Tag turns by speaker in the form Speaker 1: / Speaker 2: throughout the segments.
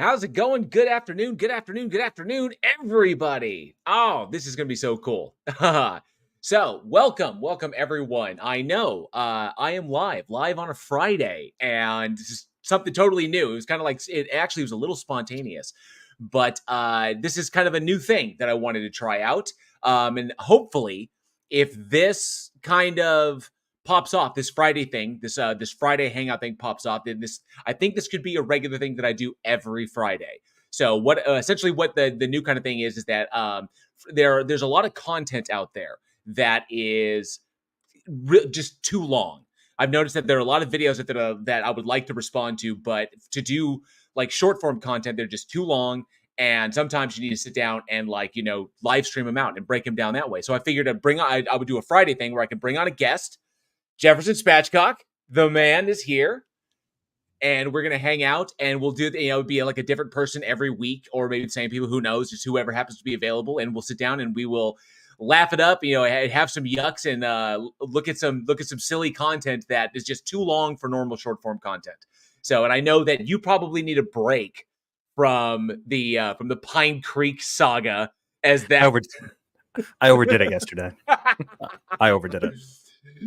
Speaker 1: How's it going? Good afternoon, everybody. Oh, this is going to be so cool. So, welcome everyone. I know I am live on a Friday, and this is something totally new. It was kind of like, it actually was a little spontaneous, but this is kind of a new thing that I wanted to try out. And hopefully, if this kind of pops off, this Friday thing, this Friday hangout thing pops off, then I think this could be a regular thing that I do every Friday. So what essentially what the new kind of thing is that there's a lot of content out there that is just too long. I've noticed that there are a lot of videos that I would like to respond to, but to do like short form content, they're just too long. And sometimes you need to sit down and live stream them out and break them down that way. So I figured I would do a Friday thing where I could bring on a guest. Jefferson Spatchcock, the man, is here, and we're gonna hang out, and we'll do be like a different person every week, or maybe the same people. Who knows? Just whoever happens to be available, and we'll sit down and we will laugh it up. Have some yucks and look at some silly content that is just too long for normal short form content. So, and I know that you probably need a break from the Pine Creek saga, as that
Speaker 2: I overdid it yesterday. I overdid it.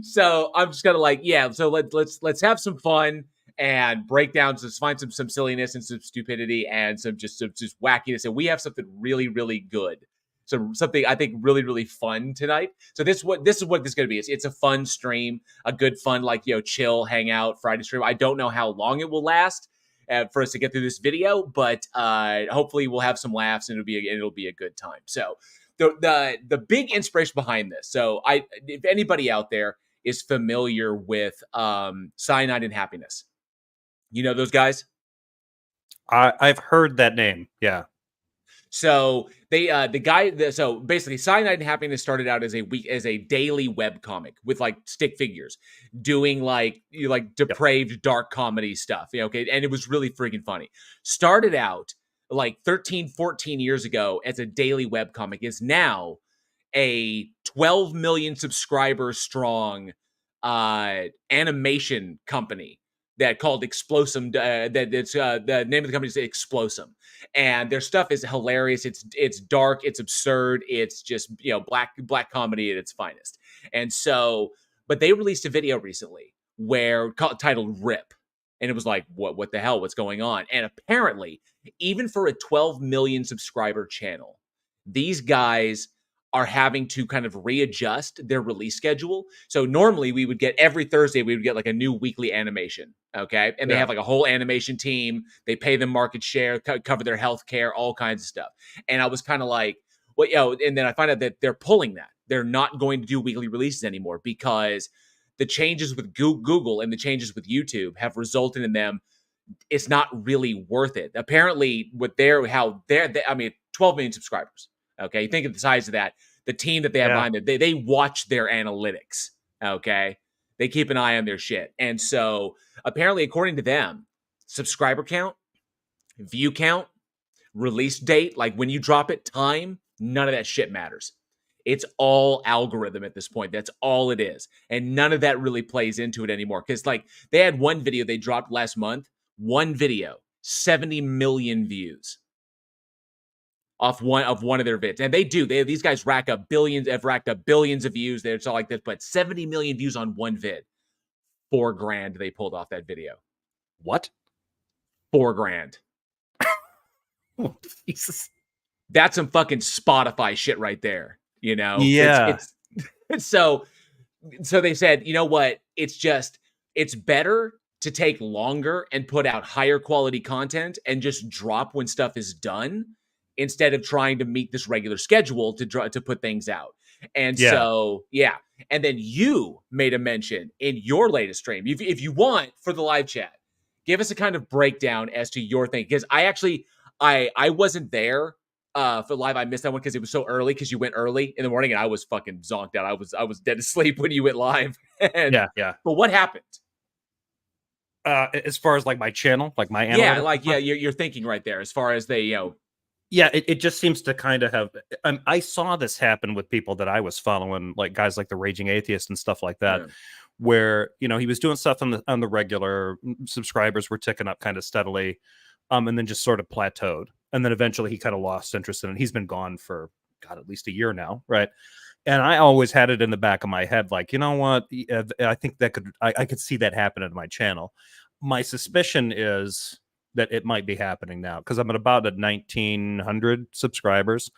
Speaker 1: So I'm just gonna so let's have some fun and break down, just find some silliness and some stupidity and some just wackiness. And we have something really, really good. So something I think really, really fun tonight. So this is what this is gonna be. It's a fun stream, a good fun chill hangout Friday stream. I don't know how long it will last for us to get through this video, but hopefully we'll have some laughs and it'll be a good time. So the big inspiration behind this. So if anybody out there is familiar with Cyanide and Happiness, you know those guys?
Speaker 2: I've heard that name. Yeah.
Speaker 1: So so basically Cyanide and Happiness started out as a daily web comic with stick figures doing depraved dark comedy stuff. Okay. And it was really freaking funny. Started out 13, 14 years ago as a daily webcomic, is now a 12 million subscribers strong animation company that called Explosum. That's the name of the company is Explosum, and their stuff is hilarious. It's dark, it's absurd, it's just black comedy at its finest. And so, but they released a video recently titled "Rip." And it was like, what the hell? What's going on? And apparently, even for a 12 million subscriber channel, these guys are having to kind of readjust their release schedule. So normally we would get every Thursday, we would get a new weekly animation. Okay. And they have a whole animation team. They pay them market share, cover their healthcare, all kinds of stuff. And I was kind of like, and then I find out that they're pulling that. They're not going to do weekly releases anymore because the changes with Google and the changes with YouTube have resulted in them. It's not really worth it. Apparently, 12 million subscribers. Okay. You think of the size of that, the team that they have behind it, they watch their analytics. Okay. They keep an eye on their shit. And so apparently, according to them, subscriber count, view count, release date, when you drop it, time, none of that shit matters. It's all algorithm at this point. That's all it is. And none of that really plays into it anymore. Because they had one video they dropped last month. One video, 70 million views off one of their vids. And these guys have racked up billions of views. It's all like this, but 70 million views on one vid. $4,000 they pulled off that video.
Speaker 2: What?
Speaker 1: $4,000.
Speaker 2: Oh, Jesus.
Speaker 1: That's some fucking Spotify shit right there.
Speaker 2: Yeah.
Speaker 1: So they said, you know what? It's better to take longer and put out higher quality content and just drop when stuff is done instead of trying to meet this regular schedule to put things out. And so, yeah. And then you made a mention in your latest stream. If you want, for the live chat, give us a kind of breakdown as to your thing. Because I wasn't there for live. I missed that one because it was so early, because you went early in the morning and I was fucking zonked out. I was dead asleep when you went live.
Speaker 2: Yeah.
Speaker 1: But what happened?
Speaker 2: As far as my channel, my analytics?
Speaker 1: You're thinking right there as far as they,
Speaker 2: Yeah, it just seems to kind of have. I saw this happen with people that I was following, guys like the Raging Atheist and stuff like that, where he was doing stuff on the regular. Subscribers were ticking up kind of steadily, and then just sort of plateaued. And then eventually he kind of lost interest in it. He's been gone for, God, at least a year now, right? And I always had it in the back of my head, like, you know what? I think that I could see that happen at my channel. My suspicion is that it might be happening now because I'm at about 1,900 subscribers.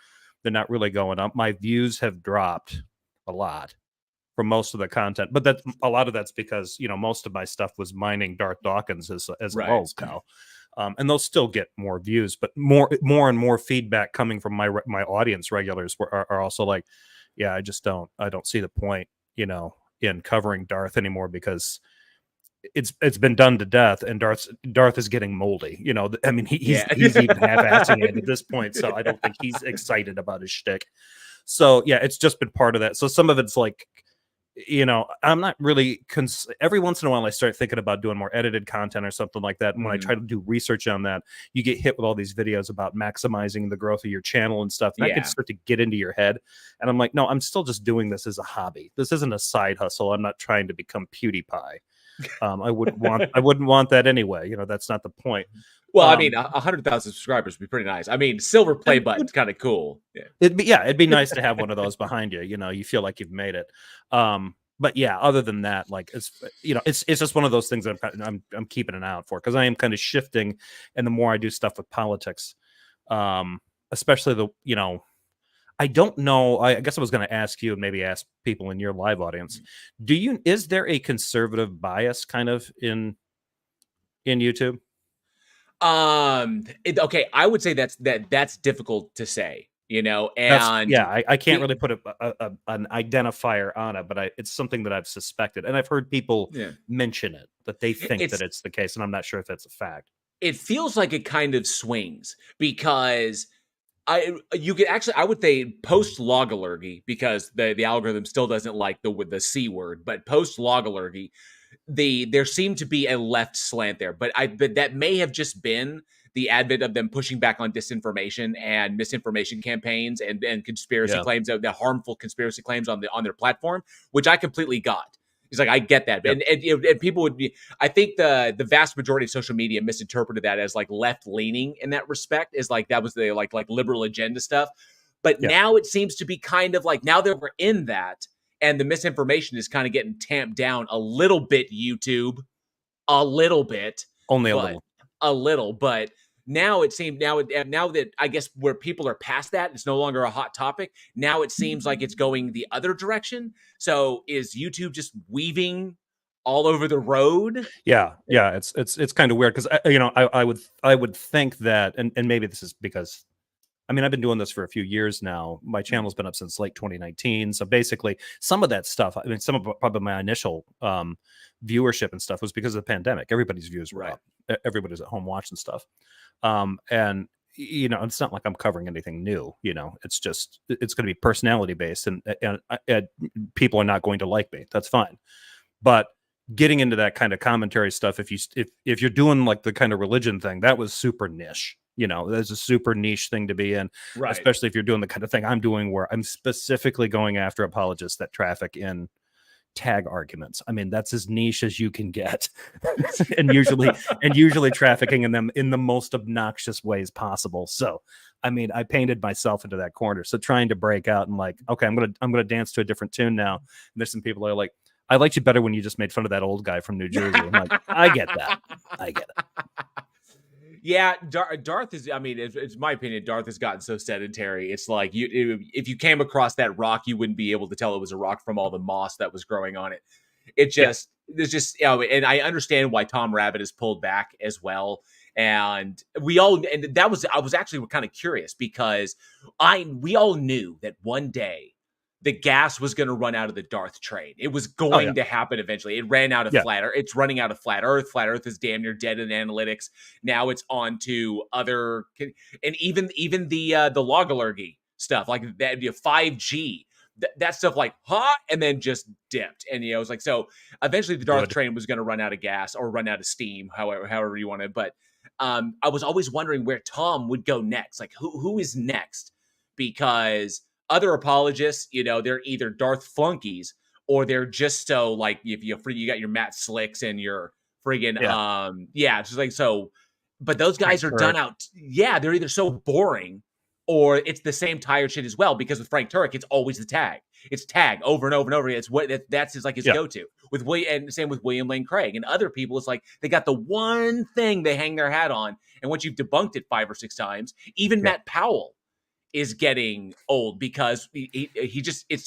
Speaker 2: They're not really going up. My views have dropped a lot for most of the content, but that a lot of that's because, you know, most of my stuff was mining Darth Dawkins as a
Speaker 1: Right.
Speaker 2: lulz cow. And they'll still get more views, but more and more feedback coming from my audience regulars are also like, yeah, I don't see the point, you know, in covering Darth anymore because it's been done to death, and Darth is getting moldy. You know, I mean, he's even half-assing it at this point, so I don't think he's excited about his shtick. So yeah, it's just been part of that. So some of it's like, you know, I'm not really every once in a while I start thinking about doing more edited content or something like that. And when I try to do research on that, you get hit with all these videos about maximizing the growth of your channel and stuff. And that can start to get into your head. And I'm like, no, I'm still just doing this as a hobby. This isn't a side hustle. I'm not trying to become PewDiePie. I wouldn't want that anyway. You know, that's not the point.
Speaker 1: Well, I mean, 100,000 subscribers would be pretty nice. I mean, silver play button's kind of cool. Yeah.
Speaker 2: It'd be nice to have one of those behind you. You know, you feel like you've made it. But yeah, other than that, like, it's, you know, it's just one of those things that I'm keeping an eye out for, because I am kind of shifting, and the more I do stuff with politics, especially the, you know, I don't know. I guess I was going to ask you, and maybe ask people in your live audience, is there a conservative bias kind of in YouTube?
Speaker 1: Okay, I would say that's difficult to say, you know, and
Speaker 2: I can't really put an identifier on it, but it's something that I've suspected, and I've heard people mention it, that they think that it's the case, and I'm not sure if that's a fact.
Speaker 1: It feels like it kind of swings, because you could actually, I would say, post log allergy, because the algorithm still doesn't like the C word, but post log allergy, there seemed to be a left slant there, but that may have just been the advent of them pushing back on disinformation and misinformation campaigns and conspiracy claims, the harmful conspiracy claims on their platform, which I completely got. He's like, I get that, and people would be. I think the vast majority of social media misinterpreted that as like left leaning in that respect, is like that was the like liberal agenda stuff. But now it seems to be kind of like, now that we're in that, and the misinformation is kind of getting tamped down a little bit, YouTube, a little bit,
Speaker 2: only
Speaker 1: a little, but now it seems, now that I guess where people are past that, it's no longer a hot topic. Now it seems like it's going the other direction. So is YouTube just weaving all over the road?
Speaker 2: Yeah. It's kind of weird, because I would think that, and maybe this is because, I mean, I've been doing this for a few years now. My channel's been up since late 2019. So basically, some of that stuff, I mean, some of probably my initial viewership and stuff was because of the pandemic. Everybody's views were up. Everybody's at home watching stuff. And, you know, it's not like I'm covering anything new. You know, it's just, it's going to be personality based, and people are not going to like me. That's fine. But getting into that kind of commentary stuff, if you're doing like the kind of religion thing, that was super niche. You know, there's a super niche thing to be in, especially if you're doing the kind of thing I'm doing, where I'm specifically going after apologists that traffic in tag arguments. I mean, that's as niche as you can get, and usually trafficking in them in the most obnoxious ways possible. So, I mean, I painted myself into that corner. So trying to break out and like, okay, I'm gonna dance to a different tune now. And there's some people that are like, I liked you better when you just made fun of that old guy from New Jersey. I'm like, I get that. I get it.
Speaker 1: Yeah, Darth is, I mean, it's my opinion, Darth has gotten so sedentary. It's like, if you came across that rock, you wouldn't be able to tell it was a rock from all the moss that was growing on it. It just, there's just, you know, and I understand why Tom Rabbit has pulled back as well. And I was actually kind of curious, because we all knew that one day the gas was going to run out of the Darth train. It was going to happen eventually. It ran out of flat Earth. It's running out of flat Earth. Flat Earth is damn near dead in analytics. Now it's on to other, and even the log allergy stuff, like that 5G. That stuff, like, and then just dipped. And, you know, it's like, so eventually the Darth train was going to run out of gas, or run out of steam, however you want it. But I was always wondering where Tom would go next. Like, who is next? Because other apologists, you know, they're either Darth flunkies, or they're just so like, if you got your Matt Slicks and your friggin' just like, so But those
Speaker 2: Frank
Speaker 1: guys are done
Speaker 2: Turek.
Speaker 1: out. Yeah, they're either so boring or it's the same tired shit as well. Because with Frank Turek, it's always the tag. It's tag over and over and over again. It's what that's his his
Speaker 2: Yeah.
Speaker 1: go-to. With and same with William Lane Craig and other people. It's like they got the one thing they hang their hat on, and once you've debunked it 5 or 6 times, even Matt Powell is getting old because he just it's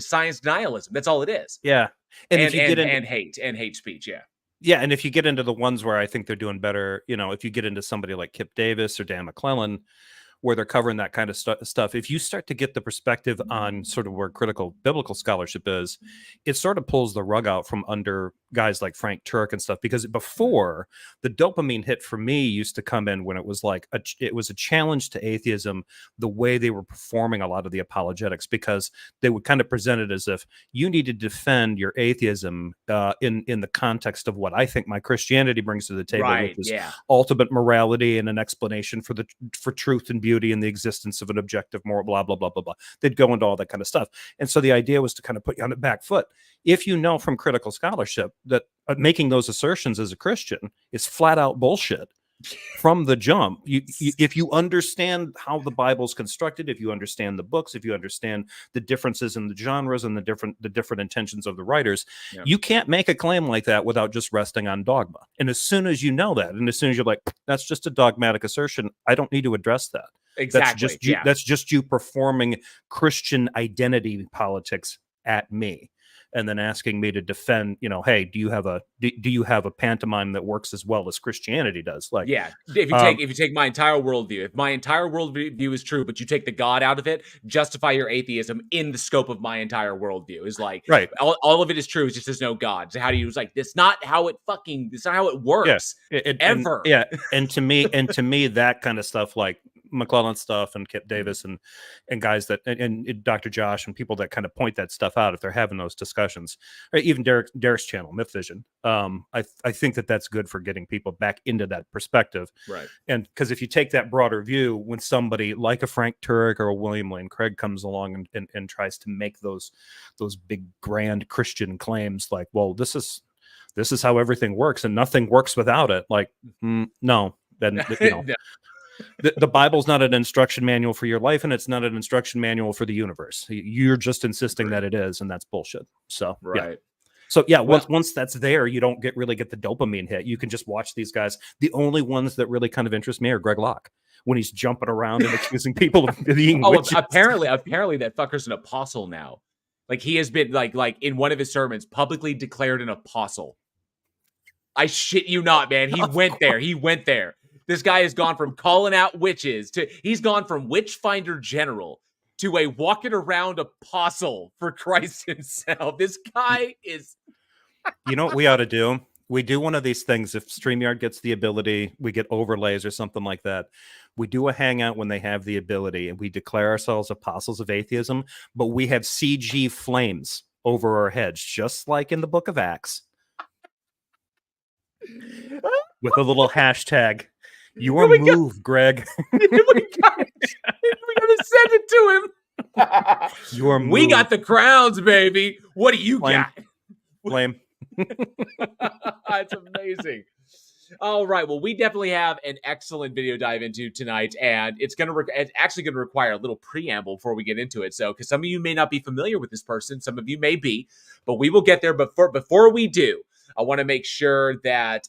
Speaker 1: science denialism. That's all it is.
Speaker 2: Yeah. And if you get into
Speaker 1: hate speech, yeah.
Speaker 2: Yeah, and if you get into the ones where I think they're doing better, if you get into somebody like Kip Davis or Dan McClellan, where they're covering that kind of stuff, if you start to get the perspective on sort of where critical biblical scholarship is, it sort of pulls the rug out from under guys like Frank Turek and stuff. Because before, the dopamine hit for me used to come in when it was like it was a challenge to atheism, the way they were performing a lot of the apologetics, because they would kind of present it as if you need to defend your atheism in the context of what I think my Christianity brings to the table,
Speaker 1: Right,
Speaker 2: which is
Speaker 1: yeah.
Speaker 2: ultimate morality and an explanation for truth and beauty and the existence of an objective moral, blah, blah, blah, blah, blah. They'd go into all that kind of stuff. And so the idea was to kind of put you on the back foot. If you know from critical scholarship that making those assertions as a Christian is flat out bullshit from the jump, if you understand how the Bible's constructed, if you understand the books, if you understand the differences in the genres and the different intentions of the writers, you can't make a claim like that without just resting on dogma. And as soon as you know that, and as soon as you're like, that's just a dogmatic assertion, I don't need to address that.
Speaker 1: Exactly.
Speaker 2: That's just you performing Christian identity politics at me, and then asking me to defend, hey, do you have a pantomime that works as well as Christianity does? Like,
Speaker 1: yeah, if you take my entire worldview, if my entire worldview is true, but you take the God out of it, justify your atheism in the scope of my entire worldview is like,
Speaker 2: right.
Speaker 1: All of it is true. It's just there's no God. So how do you? It's like it's not how it works. Ever.
Speaker 2: And to me, that kind of stuff, like McClellan stuff and Kip Davis and guys that and Dr. Josh and people that kind of point that stuff out if they're having those discussions, or even Derek's channel, Myth Vision. I think that's good for getting people back into that perspective,
Speaker 1: right?
Speaker 2: And because if you take that broader view, when somebody like a Frank Turek or a William Lane Craig comes along and tries to make those big grand Christian claims, like, well, this is how everything works and nothing works without it, like, no, then no. The Bible's not an instruction manual for your life, and it's not an instruction manual for the universe. You're just insisting that it is, and that's bullshit. So,
Speaker 1: right.
Speaker 2: Yeah. So, yeah, once that's there, you don't really get the dopamine hit. You can just watch these guys. The only ones that really kind of interest me are Greg Locke, when he's jumping around and accusing people of being witches.
Speaker 1: Apparently that fucker's an apostle now. Like, he has been, like in one of his sermons, publicly declared an apostle. I shit you not, man. He went there. This guy has gone from calling out witches he's gone from witch finder general to a walking around apostle for Christ himself. This guy is.
Speaker 2: You know what we ought to do? We do one of these things. If StreamYard gets the ability, we get overlays or something like that. We do a hangout when they have the ability, and we declare ourselves apostles of atheism, but we have CG flames over our heads, just like in the Book of Acts, with a little hashtag. Your move, Greg.
Speaker 1: We gotta send it to him. We got the crowns, baby. What do you got?
Speaker 2: Blame.
Speaker 1: It's amazing. All right. Well, we definitely have an excellent video dive into tonight, and it's actually going to require a little preamble before we get into it. So, because some of you may not be familiar with this person, some of you may be, but we will get there. But before we do, I want to make sure that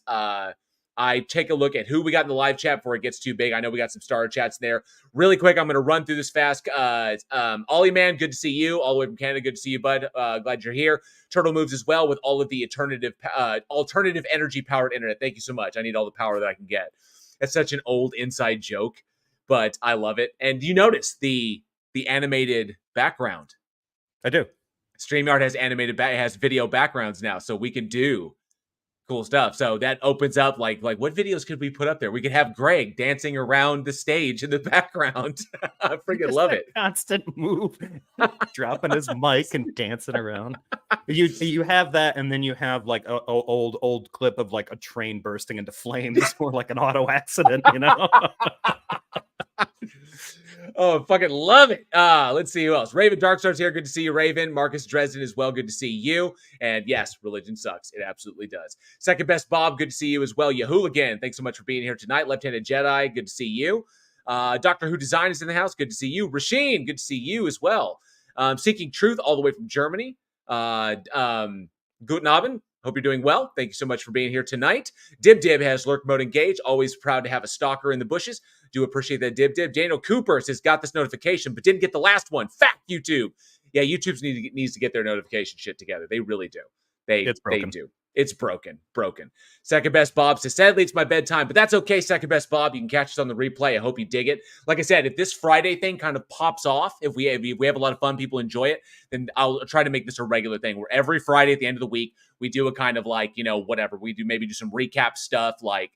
Speaker 1: I take a look at who we got in the live chat before it gets too big. I know we got some star chats there. Really quick, I'm going to run through this fast. Ollie Man, good to see you. All the way from Canada, good to see you, bud. Glad you're here. Turtle Moves as well with all of the alternative energy-powered internet. Thank you so much. I need all the power that I can get. That's such an old inside joke, but I love it. And you notice the animated background?
Speaker 2: I do.
Speaker 1: StreamYard has video backgrounds now, so we can do cool stuff. So that opens up like what videos could we put up there? We could have Greg dancing around the stage in the background. I freaking love it.
Speaker 2: Constant move, dropping his mic and dancing around. You have that, and then you have like a old clip of like a train bursting into flames or like an auto accident,
Speaker 1: Oh, fucking love it. Let's see who else. Raven Darkstar's here. Good to see you, Raven. Marcus Dresden as well. Good to see you. And yes, religion sucks. It absolutely does. Second best Bob. Good to see you as well. Yahooligan. Thanks so much for being here tonight. Left-handed Jedi. Good to see you. Doctor Who Design is in the house. Good to see you. Rasheen. Good to see you as well. Seeking Truth all the way from Germany. Guten Abend. Hope you're doing well. Thank you so much for being here tonight. Dib has lurk mode engaged. Always proud to have a stalker in the bushes. Do appreciate that, Dib. Daniel Cooper says got this notification, but didn't get the last one. Fact, YouTube. Yeah, YouTube needs to get their notification shit together. They really do. They do. It's broken. Second best Bob says, sadly, it's my bedtime, but that's okay. Second best Bob, you can catch us on the replay. I hope you dig it. Like I said, if this Friday thing kind of pops off, if we have a lot of fun, people enjoy it, then I'll try to make this a regular thing where every Friday at the end of the week, we do a kind of like, whatever. We do some recap stuff like,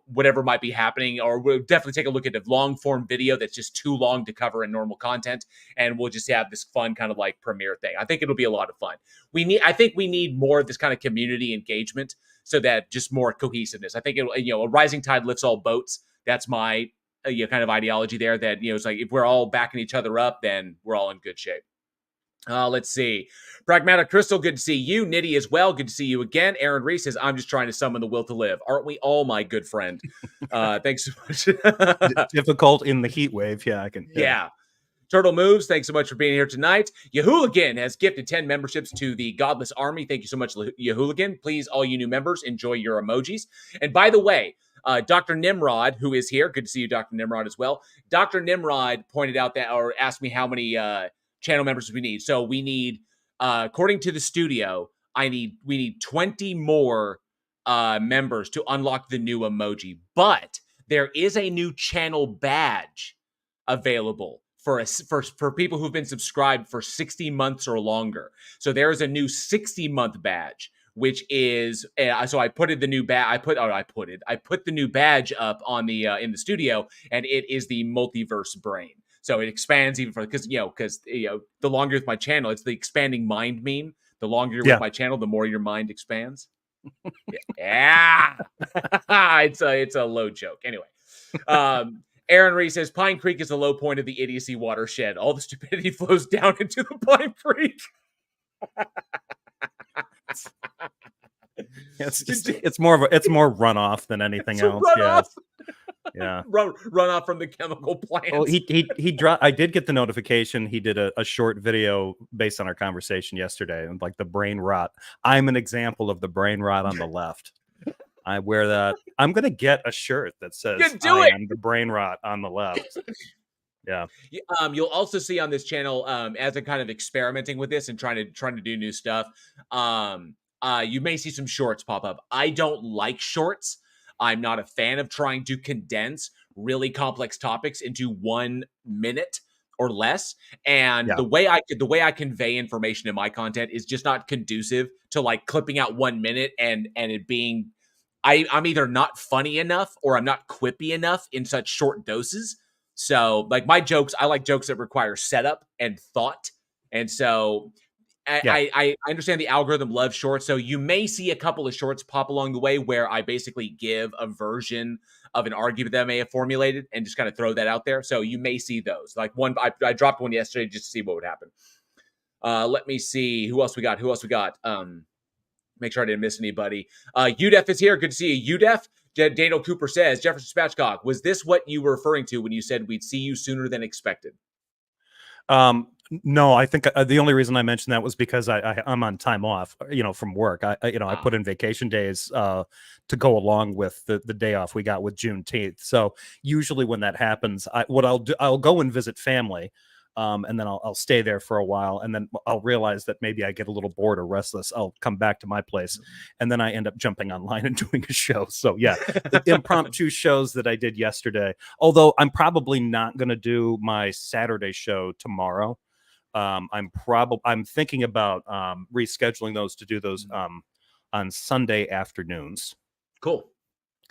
Speaker 1: whatever might be happening, or we'll definitely take a look at a long form video that's just too long to cover in normal content. And we'll just have this fun kind of like premiere thing. I think it'll be a lot of fun. I think we need more of this kind of community engagement so that just more cohesiveness. I think a rising tide lifts all boats. That's my kind of ideology there, that, it's like if we're all backing each other up, then we're all in good shape. Let's see. Pragmatic Crystal, good to see you. Nitty as well, good to see you again. Aaron Reese says, I'm just trying to summon the will to live. Aren't we all, my good friend? Thanks so much.
Speaker 2: Difficult in the heat wave. Yeah, I can.
Speaker 1: Yeah. Turtle Moves, thanks so much for being here tonight. Yahooligan has gifted 10 memberships to the Godless Army. Thank you so much, Yahooligan. Please, all you new members, enjoy your emojis. And by the way, Dr. Nimrod, who is here, good to see you, Dr. Nimrod, as well. Dr. Nimrod pointed out that, or asked me how many channel members we need. So we need, according to the studio, we need 20 more members to unlock the new emoji. But there is a new channel badge available for people who've been subscribed for 60 months or longer. So there is a new 60-month badge, which is so I put the new badge. I put the new badge up on the in the studio, and it is the multiverse brain. So it expands even further because the longer with my channel, it's the expanding mind meme. The longer you're with my channel, the more your mind expands. Yeah, it's a low joke. Anyway, Aaron Reese says Pine Creek is the low point of the idiocy watershed. All the stupidity flows down into the Pine Creek.
Speaker 2: It's more runoff than anything else.
Speaker 1: Runoff.
Speaker 2: Yeah.
Speaker 1: Runoff from the chemical plants.
Speaker 2: Well, I did get the notification. He did a short video based on our conversation yesterday, and like the brain rot. I'm an example of the brain rot on the left. I wear that. I'm gonna get a shirt that says I am the brain rot on the left. Yeah.
Speaker 1: You'll also see on this channel, as I'm kind of experimenting with this and trying to do new stuff. You may see some shorts pop up. I don't like shorts. I'm not a fan of trying to condense really complex topics into 1 minute or less. And the way I convey information in my content is just not conducive to like clipping out 1 minute and it being. I'm either not funny enough or I'm not quippy enough in such short doses. So like my jokes, I like jokes that require setup and thought. And so I understand the algorithm loves shorts. So you may see a couple of shorts pop along the way where I basically give a version of an argument that I may have formulated and just kind of throw that out there. So you may see those. Like one, I dropped one yesterday just to see what would happen. Let me see. Who else we got? Make sure I didn't miss anybody. UDEF is here. Good to see you, UDEF. Daniel Cooper says, Jefferson Spatchcock, was this what you were referring to when you said we'd see you sooner than expected?
Speaker 2: No, I think the only reason I mentioned that was because I'm on time off, from work. I put in vacation days to go along with the day off we got with Juneteenth. So usually when that happens, I'll go and visit family. And then I'll stay there for a while, and then I'll realize that maybe I get a little bored or restless. I'll come back to my place, and then I end up jumping online and doing a show. So yeah, the impromptu shows that I did yesterday, although I'm probably not going to do my Saturday show tomorrow. I'm thinking about rescheduling those to do those on Sunday afternoons.
Speaker 1: Cool.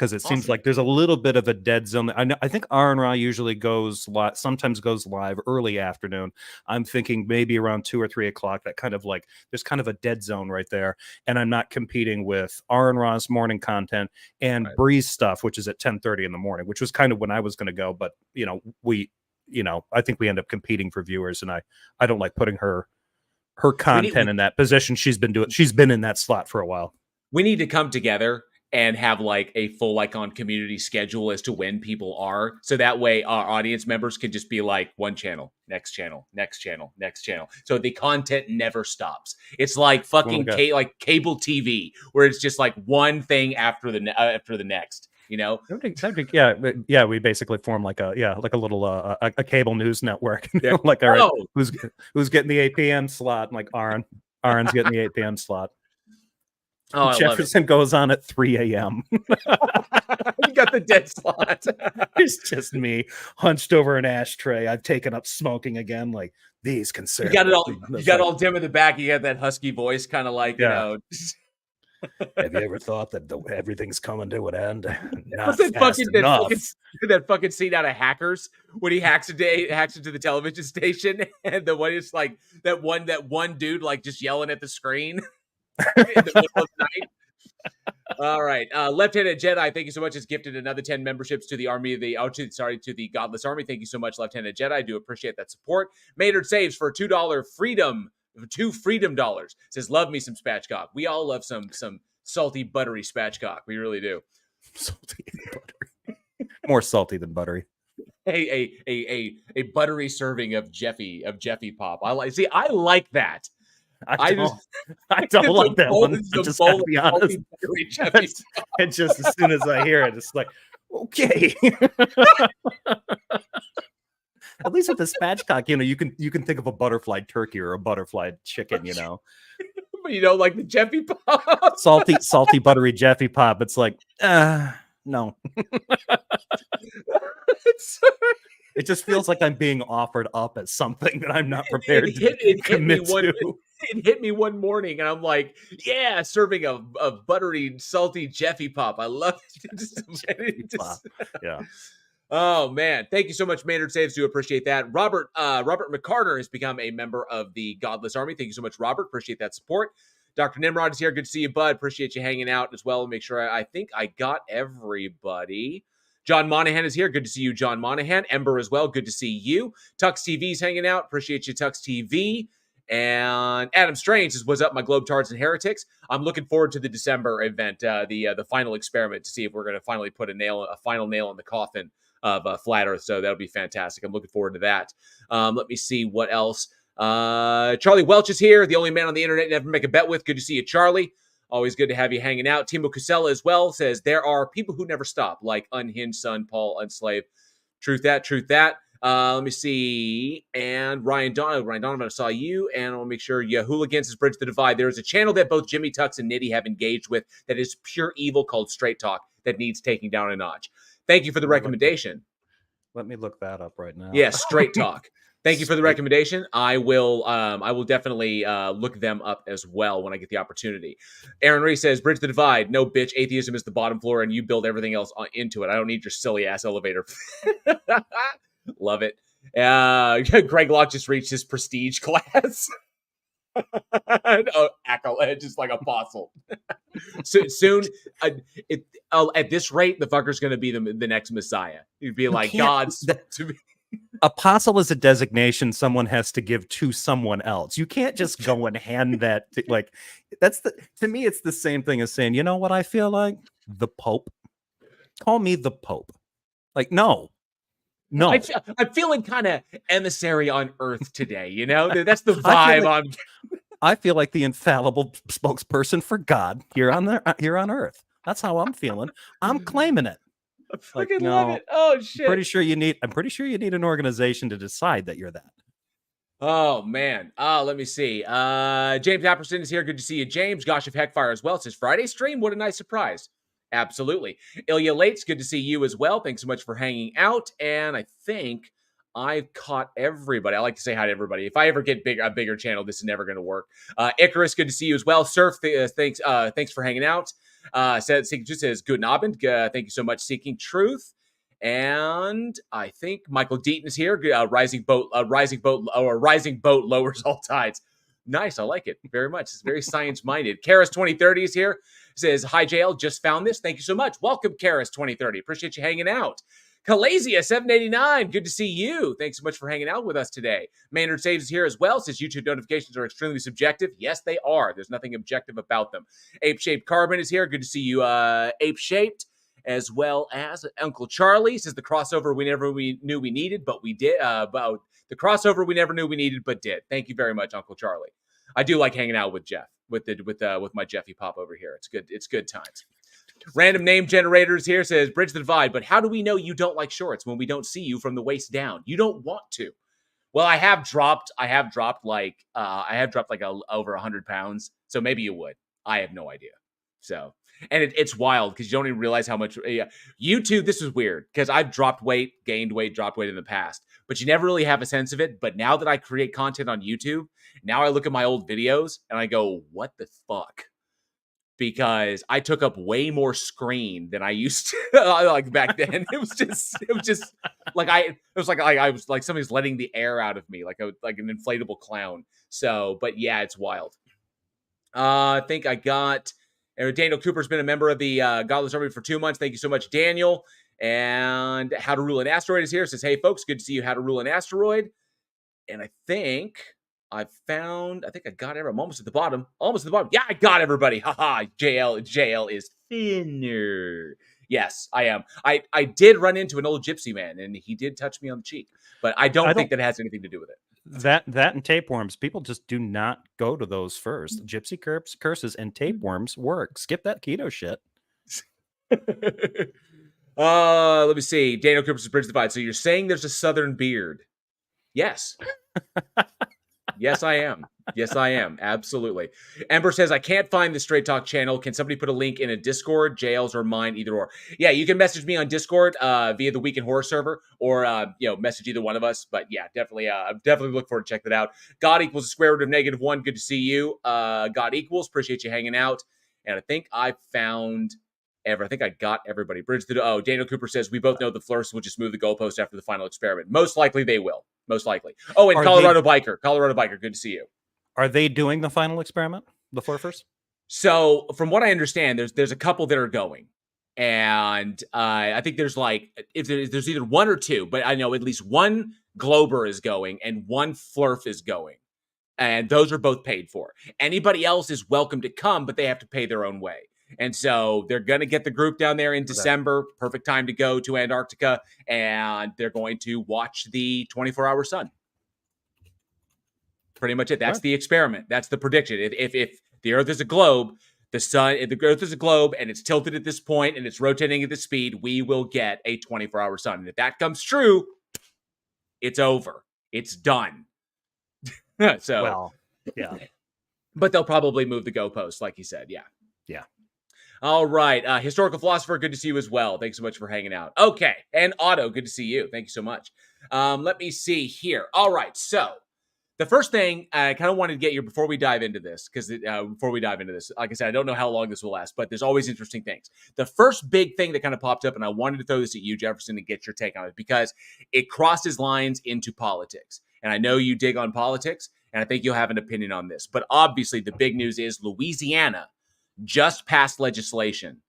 Speaker 2: because it seems
Speaker 1: Awesome.
Speaker 2: like there's a little bit of a dead zone. I think R&R usually goes live, sometimes goes live early afternoon. I'm thinking maybe around 2 or 3 o'clock. That kind of like there's kind of a dead zone right there, and I'm not competing with R&R's morning content and
Speaker 1: Right.
Speaker 2: Breeze stuff, which is at 10:30 in the morning, which was kind of when I was going to go. But I think we end up competing for viewers, and I don't like putting her
Speaker 1: We need
Speaker 2: content in that position. She's been in that slot for a while.
Speaker 1: we need to come together and have like a full like on community schedule as to when people are, so that way our audience members can just be like one channel, next channel, next channel, next channel, so the content never stops. It's like fucking like cable TV, where it's just like one thing after the next, you know.
Speaker 2: Yeah, we basically form like a little a cable news network.
Speaker 1: Yeah.
Speaker 2: Like, all right, who's getting the 8 p.m. slot? And like Aaron's getting the 8 p.m. slot.
Speaker 1: Oh, I
Speaker 2: Jefferson goes on at 3 a.m.
Speaker 1: You got the dead slot.
Speaker 2: It's just me hunched over an ashtray. I've taken up smoking again. Like these conservatives.
Speaker 1: You got all dim in the back. You got that husky voice, kind of like,
Speaker 2: Have you ever thought that everything's coming to an end? Not
Speaker 1: that fucking scene out of Hackers when he hacks into the television station, and the one is like that one dude like just yelling at the screen in the middle of the night. All right, Left-Handed Jedi, thank you so much. Has gifted another 10 memberships to the to the Godless Army. Thank you so much, Left-Handed Jedi. I do appreciate that support. Maynard saves for $2 freedom. $2 says, love me some spatchcock. We all love some salty, buttery spatchcock. We really do.
Speaker 2: Salty and buttery. More salty than buttery.
Speaker 1: A buttery serving of Jeffy Pop. I like that.
Speaker 2: I don't like that one. I just gotta be honest. And just as soon as I hear it, it's like, okay. At least with the spatchcock, you can think of a butterfly turkey or a butterfly chicken,
Speaker 1: But you don't like the Jeffy Pop?
Speaker 2: salty, buttery Jeffy Pop. It's like, no. It just feels like I'm being offered up as something that I'm not prepared to commit to.
Speaker 1: It hit me one morning, and I'm like, yeah, serving a buttery, salty Jeffy Pop. I love it.
Speaker 2: Yeah.
Speaker 1: Oh, man. Thank you so much, Maynard Saves. Do appreciate that. Robert McCarter has become a member of the Godless Army. Thank you so much, Robert. Appreciate that support. Dr. Nimrod is here. Good to see you, bud. Appreciate you hanging out as well. Make sure I think I got everybody. John Monahan is here. Good to see you, John Monahan. Ember as well. Good to see you. Tux TV's hanging out. Appreciate you, Tux TV. And Adam Strange says, what's up, my Globetards and Heretics? I'm looking forward to the December event, the final experiment, to see if we're going to finally put a final nail in the coffin of Flat Earth. So that'll be fantastic. I'm looking forward to that. Let me see what else. Charlie Welch is here, the only man on the internet you never make a bet with. Good to see you, Charlie. Always good to have you hanging out. Timo Casella as well says, there are people who never stop, like Unhinged Son, Paul Unslave. Truth that. Let me see. And Ryan Donovan, I saw you. And I'll make sure you Hooligans has bridged the divide. There is a channel that both Jimmy Tux and Nitty have engaged with that is pure evil called Straight Talk that needs taking down a notch. Thank you for the recommendation.
Speaker 2: Let me look that up right now.
Speaker 1: Yes, Straight Talk. Thank you for the recommendation. I will definitely look them up as well when I get the opportunity. Aaron Reese says, bridge the divide. No, bitch. Atheism is the bottom floor, and you build everything else into it. I don't need your silly ass elevator. Love it. Greg Locke just reached his prestige class. Accolade, just like apostle. Soon, at this rate, the fucker's going to be the next Messiah. He'd be like, God's to be.
Speaker 2: Apostle is a designation someone has to give to someone else. You can't just go and hand that to me, it's the same thing as saying, you know what I feel like? The Pope. Call me the Pope. Like, no.
Speaker 1: I'm feeling kind of emissary on Earth today, That's the vibe
Speaker 2: I feel like the infallible spokesperson for God here on Earth. That's how I'm feeling. I'm claiming it.
Speaker 1: I fucking love it. Oh shit.
Speaker 2: I'm pretty sure you need an organization to decide that you're that.
Speaker 1: Oh man. Let me see. James Apperson is here. Good to see you, James. Gosh of Heckfire as well. It says Friday stream. What a nice surprise. Absolutely. Ilya Lates, good to see you as well. Thanks so much for hanging out. And I think I've caught everybody. I like to say hi to everybody. If I ever get a bigger channel, this is never going to work. Icarus, good to see you as well. Surf, thanks for hanging out. Says good Abend. Thank you so much, Seeking Truth. And I think Michael Deaton is here. Rising boat lowers all tides. Nice, I like it very much. It's very science minded. Karis 2030 is here. Says hi, JL. Just found this. Thank you so much. Welcome, Karis 2030. Appreciate you hanging out. Calazia 789. Good to see you. Thanks so much for hanging out with us today. Maynard Saves is here as well. Says YouTube notifications are extremely subjective. Yes, they are. There's nothing objective about them. Ape Shaped Carbon is here. Good to see you, Ape Shaped. As well as Uncle Charlie says the crossover we knew we needed, but we did. About the crossover we never knew we needed, but did. Thank you very much, Uncle Charlie. I do like hanging out with Jeff, with my Jeffy Pop over here. It's good. It's good times. Random name generators here says bridge the divide, but how do we know you don't like shorts when we don't see you from the waist down? You don't want to. Well, I have dropped like over 100 pounds, so maybe you would. I have no idea. So. And it's wild because you don't even realize how much YouTube. This is weird because I've dropped weight, gained weight, dropped weight in the past, but you never really have a sense of it. But now that I create content on YouTube, now I look at my old videos and I go, what the fuck? Because I took up way more screen than I used to like back then. It was just like I was like somebody's letting the air out of me, like an inflatable clown. So, but yeah, it's wild. I think I got. Daniel Cooper's been a member of the Godless Army for 2 months. Thank you so much, Daniel. And How to Rule an Asteroid is here. Says, hey, folks, good to see you. How to Rule an Asteroid. And I think I got everyone. I'm almost at the bottom. Yeah, I got everybody. Haha. JL is thinner. Yes, I am. I did run into an old gypsy man, and he did touch me on the cheek. But I don't think that has anything to do with it.
Speaker 2: That and tapeworms, people just do not go to those first. Gypsy curses and tapeworms work. Skip that keto shit.
Speaker 1: Let me see. Daniel Cooper's Bridge Divide. So you're saying there's a southern beard? Yes. Yes, I am. Yes, I am. Absolutely. Ember says, I can't find the Straight Talk channel. Can somebody put a link in a Discord, JL's or mine, either or? Yeah, you can message me on Discord via the Week in Horror server or, message either one of us. But yeah, definitely look forward to check that out. God equals the square root of -1. Good to see you. God equals. Appreciate you hanging out. And I think I got everybody. Daniel Cooper says, we both know the Flurfs will just move the goalpost after the final experiment. Most likely they will. Most likely. Oh, and Colorado Biker. Good to see you.
Speaker 2: Are they doing the final experiment, the Flurfers?
Speaker 1: So from what I understand, there's a couple that are going. And I think there's there's either one or two, but I know at least one Glober is going and one Flurf is going. And those are both paid for. Anybody else is welcome to come, but they have to pay their own way. And so they're going to get the group down there in December. Perfect time to go to Antarctica. And they're going to watch the 24-hour sun. Pretty much it. That's the experiment. That's the prediction. If the Earth is a globe, if the Earth is a globe and it's tilted at this point and it's rotating at this speed, we will get a 24-hour sun. And if that comes true, it's over. It's done. So,
Speaker 2: well, yeah.
Speaker 1: But they'll probably move the goalpost, like you said. Yeah.
Speaker 2: Yeah.
Speaker 1: All right. Historical Philosopher, good to see you as well. Thanks so much for hanging out. Okay. And Otto, good to see you. Thank you so much. Let me see here. All right. So the first thing I kind of wanted to get you before we dive into this, like I said, I don't know how long this will last, but there's always interesting things. The first big thing that kind of popped up, and I wanted to throw this at you, Jefferson, to get your take on it, because it crosses lines into politics. And I know you dig on politics, and I think you'll have an opinion on this. But obviously, the big news is Louisiana just passed legislation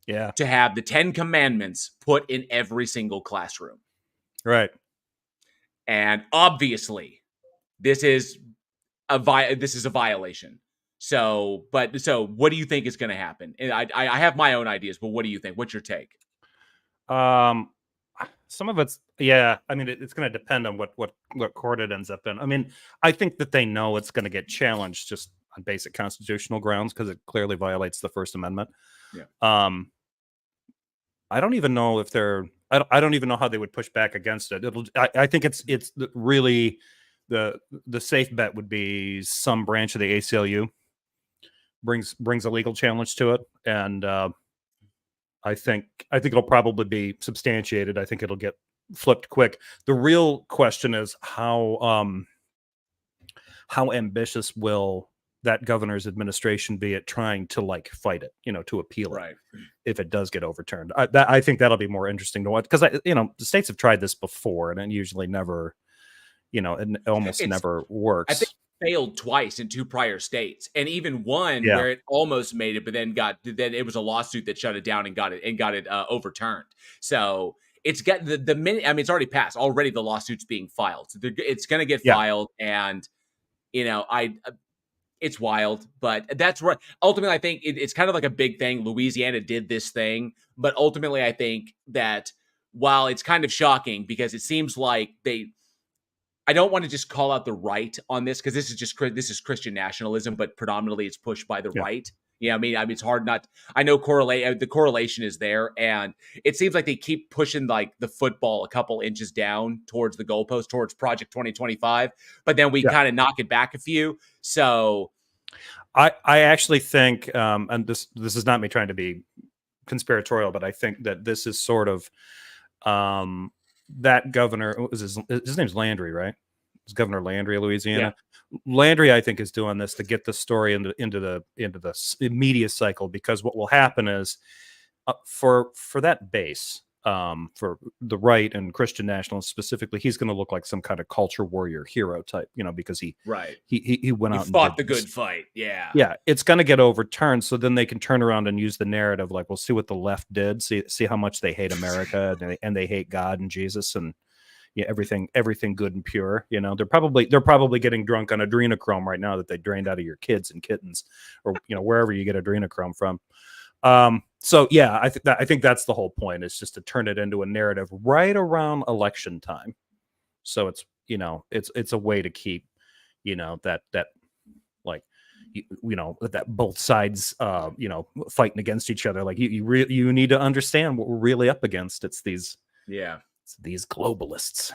Speaker 1: to have the 10 Commandments put in every single classroom.
Speaker 2: Right.
Speaker 1: And obviously, this is a violation. So what do you think is going to happen? And I have my own ideas, but what do you think? What's your take?
Speaker 2: Some of it's, yeah. I mean, it's going to depend on what court it ends up in. I mean, I think that they know it's going to get challenged just on basic constitutional grounds because it clearly violates the First Amendment.
Speaker 1: Yeah.
Speaker 2: I don't even know if I don't even know how they would push back against it. I think it's really the safe bet would be some branch of the ACLU brings a legal challenge to it, and I think it'll probably be substantiated. I think it'll get flipped quick. The real question is how ambitious will that governor's administration be at trying to like fight it, to appeal it
Speaker 1: Right.
Speaker 2: if it does get overturned. I think that'll be more interesting to watch because the states have tried this before and it usually never, it almost
Speaker 1: It's
Speaker 2: never
Speaker 1: I think
Speaker 2: works.
Speaker 1: it failed twice in 2 prior states, and even one
Speaker 2: Yeah,
Speaker 1: where it almost made it, but then it was a lawsuit that shut it down and got it overturned. So it's got the minute. I mean, it's already passed. Already, the lawsuit's being filed. So it's going to get
Speaker 2: yeah,
Speaker 1: filed, and I it's wild, but that's right. Ultimately, I think it's kind of like a big thing. Louisiana did this thing, but ultimately, I think that while it's kind of shocking because it seems like I don't want to just call out the right on this because this is Christian nationalism, but predominantly it's pushed by the
Speaker 2: yeah,
Speaker 1: right. Yeah, I mean, it's hard not. I know the correlation is there, and it seems like they keep pushing like the football a couple inches down towards the goalpost, towards Project 2025, but then we
Speaker 2: yeah.
Speaker 1: kind of knock it back a few. So
Speaker 2: I actually think, and this is not me trying to be conspiratorial, but I think that this is sort of that governor. What was his name's Landry, right? It's Governor Landry of
Speaker 1: yeah,
Speaker 2: Louisiana. Landry, I think, is doing this to get the story into the media cycle because what will happen is for that base, for the right and Christian nationalists specifically, he's going to look like some kind of culture warrior hero type, because he
Speaker 1: right.
Speaker 2: he went
Speaker 1: He
Speaker 2: out and
Speaker 1: fought
Speaker 2: did
Speaker 1: the
Speaker 2: this.
Speaker 1: good fight. Yeah,
Speaker 2: Yeah, it's going to get overturned. So then they can turn around and use the narrative like, we'll see what the left did, see how much they hate America and they hate God and Jesus and everything good and pure. They're probably getting drunk on adrenochrome right now that they drained out of your kids and kittens, or wherever you get adrenochrome from. So yeah, I think that's the whole point. Is just to turn it into a narrative right around election time. So it's a way to keep that like that both sides fighting against each other. Like you need to understand what we're really up against.
Speaker 1: yeah.
Speaker 2: It's these globalists.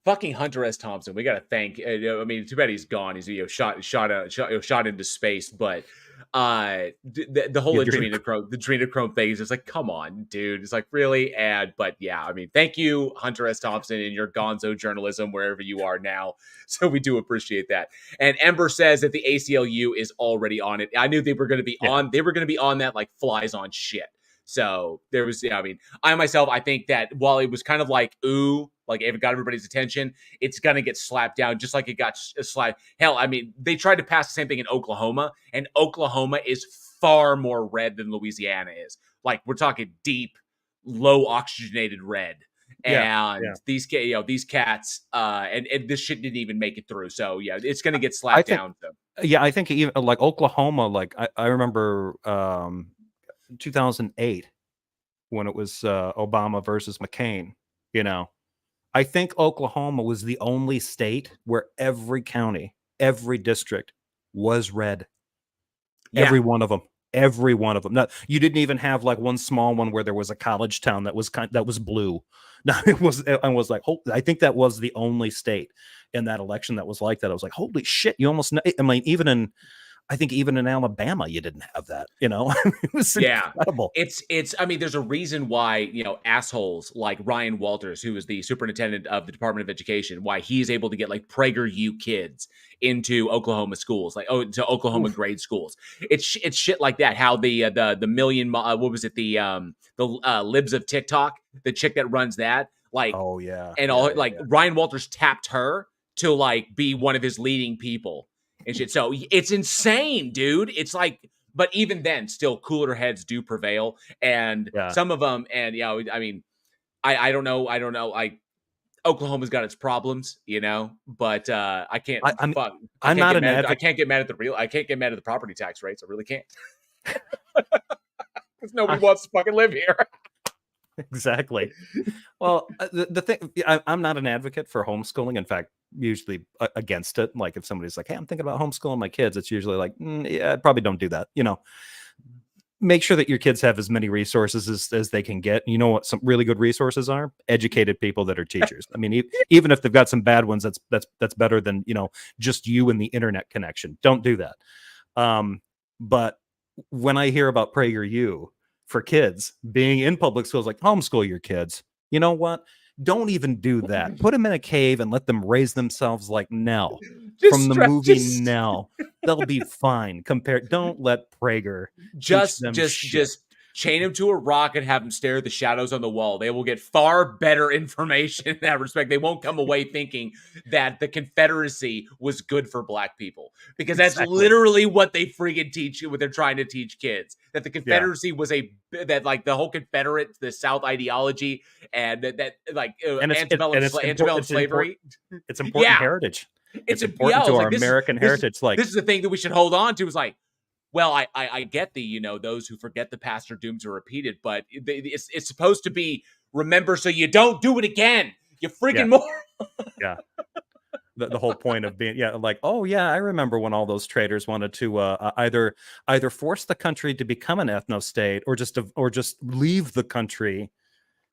Speaker 1: Fucking Hunter S. Thompson. We got to thank. I mean, too bad he's gone. He's shot into space. But the whole adrenochrome thing is just like, come on, dude. It's like really. But yeah, I mean, thank you, Hunter S. Thompson, and your Gonzo journalism wherever you are now. So we do appreciate that. And Ember says that the ACLU is already on it. I knew they were going to be
Speaker 2: Yeah,
Speaker 1: on. They were going to be on that like flies on shit. So there was, yeah, I mean, I think that while it was kind of like, ooh, like it got everybody's attention, it's going to get slapped down just like it got slapped. Hell, I mean, they tried to pass the same thing in Oklahoma, and Oklahoma is far more red than Louisiana is. Like we're talking deep, low oxygenated red.
Speaker 2: yeah, yeah.
Speaker 1: And these cats, and this shit didn't even make it through. So yeah, it's going to get
Speaker 2: I
Speaker 1: slapped
Speaker 2: think
Speaker 1: down. So.
Speaker 2: yeah, I think even like Oklahoma, like I remember 2008 when it was Obama versus McCain. I think Oklahoma was the only state where every county, every district was red.
Speaker 1: Yeah,
Speaker 2: Every one of them. Now, you didn't even have like one small one where there was a college town that was blue. No, I was like, I think that was the only state in that election that was like that. I was like, holy shit! You almost, I mean, I think even in Alabama, you didn't have that. It was
Speaker 1: yeah.
Speaker 2: incredible.
Speaker 1: I mean, there's a reason why, assholes like Ryan Walters, who is the superintendent of the Department of Education, why he's able to get like PragerU kids into Oklahoma schools, like to Oklahoma
Speaker 2: Oof.
Speaker 1: grade schools. It's shit like that. How the million what was it the libs of TikTok, the chick that runs that, like,
Speaker 2: Oh yeah,
Speaker 1: and
Speaker 2: yeah,
Speaker 1: all
Speaker 2: yeah,
Speaker 1: like
Speaker 2: yeah.
Speaker 1: Ryan Walters tapped her to like be one of his leading people and shit. So it's insane, dude. It's like, but even then, still cooler heads do prevail, and
Speaker 2: Yeah.
Speaker 1: some of them, and I mean, I don't know, I Oklahoma's got its problems, but I can't
Speaker 2: I'm
Speaker 1: fuck,
Speaker 2: I'm not an
Speaker 1: I
Speaker 2: advocate.
Speaker 1: can't get mad at I can't get mad at the property tax rates. I really can't, because nobody
Speaker 2: I,
Speaker 1: wants to fucking live here.
Speaker 2: exactly. Well, the thing, I'm not an advocate for homeschooling. In fact, usually against it. Like if somebody's like, "Hey, I'm thinking about homeschooling my kids," it's usually like, "Yeah, probably don't do that." Make sure that your kids have as many resources as they can get. You know what some really good resources are? Educated people that are teachers. I mean, even if they've got some bad ones, that's better than just you and the internet connection. Don't do that. But when I hear about PragerU for kids being in public schools, like homeschool your kids, you know what? Don't even do that. Put them in a cave and let them raise themselves like Nell from
Speaker 1: Just
Speaker 2: the
Speaker 1: stress,
Speaker 2: movie
Speaker 1: just
Speaker 2: Nell. They'll be fine. Compared, don't let Prager teach
Speaker 1: just
Speaker 2: them
Speaker 1: just
Speaker 2: shit.
Speaker 1: just chain him to a rock and have him stare at the shadows on the wall. They will get far better information in that respect. They won't come away thinking that the Confederacy was good for black people, because that's
Speaker 2: Exactly.
Speaker 1: literally what they freaking teach you, what they're trying to teach kids. That the
Speaker 2: Yeah.
Speaker 1: Confederacy was that like the whole Confederate, the South ideology, and that like
Speaker 2: And
Speaker 1: antebellum slavery.
Speaker 2: it's important
Speaker 1: Yeah,
Speaker 2: heritage.
Speaker 1: it's
Speaker 2: It's
Speaker 1: a yeah.
Speaker 2: important
Speaker 1: I
Speaker 2: to
Speaker 1: was
Speaker 2: our
Speaker 1: like,
Speaker 2: American
Speaker 1: this is
Speaker 2: heritage. Like,
Speaker 1: this is the thing that we should hold on to. Is like, well, I get the, those who forget the past are doomed to repeat it, but it's supposed to be remember so you don't do it again. You
Speaker 2: yeah,
Speaker 1: freaking more.
Speaker 2: yeah. The whole point of being, yeah, like, oh yeah, I remember when all those traders wanted to either force the country to become an ethno state, or just leave the country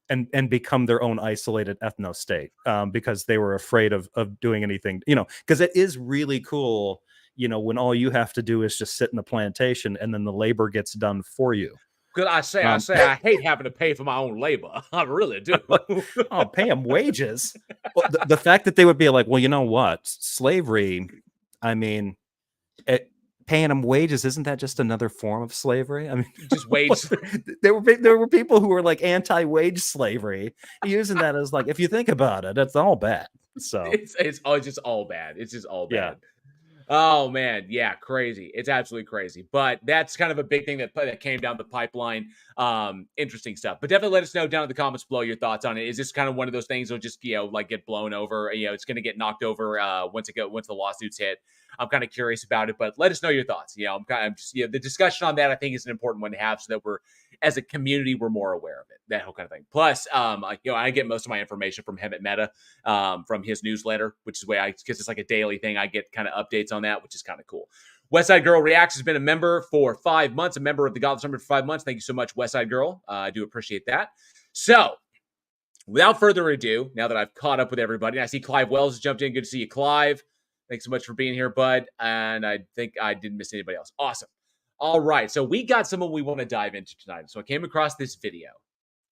Speaker 2: and become their own isolated ethno state, because they were afraid of doing anything, because it is really cool, when all you have to do is just sit in the plantation and then the labor gets done for you.
Speaker 1: Because
Speaker 2: Um,
Speaker 1: I hate having to pay for my own labor. I really do.
Speaker 2: oh, pay them wages. Well, the fact that they would be like, well, you know what, slavery, I mean, paying them wages, isn't that just another form of slavery? I mean,
Speaker 1: Just wage.
Speaker 2: there were people who were like anti-wage slavery, using that as, like, if you think about it, it's all bad. So
Speaker 1: It's just all bad. It's just all
Speaker 2: yeah.
Speaker 1: bad. Oh man, yeah, crazy. It's absolutely crazy. But that's kind of a big thing that came down the pipeline. Interesting stuff. But definitely let us know down in the comments below your thoughts on it. Is this kind of one of those things that'll just like get blown over? It's going to get knocked over once the lawsuits hit. I'm kind of curious about it, but let us know your thoughts. I'm just the discussion on that I think is an important one to have, so that we're, as a community, we're more aware of it. That whole kind of thing. Plus, I get most of my information from him at Meta, from his newsletter, which is because it's like a daily thing. I get kind of updates on that, which is kind of cool. Westside Girl Reacts has been a member for 5 months, a member of the Godless Number for 5 months. Thank you so much, Westside Girl. I do appreciate that. So, without further ado, now that I've caught up with everybody, and I see Clive Wells has jumped in. Good to see you, Clive. Thanks so much for being here, bud. And I think I didn't miss anybody else. Awesome. All right. So we got someone we want to dive into tonight. So I came across this video,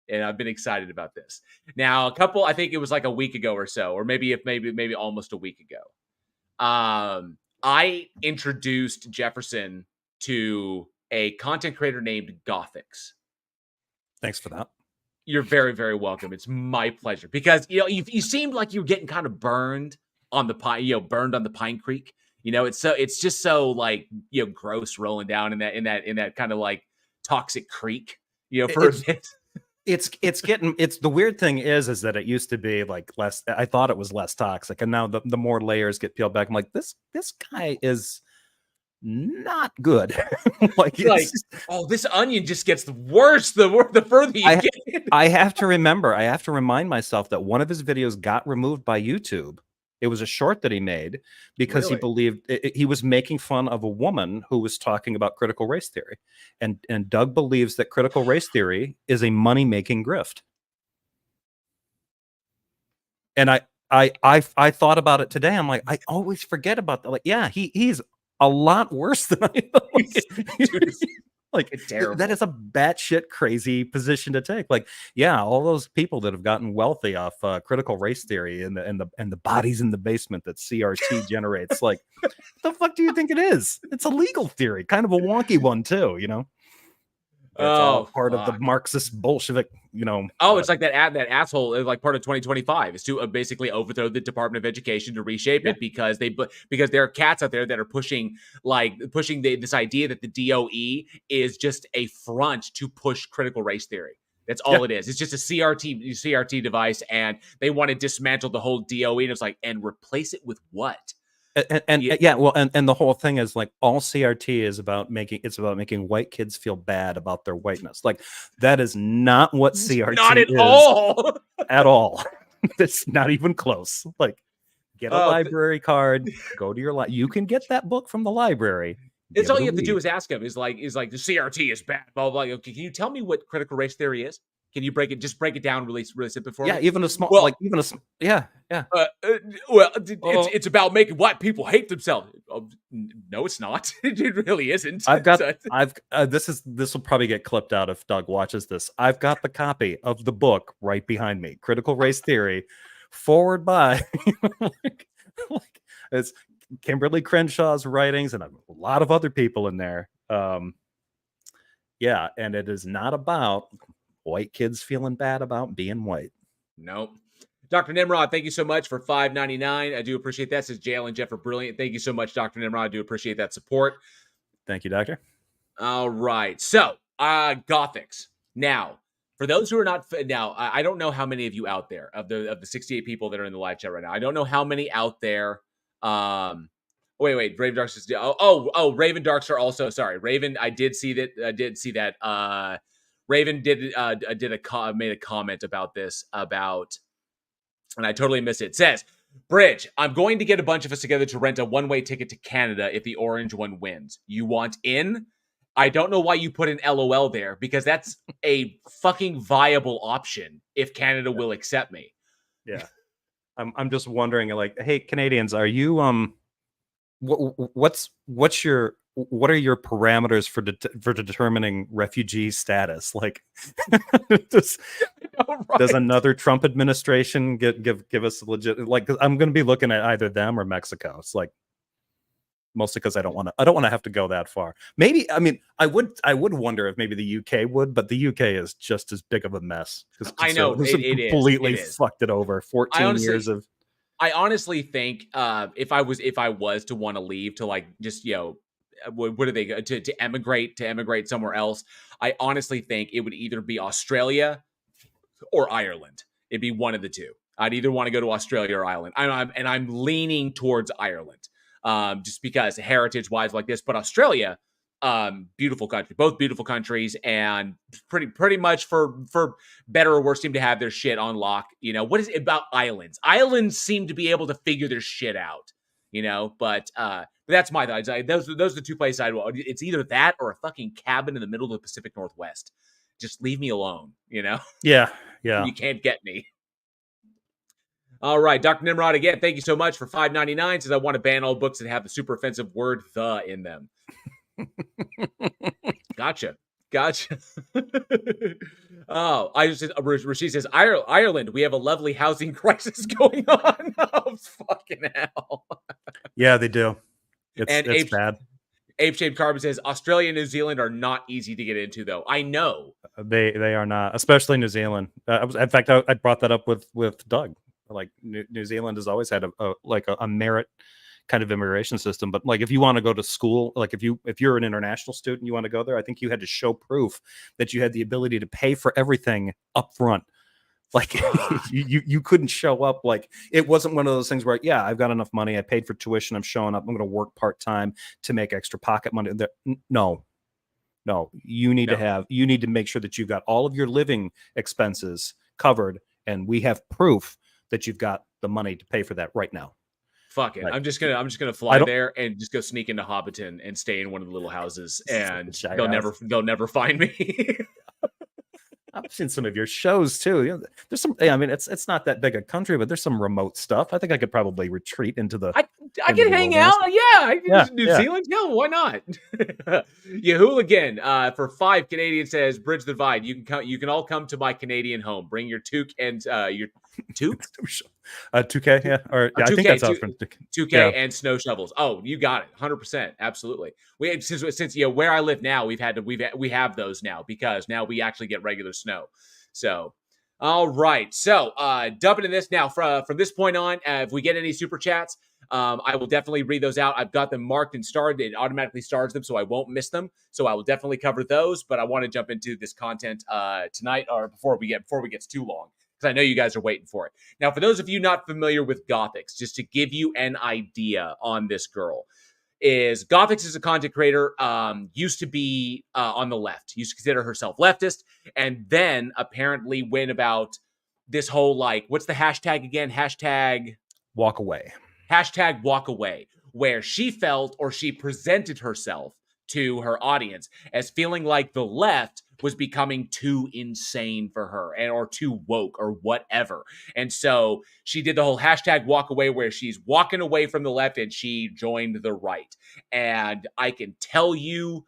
Speaker 1: and I've been excited about this. Now, I think it was like a week ago or so, or maybe almost a week ago. I introduced Jefferson to a content creator named Gothics.
Speaker 2: Thanks for that.
Speaker 1: You're very, very welcome. It's my pleasure, because you seemed like you were getting kind of burned on the Pine Creek. It's just so like gross rolling down in that kind of like toxic creek. For a bit.
Speaker 2: It's the weird thing is that it used to be like less. I thought it was less toxic, and now the more layers get peeled back, I'm like, this guy is not good.
Speaker 1: This onion just gets worse the further you get.
Speaker 2: I have to remind myself that one of his videos got removed by YouTube. It was a short that he made because he believed he was making fun of a woman who was talking about critical race theory. And Doug believes that critical race theory is a money-making grift. And I thought about it today. I'm like, I always forget about that. Like, yeah, he's a lot worse than I thought. Like, that is a batshit crazy position to take. Like, yeah, all those people that have gotten wealthy off critical race theory and the bodies in the basement that CRT generates. Like, what the fuck do you think it is? It's a legal theory, kind of a wonky one too. It's all part of the Marxist Bolshevik.
Speaker 1: It's like that asshole, like part of 2025 is to basically overthrow the Department of Education to reshape it, because there are cats out there that are pushing this idea that the DOE is just a front to push critical race theory. That's all it is. It's just a CRT device, and they want to dismantle the whole DOE. And it's like, and replace it with what?
Speaker 2: And the whole thing is like, all CRT is about making white kids feel bad about their whiteness. Like, that is not what CRT
Speaker 1: not at
Speaker 2: is
Speaker 1: all.
Speaker 2: At all. It's not even close. Like, get a library card, go to your you can get that book from the library.
Speaker 1: It's all you have to do is ask him. Is like the CRT is bad. Blah blah. Okay, can you tell me what critical race theory is? Can you break it down really simple for
Speaker 2: Yeah,
Speaker 1: me?
Speaker 2: even a small,
Speaker 1: Well,
Speaker 2: like even a yeah, yeah.
Speaker 1: Uh, uh, well,
Speaker 2: Oh,
Speaker 1: it's about making white people hate themselves. No, it's not. It really isn't.
Speaker 2: I've got
Speaker 1: So,
Speaker 2: I've this will probably get clipped out if Doug watches this. I've got the copy of the book right behind me, Critical Race Theory, forward by like it's Kimberly Crenshaw's writings and a lot of other people in there. Yeah, and it is not about white kids feeling bad about being white.
Speaker 1: nope. Dr. Nimrod, thank you so much for $5.99. I do appreciate that. Says Jail and Jeff are brilliant. Thank you so much, Dr. Nimrod. I do appreciate that support.
Speaker 2: Thank you, Doctor.
Speaker 1: All right. So, Gothics. Now, for those who are not now, I don't know how many of you out there of the 68 people that are in the live chat right now. I don't know how many out there. Wait. Raven Darks is Raven Darks are also sorry. Raven, I did see that. Raven made a comment about this and I totally missed it. It says, Bridge, I'm going to get a bunch of us together to rent a one-way ticket to Canada if the orange one wins. You want in? I don't know why you put an LOL there because that's a fucking viable option if Canada will accept me.
Speaker 2: Yeah. I'm just wondering, like, hey, Canadians, are you what are your parameters for determining refugee status? Like, does another Trump administration give us legit? Like, I'm going to be looking at either them or Mexico. It's like mostly because I don't want to have to go that far. Maybe I would wonder if maybe the UK would, but the UK is just as big of a mess.
Speaker 1: I know it
Speaker 2: completely
Speaker 1: is.
Speaker 2: Fucked it over. 14 years of.
Speaker 1: I honestly think if I was to want to leave to like just what are they to emigrate somewhere else? I honestly think it would either be Australia or Ireland. It'd be one of the two. I'd either want to go to Australia or Ireland. I'm leaning towards Ireland, just because heritage wise like this. But Australia, beautiful country, both beautiful countries, and pretty much for better or worse seem to have their shit on lock. What is it about islands? Islands seem to be able to figure their shit out. But that's my thoughts. Those are the two places I'd want. It's either that or a fucking cabin in the middle of the Pacific Northwest. Just leave me alone.
Speaker 2: Yeah.
Speaker 1: You can't get me. All right, Dr. Nimrod, again, thank you so much for $5.99. Says I want to ban all books that have the super offensive word "the" in them. Gotcha. Oh, Rashid says Ireland. We have a lovely housing crisis going on. Oh, fucking hell.
Speaker 2: Yeah, they do. It's bad.
Speaker 1: Ape-shaped Carbon says Australia and New Zealand are not easy to get into, though. I know
Speaker 2: they are not, especially New Zealand. In fact, I brought that up with Doug. Like New Zealand has always had a merit kind of immigration system, but like if you want to go to school, like if you're an international student, you want to go there, I think you had to show proof that you had the ability to pay for everything up front. Like you couldn't show up. Like it wasn't one of those things where, yeah, I've got enough money, I paid for tuition, I'm showing up, I'm going to work part-time to make extra pocket money. No, you need to make sure that you've got all of your living expenses covered, and we have proof that you've got the money to pay for that right now.
Speaker 1: Fuck it. Like, I'm just gonna fly there and just go sneak into Hobbiton and stay in one of the little houses, and they'll never find me.
Speaker 2: I've seen some of your shows too. There's some. I mean, it's not that big a country, but there's some remote stuff. I think I could probably retreat into the.
Speaker 1: I can hang out. Yeah, New Zealand. Yeah, why not? Hooligan for 5 Canadian says, "Bridge the divide. You can all come to my Canadian home. Bring your toque and your toque."
Speaker 2: 2K, yeah, or yeah, 2K, I think that's
Speaker 1: 2K and snow shovels. Oh, you got it, 100%, absolutely. Since where I live now, we have those now because now we actually get regular snow. So, all right, so dumping in this now from this point on. If we get any super chats, I will definitely read those out. I've got them marked and starred. It automatically stars them, so I won't miss them. So I will definitely cover those. But I want to jump into this content tonight, or before we get too long, because I know you guys are waiting for it. Now, for those of you not familiar with Gothics, just to give you an idea on this girl, Gothics is a content creator, used to be on the left, used to consider herself leftist, and then apparently went about this whole, like, what's the hashtag again? Hashtag
Speaker 2: walk away.
Speaker 1: Hashtag walk away, where she felt, or she presented herself to her audience as feeling like the left was becoming too insane for her or too woke or whatever. And so she did the whole hashtag walk away, where she's walking away from the left and she joined the right. And I can tell you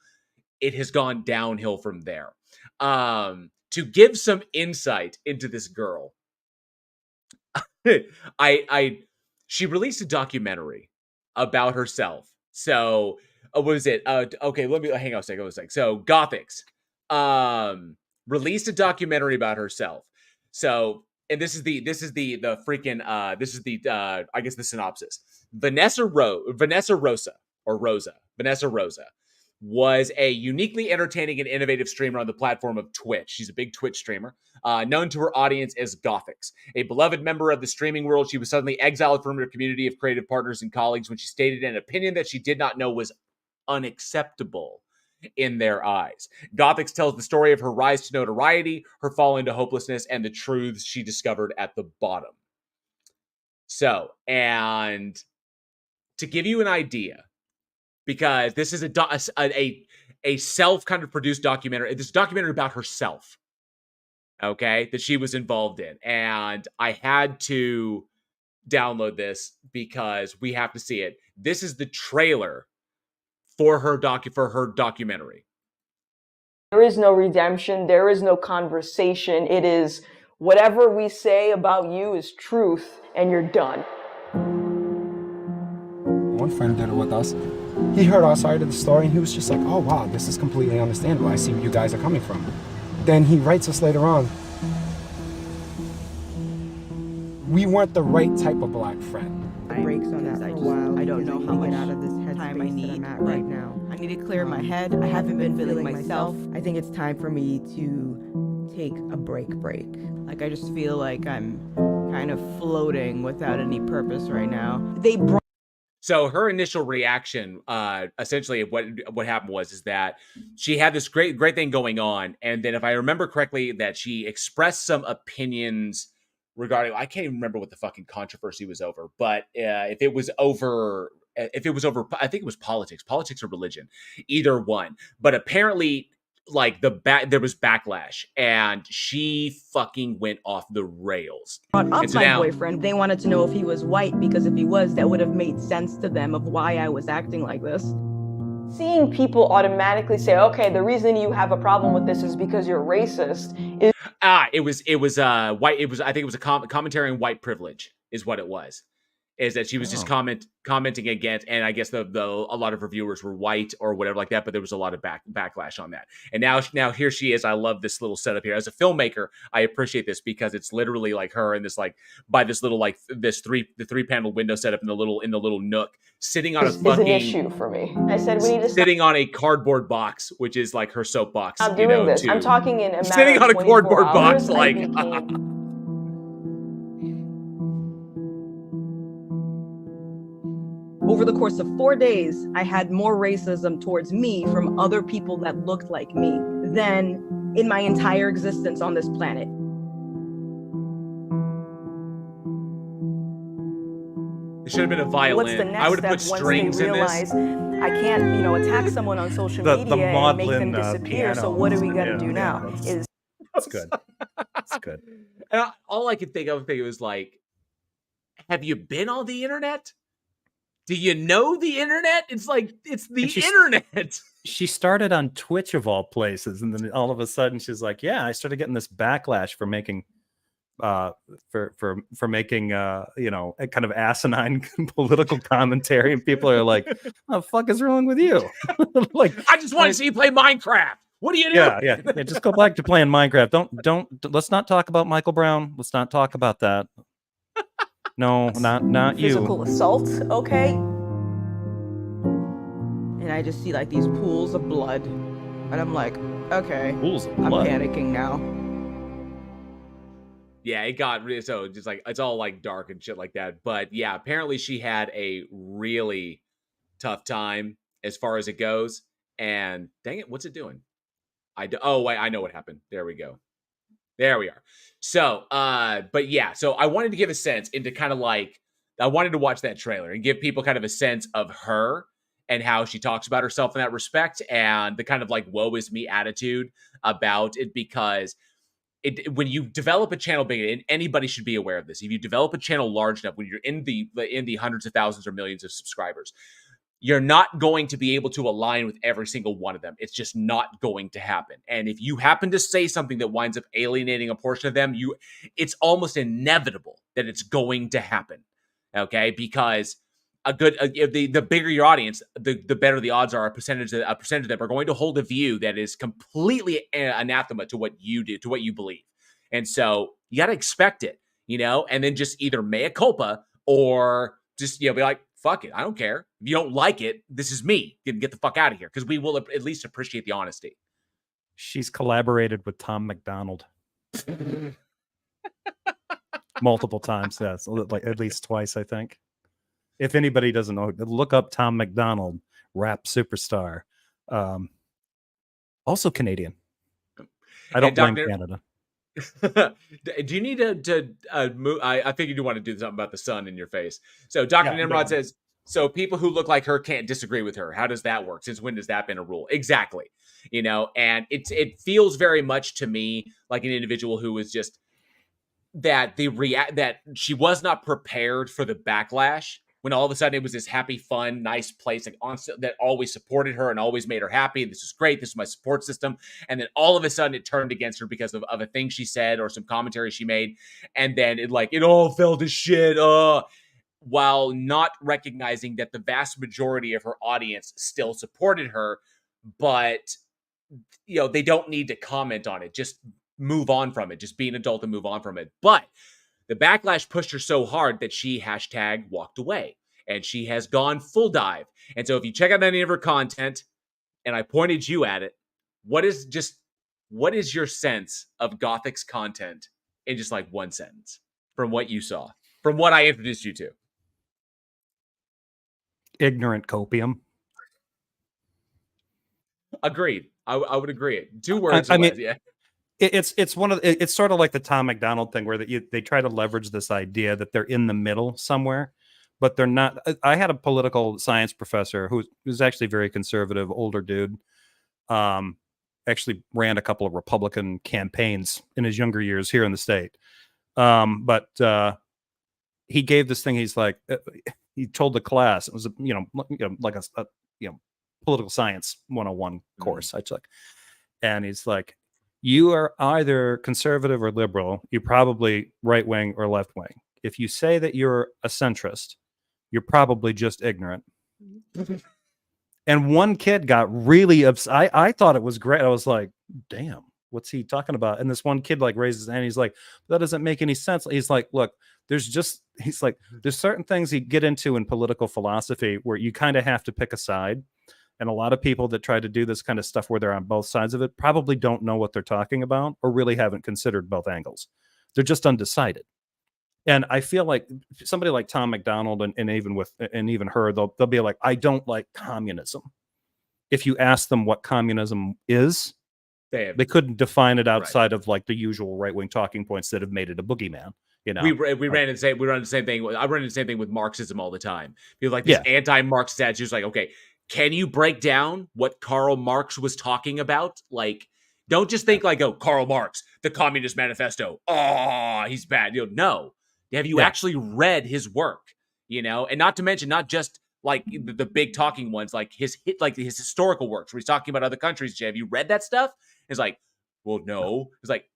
Speaker 1: it has gone downhill from there. To give some insight into this girl, she released a documentary about herself. So what was it? Okay, let me hang on a second. So Gothics released a documentary about herself. So, and this is the freaking I guess the synopsis. Vanessa Rosa was a uniquely entertaining and innovative streamer on the platform of Twitch. She's a big Twitch streamer, known to her audience as Gothics. A beloved member of the streaming world, she was suddenly exiled from her community of creative partners and colleagues when she stated an opinion that she did not know was unacceptable in their eyes. Gothics tells the story of her rise to notoriety, her fall into hopelessness, and the truths she discovered at the bottom. So, and to give you an idea, because this is a self kind of produced documentary. This documentary about herself, okay, that she was involved in, and I had to download this because we have to see it. This is the trailer for her documentary.
Speaker 3: There is no redemption. There is no conversation. It is whatever we say about you is truth, and you're done.
Speaker 4: One friend did it with us. He heard our side of the story and he was just like, oh wow, this is completely understandable. I see where you guys are coming from. Then he writes us later on, we weren't the right type of black friend.
Speaker 5: Breaks on that for a while. I don't know how much out of this time I need I'm at right now. I need to clear my head. I haven't been feeling myself. I think it's time for me to take a break. Like, I just feel like I'm kind of floating without any purpose right now.
Speaker 1: So her initial reaction, essentially, what happened is that she had this great thing going on, and then if I remember correctly, that she expressed some opinions regarding, I can't even remember what the fucking controversy was over, but if it was over, I think it was politics or religion, either one. But apparently, like there was backlash, and she fucking went off the rails.
Speaker 5: Brought up my boyfriend. They wanted to know if he was white, because if he was, that would have made sense to them of why I was acting like this.
Speaker 3: Seeing people automatically say, okay, the reason you have a problem with this is because you're racist.
Speaker 1: It was white. I think it was a commentary on white privilege is what it was. Is that she was just commenting against, and I guess a lot of her viewers were white or whatever like that, but there was a lot of backlash on that. And now here she is. I love this little setup here. As a filmmaker, I appreciate this because it's literally like her in this by this little the 3-panel window setup in the little nook, sitting on a fucking
Speaker 3: an issue for me. I said we need to
Speaker 1: sitting on a cardboard box, which is like her soapbox.
Speaker 3: I'm doing this. I'm talking in a
Speaker 1: sitting on a cardboard box like.
Speaker 5: Over the course of 4 days, I had more racism towards me from other people that looked like me than in my entire existence on this planet.
Speaker 1: It should have been a violin.
Speaker 3: What's the next
Speaker 1: I would have put
Speaker 3: step
Speaker 1: strings
Speaker 3: once they realize I can't, attack someone on social media and make them disappear. So what are we going to do now?
Speaker 2: That's good. That's good.
Speaker 1: And all I could think of was like, have you been on the internet? Do you know the internet? It's like, it's the internet.
Speaker 2: She started on Twitch of all places, and then all of a sudden she's like, yeah, I started getting this backlash for making for making a kind of asinine political commentary, and people are like, what the fuck is wrong with you? Like,
Speaker 1: I just want to see you play Minecraft. What do you do?
Speaker 2: Yeah, just go back to playing Minecraft. Don't let's not talk about Michael Brown. Let's not talk about that. No, not you.
Speaker 3: Physical assault, okay?
Speaker 5: And I just see like these pools of blood, and I'm like, okay,
Speaker 2: Pools of
Speaker 5: I'm
Speaker 2: blood.
Speaker 5: panicking now.
Speaker 1: Yeah, it got really, so just like, it's all like dark and shit like that. But yeah, apparently she had a really tough time as far as it goes. And dang it, what's it doing? Oh wait, I know what happened. There we go. There we are. So, but yeah, so I wanted to give a sense into kind of like, I wanted to watch that trailer and give people kind of a sense of her and how she talks about herself in that respect, and the kind of like woe is me attitude about it, because when you develop a channel big, and anybody should be aware of this, if you develop a channel large enough, when you're in the hundreds of thousands or millions of subscribers, you're not going to be able to align with every single one of them. It's just not going to happen. And if you happen to say something that winds up alienating a portion of them, it's almost inevitable that it's going to happen. Okay, because the bigger your audience, the better the odds are a percentage of them are going to hold a view that is completely anathema to what you do, to what you believe. And so you got to expect it, and then just either mea culpa or just, be like, fuck it, I don't care. If you don't like it, this is me. Get the fuck out of here, because we will at least appreciate the honesty.
Speaker 2: She's collaborated with Tom McDonald multiple times. Yes, like at least twice, I think. If anybody doesn't know, look up Tom McDonald, rap superstar. Also Canadian. I don't blame Canada.
Speaker 1: Do you need to move? I think you do want to do something about the sun in your face. So Dr. Nimrod says, so people who look like her can't disagree with her. How does that work? Since when has that been a rule? Exactly. And it feels very much to me like an individual who was just that she was not prepared for the backlash, when all of a sudden it was this happy, fun, nice place that always supported her and always made her happy. This is great. This is my support system. And then all of a sudden it turned against her because of a thing she said or some commentary she made. And then it all fell to shit. While not recognizing that the vast majority of her audience still supported her, but they don't need to comment on it. Just move on from it. Just be an adult and move on from it. But the backlash pushed her so hard that she #walked away, and she has gone full dive. And so if you check out any of her content, and I pointed you at it, what is your sense of Gothic's content in just like one sentence from what you saw, from what I introduced you to?
Speaker 2: Ignorant copium.
Speaker 1: Agreed. I would agree. 2 words. Yeah.
Speaker 2: It's sort of like the Tom McDonald thing, where they try to leverage this idea that they're in the middle somewhere, but they're not. I had a political science professor who's actually very conservative, older dude. Actually ran a couple of Republican campaigns in his younger years here in the state. But he gave this thing. He's like, he told the class, it was like a political science 101 course I took, and he's like, you are either conservative or liberal. You're probably right wing or left wing. If you say that you're a centrist, you're probably just ignorant. And one kid got really upset. I thought it was great. I was like, damn, what's he talking about? And this one kid raises his hand. He's like, that doesn't make any sense. He's like, look, there's certain things you get into in political philosophy where you kind of have to pick a side. And a lot of people that try to do this kind of stuff where they're on both sides of it probably don't know what they're talking about or really haven't considered both angles. They're just undecided. And I feel like somebody like Tom McDonald and even her, they'll be like, I don't like communism. If you ask them what communism is, they couldn't define it outside of like the usual right-wing talking points that have made it a boogeyman. We ran the
Speaker 1: same thing. I run into the same thing with Marxism all the time. People like this anti-Marxist attitude, like, okay, can you break down what Karl Marx was talking about? Like, don't just think like, oh, Karl Marx, the Communist Manifesto. Oh, he's bad. No. Have you actually read his work? And not to mention, not just like the big talking ones, like his historical works where he's talking about other countries. Have you read that stuff? It's like, well, no. It's like,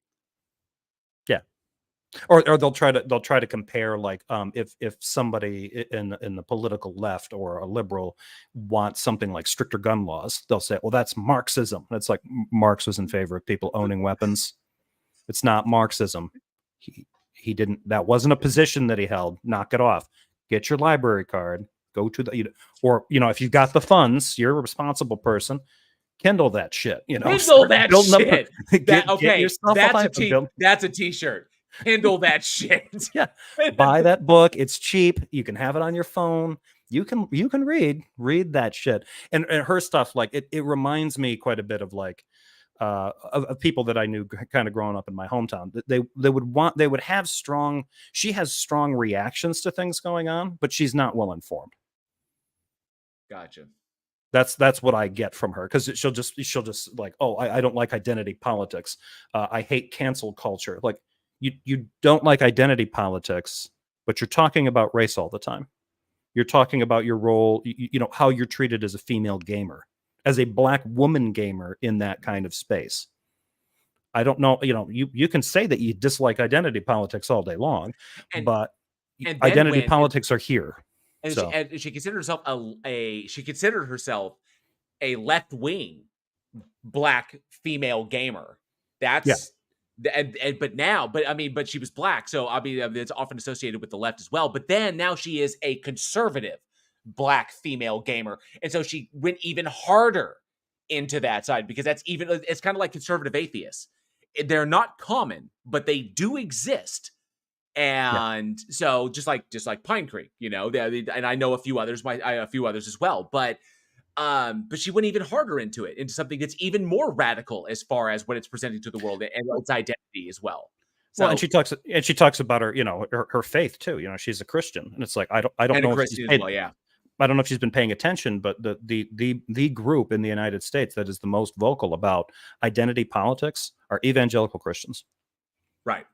Speaker 2: yeah. Or they'll try to compare, like, if somebody in the political left or a liberal wants something like stricter gun laws, they'll say, well, that's Marxism. And it's like, Marx was in favor of people owning weapons. It's not Marxism. He didn't. That wasn't a position that he held. Knock it off. Get your library card. Go to if you've got the funds, you're a responsible person. Kindle that shit.
Speaker 1: Kindle that shit. That's a t-shirt. Kindle that shit.
Speaker 2: Yeah. Buy that book. It's cheap. You can have it on your phone. You can read that shit. And her stuff, like it reminds me quite a bit of like of people that I knew kind of growing up in my hometown. They would have she has strong reactions to things going on, but she's not well informed.
Speaker 1: Gotcha.
Speaker 2: That's what I get from her, because she'll just like, oh, I don't like identity politics. I hate cancel culture. Like, you don't like identity politics, but you're talking about race all the time. You're talking about your role, how you're treated as a female gamer, as a Black woman gamer in that kind of space. I don't know, you can say that you dislike identity politics all day long,
Speaker 1: And
Speaker 2: but
Speaker 1: and then
Speaker 2: identity
Speaker 1: when
Speaker 2: politics are here.
Speaker 1: and
Speaker 2: So
Speaker 1: she considered herself she considered herself a left-wing Black female gamer.
Speaker 2: yeah,
Speaker 1: That's but she was Black, so I mean it's often associated with the left as well. But then now she is a conservative Black female gamer, and so she went even harder into that side, because it's kind of like conservative atheists. They're not common, but they do exist.
Speaker 2: yeah.
Speaker 1: And so just like Pine Creek, and I know a few others, a few others as well, but she went even harder into something that's even more radical as far as what it's presenting to the world and its identity as well. So,
Speaker 2: Well, and she talks about her faith too. She's a Christian, and it's like, I don't
Speaker 1: and a
Speaker 2: know if
Speaker 1: Christian
Speaker 2: she's
Speaker 1: as well, yeah.
Speaker 2: I don't know if she's been paying attention, but the group in the United States that is the most vocal about identity politics are evangelical Christians.
Speaker 1: Right.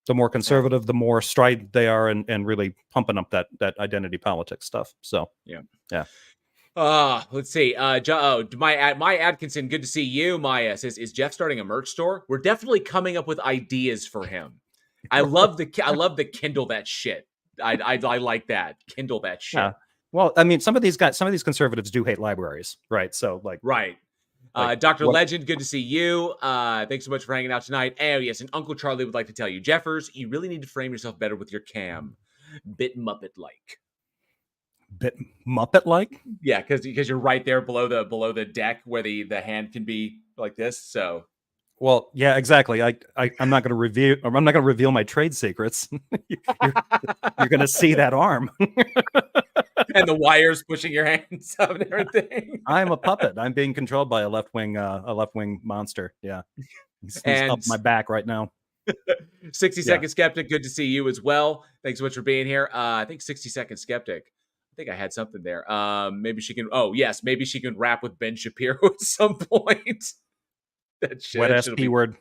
Speaker 2: The more conservative, the more strident they are, and really pumping up that identity politics stuff. So
Speaker 1: yeah. Let's see. Maya Atkinson, good to see you. Maya says, "Is Jeff starting a merch store? We're definitely coming up with ideas for him. I love the Kindle that shit. I like that. Kindle that shit.
Speaker 2: Yeah. Well, I mean, some of these conservatives do hate libraries, right? So like,
Speaker 1: right. Dr. Legend, good to see you. Thanks so much for hanging out tonight. Oh, yes, and Uncle Charlie would like to tell you, Jeffers, you really need to frame yourself better with your cam. Bit Muppet-like.
Speaker 2: Bit Muppet-like?
Speaker 1: Yeah, because you're right there below the deck where the hand can be like this. So,
Speaker 2: well, yeah, exactly. I'm not going to reveal my trade secrets. You're going to see that arm.
Speaker 1: And the wires pushing your hands up and everything.
Speaker 2: I'm a puppet. I'm being controlled by a left wing monster. Yeah, he's up my back right now.
Speaker 1: 60-second skeptic, good to see you as well. Thanks so much for being here. I think 60-second skeptic. I think I had something there. Maybe she can. Oh yes, maybe she can rap with Ben Shapiro at some point. That shit.
Speaker 2: Wet ass P word.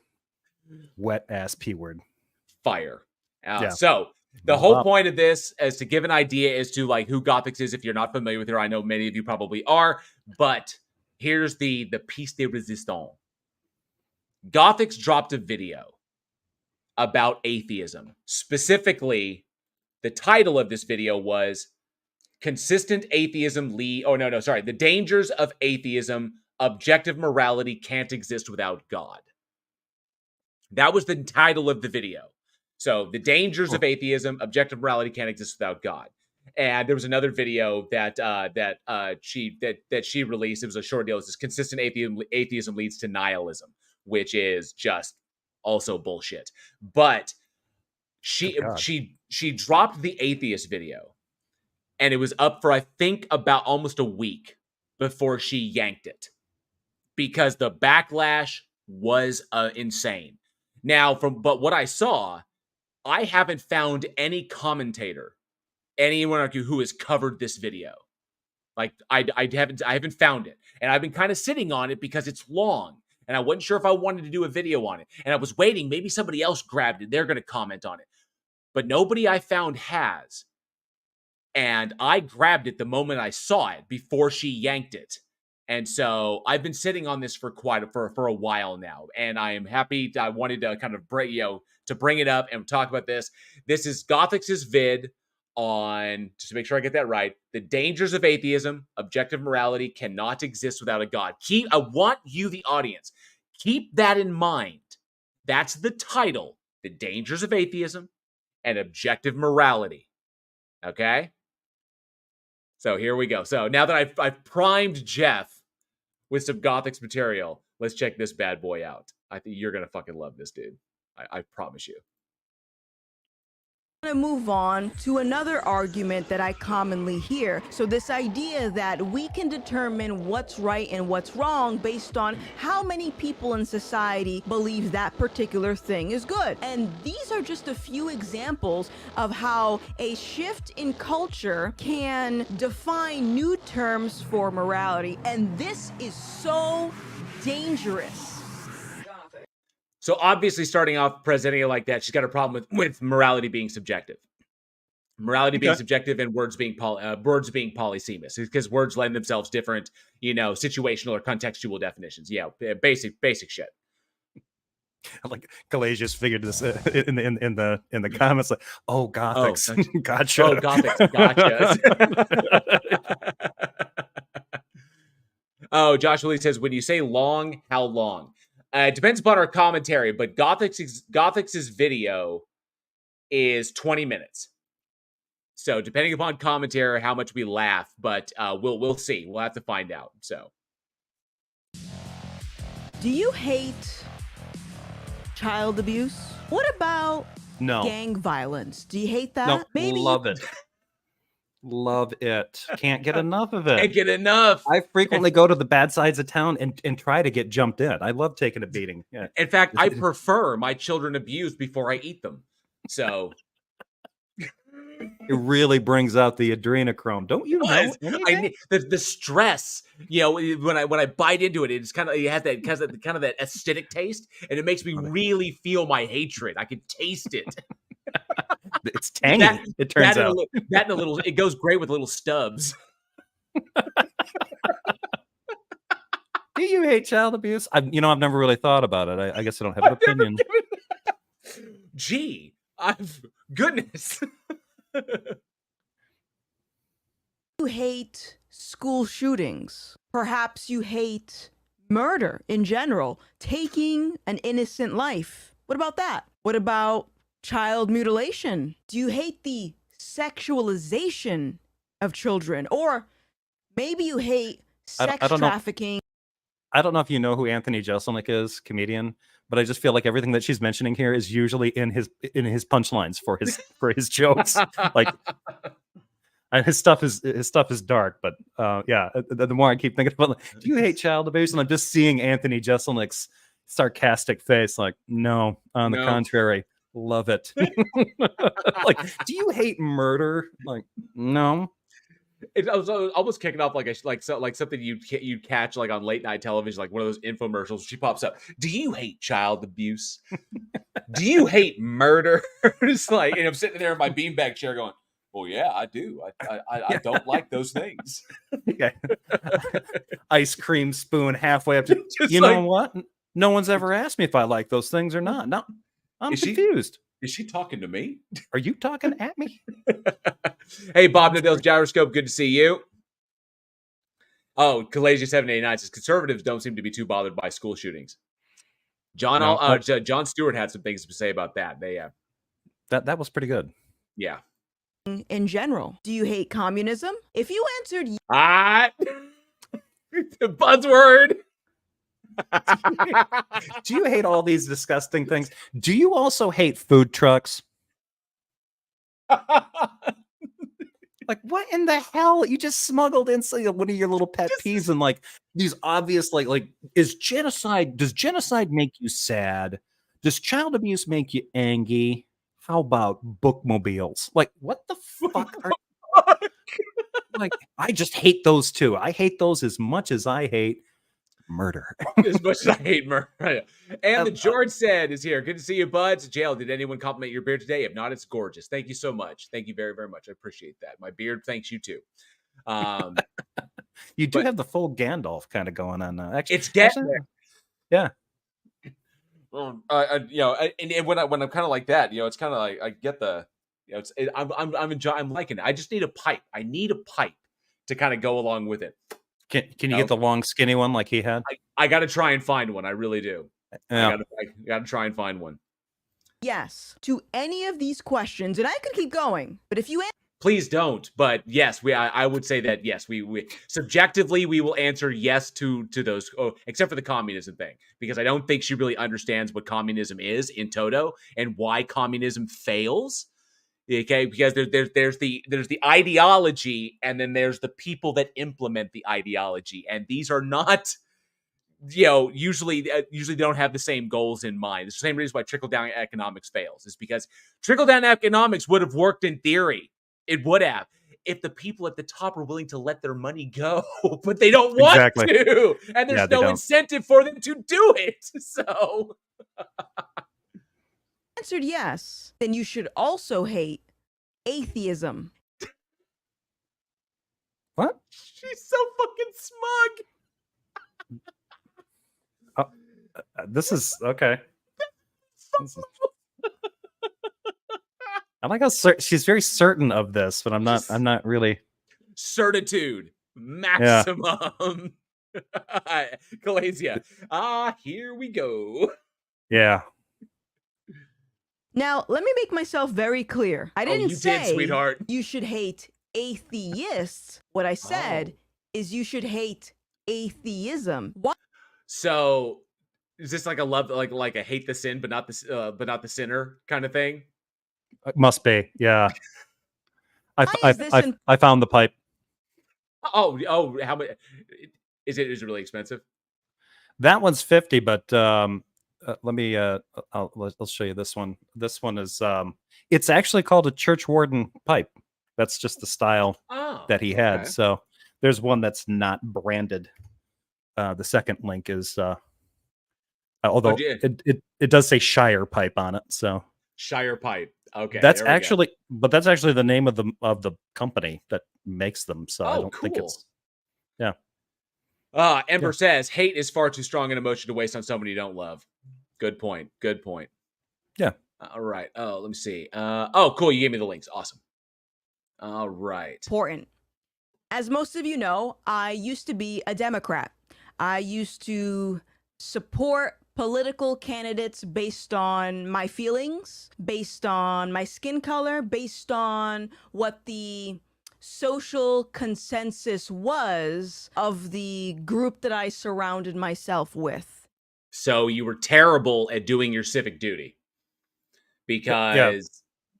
Speaker 2: Wet ass P word.
Speaker 1: Fire. So the whole point of this is to give an idea as to like who Gothix is. If you're not familiar with her, I know many of you probably are, but here's the piece de resistance. Gothix dropped a video about atheism. Specifically, the title of this video was "Consistent Atheism The Dangers of Atheism. Objective morality can't exist without God." That was the title of the video. So, the dangers of atheism, objective morality can't exist without God. And there was another video that she released. It was a short deal. It says, "Consistent atheism leads to nihilism," which is just also bullshit. But she dropped the atheist video, and it was up for I think about almost a week before she yanked it, because the backlash was insane. Now, but what I saw, I haven't found any commentator, anyone who has covered this video. Like I haven't found it, and I've been kind of sitting on it because it's long, and I wasn't sure if I wanted to do a video on it, and I was waiting. Maybe somebody else grabbed it; they're going to comment on it, but nobody I found has. And I grabbed it the moment I saw it before she yanked it. And so I've been sitting on this for a while now, and I am happy. I wanted to kind of bring it up and talk about this. This is Gothix's vid on, just to make sure I get that right, "The Dangers of Atheism. Objective morality cannot exist without a God." I want you, the audience, keep that in mind. That's the title: "The Dangers of Atheism and Objective Morality." Okay? So here we go. So now that I've primed Jeff with some Gothix material, let's check this bad boy out. I think you're going to fucking love this, dude. I promise you.
Speaker 5: To move on to another argument that I commonly hear. So this idea that we can determine what's right and what's wrong based on how many people in society believe that particular thing is good. And these are just a few examples of how a shift in culture can define new terms for morality. And this is so dangerous.
Speaker 1: So obviously, starting off presenting it like that, she's got a problem with morality being subjective. Morality being subjective and words being polysemous, because words lend themselves different, situational or contextual definitions. Yeah, basic shit.
Speaker 2: Like Calais just figured this in the comments, like, oh, Gothics, gotcha.
Speaker 1: Oh, Gothics, gotcha. Oh, Joshua Lee says, when you say long, how long? It depends upon our commentary, but Gothics' video is 20 minutes. So depending upon commentary, how much we laugh, but we'll see. We'll have to find out. So,
Speaker 5: do you hate child abuse? What about gang violence? Do you hate that?
Speaker 2: No, maybe love it. Love it. Can't get enough of it.
Speaker 1: Can't get enough.
Speaker 2: I frequently go to the bad sides of town and try to get jumped in. I love taking a beating. Yeah.
Speaker 1: In fact, I prefer my children abused before I eat them. So
Speaker 2: it really brings out the adrenochrome, don't you know?
Speaker 1: The stress, when I bite into it, it's kind of, it has that kind of that acidic taste, and it makes me really feel my hatred. I can taste it.
Speaker 2: It's tangy. It turns out
Speaker 1: it goes great with little stubs.
Speaker 2: Do you hate child abuse? I've never really thought about it. I guess I don't have an opinion.
Speaker 1: Goodness.
Speaker 5: You hate school shootings. Perhaps you hate murder in general, taking an innocent life. What about that? What about child mutilation? Do you hate the sexualization of children? Or maybe you hate sex trafficking.
Speaker 2: I don't know if you know who Anthony Jeselnik is, comedian, but I just feel like everything that she's mentioning here is usually in his punchlines for his jokes. Like, his stuff is dark, but the more I keep thinking about, like, do you hate child abuse? And I'm just seeing Anthony Jeselnik's sarcastic face, like, no, on the contrary, love it. Like, do you hate murder? Like, no.
Speaker 1: I was almost kicking off like something you'd catch like on late night television, like one of those infomercials. She pops up. Do you hate child abuse? Do you hate murder? It's like, and I'm sitting there in my beanbag chair going, well, yeah, I do. I don't like those things.
Speaker 2: Yeah. Ice cream spoon halfway up to, know what? No one's ever asked me if I like those things or not. No, I'm confused.
Speaker 1: Is she talking to me?
Speaker 2: Are you talking at me?
Speaker 1: Hey, Bob Nadell's Gyroscope. Good to see you. Oh, Kalasia789 says conservatives don't seem to be too bothered by school shootings. John Stewart had some things to say about that.
Speaker 2: That was pretty good.
Speaker 1: Yeah.
Speaker 5: In general, do you hate communism? If you answered
Speaker 1: the buzzword.
Speaker 2: Do you hate all these disgusting things? Do you also hate food trucks? Like, what in the hell? You just smuggled in one of your little pet peeves, and like these obvious like does genocide make you sad? Does child abuse make you angry? How about bookmobiles? Like, what the fuck are like, I just hate those too. I hate those as much as I hate murder.
Speaker 1: As much as I hate murder. And the George said is here. Good to see you, buds. Jail, did anyone compliment your beard today? If not, it's gorgeous. Thank you so much. Thank you very, very much. I appreciate that. My beard thanks you too.
Speaker 2: You do have the full Gandalf kind of going on now. Actually,
Speaker 1: it's getting there.
Speaker 2: Yeah.
Speaker 1: And when I'm kind of like that, it's kind of like I get the, I'm enjoying. I'm liking it. I just need a pipe. I need a pipe to kind of go along with it.
Speaker 2: Can you get the long, skinny one like he had?
Speaker 1: I got to try and find one. I really do.
Speaker 2: Yeah.
Speaker 1: I got to try and find one.
Speaker 5: Yes to any of these questions, and I could keep going, but if you
Speaker 1: please don't. But yes, I would say that yes, we subjectively we will answer yes to those, except for the communism thing, because I don't think she really understands what communism is in toto and why communism fails. Okay, because there's the ideology, and then there's the people that implement the ideology, and these are not, usually they don't have the same goals in mind. It's the same reason why trickle down economics fails, is because trickle down economics would have worked in theory. It would have, if the people at the top are willing to let their money go, but they don't want
Speaker 2: Exactly.
Speaker 1: to, and there's
Speaker 2: Yeah, they
Speaker 1: no
Speaker 2: don't.
Speaker 1: incentive for them to do it. So
Speaker 5: Answered yes, then you should also hate atheism.
Speaker 2: What?
Speaker 1: she's so fucking smug.
Speaker 2: This is okay. I like how she's very certain of this, but I'm not really.
Speaker 1: Certitude maximum. Calasia. Here we go.
Speaker 2: Yeah.
Speaker 5: Now, let me make myself very clear. I didn't say
Speaker 1: sweetheart.
Speaker 5: you should hate atheists. What I said is you should hate atheism. Why?
Speaker 1: So, is this like a love, like a hate the sin, but not the sinner kind of thing?
Speaker 2: It must be. Yeah. I found the pipe.
Speaker 1: Oh, how much is it? Is it really expensive?
Speaker 2: That one's 50, but let me I'll show you this one. This one is it's actually called a church warden pipe. That's just the style that he had.
Speaker 1: Okay.
Speaker 2: So there's one that's not branded. The second link is although it does say Shire pipe on it. So
Speaker 1: Shire pipe. Okay.
Speaker 2: That's actually the name of the company that makes them. So I don't think it's
Speaker 1: Ember says hate is far too strong an emotion to waste on someone you don't love. Good point.
Speaker 2: Yeah.
Speaker 1: All right. Oh, let me see. Cool. You gave me the links. Awesome. All right.
Speaker 5: Important. As most of you know, I used to be a Democrat. I used to support political candidates based on my feelings, based on my skin color, based on what the social consensus was of the group that I surrounded myself with.
Speaker 1: So you were terrible at doing your civic duty because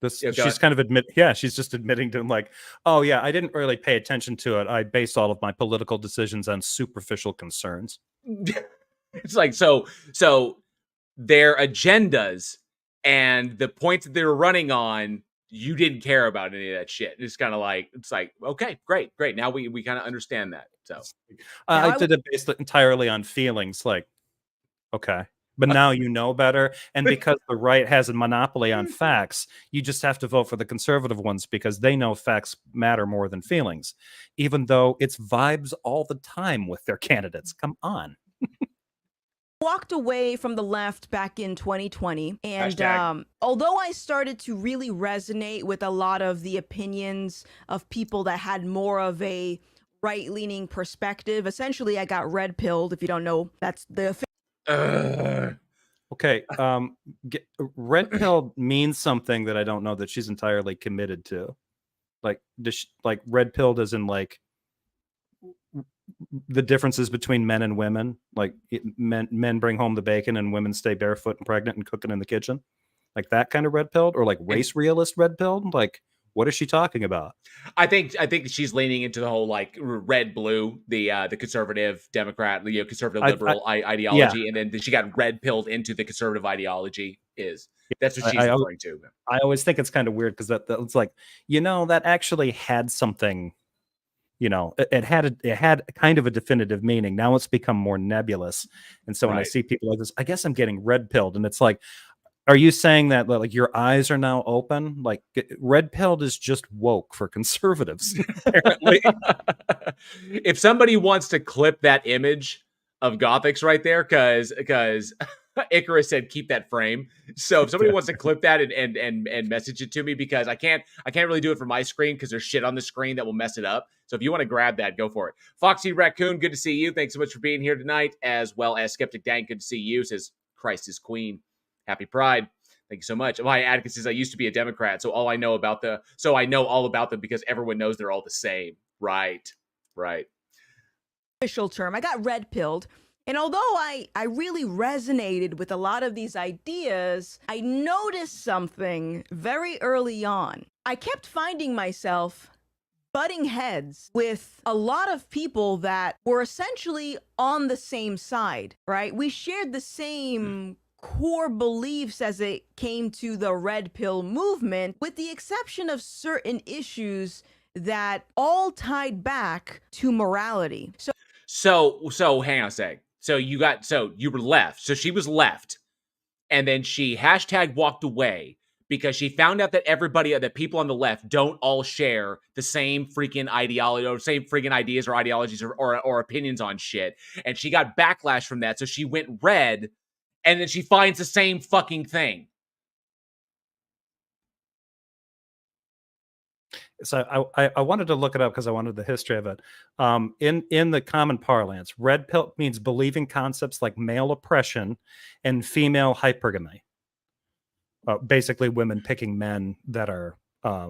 Speaker 2: she's kind of she's just admitting to him like, oh yeah, I didn't really pay attention to it. I based all of my political decisions on superficial concerns.
Speaker 1: It's like, so their agendas and the points that they were running on, you didn't care about any of that shit. It's kind of like, okay, great. Now we kind of understand that. So
Speaker 2: I did it based entirely on feelings. Like, okay, but now you know better. And because the right has a monopoly on facts, you just have to vote for the conservative ones because they know facts matter more than feelings, even though it's vibes all the time with their candidates. Come on.
Speaker 5: Walked away from the left back in 2020, and although I started to really resonate with a lot of the opinions of people that had more of a right-leaning perspective, essentially I got red-pilled. If you don't know, that's the
Speaker 2: okay. Red pill means something that I don't know that she's entirely committed to. Like, like red pilled as in like the differences between men and women, like men bring home the bacon and women stay barefoot and pregnant and cooking in the kitchen, like that kind of red pilled, or like race realist red pilled. Like, what is she talking about?
Speaker 1: I think she's leaning into the whole like red blue, the conservative Democrat, conservative liberal ideology, and then she got red pilled into the conservative ideology. That's what she's referring to.
Speaker 2: I always think it's kind of weird because that's like, that actually had something. It had kind of a definitive meaning. Now it's become more nebulous. And so when I see people like this, I guess I'm getting red pilled. And it's like, are you saying that like your eyes are now open? Like red pilled is just woke for conservatives, apparently.
Speaker 1: If somebody wants to clip that image of Gothics right there, because Icarus said keep that frame. So if somebody wants to clip that and message it to me, because I can't really do it from my screen because there's shit on the screen that will mess it up. So if you want to grab that, go for it. Foxy Raccoon, good to see you. Thanks so much for being here tonight, as well as Skeptic Dank, good to see you. Says Christ is Queen. Happy Pride. Thank you so much. My Atticus says I used to be a Democrat, so I know all about them because everyone knows they're all the same. Right.
Speaker 5: Official term. I got red pilled. And although I really resonated with a lot of these ideas, I noticed something very early on. I kept finding myself butting heads with a lot of people that were essentially on the same side, right? We shared the same core beliefs as it came to the red pill movement, with the exception of certain issues that all tied back to morality.
Speaker 1: So hang on a sec. So you were left. So she was left, and then she hashtag walked away because she found out that that people on the left don't all share the same freaking ideology or same freaking ideas or ideologies or opinions on shit. And she got backlash from that. So she went red, and then she finds the same fucking thing.
Speaker 2: So I wanted to look it up because I wanted the history of it. In the common parlance, red pill means believing concepts like male oppression and female hypergamy. Basically, women picking men that are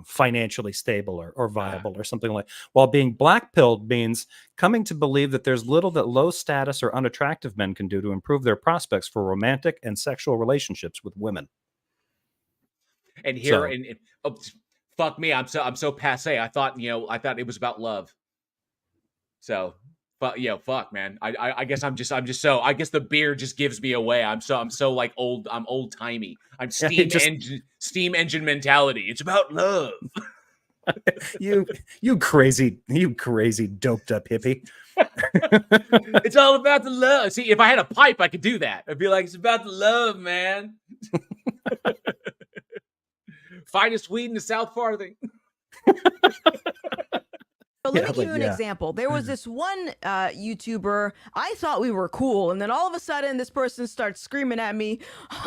Speaker 2: financially stable or viable or something like. While being black-pilled means coming to believe that there's little that low status or unattractive men can do to improve their prospects for romantic and sexual relationships with women.
Speaker 1: And here, fuck me, I'm so passe. I thought it was about love. So, but fuck, man. I guess I'm just so. I guess the beer just gives me away. I'm so like old. I'm old timey. I'm steam engine mentality. It's about love.
Speaker 2: you crazy doped up hippie.
Speaker 1: It's all about the love. See, if I had a pipe, I could do that. I'd be like, it's about the love, man. Finest weed in the South Farthing.
Speaker 5: So let me give you an example. There was this one YouTuber. I thought we were cool, and then all of a sudden this person starts screaming at me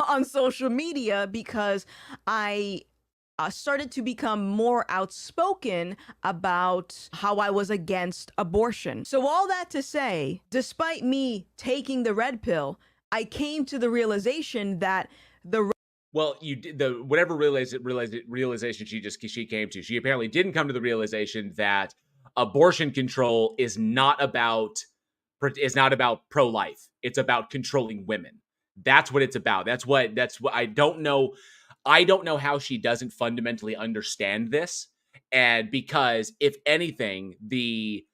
Speaker 5: on social media because I started to become more outspoken about how I was against abortion. So all that to say, despite me taking the red pill, I came to the realization that
Speaker 1: well, you did the whatever realization she came to. She apparently didn't come to the realization that abortion control is not about pro-life. It's about controlling women. That's what it's about. That's what I don't know. I don't know how she doesn't fundamentally understand this. And because if anything, the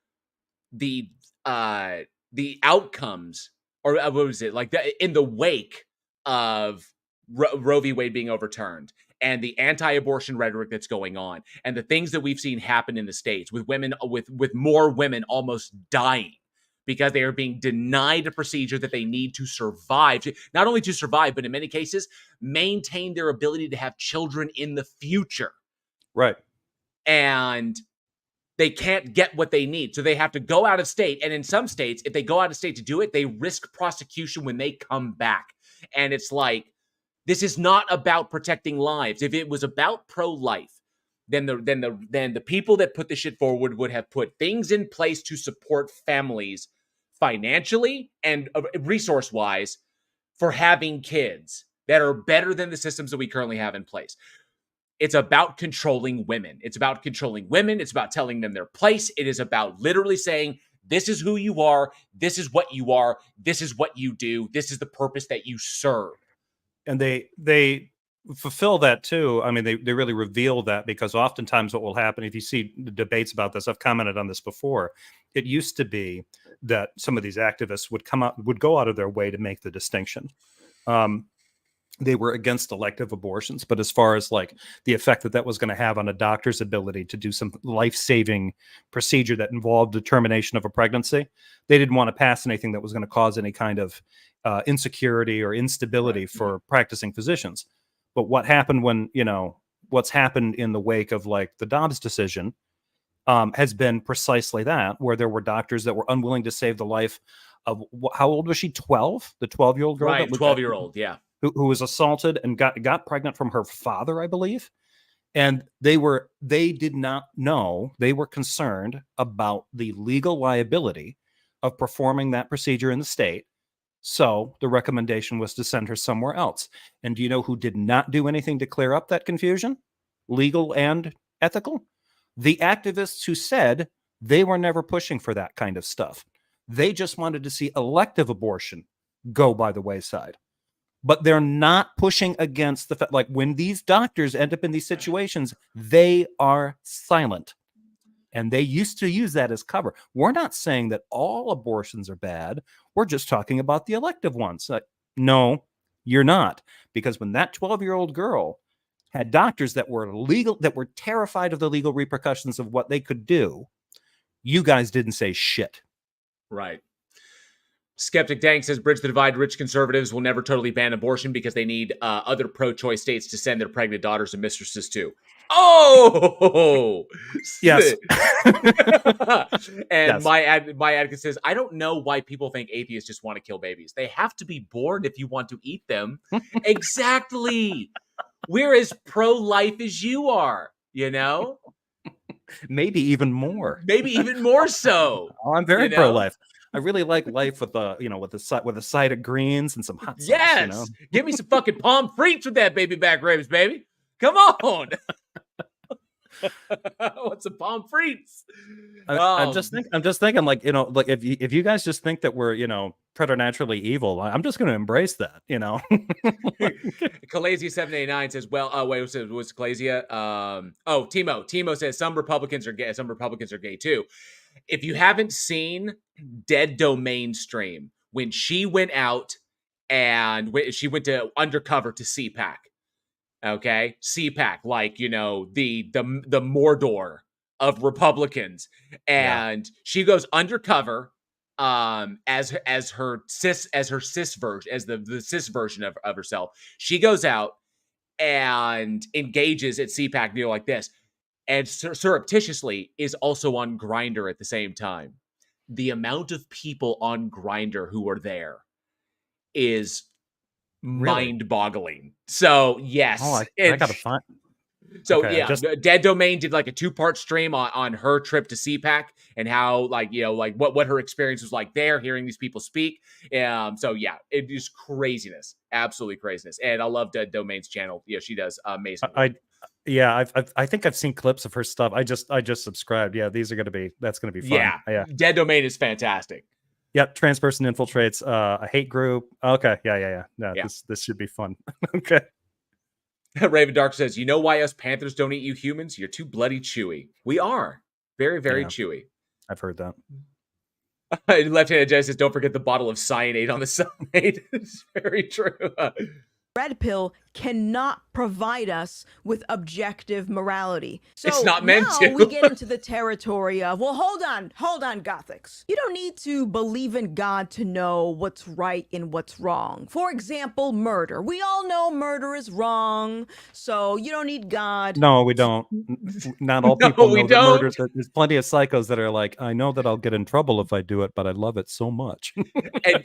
Speaker 1: outcomes, or what was it like in the wake of Roe v. Wade being overturned and the anti-abortion rhetoric that's going on and the things that we've seen happen in the States with women, with more women almost dying because they are being denied a procedure that they need to survive, not only to survive, but in many cases, maintain their ability to have children in the future.
Speaker 2: Right.
Speaker 1: And they can't get what they need. So they have to go out of state. And in some states, if they go out of state to do it, they risk prosecution when they come back. And it's like, this is not about protecting lives. If it was about pro-life, then the people that put this shit forward would have put things in place to support families financially and resource-wise for having kids that are better than the systems that we currently have in place. It's about controlling women. It's about controlling women. It's about telling them their place. It is about literally saying, this is who you are. This is what you are. This is what you do. This is the purpose that you serve.
Speaker 2: And they fulfill that too. I mean, they really reveal that, because oftentimes what will happen, if you see the debates about this, I've commented on this before, it used to be that some of these activists would go out of their way to make the distinction. They were against elective abortions, but as far as like the effect that was going to have on a doctor's ability to do some life-saving procedure that involved determination of a pregnancy, they didn't want to pass anything that was going to cause any kind of insecurity or instability for practicing physicians. But what happened what's happened in the wake of like the Dobbs decision has been precisely that, where there were doctors that were unwilling to save the life of, how old was she? 12? The 12-year-old girl?
Speaker 1: Right, 12-year-old, yeah.
Speaker 2: Who was assaulted and got pregnant from her father, I believe. And they did not know, they were concerned about the legal liability of performing that procedure in the state. So the recommendation was to send her somewhere else. And do you know who did not do anything to clear up that confusion, legal and ethical? The activists who said they were never pushing for that kind of stuff. They just wanted to see elective abortion go by the wayside. But they're not pushing against the fact, like when these doctors end up in these situations, they are silent. And they used to use that as cover. We're not saying that all abortions are bad. We're just talking about the elective ones. No, you're not. Because when that 12-year-old girl had doctors that were legal, that were terrified of the legal repercussions of what they could do, you guys didn't say shit.
Speaker 1: Right. Skeptic Dank says, bridge the divide. Rich conservatives will never totally ban abortion because they need other pro-choice states to send their pregnant daughters and mistresses to. Oh!
Speaker 2: Yes.
Speaker 1: And
Speaker 2: Yes.
Speaker 1: my advocate says, I don't know why people think atheists just want to kill babies. They have to be born if you want to eat them. Exactly. We're as pro-life as you are, you know?
Speaker 2: Maybe even more.
Speaker 1: Maybe even more so.
Speaker 2: Oh, I'm very
Speaker 1: you know?
Speaker 2: pro-life. I really like life with the, with a side of greens and some hot sauce.
Speaker 1: Yes. Give me some fucking palm frites with that baby back ribs, baby. Come on. What's some palm frites?
Speaker 2: I'm just thinking, like, like if you guys just think that we're, preternaturally evil, I'm just going to embrace that,
Speaker 1: Kalasia789 says, well, wait, what's Kalasia? Timo says some Republicans are gay. Some Republicans are gay too. If you haven't seen Dead Domain stream, when she went out and she went to undercover to CPAC, okay, CPAC, like, the Mordor of Republicans, and she goes undercover as her cis version, as the cis version of herself. She goes out and engages at CPAC near like this, and surreptitiously is also on Grindr at the same time. The amount of people on Grindr who are there is mind-boggling. So yes,
Speaker 2: I gotta find.
Speaker 1: So okay, Dead Domain did like a 2-part stream on her trip to CPAC and how what her experience was like there, hearing these people speak. So yeah, it is craziness, absolutely craziness. And I love Dead Domain's channel. Yeah, she does amazing work.
Speaker 2: I think I've seen clips of her stuff. I just subscribed. Yeah, that's gonna be fun.
Speaker 1: Yeah. Dead Domain is fantastic.
Speaker 2: Yep, trans person infiltrates a hate group. Okay, yeah. This should be fun. Okay.
Speaker 1: Raven Dark says, you know why us Panthers don't eat you humans? You're too bloody chewy. We are. Very, very chewy.
Speaker 2: I've heard that.
Speaker 1: Left-handed Jay says, don't forget the bottle of cyanide on the side. It's very true.
Speaker 5: Red pill cannot provide us with objective morality. So
Speaker 1: it's not meant
Speaker 5: now
Speaker 1: to.
Speaker 5: We get into the territory of, well, hold on, Gothics. You don't need to believe in God to know what's right and what's wrong. For example, murder. We all know murder is wrong, so you don't need God.
Speaker 2: No, we don't. Not all people know that murder. There's plenty of psychos that are like, I know that I'll get in trouble if I do it, but I love it so much.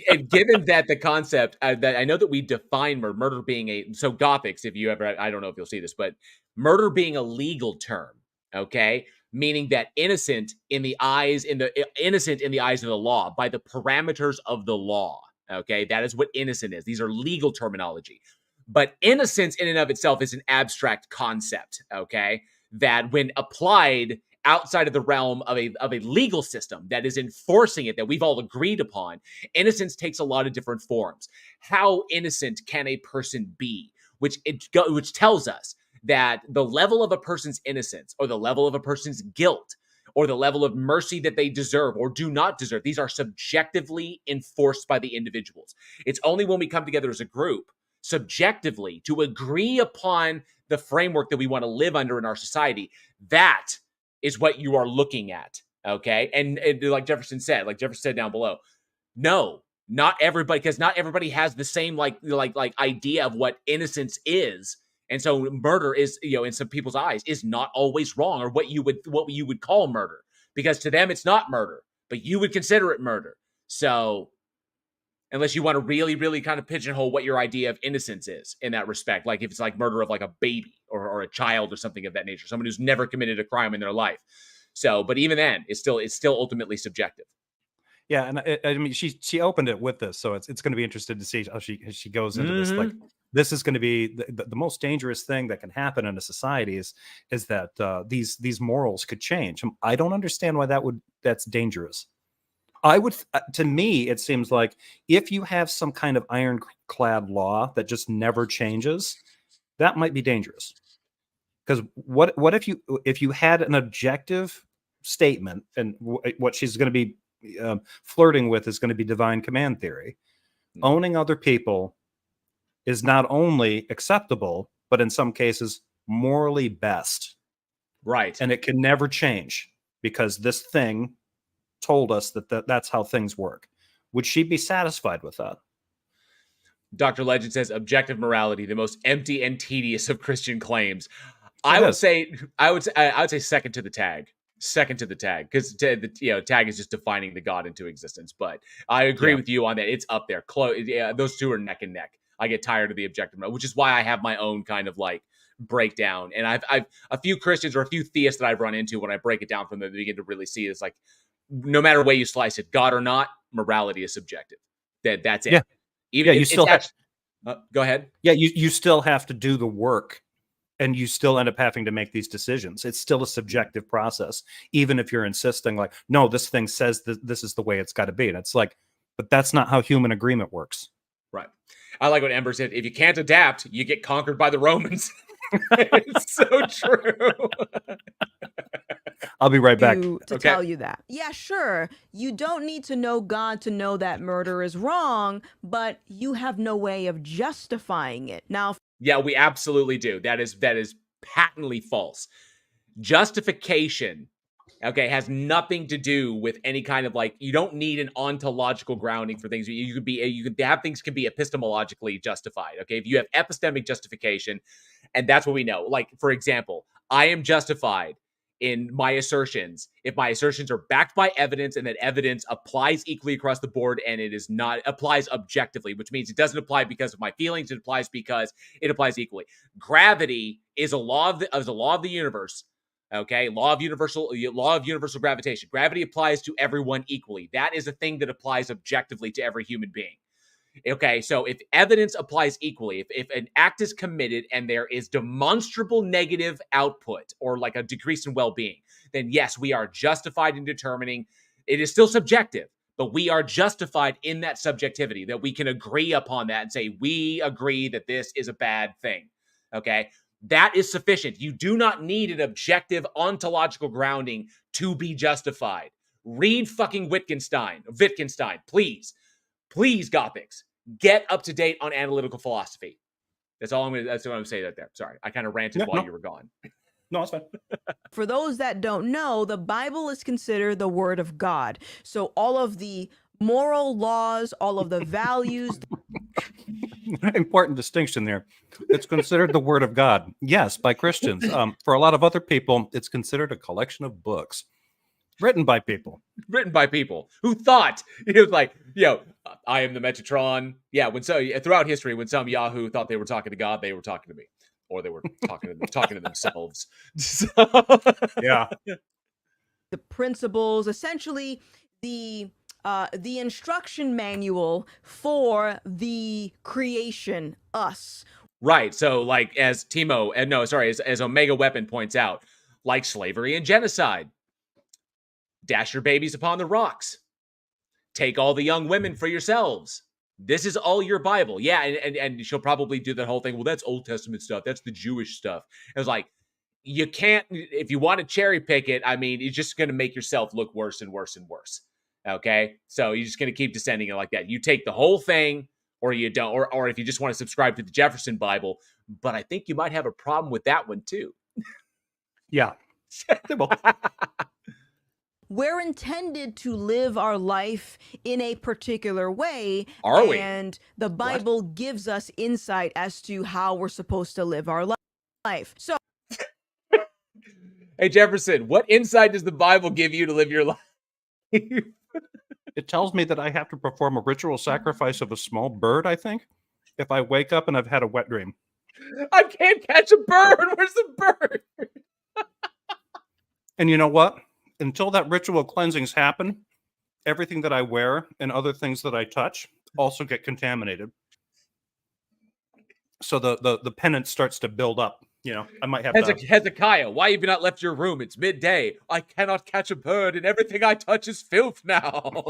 Speaker 1: and given that the concept that I know that we define murder being so Gothics, if you ever, I don't know if you'll see this, but murder being a legal term, okay, meaning that innocent in the eyes of the law, by the parameters of the law, okay, that is what innocent is. These are legal terminology, but innocence in and of itself is an abstract concept, okay, that when applied outside of the realm of a legal system that is enforcing it, that we've all agreed upon, innocence takes a lot of different forms. How innocent can a person be? Which tells us that the level of a person's innocence, or the level of a person's guilt, or the level of mercy that they deserve or do not deserve, these are subjectively enforced by the individuals. It's only when we come together as a group, subjectively, to agree upon the framework that we want to live under in our society, that is what you are looking at, okay? And like Jefferson said down below, no, not everybody, because not everybody has the same like idea of what innocence is. And so murder is, in some people's eyes, is not always wrong, or what you would call murder, because to them it's not murder, but you would consider it murder. So unless you want to really, really kind of pigeonhole what your idea of innocence is in that respect, like if it's like murder of like a baby or a child or something of that nature, someone who's never committed a crime in their life. So, but even then, it's still ultimately subjective.
Speaker 2: Yeah, and I mean, she opened it with this, so it's going to be interesting to see how she goes into this. Like, this is going to be the most dangerous thing that can happen in a society is that these morals could change. I don't understand why that's dangerous. I would, to me, it seems like if you have some kind of ironclad law that just never changes, that might be dangerous. Because what if you had an objective statement, and what she's going to be flirting with is going to be divine command theory. Owning other people is not only acceptable, but in some cases morally best.
Speaker 1: Right.
Speaker 2: And it can never change because this thing told us that that's how things work. Would she be satisfied with that?
Speaker 1: Dr. Legend says objective morality, the most empty and tedious of Christian claims. I would say second to the tag. Second to the tag, because tag is just defining the God into existence. But I agree with you on that. It's up there. Those two are neck and neck. I get tired of the objective, which is why I have my own kind of like breakdown. And I've a few Christians or a few theists that I've run into when I break it down from them, they begin to really see it's like, no matter way you slice it, God or not, morality is subjective. That's it.
Speaker 2: Yeah.
Speaker 1: Even
Speaker 2: you still have.
Speaker 1: Go ahead.
Speaker 2: Yeah, you still have to do the work. And you still end up having to make these decisions. It's still a subjective process, even if you're insisting like, no, this thing says that this is the way it's got to be. And it's like, but that's not how human agreement works.
Speaker 1: Right. I like what Ember said. If you can't adapt, you get conquered by the Romans. It's so true.
Speaker 2: I'll be right back.
Speaker 5: To tell you that. Yeah, sure. You don't need to know God to know that murder is wrong, but you have no way of justifying it. Now,
Speaker 1: yeah, we absolutely do. That is patently false. Justification, has nothing to do with any kind of like, you don't need an ontological grounding for things. You could have things can be epistemologically justified. Okay, if you have epistemic justification, and that's what we know. Like, for example, I am justified in my assertions if my assertions are backed by evidence and that evidence applies equally across the board and it is not applies objectively, which means it doesn't apply because of my feelings. It applies because it applies equally. Gravity is a law of the universe. Okay, law of universal gravitation. Gravity applies to everyone equally. That is a thing that applies objectively to every human being. Okay, so if evidence applies equally, if an act is committed and there is demonstrable negative output or like a decrease in well-being, then yes, we are justified in determining. It is still subjective, but we are justified in that subjectivity, that we can agree upon that and say, we agree that this is a bad thing. Okay, that is sufficient. You do not need an objective ontological grounding to be justified. Read fucking Wittgenstein, please. Please, Gothics, get up to date on analytical philosophy. That's what I'm going to say right there. Sorry, I kind of ranted while you were gone.
Speaker 2: No, it's fine.
Speaker 5: For those that don't know, the Bible is considered the word of God. So all of the moral laws, all of the values.
Speaker 2: Important distinction there. It's considered the word of God. Yes, by Christians. For a lot of other people, it's considered a collection of books. Written by people who thought
Speaker 1: it was like, I am the Metatron. Yeah, throughout history, when some Yahoo thought they were talking to God, they were talking to me, or they were talking to themselves.
Speaker 2: Yeah,
Speaker 5: the principles, essentially the instruction manual for the creation, us.
Speaker 1: Right. So, like as Omega Weapon points out, like slavery and genocide. Dash your babies upon the rocks. Take all the young women for yourselves. This is all your Bible. Yeah, and she'll probably do that whole thing. Well, that's Old Testament stuff. That's the Jewish stuff. It was like, you can't, if you want to cherry pick it, I mean, it's just going to make yourself look worse and worse and worse. Okay? So you're just going to keep descending it like that. You take the whole thing, or you don't, or if you just want to subscribe to the Jefferson Bible. But I think you might have a problem with that one too.
Speaker 2: Yeah.
Speaker 5: We're intended to live our life in a particular way.
Speaker 1: Are we?
Speaker 5: And the Bible gives us insight as to how we're supposed to live our life. So,
Speaker 1: hey, Jefferson, what insight does the Bible give you to live your life?
Speaker 2: It tells me that I have to perform a ritual sacrifice of a small bird, I think, if I wake up and I've had a wet dream.
Speaker 1: I can't catch a bird. Where's the bird?
Speaker 2: And you know what? Until that ritual cleansings happen, everything that I wear and other things that I touch also get contaminated. So the penance starts to build up I might have to.
Speaker 1: Hezekiah, why have you not left your room? It's midday. I cannot catch a bird, and everything I touch is filth now.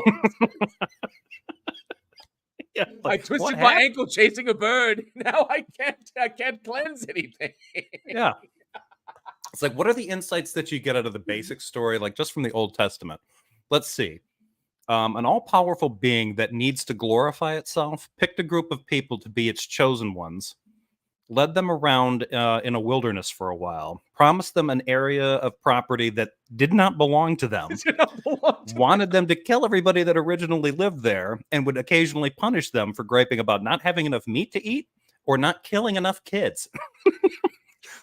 Speaker 2: Yeah,
Speaker 1: I twisted my ankle chasing a bird. Now I can't cleanse anything.
Speaker 2: Yeah. It's like, what are the insights that you get out of the basic story, like just from the Old Testament? Let's see. An all-powerful being that needs to glorify itself picked a group of people to be its chosen ones, led them around in a wilderness for a while, promised them an area of property that did not belong to them, wanted them to kill everybody that originally lived there, and would occasionally punish them for griping about not having enough meat to eat or not killing enough kids.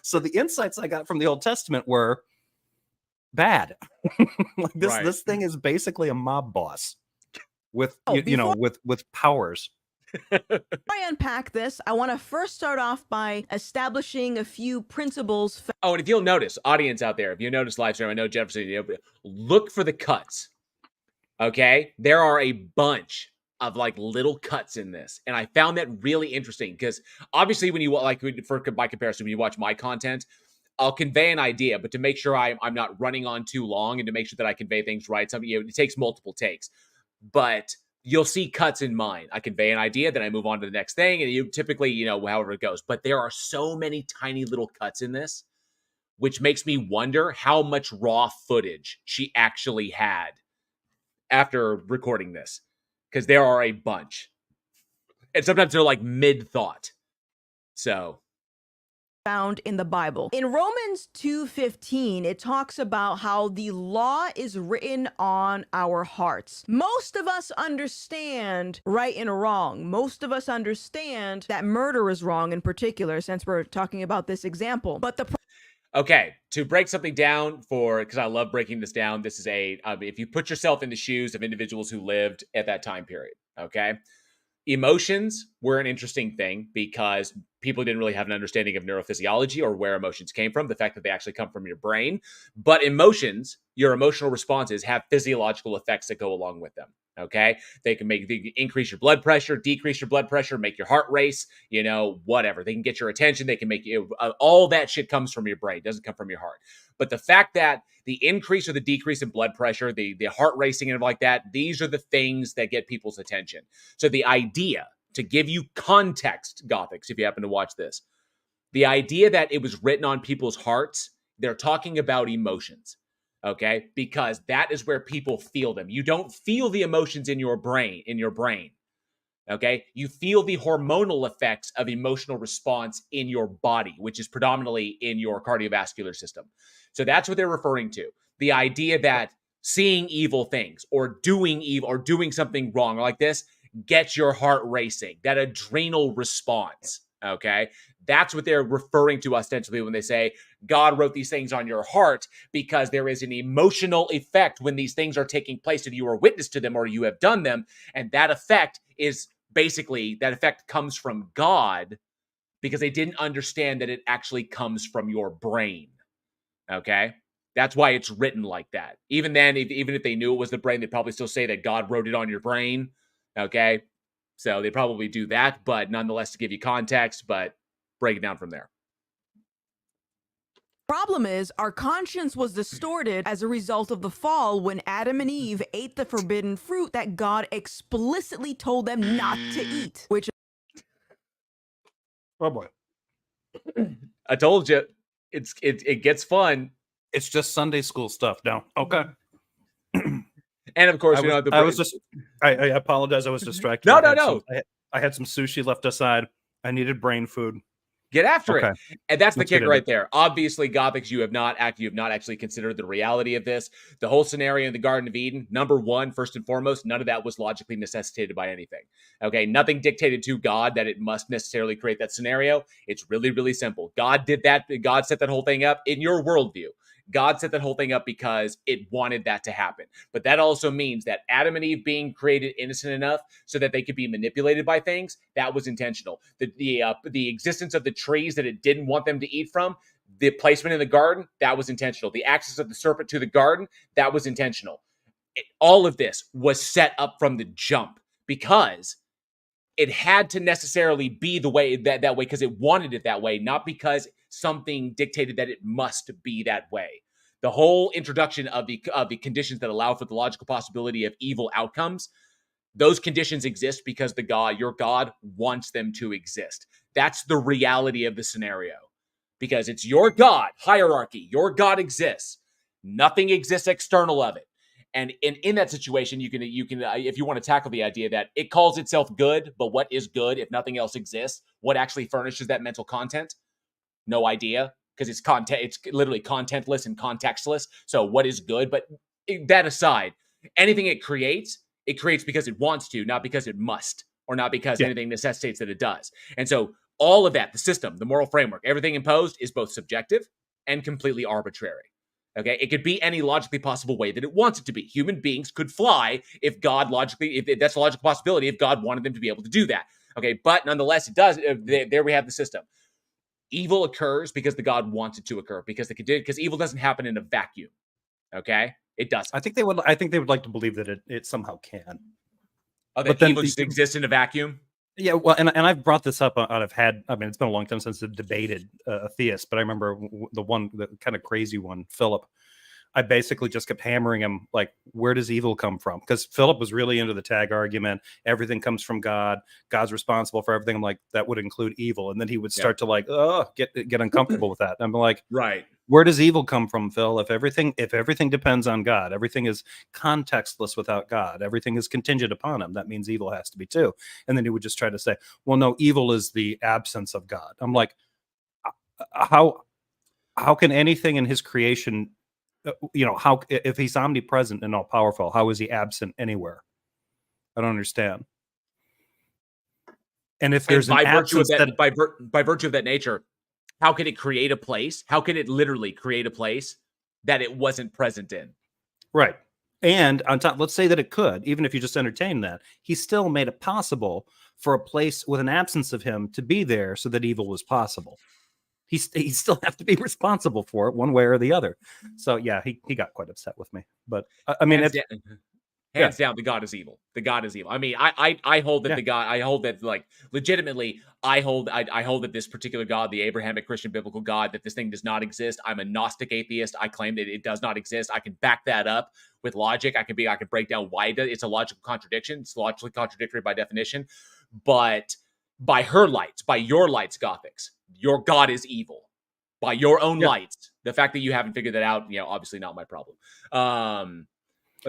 Speaker 2: So the insights I got from the Old Testament were bad. Like this thing is basically a mob boss with with powers.
Speaker 5: Before I unpack this, I want to first start off by establishing a few principles.
Speaker 1: Oh, and if you'll notice, audience out there, if you notice live stream, I know Jefferson, look for the cuts. Okay, there are a bunch of like little cuts in this, and I found that really interesting because obviously when you by comparison, when you watch my content, I'll convey an idea, but to make sure I'm not running on too long and to make sure that I convey things right, it takes multiple takes. But you'll see cuts in mine. I convey an idea, then I move on to the next thing, and you typically, however it goes. But there are so many tiny little cuts in this, which makes me wonder how much raw footage she actually had after recording this, because there are a bunch. And sometimes they're like mid-thought. So...
Speaker 5: found in the Bible. In Romans 2:15, it talks about how the law is written on our hearts. Most of us understand right and wrong. Most of us understand that murder is wrong in particular, since we're talking about this example. But
Speaker 1: okay, to break something down because I love breaking this down, this is if you put yourself in the shoes of individuals who lived at that time period, okay? Emotions were an interesting thing because people didn't really have an understanding of neurophysiology or where emotions came from, the fact that they actually come from your brain. But emotions, your emotional responses, have physiological effects that go along with them. Okay, they can increase your blood pressure, decrease your blood pressure, make your heart race, whatever. They can get your attention. They can make you, all that shit comes from your brain, doesn't come from your heart. But the fact that the increase or the decrease in blood pressure, the heart racing and like that, these are the things that get people's attention. So the idea, to give you context, Gothics, if you happen to watch this, the idea that it was written on people's hearts, they're talking about emotions. Okay, because that is where people feel them. You don't feel the emotions in your brain. Okay, you feel the hormonal effects of emotional response in your body, which is predominantly in your cardiovascular system. So that's what they're referring to. The idea that seeing evil things or doing evil or doing something wrong like this gets your heart racing, that adrenal response. Okay, that's what they're referring to ostensibly when they say God wrote these things on your heart, because there is an emotional effect when these things are taking place and you are witness to them or you have done them. And that effect comes from God, because they didn't understand that it actually comes from your brain. Okay, that's why it's written like that. Even then, even if they knew it was the brain, they'd probably still say that God wrote it on your brain. Okay, so they probably do that, but nonetheless, to give you context, but break it down from there.
Speaker 5: Problem is, our conscience was distorted as a result of the fall when Adam and Eve ate the forbidden fruit that God explicitly told them not to eat, which...
Speaker 2: Oh boy.
Speaker 1: I told you, it gets fun.
Speaker 2: It's just Sunday school stuff now. Okay.
Speaker 1: And of course,
Speaker 2: I apologize. I was distracted.
Speaker 1: No.
Speaker 2: I had some sushi left aside. I needed brain food.
Speaker 1: Get after it. And that's the kicker right there. Obviously, Gothics, you have not actually considered the reality of this. The whole scenario in the Garden of Eden, number one, first and foremost, none of that was logically necessitated by anything. Okay, nothing dictated to God that it must necessarily create that scenario. It's really, really simple. God did that. God set that whole thing up in your worldview. God set that whole thing up because it wanted that to happen. But that also means that Adam and Eve being created innocent enough so that they could be manipulated by things, that was intentional. The existence of the trees that it didn't want them to eat from, the placement in the garden, that was intentional. The access of the serpent to the garden, that was intentional. All of this was set up from the jump because it had to necessarily be the way that way because it wanted it that way, not because something dictated that it must be that way. The whole introduction of the conditions that allow for the logical possibility of evil outcomes, those conditions exist because your God wants them to exist. That's the reality of the scenario. Because it's your God, hierarchy, your God exists. Nothing exists external of it. And in that situation, you can if you want to tackle the idea that it calls itself good, but what is good if nothing else exists? What actually furnishes that mental content? No idea, because it's literally contentless and contextless. So what is good? But that aside, anything it creates because it wants to, not because it must, or not because anything necessitates that it does. And so all of that, the system, the moral framework, everything imposed is both subjective and completely arbitrary. Okay, it could be any logically possible way that it wants it to be. Human beings could fly if that's a logical possibility, if God wanted them to be able to do that. Okay, but nonetheless, it does. There we have the system. Evil occurs because the God wants it to occur, because evil doesn't happen in a vacuum. Okay, it doesn't.
Speaker 2: I think they would like to believe that it somehow can.
Speaker 1: Oh, that evil just exists in a vacuum.
Speaker 2: Yeah, well, and I've brought this up. It's been a long time since I've debated a theist, but I remember the kind of crazy one, Philip. I basically just kept hammering him, like, where does evil come from? Because Philip was really into the tag argument. Everything comes from God. God's responsible for everything. I'm like, that would include evil. And then he would start to get uncomfortable with that. And I'm like,
Speaker 1: right.
Speaker 2: Where does evil come from, Phil? If everything depends on God, everything is contextless without God, everything is contingent upon him, that means evil has to be too. And then he would just try to say, well, no, evil is the absence of God. I'm like, how can anything in his creation, how, if he's omnipresent and all powerful, how is he absent anywhere? I don't understand. And if there's
Speaker 1: by virtue of that nature, how can it create a place? How can it literally create a place that it wasn't present in?
Speaker 2: Right. And on top, let's say that it could, even if you just entertain that, he still made it possible for a place with an absence of him to be there so that evil was possible. He still have to be responsible for it one way or the other. So yeah, he got quite upset with me. But I mean,
Speaker 1: hands down, the God is evil. The God is evil. I mean, I hold that legitimately, I hold that this particular God, the Abrahamic Christian biblical God, that this thing does not exist. I'm a Gnostic atheist. I claim that it does not exist. I can back that up with logic. I can break down why it's a logical contradiction. It's logically contradictory by definition. But by her lights, by your lights, Gothics, your God is evil. By your own lights. The fact that you haven't figured that out, obviously not my problem.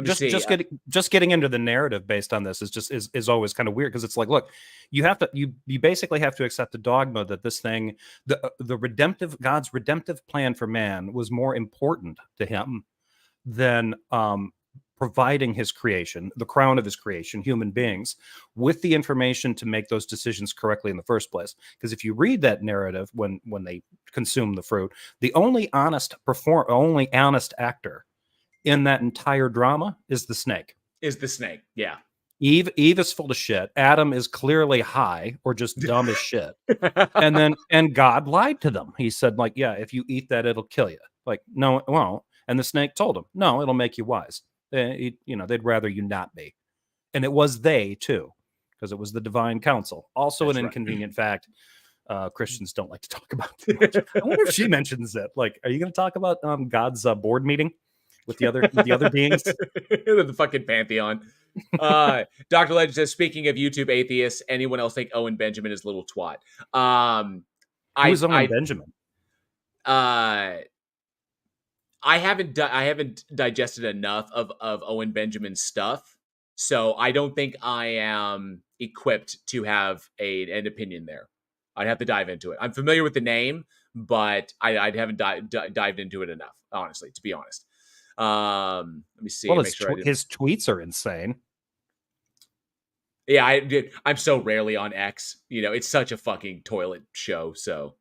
Speaker 2: Just getting into the narrative based on this is always kind of weird, because it's like, look, you basically have to accept the dogma that this thing, the God's redemptive plan for man was more important to him than providing his creation, the crown of his creation, human beings, with the information to make those decisions correctly in the first place. Because if you read that narrative, when they consume the fruit, the only honest actor in that entire drama is the snake.
Speaker 1: Yeah.
Speaker 2: Eve is full of shit. Adam is clearly high or just dumb as shit. And God lied to them. He said, like, yeah, if you eat that, it'll kill you. Like, no, it won't. And the snake told him, no, it'll make you wise. They'd rather you not be. And it was they too, because it was the divine council. Also, that's an inconvenient fact. Christians don't like to talk about too much. I wonder if she mentions it. Like, are you going to talk about God's board meeting with the other beings?
Speaker 1: The fucking pantheon. Dr. Legend says, speaking of YouTube atheists, anyone else think Owen Benjamin is a little twat?
Speaker 2: Who's Owen Benjamin?
Speaker 1: I haven't digested enough of Owen Benjamin's stuff, so I don't think I am equipped to have an opinion there. I'd have to dive into it. I'm familiar with the name, but I haven't dived into it enough, honestly, to be honest. Let me see.
Speaker 2: Well, his tweets are insane.
Speaker 1: Yeah, I'm so rarely on X. It's such a fucking toilet show. So,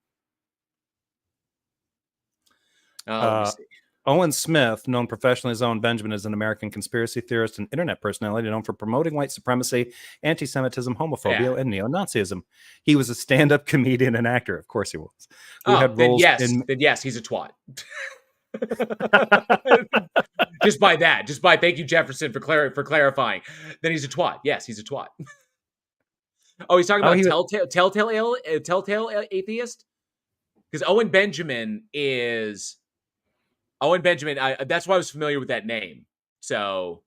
Speaker 1: let me see.
Speaker 2: Owen Smith, known professionally as Owen Benjamin, is an American conspiracy theorist and internet personality known for promoting white supremacy, anti-Semitism, homophobia, and neo-Nazism. He was a stand-up comedian and actor. Of course he was.
Speaker 1: Then yes, he's a twat. Just by thank you, Jefferson, for clarifying. Then he's a twat. Yes, he's a twat. Oh, he's talking about telltale atheist? Because Owen Benjamin. That's why I was familiar with that name. So,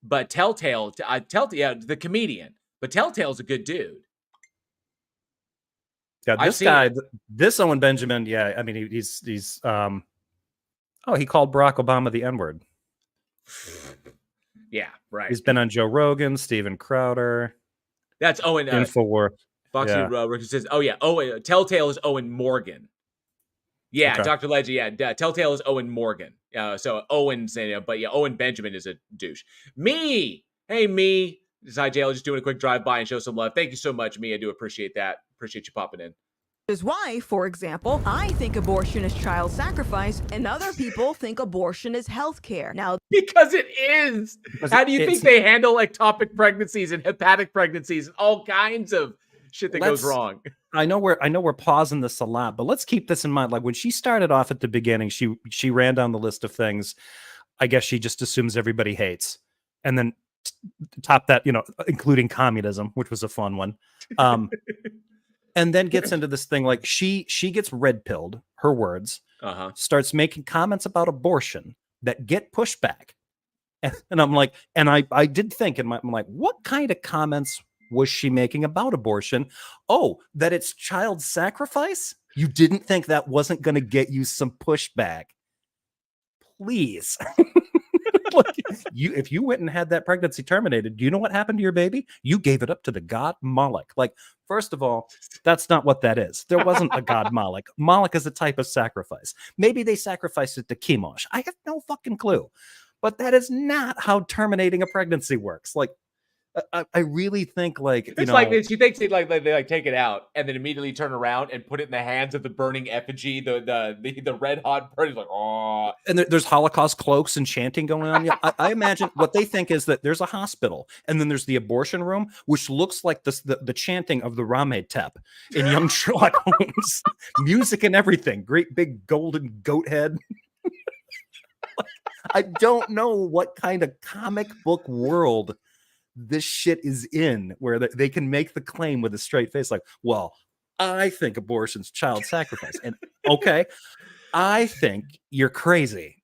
Speaker 1: but Telltale, the comedian, but Telltale's a good dude.
Speaker 2: Yeah, this guy, this Owen Benjamin. Yeah, I mean, he's he called Barack Obama the N-word.
Speaker 1: Yeah, right.
Speaker 2: He's been on Joe Rogan, Steven Crowder.
Speaker 1: That's Owen.
Speaker 2: Infowars.
Speaker 1: Foxy says, "Oh yeah, Telltale is Owen Morgan." Yeah, okay. Dr. Legend. Yeah, Telltale is Owen Morgan. So Owen's, but yeah, Owen Benjamin is a douche. Me, hey me, this is IJL, just doing a quick drive by and show some love. Thank you so much, me. I do appreciate that. Appreciate you popping in.
Speaker 5: Is why, for example, I think abortion is child sacrifice, and other people think abortion is healthcare. Now,
Speaker 1: because it is. How do you think they handle ectopic pregnancies and hepatic pregnancies and all kinds of shit that goes wrong?
Speaker 2: I know we're pausing this a lot, but let's keep this in mind. Like when she started off at the beginning, she ran down the list of things. I guess she just assumes everybody hates, and then top that, including communism, which was a fun one. And then gets into this thing like she gets red pilled, her words, starts making comments about abortion that get pushback. And I'm like, and I did think, I'm like, what kind of comments was she making about abortion? Oh, that it's child sacrifice? You didn't think that wasn't going to get you some pushback? Please. If you went and had that pregnancy terminated, do you know what happened to your baby? You gave it up to the god Moloch. Like, first of all, that's not what that is. There wasn't a god Moloch. Moloch is a type of sacrifice. Maybe they sacrificed it to Chemosh. I have no fucking clue. But that is not how terminating a pregnancy works. Like, I really think like
Speaker 1: it's like she thinks they take it out and then immediately turn around and put it in the hands of the burning effigy, the red hot burning, like, oh.
Speaker 2: And there's Holocaust cloaks and chanting going on. Yeah, I imagine what they think is that there's a hospital and then there's the abortion room, which looks like the chanting of the Rame Tep in young Sherlock Holmes, music and everything. Great big golden goat head. I don't know what kind of comic book world this shit is in where they can make the claim with a straight face like, well, I think abortion's child sacrifice. And okay, I think you're crazy.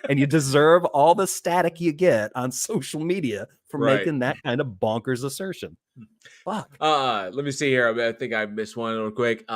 Speaker 2: And you deserve all the static you get on social media for making that kind of bonkers assertion. Fuck.
Speaker 1: Let me see here. I think I missed one real quick.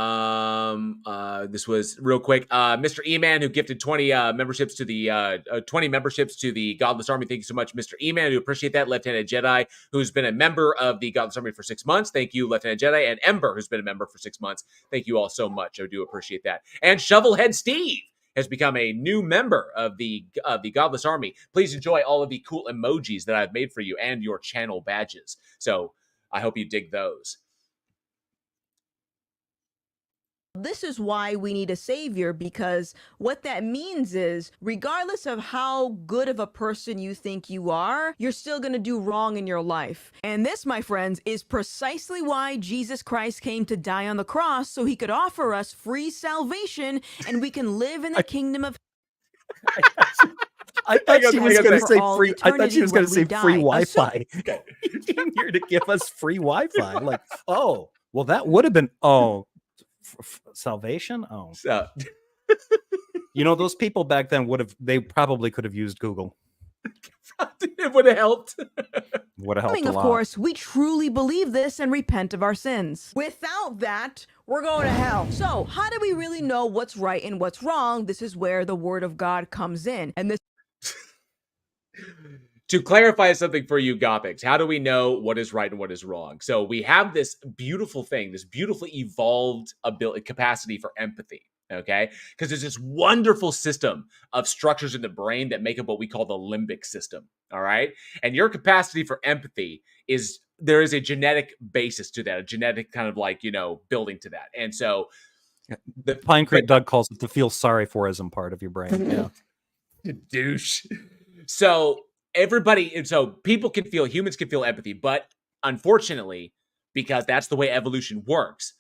Speaker 1: This was real quick. Mr. E-Man, who gifted 20 memberships to the Godless Army. Thank you so much, Mr. E-Man. We appreciate that. Lieutenant Jedi, who's been a member of the Godless Army for 6 months. Thank you, Lieutenant Jedi. And Ember, who's been a member for 6 months. Thank you all so much. I do appreciate that. And Shovelhead Steve has become a new member of the Godless Army. Please enjoy all of the cool emojis that I've made for you and your channel badges. So I hope you dig those.
Speaker 5: This is why we need a savior, because what that means is, regardless of how good of a person you think you are, you're still going to do wrong in your life. And this, my friends, is precisely why Jesus Christ came to die on the cross, so he could offer us free salvation and we can live in the kingdom of...
Speaker 2: I thought she was going to say free. I thought she was going to say free Wi-Fi. You came here to give us free Wi-Fi. Like, oh, well, that would have been salvation. Oh, those people back then they probably could have used Google.
Speaker 1: It would have helped.
Speaker 2: Would have helped a lot.
Speaker 5: Of course, we truly believe this and repent of our sins. Without that, we're going to hell. So, how do we really know what's right and what's wrong? This is where the Word of God comes in, and this.
Speaker 1: To clarify something for you Gothics, how do we know what is right and what is wrong? So we have this beautiful thing, this beautifully evolved capacity for empathy, okay? Because there's this wonderful system of structures in the brain that make up what we call the limbic system, all right? And your capacity for empathy there is a genetic basis to that, a genetic kind of building to that. And so
Speaker 2: the Pine Creek Doug calls it the feel sorry for-ism part of your brain. Yeah.
Speaker 1: Douche. So humans can feel empathy, but unfortunately, because that's the way evolution works,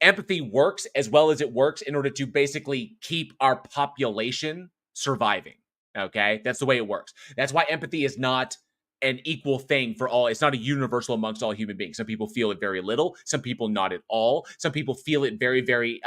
Speaker 1: empathy works as well as it works in order to basically keep our population surviving. Okay? That's the way it works. That's why empathy is not an equal thing for all. It's not a universal amongst all human beings. Some people feel it very little. Some people not at all. Some people feel it very, very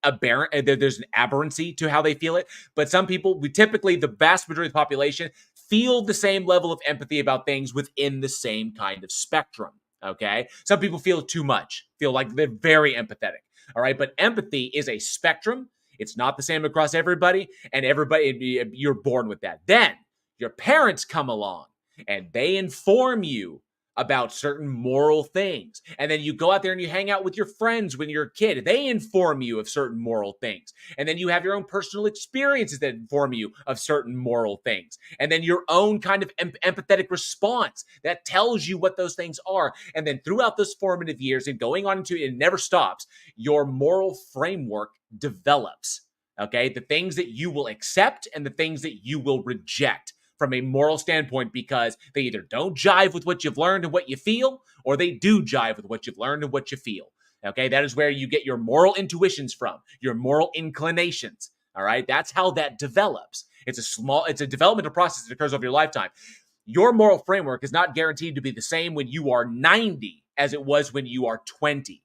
Speaker 1: aberrant. There's an aberrancy to how they feel it. But some people, typically the vast majority of the population, feel the same level of empathy about things within the same kind of spectrum. Okay? Some people feel too much, feel like they're very empathetic. All right? But empathy is a spectrum. It's not the same across everybody, and everybody, you're born with that. Then your parents come along and they inform you about certain moral things. And then you go out there and you hang out with your friends when you're a kid. They inform you of certain moral things. And then you have your own personal experiences that inform you of certain moral things. And then your own kind of empathetic response that tells you what those things are. And then throughout those formative years and going on into it never stops, your moral framework develops. Okay? The things that you will accept and the things that you will reject from a moral standpoint, because they either don't jive with what you've learned and what you feel, or they do jive with what you've learned and what you feel. Okay, that is where you get your moral intuitions from, your moral inclinations. All right, that's how that develops. It's a developmental process that occurs over your lifetime. Your moral framework is not guaranteed to be the same when you are 90 as it was when you are 20,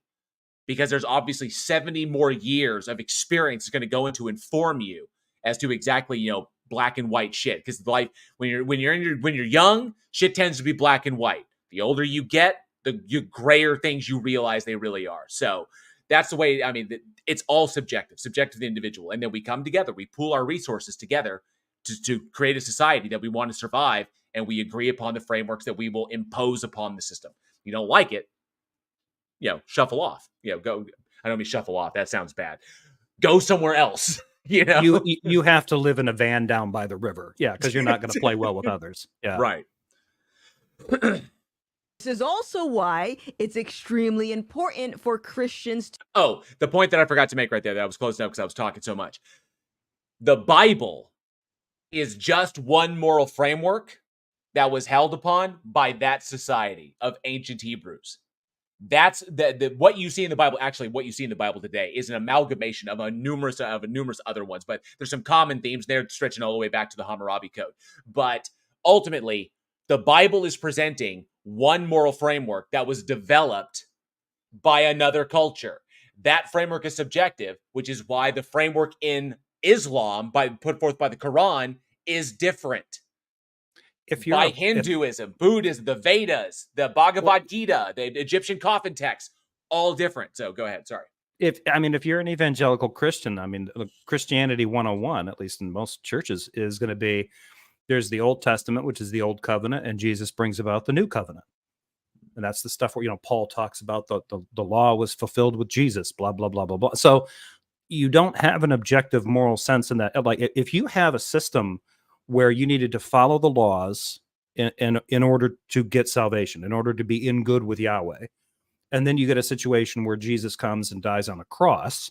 Speaker 1: because there's obviously 70 more years of experience that's going to go into inform you as to exactly, black and white shit. Because life, when you're young, shit tends to be black and white. The older you get, the grayer things you realize they really are. So that's the way. I mean, it's all subjective to the individual, and then we come together, we pool our resources together to create a society that we want to survive, and we agree upon the frameworks that we will impose upon the system. You don't like it, shuffle off. Go. I don't mean shuffle off. That sounds bad. Go somewhere else.
Speaker 2: You have to live in a van down by the river. Yeah, because you're not going to play well with others. Yeah.
Speaker 1: Right.
Speaker 5: This is also why it's extremely important for Christians to...
Speaker 1: Oh, the point that I forgot to make right there that I was closing up because I was talking so much. The Bible is just one moral framework that was held upon by that society of ancient Hebrews. That's the what you see in the Bible. Actually, what you see in the Bible today is an amalgamation of a numerous other ones. But there's some common themes there, stretching all the way back to the Hammurabi Code. But ultimately, the Bible is presenting one moral framework that was developed by another culture. That framework is subjective, which is why the framework in Islam, put forth by the Quran, is different. By Hinduism, Buddhism, the Vedas, the Bhagavad Gita, the Egyptian coffin texts, all different. So go ahead. Sorry.
Speaker 2: If you're an evangelical Christian, Christianity 101, at least in most churches, is going to be, there's the Old Testament, which is the Old Covenant, and Jesus brings about the New Covenant. And that's the stuff where, Paul talks about the law was fulfilled with Jesus, blah, blah, blah, blah, blah. So you don't have an objective moral sense in that. Like, if you have a system where you needed to follow the laws in order to get salvation, in order to be in good with Yahweh. And then you get a situation where Jesus comes and dies on a cross.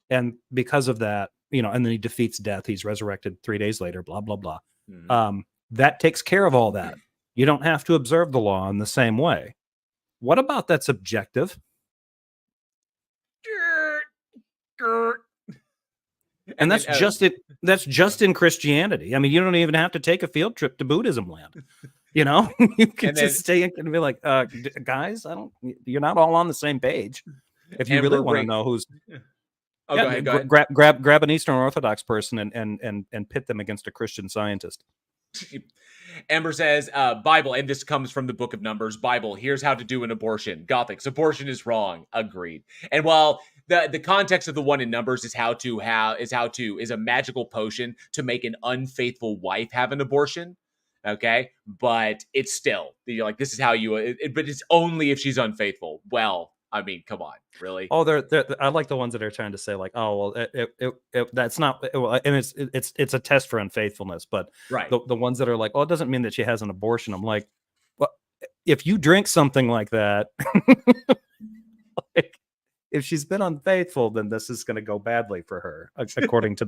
Speaker 2: And because of that, and then he defeats death. He's resurrected 3 days later, blah, blah, blah. Mm-hmm. That takes care of all that. You don't have to observe the law in the same way. What about that subjective? And that's just it. That's just in Christianity. I mean, you don't even have to take a field trip to Buddhism land. You can just stay and be like, guys, you're not all on the same page. If you really want to know who's,
Speaker 1: go ahead.
Speaker 2: Grab an Eastern Orthodox person and pit them against a Christian scientist.
Speaker 1: Ember says, Bible, and this comes from the book of Numbers, Bible, here's how to do an abortion. Gothics, abortion is wrong. Agreed. And while the context of the one in Numbers is is a magical potion to make an unfaithful wife have an abortion. Okay. But it's still, you're like, this is how but it's only if she's unfaithful. Well, I mean, come on, really?
Speaker 2: Oh, I like the ones that are trying to say like, oh, well, that's not, and it's a test for unfaithfulness. But
Speaker 1: right,
Speaker 2: the ones that are like, oh, it doesn't mean that she has an abortion. I'm like, well, if you drink something like that, like, if she's been unfaithful, then this is going to go badly for her, according to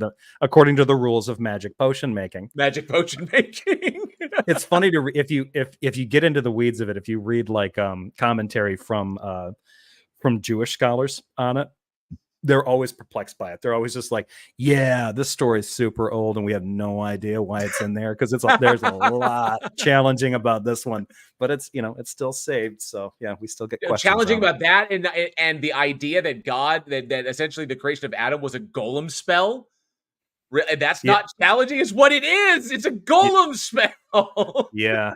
Speaker 2: the rules of magic potion making.
Speaker 1: Magic potion making.
Speaker 2: It's funny to if you get into the weeds of it, if you read like commentary from Jewish scholars on it, they're always perplexed by it. They're always just like, yeah, this story is super old and we have no idea why it's in there, because there's a lot challenging about this one, but it's, it's still saved. So yeah, we still get questions.
Speaker 1: Challenging about that, and the idea that God, that essentially the creation of Adam was a golem spell. That's not challenging. It's what it is. It's a golem spell.
Speaker 2: Yeah.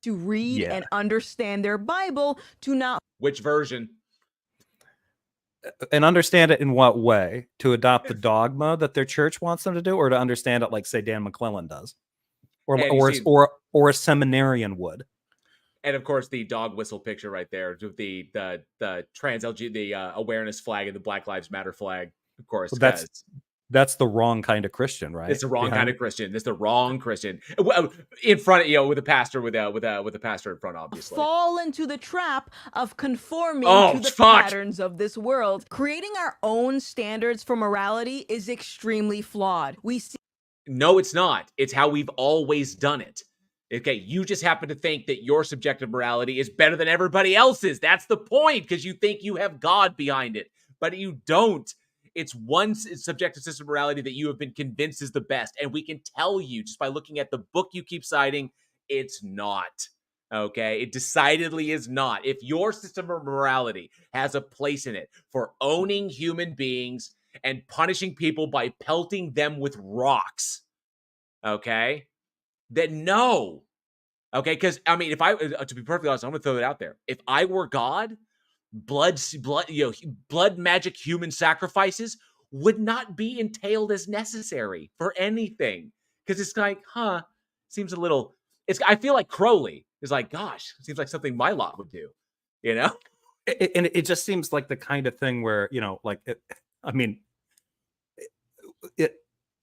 Speaker 5: To read and understand their Bible, to not.
Speaker 1: Which version?
Speaker 2: And understand it in what way? To adopt the dogma that their church wants them to do, or to understand it like, say, Dan McClellan does, or a seminarian would. And
Speaker 1: of course, the dog whistle picture right there, the trans LG, the awareness flag and the Black Lives Matter flag. Of course,
Speaker 2: well, that's the wrong kind of Christian, right?
Speaker 1: It's the wrong kind of Christian. It's the wrong Christian in front, with a pastor, with a pastor in front, obviously.
Speaker 5: Fall into the trap of conforming to the patterns of this world. Creating our own standards for morality is extremely flawed.
Speaker 1: No, it's not. It's how we've always done it. Okay, you just happen to think that your subjective morality is better than everybody else's. That's the point, because you think you have God behind it, but you don't. It's one subjective system of morality that you have been convinced is the best. And we can tell you just by looking at the book you keep citing, it's not. Okay? It decidedly is not. If your system of morality has a place in it for owning human beings and punishing people by pelting them with rocks, okay, then no. Okay? Because, I mean, if I, to be perfectly honest, I'm going to throw it out there. If I were God, blood magic human sacrifices would not be entailed as necessary for anything, because it's like, seems a little, I feel like Crowley is like, gosh, it seems like something my lot would do, and
Speaker 2: it just seems like the kind of thing where,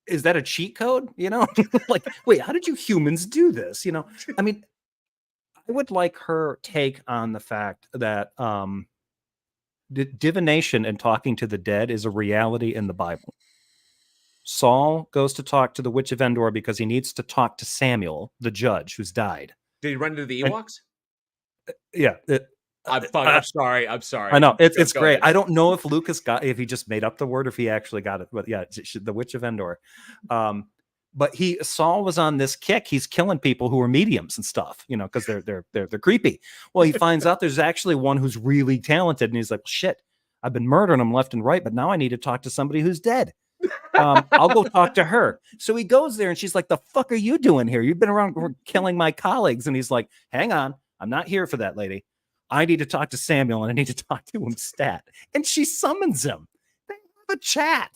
Speaker 2: is that a cheat code? Like, wait, how did you humans do this? I mean, I would like her take on the fact that divination and talking to the dead is a reality in the Bible. Saul goes to talk to the Witch of Endor because he needs to talk to Samuel, the judge who's died.
Speaker 1: Did he run into the Ewoks?
Speaker 2: Yeah.
Speaker 1: I'm sorry.
Speaker 2: I know. It's great. I don't know if Lucas if he just made up the word or if he actually got it. But yeah, the Witch of Endor. But Saul was on this kick. He's killing people who are mediums and stuff, because they're creepy. Well, he finds out there's actually one who's really talented, and he's like, shit, I've been murdering them left and right, but now I need to talk to somebody who's dead. I'll go talk to her. So he goes there, and she's like, the fuck are you doing here? You've been around killing my colleagues. And he's like, hang on, I'm not here for that, lady. I need to talk to Samuel, and I need to talk to him stat. And she summons him. They have a chat.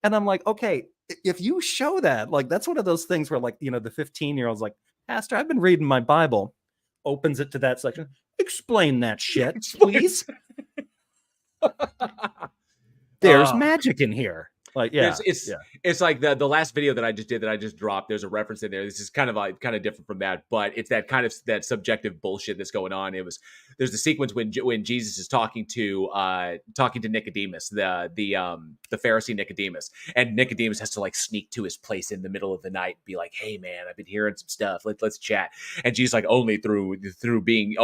Speaker 2: And I'm like, okay, if you show that, like, that's one of those things where, like, the 15-year-old's like, Pastor, I've been reading my Bible, opens it to that section. Explain that shit, please. There's magic in here. Like, yeah,
Speaker 1: it's like the last video that I just dropped. There's a reference in there. This is kind of different from that, but it's that subjective bullshit that's going on. There's the sequence when Jesus is talking to Nicodemus, the Pharisee Nicodemus, and Nicodemus has to like sneak to his place in the middle of the night and be like, hey man, I've been hearing some stuff. Let's chat. And Jesus like, only through being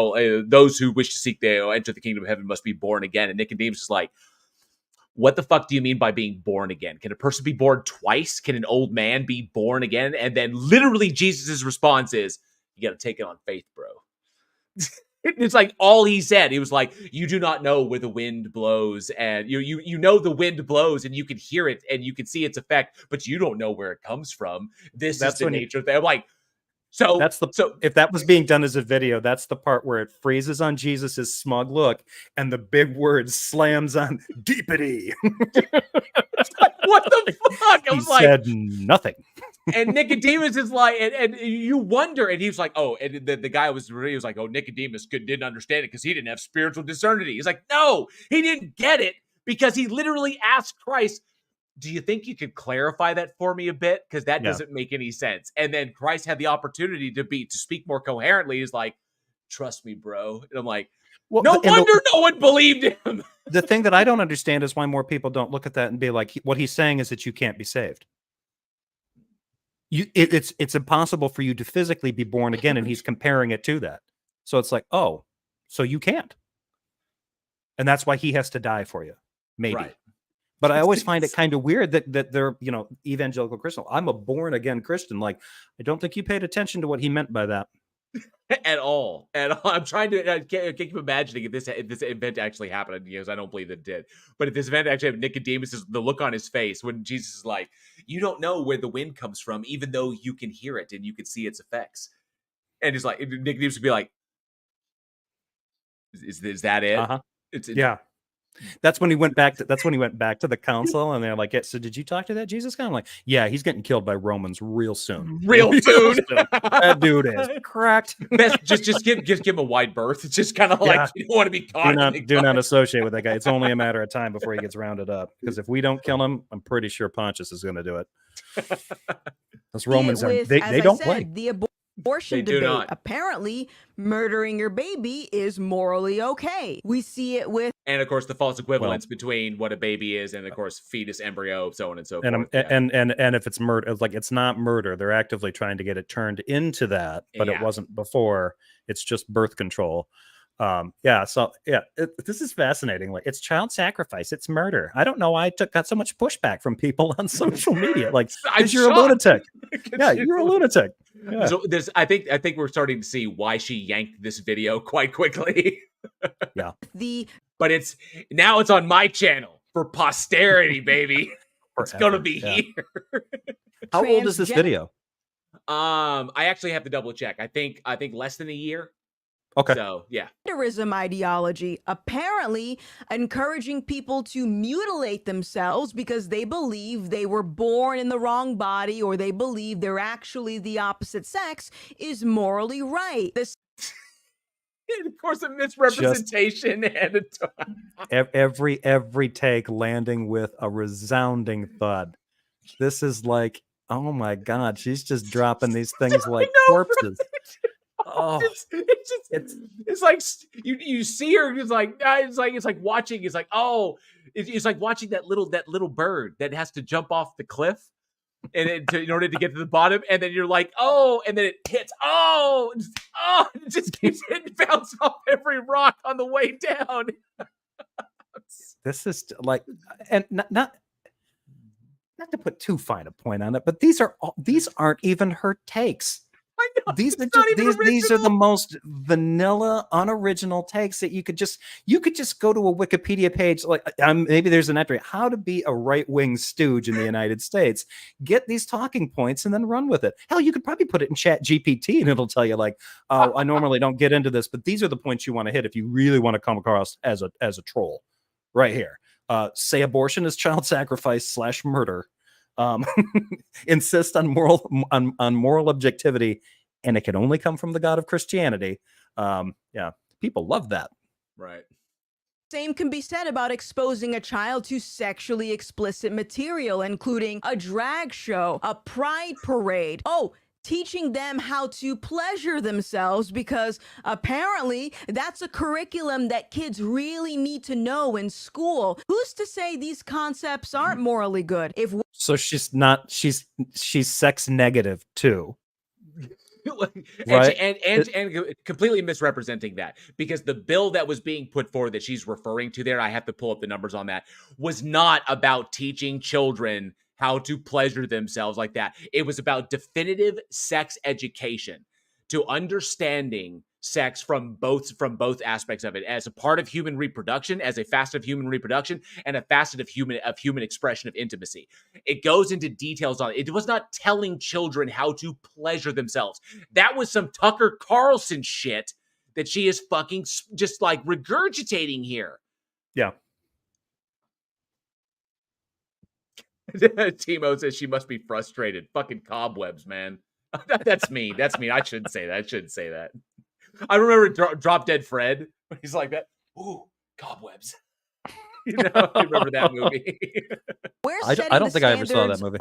Speaker 1: those who wish to seek enter the kingdom of heaven must be born again. And Nicodemus is like, what the fuck do you mean by being born again? Can a person be born twice? Can an old man be born again? And then literally Jesus' response is, you got to take it on faith, bro. It's like all he said. He was like, you do not know where the wind blows, and you know the wind blows and you can hear it and you can see its effect, but you don't know where it comes from. That's the nature of it. I'm like, so
Speaker 2: if that was being done as a video, that's the part where it freezes on Jesus's smug look and the big word slams on deepity.
Speaker 1: Like, what the fuck?
Speaker 2: He said nothing.
Speaker 1: And Nicodemus is like, and you wonder, and he was like, oh, and the guy was like, oh, Nicodemus didn't understand it because he didn't have spiritual discernment. He's like, no, he didn't get it because he literally asked Christ, do you think you could clarify that for me a bit? Because that doesn't make any sense. And then Christ had the opportunity to speak more coherently. He's like, trust me, bro. And I'm like, well, no wonder no one believed him.
Speaker 2: The thing that I don't understand is why more people don't look at that and be like, what he's saying is that you can't be saved. It's impossible for you to physically be born again, and he's comparing it to that. So it's like, oh, so you can't. And that's why he has to die for you. maybe.
Speaker 1: Right.
Speaker 2: But I always find it kind of weird that they're, you know, evangelical Christian. I'm a born again Christian. Like, I don't think you paid attention to what he meant by that.
Speaker 1: At all. I'm trying to. I can't keep imagining if this event actually happened. I don't believe that it did. But if this event actually happened, Nicodemus is the look on his face when Jesus is like, "You don't know where the wind comes from, even though you can hear it and you can see its effects." And he's like, Nicodemus would be like, "Is that it?"
Speaker 2: Yeah. That's when he went back to the council, and they're like, "Yeah, so did you talk to that Jesus guy?" I'm like, "Yeah, he's getting killed by Romans real soon."
Speaker 1: Real soon.
Speaker 2: That dude is cracked.
Speaker 1: Just give him a wide berth. It's just kind of like, you don't want to be caught.
Speaker 2: Do not associate with that guy. It's only a matter of time before he gets rounded up. Because if we don't kill him, I'm pretty sure Pontius is going to do it. Those Romans they don't play.
Speaker 5: The abortion debate. Apparently, murdering your baby is morally okay. We see it with,
Speaker 1: and of course, the false equivalence between what a baby is and, of course, fetus, embryo, so on and so forth.
Speaker 2: And if it's murder, like, it's not murder. They're actively trying to get it turned into that, but it wasn't before. It's just birth control. This is fascinating. Like, it's child sacrifice. It's murder. I don't know why I got so much pushback from people on social media. Like, because you're a lunatic. Yeah, you're a lunatic. Yeah.
Speaker 1: So I think we're starting to see why she yanked this video quite quickly.
Speaker 2: Yeah.
Speaker 1: But it's on my channel for posterity, baby. It's gonna be here.
Speaker 2: How old is this video?
Speaker 1: I actually have to double check. I think less than a year.
Speaker 2: Okay.
Speaker 1: So, yeah.
Speaker 5: Genderism ideology, apparently encouraging people to mutilate themselves because they believe they were born in the wrong body, or they believe they're actually the opposite sex, is morally right.
Speaker 1: And of course, a misrepresentation
Speaker 2: every take landing with a resounding thud. This is like, oh my God, she's just dropping these things like corpses. Oh,
Speaker 1: it's like you see her. It's like watching that little bird that has to jump off the cliff, and in order to get to the bottom, and then you're like, oh, and then it hits, it just keeps hitting, bounce off every rock on the way down.
Speaker 2: This is like, and not to put too fine a point on it, but these aren't even her takes. These are the most vanilla, unoriginal takes that you could just go to a Wikipedia page, like, maybe there's an entry, how to be a right-wing stooge in the United States, get these talking points and then run with it. Hell, you could probably put it in Chat GPT and it'll tell you, like, oh, I normally don't get into this, but these are the points you want to hit if you really want to come across as a troll right here. Say abortion is child sacrifice / murder. Insist on moral objectivity, and it can only come from the God of Christianity. People love that.
Speaker 1: Right.
Speaker 5: Same can be said about exposing a child to sexually explicit material, including a drag show, a pride parade. Teaching them how to pleasure themselves, because apparently that's a curriculum that kids really need to know in school. Who's to say these concepts aren't morally good?
Speaker 2: So she's sex negative too.
Speaker 1: Right? and completely misrepresenting that, because the bill that was being put forward that she's referring to there, I have to pull up the numbers on that, was not about teaching children how to pleasure themselves like that. It was about definitive sex education, to understanding sex from both aspects of it, as a part of human reproduction, as a facet of human reproduction, and a facet of human expression of intimacy. It goes into details on it. It was not telling children how to pleasure themselves. That was some Tucker Carlson shit that she is fucking just like regurgitating here.
Speaker 2: Yeah.
Speaker 1: Timo says she must be frustrated. Fucking cobwebs, man. That's me. I shouldn't say that. I remember Drop Dead Fred. He's like that. Ooh, cobwebs. You remember that movie?
Speaker 2: I don't think I ever saw that movie.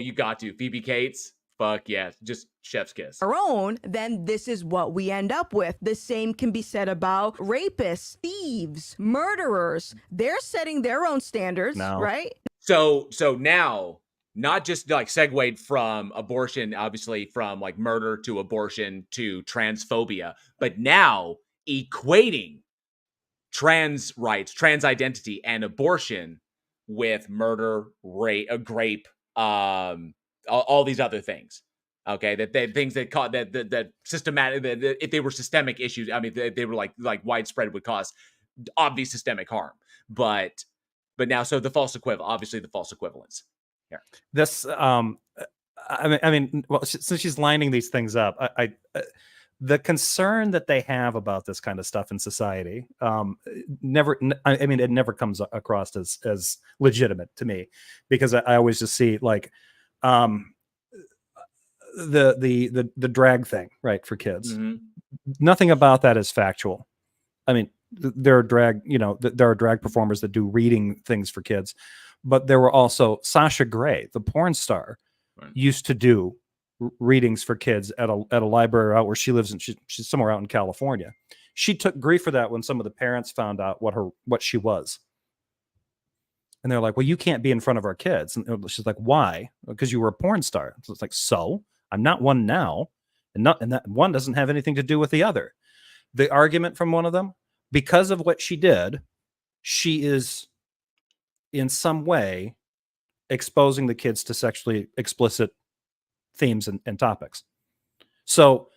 Speaker 5: You
Speaker 1: got to. Phoebe Cates. Fuck yeah. Just chef's kiss.
Speaker 5: Our own, then this is what we end up with. The same can be said about rapists, thieves, murderers. They're setting their own standards, right?
Speaker 1: So now, not just like segued from abortion, obviously from like murder to abortion to transphobia, but now equating trans rights, trans identity, and abortion with murder, rape, grape, all these other things. Okay, things that cause that systematic, that if they were systemic issues, I mean, they were like widespread, would cause obvious systemic harm. But now, so the false equivalent, obviously the false equivalence. Yeah.
Speaker 2: This, I mean, well, since she's lining these things up, the concern that they have about this kind of stuff in society, never, I mean, it never comes across as legitimate to me, because I always just see like, the drag thing, right, for kids.
Speaker 1: Mm-hmm.
Speaker 2: Nothing about that is factual. I mean, there are drag, there are drag performers that do reading things for kids, but there were also Sasha Grey, the porn star, right, used to do readings for kids at a library out where she lives, and she's somewhere out in California. She took grief for that when some of the parents found out what she was. And they're like, well, you can't be in front of our kids. And she's like, why? Because you were a porn star. So it's like, so I'm not one now. And that one doesn't have anything to do with the other. The argument from one of them, because of what she did, she is in some way exposing the kids to sexually explicit themes and topics. So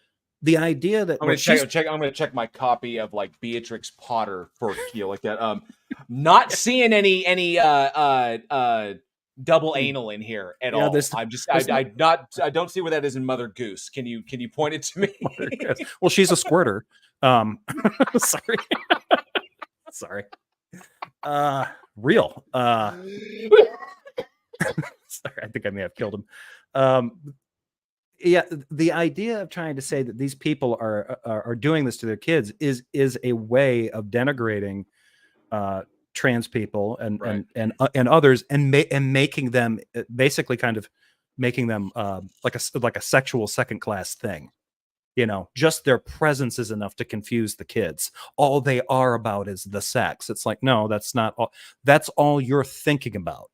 Speaker 2: the idea that
Speaker 1: I'm going to check my copy of like Beatrix Potter for you like that. Not seeing any double anal in here at all. I don't see where that is in Mother Goose. Can you point it to me?
Speaker 2: Well, she's a squirter. Sorry. Sorry. Real. Sorry, I think I may have killed him. Yeah, the idea of trying to say that these people are doing this to their kids is a way of denigrating trans people and
Speaker 1: right,
Speaker 2: and others, and making them basically kind of making them like a sexual second class thing. Just their presence is enough to confuse the kids. All they are about is the sex. It's like, no, that's not all. That's all you're thinking about.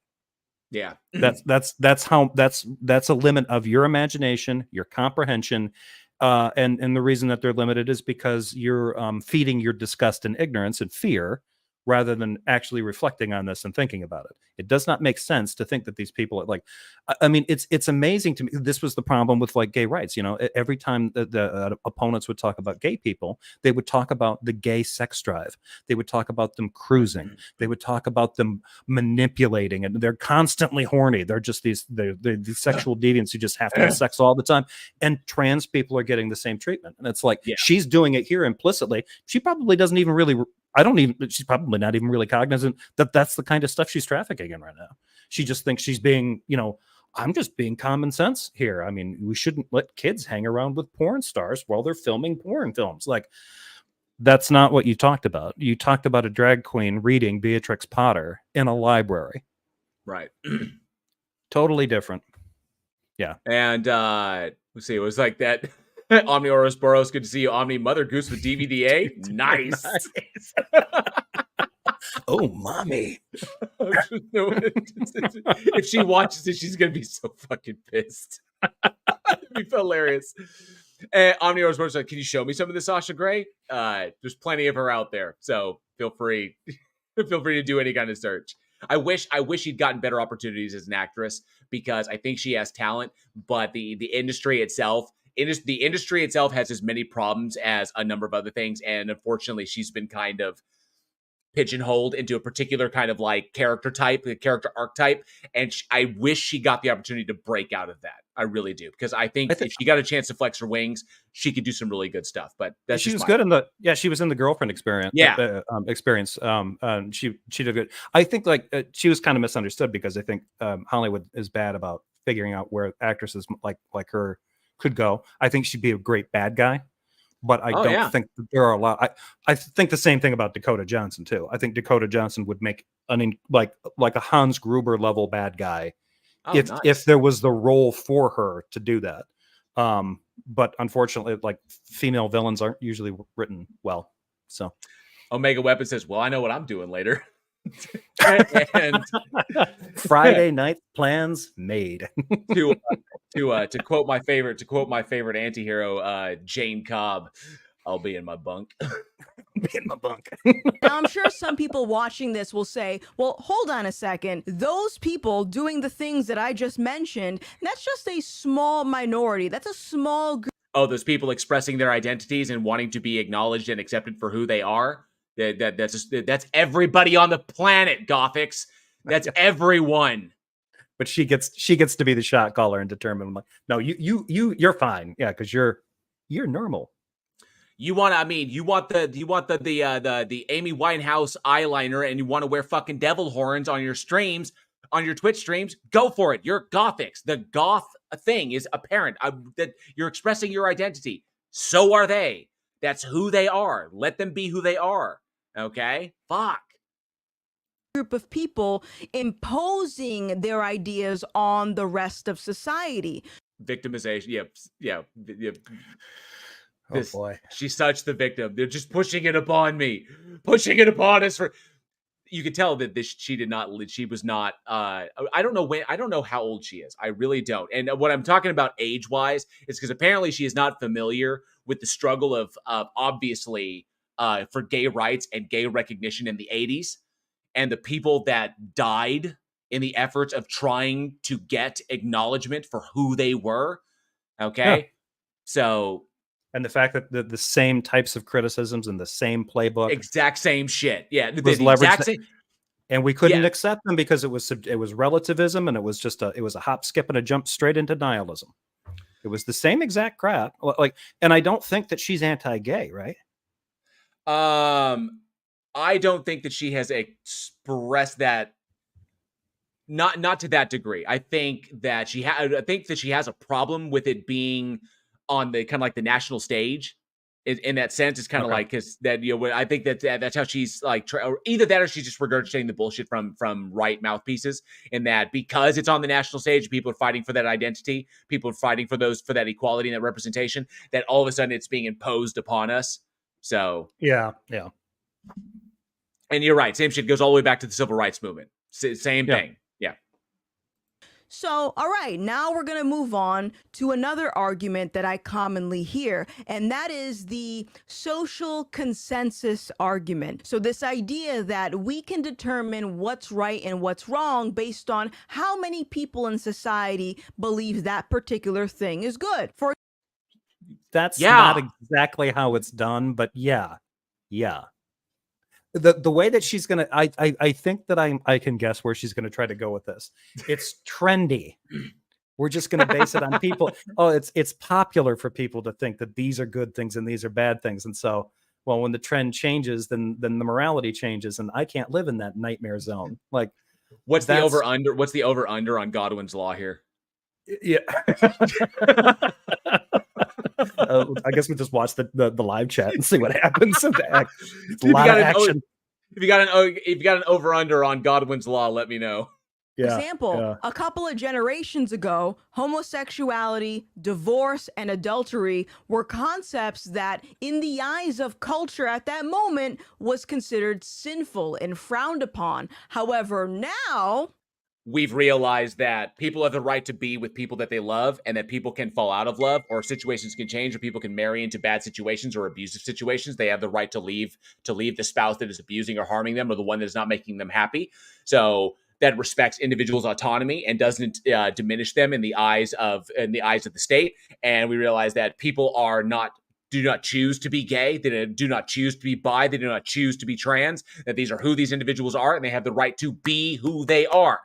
Speaker 1: Yeah.
Speaker 2: That's a limit of your imagination, your comprehension. And the reason that they're limited is because you're feeding your disgust and ignorance and fear, rather than actually reflecting on this and thinking about it. It does not make sense to think that these people are like, I mean, it's amazing to me. This was the problem with like gay rights. Every time the opponents would talk about gay people, they would talk about the gay sex drive. They would talk about them cruising. They would talk about them manipulating, and they're constantly horny. They're just these sexual deviants who just have to have sex all the time. And trans people are getting the same treatment. And it's like, she's doing it here implicitly. She probably doesn't even really, she's probably not even really cognizant that that's the kind of stuff she's trafficking in right now. She just thinks she's being, I'm just being common sense here. I mean, we shouldn't let kids hang around with porn stars while they're filming porn films. Like, that's not what you talked about. You talked about a drag queen reading Beatrix Potter in a library.
Speaker 1: Right.
Speaker 2: Totally different. Yeah.
Speaker 1: And let's see, it was like that. Omni Ouroboros, good to see you. Omni Mother Goose with DVD. Nice.
Speaker 2: Oh, mommy.
Speaker 1: If she watches it, she's going to be so fucking pissed. It'd be hilarious. Omni Ouroboros, like, can you show me some of the Sasha Grey? There's plenty of her out there, so feel free to do any kind of search. I wish she'd gotten better opportunities as an actress, because I think she has talent, but the industry itself has as many problems as a number of other things, and unfortunately, she's been kind of pigeonholed into a particular kind of like character archetype, and I wish she got the opportunity to break out of that. I really do, because I think if she got a chance to flex her wings, she could do some really good stuff. But
Speaker 2: she was good she was in the Girlfriend Experience. She did good. I think she was kind of misunderstood, because I think Hollywood is bad about figuring out where actresses like her could go. I think she'd be a great bad guy, but I don't think that there are a lot. I think the same thing about Dakota Johnson too. I think Dakota Johnson would make like a Hans Gruber level bad guy if there was the role for her to do that. But unfortunately, like, female villains aren't usually written well. So
Speaker 1: Omega Weapon says, "Well, I know what I'm doing later." And
Speaker 2: Friday night plans made.
Speaker 1: to quote my favorite anti-hero, Jane Cobb. I'll be in my bunk.
Speaker 2: Be in my bunk.
Speaker 5: Now, I'm sure some people watching this will say, well, hold on a second. Those people doing the things that I just mentioned, that's just a small minority. That's a small group.
Speaker 1: Oh, those people expressing their identities and wanting to be acknowledged and accepted for who they are. That's everybody on the planet, Gothics. That's everyone.
Speaker 2: But she gets to be the shot caller and determine, like, no, you're fine. Yeah, because you're normal.
Speaker 1: You want the Amy Winehouse eyeliner, and you want to wear fucking devil horns on your streams, on your Twitch streams. Go for it. You're Gothics. The goth thing is apparent. That you're expressing your identity. So are they. That's who they are. Let them be who they are. Okay? Fuck.
Speaker 5: Group of people imposing their ideas on the rest of society.
Speaker 1: Victimization. Yep.
Speaker 2: Oh boy.
Speaker 1: She's such the victim. They're just pushing it upon me. Pushing it upon us for... You could tell that she was not, I don't know how old she is. I really don't. And what I'm talking about age-wise is because apparently she is not familiar with the struggle of obviously, for gay rights and gay recognition in the 80s, and the people that died in the efforts of trying to get acknowledgement for who they were. Okay? Yeah. So...
Speaker 2: And the fact that the same types of criticisms and the same playbook,
Speaker 1: exact same shit, yeah,
Speaker 2: was leveraged, and we couldn't accept them because it was relativism, and it was a hop, skip, and a jump straight into nihilism. It was the same exact crap. Like, and I don't think that she's anti-gay, right?
Speaker 1: I don't think that she has expressed that. Not to that degree. I think that she has a problem with it being on the kind of like the national stage. In that sense, it's kind of like, because that, you know, I think that's how she's like, or either that or she's just regurgitating the bullshit from right mouthpieces. In that, because it's on the national stage, people are fighting for that identity, people are fighting for that equality and that representation, that all of a sudden it's being imposed upon us. So
Speaker 2: yeah.
Speaker 1: And you're right, same shit goes all the way back to the civil rights movement. Same thing. Yeah.
Speaker 5: So, all right, now we're going to move on to another argument that I commonly hear, and that is the social consensus argument. So this idea that we can determine what's right and what's wrong based on how many people in society believe that particular thing is good.
Speaker 2: That's not exactly how it's done, but yeah. The way that she's gonna, I think that I can guess where she's gonna try to go with this. It's trendy. We're just gonna base it on people. Oh, it's popular for people to think that these are good things and these are bad things, and so, well, when the trend changes, then the morality changes, and I can't live in that nightmare zone. Like,
Speaker 1: what's the over under? What's the over under on Godwin's law here?
Speaker 2: Yeah. I guess we just watch the live chat and see what happens. It's a lot of action.
Speaker 1: If you got an over under on Godwin's law, let me know.
Speaker 5: A couple of generations ago, homosexuality, divorce, and adultery were concepts that, in the eyes of culture at that moment, was considered sinful and frowned upon. However, now
Speaker 1: we've realized that people have the right to be with people that they love, and that people can fall out of love, or situations can change, or people can marry into bad situations or abusive situations. They have the right to leave the spouse that is abusing or harming them, or the one that is not making them happy. So that respects individuals' autonomy and doesn't diminish them in the eyes of the state. And we realize that people do not choose to be gay. They do not choose to be bi. They do not choose to be trans. That these are who these individuals are, and they have the right to be who they are.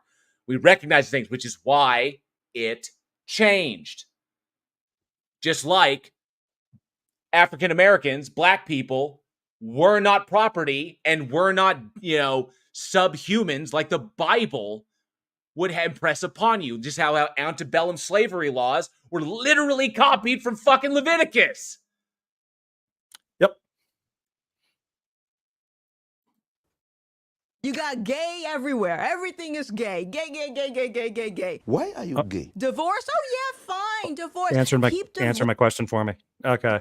Speaker 1: We recognize things, which is why it changed. Just like African Americans, black people, were not property and were not, subhumans like the Bible would impress upon you. Just how antebellum slavery laws were literally copied from fucking Leviticus.
Speaker 2: Yep.
Speaker 5: You got gay everywhere. Everything is gay. Gay.
Speaker 6: Why are you gay?
Speaker 5: Divorce? Oh, yeah, fine. Divorce.
Speaker 2: Answer my question for me. Okay.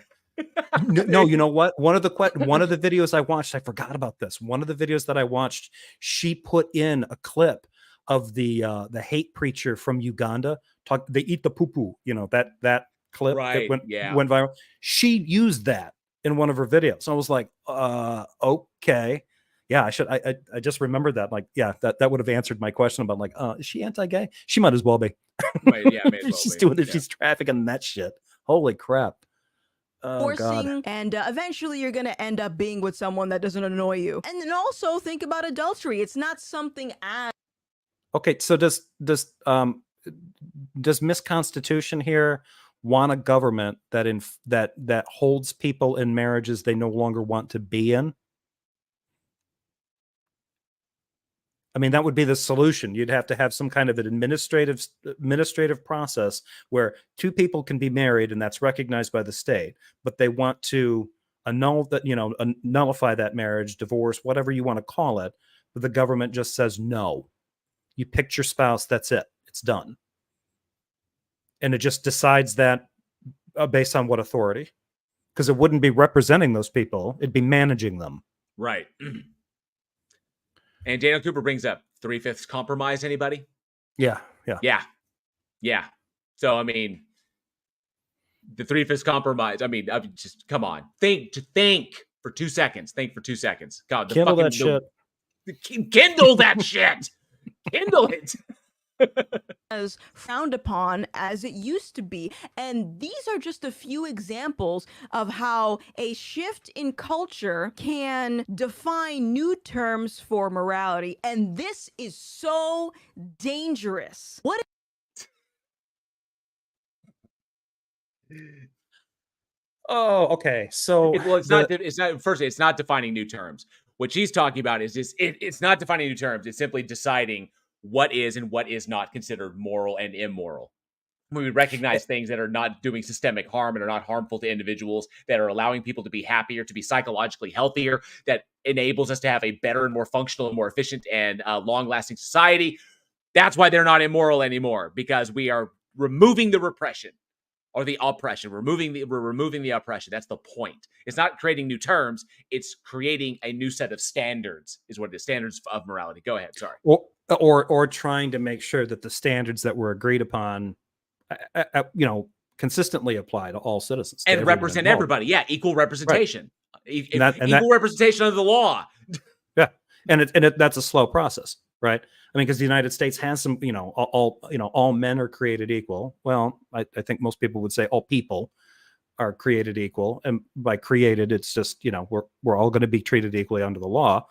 Speaker 2: No, you know what? One of the videos I watched, I forgot about this. One of the videos that I watched, she put in a clip of the hate preacher from Uganda. They eat the poo-poo. That clip
Speaker 1: right,
Speaker 2: that went viral. She used that in one of her videos. I was like, okay. Yeah, I just remembered that. Like, yeah, that would have answered my question about like, is she anti-gay? She might as well be.
Speaker 1: Yeah, may as well
Speaker 2: She's
Speaker 1: be.
Speaker 2: doing it.
Speaker 1: Yeah.
Speaker 2: She's trafficking that shit. Holy crap. Oh, God.
Speaker 5: forcing, and eventually you're going to end up being with someone that doesn't annoy you. And then also think about adultery. It's not something as
Speaker 2: Okay, so does Miss Constitution here want a government that holds people in marriages they no longer want to be in? I mean, that would be the solution. You'd have to have some kind of an administrative process where two people can be married, and that's recognized by the state, but they want to nullify that marriage, divorce, whatever you want to call it, but the government just says no. You picked your spouse, that's it. It's done. And it just decides that based on what authority? Because it wouldn't be representing those people, it'd be managing them.
Speaker 1: Right. And Daniel Cooper brings up 3/5 compromise. Anybody?
Speaker 2: Yeah.
Speaker 1: So, I mean, the 3/5 compromise. I mean, just come on. Think for 2 seconds. Think for 2 seconds. God,
Speaker 2: Kindle that shit.
Speaker 1: Kindle that shit. Kindle it.
Speaker 5: as frowned upon as it used to be. And these are just a few examples of how a shift in culture can define new terms for morality. And this is so dangerous. What?
Speaker 2: Oh, okay. So
Speaker 1: It's not defining new terms. What she's talking about is it's not defining new terms. It's simply deciding what is and what is not considered moral and immoral. When we recognize things that are not doing systemic harm and are not harmful to individuals, that are allowing people to be happier, to be psychologically healthier, that enables us to have a better and more functional and more efficient and long-lasting society. That's why they're not immoral anymore, because we are removing the repression or the oppression. We're removing the oppression. That's the point. It's not creating new terms. It's creating a new set of standards, is what it is. Standards of morality. Go ahead. Sorry.
Speaker 2: Or trying to make sure that the standards that were agreed upon, consistently apply to all citizens
Speaker 1: and represent everybody. Yeah. Equal representation. Right. Equal representation of the law.
Speaker 2: Yeah. And that's a slow process, right? I mean, because the United States has some, all men are created equal. Well, I think most people would say all people are created equal. And by created, it's just, we're all going to be treated equally under the law.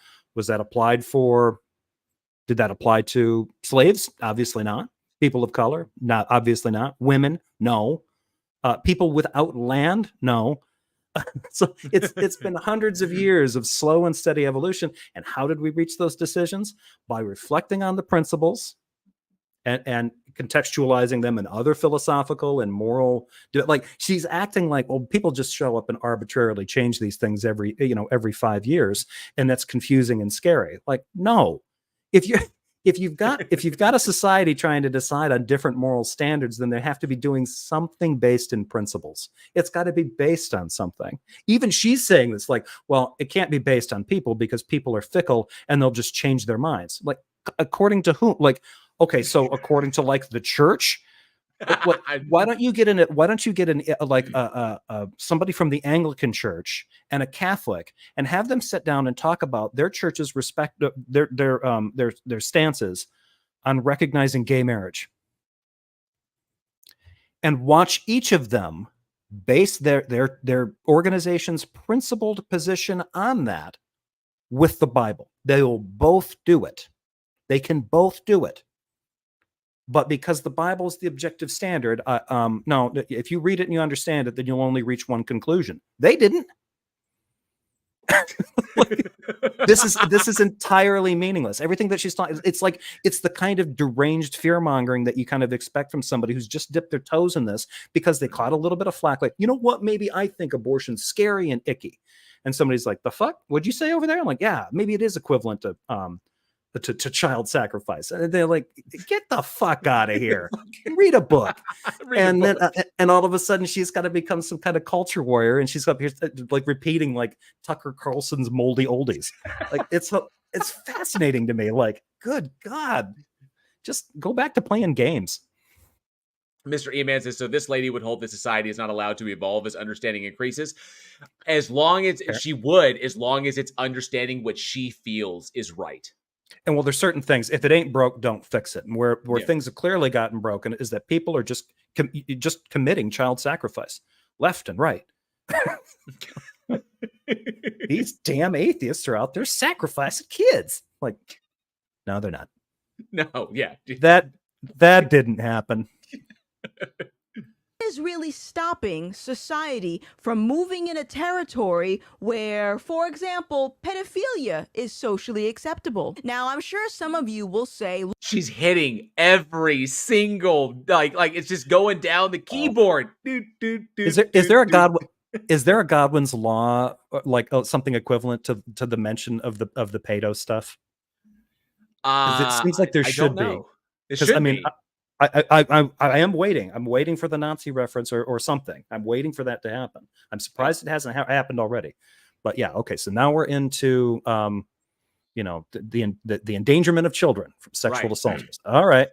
Speaker 2: Did that apply to slaves? Obviously not. People of color? Not, obviously not. Women? No. People without land? No. So it's been hundreds of years of slow and steady evolution. And how did we reach those decisions? By reflecting on the principles and contextualizing them in other philosophical and moral. Like, she's acting like, well, people just show up and arbitrarily change these things every 5 years, and that's confusing and scary. Like, no, if you've got a society trying to decide on different moral standards, then they have to be doing something based in principles. It's got to be based on something. Even she's saying this, like, well, it can't be based on people because people are fickle and they'll just change their minds. Like, according to whom? Like, okay, so according to like the church. Why don't you get somebody from the Anglican Church and a Catholic and have them sit down and talk about their church's their stances on recognizing gay marriage, and watch each of them base their organization's principled position on that with the Bible. They will both do it. They can both do it. But because the Bible is the objective standard, no, if you read it and you understand it, then you'll only reach one conclusion. They didn't. This is entirely meaningless. Everything that she's talking, it's the kind of deranged fear mongering that you kind of expect from somebody who's just dipped their toes in this because they caught a little bit of flack. Like, you know what? Maybe I think abortion's scary and icky. And somebody's like, the fuck? What'd you say over there? I'm like, yeah, maybe it is equivalent to child sacrifice. And they're like, get the fuck out of here. Read a book. Then all of a sudden she's got to become some kind of culture warrior, and she's up here like repeating like Tucker Carlson's moldy oldies. Like, it's fascinating to me. Like, good God, just go back to playing games.
Speaker 1: Mr. E-Man says, so this lady would hold that society is not allowed to evolve as understanding increases. As long as she would, as long as it's understanding what she feels is right.
Speaker 2: And well, there's certain things. If it ain't broke, don't fix it. And where
Speaker 1: Yeah.
Speaker 2: things have clearly gotten broken is that people are just committing child sacrifice left and right. These damn atheists are out there sacrificing kids. Like, no, they're not.
Speaker 1: No, yeah.
Speaker 2: That didn't happen.
Speaker 5: Is really stopping society from moving in a territory where, for example, pedophilia is socially acceptable. Now, I'm sure some of you will say,
Speaker 1: she's hitting every single, like it's just going down the keyboard.
Speaker 2: Is there a Godwin's law, like something equivalent to the mention of the pedo stuff? Because it seems like there should be. Because I mean, I am waiting. I'm waiting for the Nazi reference or something. I'm waiting for that to happen. I'm surprised it hasn't happened already. But yeah, okay. So now we're into the endangerment of children from sexual assaults. All right.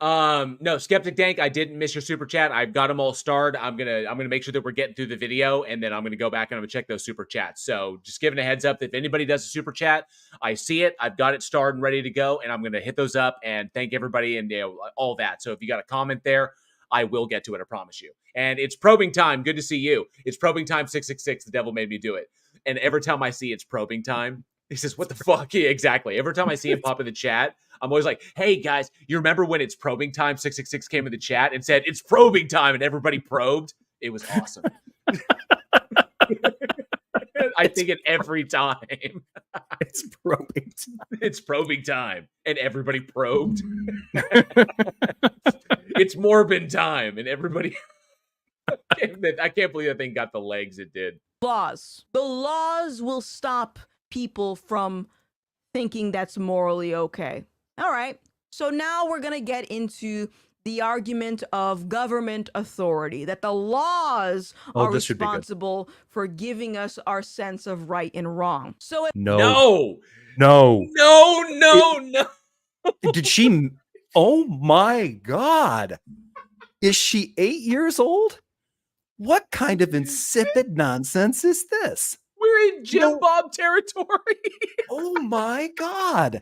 Speaker 1: No, Skeptic Dank, I didn't miss your super chat. I've got them all starred. I'm gonna make sure that we're getting through the video, and then I'm gonna go back and I'm gonna check those super chats. So just giving a heads up that if anybody does a super chat, I see it, I've got it starred and ready to go, and I'm gonna hit those up and thank everybody and all that. So if you got a comment there, I will get to it, I promise you. And it's probing time. Good to see you. It's probing time 666. The devil made me do it. And every time I see it's probing time, he says, what the fuck? Yeah, exactly. Every time I see him pop in the chat, I'm always like, hey, guys, you remember when it's probing time 666 came in the chat and said, it's probing time, and everybody probed? It was awesome. I think it every time.
Speaker 2: It's probing time.
Speaker 1: It's probing time, and everybody probed. It's Morbin time, and everybody... I can't believe that thing got the legs it did.
Speaker 5: laws. The laws will stop people from thinking that's morally okay. All right. So now we're going to get into the argument of government authority, that the laws are responsible for giving us our sense of right and wrong. So
Speaker 2: no. Did she? Oh my God. Is she 8 years old? What kind of insipid nonsense is this?
Speaker 1: We're in Jim Bob territory.
Speaker 2: Oh my God.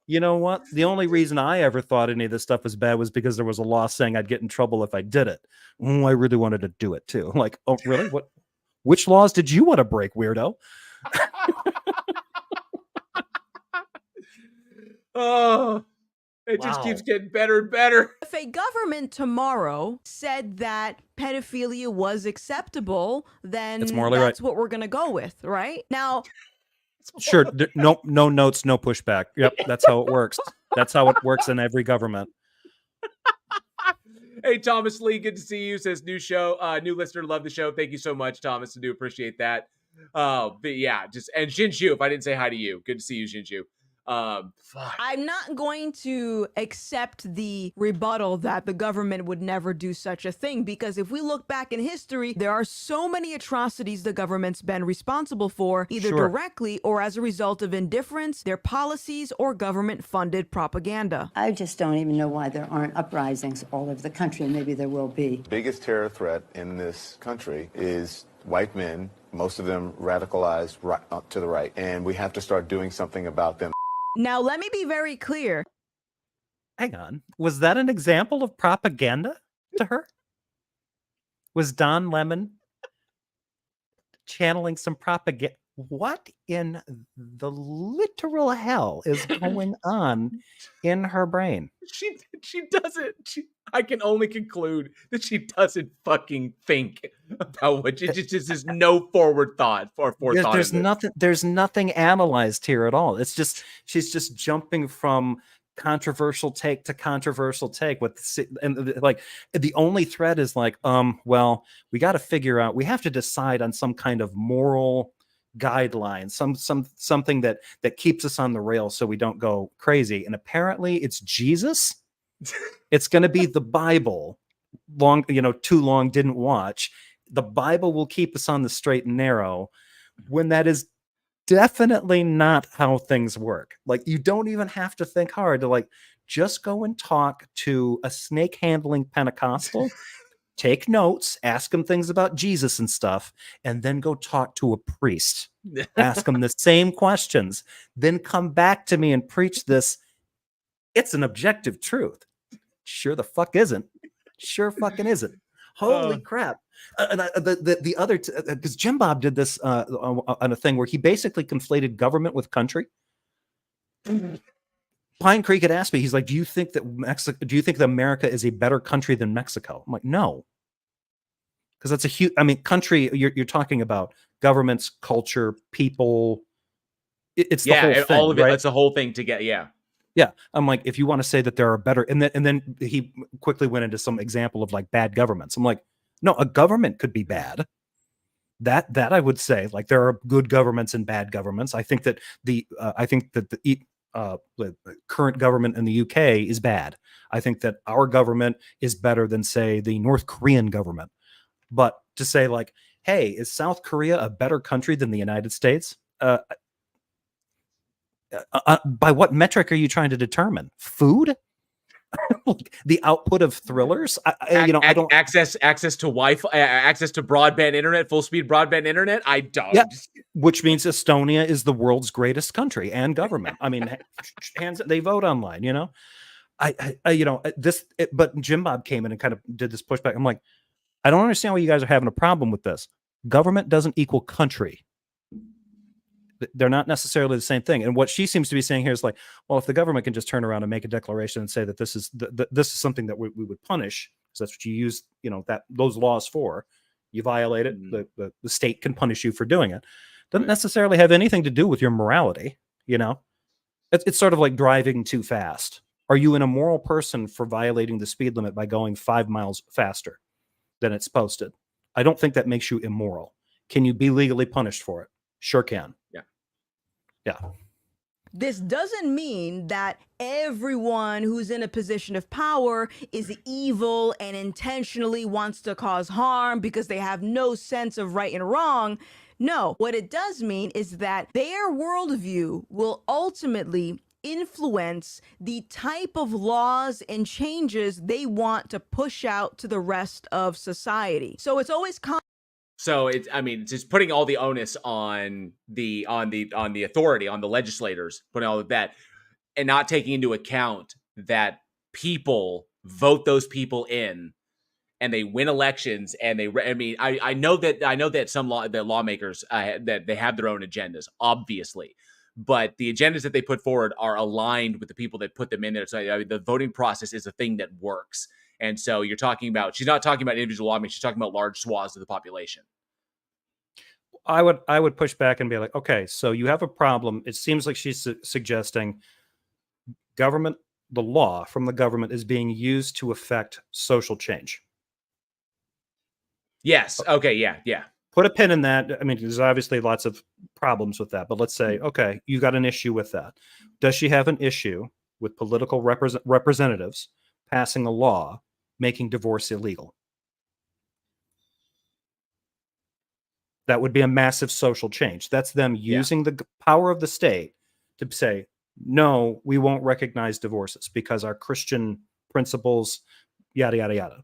Speaker 2: You know what? The only reason I ever thought any of this stuff was bad was because there was a law saying I'd get in trouble if I did it. I really wanted to do it too. Like, oh, really? What? Which laws did you want to break, weirdo?
Speaker 1: Oh, it just keeps getting better and better.
Speaker 5: If a government tomorrow said that pedophilia was acceptable, then that's what we're going to go with, right? Now,
Speaker 2: sure. No notes, no pushback. Yep, that's how it works. That's how it works in every government.
Speaker 1: Hey, Thomas Lee, good to see you. Says new show, new listener, love the show. Thank you so much, Thomas. I do appreciate that. But yeah, and Shinshu, if I didn't say hi to you, good to see you, Shinshu.
Speaker 5: I'm not going to accept the rebuttal that the government would never do such a thing, because if we look back in history, there are so many atrocities the government's been responsible for, either directly or as a result of indifference, their policies, or government-funded propaganda.
Speaker 6: I just don't even know why there aren't uprisings all over the country, and maybe there will be.
Speaker 7: The biggest terror threat in this country is white men, most of them radicalized to the right, and we have to start doing something about them.
Speaker 5: Now, let me be very clear.
Speaker 2: Hang on. Was that an example of propaganda to her? Was Don Lemon channeling some propaganda? What in the literal hell is going on in her brain?
Speaker 1: She doesn't. I can only conclude that she doesn't fucking think about what she just is no forward thought or forethought.
Speaker 2: There's nothing analyzed here at all. It's just she's just jumping from controversial take to controversial take and like the only thread is like, well, we got to figure out, we have to decide on some kind of moral guideline, something that keeps us on the rails so we don't go crazy. And apparently it's Jesus. It's going to be the Bible. Too long didn't watch. The Bible will keep us on the straight and narrow, when that is definitely not how things work. Like, you don't even have to think hard to just go and talk to a snake handling Pentecostal, take notes, ask him things about Jesus and stuff, and then go talk to a priest. Ask him the same questions, then come back to me and preach this. It's an objective truth. Sure the fuck isn't. Sure fucking isn't. Holy crap. And the other, because Jim Bob did this on a thing where he basically conflated government with country. Pine Creek had asked me, he's like, do you think that America is a better country than Mexico? I'm like, no. Because that's a huge, I mean, country, you're talking about governments, culture, people. It's the whole thing,
Speaker 1: all of it.
Speaker 2: right?
Speaker 1: It's the whole thing to get, yeah.
Speaker 2: Yeah. I'm like, if you want to say that there are better, and then he quickly went into some example of like bad governments. I'm like, no, a government could be bad. That I would say, like, there are good governments and bad governments. I think that the current government in the UK is bad. I think that our government is better than, say, the North Korean government. But to say like, hey, is South Korea a better country than the United States? By what metric are you trying to determine? Food? The output of thrillers? I don't
Speaker 1: access to Wi-Fi, access to broadband internet, full speed broadband internet. I don't.
Speaker 2: Yeah, which means Estonia is the world's greatest country and government. I mean, they vote online. But Jim Bob came in and kind of did this pushback. I'm like, I don't understand why you guys are having a problem with this. Government doesn't equal country. They're not necessarily the same thing. And what she seems to be saying here is like, well, if the government can just turn around and make a declaration and say that this is this is something that we would punish, because that's what you use, those laws for. You violate it, the state can punish you for doing it. Doesn't necessarily have anything to do with your morality. It's sort of like driving too fast. Are you an immoral person for violating the speed limit by going 5 miles faster than it's posted? I don't think that makes you immoral. Can you be legally punished for it? Sure can. Yeah.
Speaker 5: This doesn't mean that everyone who's in a position of power is evil and intentionally wants to cause harm because they have no sense of right and wrong. No, what it does mean is that their worldview will ultimately influence the type of laws and changes they want to push out to the rest of society. So it's always
Speaker 1: So it's just putting all the onus on the authority, on the legislators, putting all of that, and not taking into account that people vote those people in, and they win elections, and I know that some lawmakers that they have their own agendas, obviously, but the agendas that they put forward are aligned with the people that put them in there. So the voting process is a thing that works. And so she's not talking about individual lawmakers, she's talking about large swaths of the population.
Speaker 2: I would push back and be like, okay, so you have a problem. It seems like she's suggesting the law from the government is being used to affect social change.
Speaker 1: Yes. Okay. Yeah.
Speaker 2: Put a pin in that. I mean, there's obviously lots of problems with that, but let's say, okay, you got an issue with that. Does she have an issue with political representatives passing a law making divorce illegal? That would be a massive social change. That's them using the power of the state to say, no, we won't recognize divorces because our Christian principles, yada, yada, yada.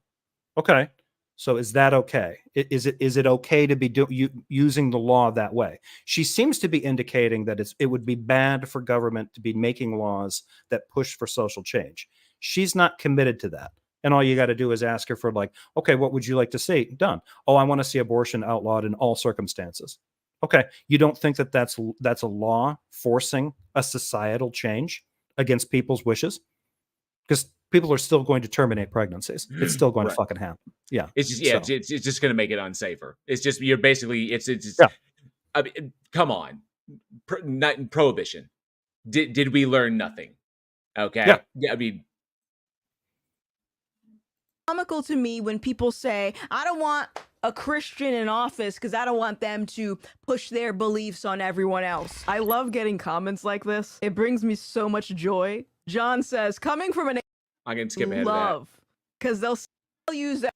Speaker 2: Okay. So is that okay? Is it okay to be using the law that way? She seems to be indicating that it would be bad for government to be making laws that push for social change. She's not committed to that. And all you got to do is ask her for like, okay, what would you like to see done? Oh, I want to see abortion outlawed in all circumstances. Okay. You don't think that that's a law forcing a societal change against people's wishes? Because people are still going to terminate pregnancies. It's still going to fucking happen. Yeah.
Speaker 1: It's just, it's just going to make it unsafer. It's just, you're basically, I mean, come on. Prohibition. Did we learn nothing? Okay. Yeah. I mean,
Speaker 5: comical to me when people say, I don't want a Christian in office because I don't want them to push their beliefs on everyone else. I love getting comments like this. It brings me so much joy. John says, coming from an
Speaker 1: I'm going to skip ahead
Speaker 5: love,
Speaker 1: of that.
Speaker 5: because they'll still use that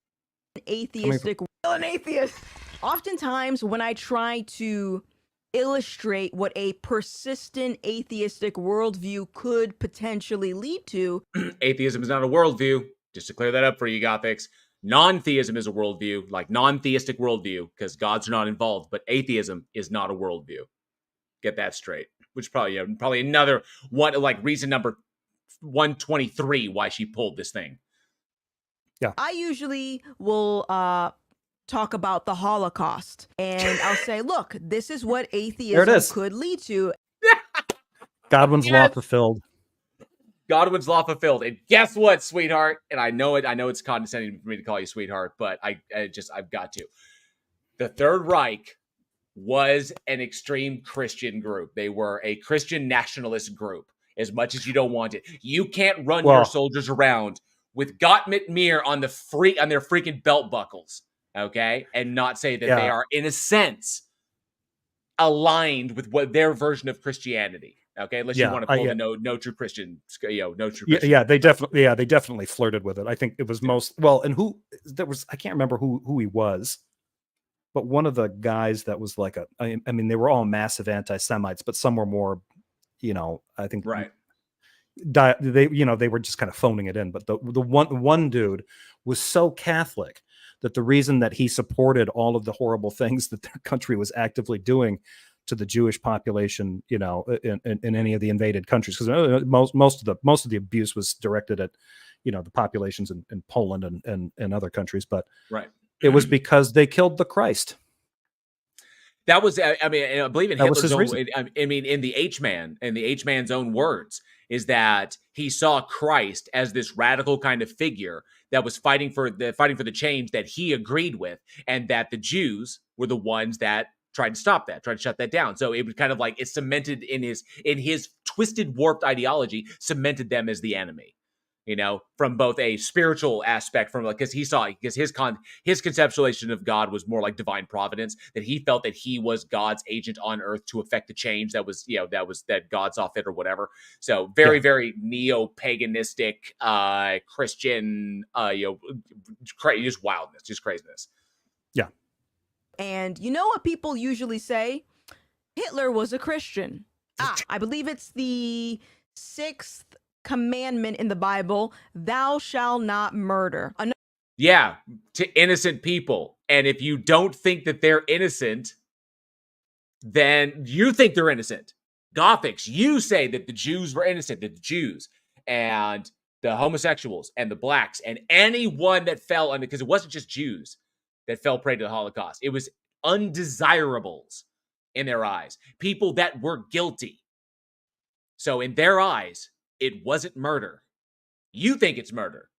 Speaker 5: atheistic, an atheist. Oftentimes when I try to illustrate what a persistent atheistic worldview could potentially lead to.
Speaker 1: Atheism is not a worldview. Just to clear that up for you Gothics. Non-theism is a worldview, like non-theistic worldview, because gods are not involved, but atheism is not a worldview. Get that straight. Which probably another one, like reason number 123 why she pulled this thing.
Speaker 2: Yeah.
Speaker 5: I usually will talk about the Holocaust, and I'll say, look, this is what atheism could lead to.
Speaker 2: Godwin's law fulfilled.
Speaker 1: Godwin's law fulfilled. And guess what, sweetheart? And I know it's condescending for me to call you sweetheart, but I've got to. The Third Reich was an extreme Christian group. They were a Christian nationalist group, as much as you don't want it. You can't run your soldiers around with Gott mit mir on their freaking belt buckles, okay? And not say that they are, in a sense, aligned with what their version of Christianity. Okay, unless you want to pull the no true Christian, no true Christian.
Speaker 2: Yeah, they definitely flirted with it. I think it was and who there was, I can't remember who he was, but one of the guys that was like I mean, they were all massive anti-Semites, but some were more, I think they were just kind of phoning it in. But the one dude was so Catholic that the reason that he supported all of the horrible things that their country was actively doing to the Jewish population, in any of the invaded countries, because most of the abuse was directed at, the populations in Poland and other countries, but it was because they killed the Christ.
Speaker 1: That was, I believe in Hitler's own, in the H-Man's own words, is that he saw Christ as this radical kind of figure that was fighting for the change that he agreed with, and that the Jews were the ones that tried to stop that, tried to shut that down. So it was kind of like it cemented in his twisted, warped ideology, cemented them as the enemy. From both a spiritual aspect, because his conceptualization of God was more like divine providence, that he felt that he was God's agent on earth to affect the change that God saw fit or whatever. So very neo-paganistic, Christian, just wildness, just craziness.
Speaker 2: Yeah.
Speaker 5: And you know what people usually say? Hitler was a Christian. I believe it's the 6th commandment in the Bible, thou shalt not murder.
Speaker 1: To innocent people. And if you don't think that they're innocent, then you think they're innocent. Gothics, you say that the Jews were innocent, that the Jews and the homosexuals and the blacks and anyone that fell under, because it wasn't just Jews that fell prey to the Holocaust. It was undesirables in their eyes, people that were guilty. So in their eyes, it wasn't murder. You think it's murder,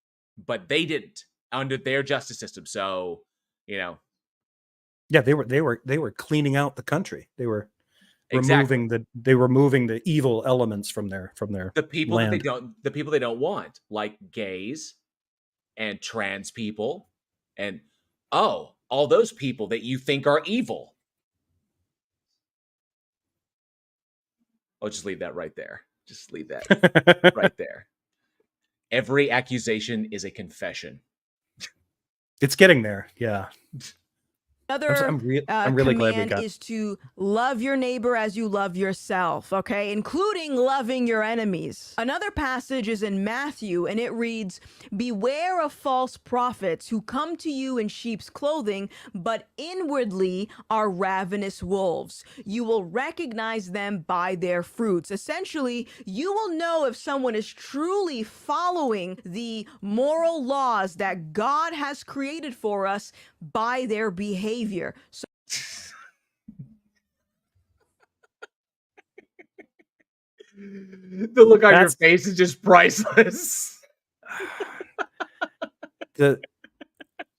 Speaker 1: but they didn't under their justice system. So,
Speaker 2: yeah, they were cleaning out the country. They were removing the evil elements from their
Speaker 1: the people
Speaker 2: land.
Speaker 1: the people they don't want, like gays and trans people, and all those people that you think are evil. I'll just leave that right there. Just leave that right there. Every accusation is a confession.
Speaker 2: It's getting there. Yeah.
Speaker 5: Another
Speaker 2: I'm really glad we got
Speaker 5: is to love your neighbor as you love yourself, okay? Including loving your enemies. Another passage is in Matthew, and it reads, beware of false prophets who come to you in sheep's clothing, but inwardly are ravenous wolves. You will recognize them by their fruits. Essentially, you will know if someone is truly following the moral laws that God has created for us by their behavior. So
Speaker 1: the look on your face is just priceless.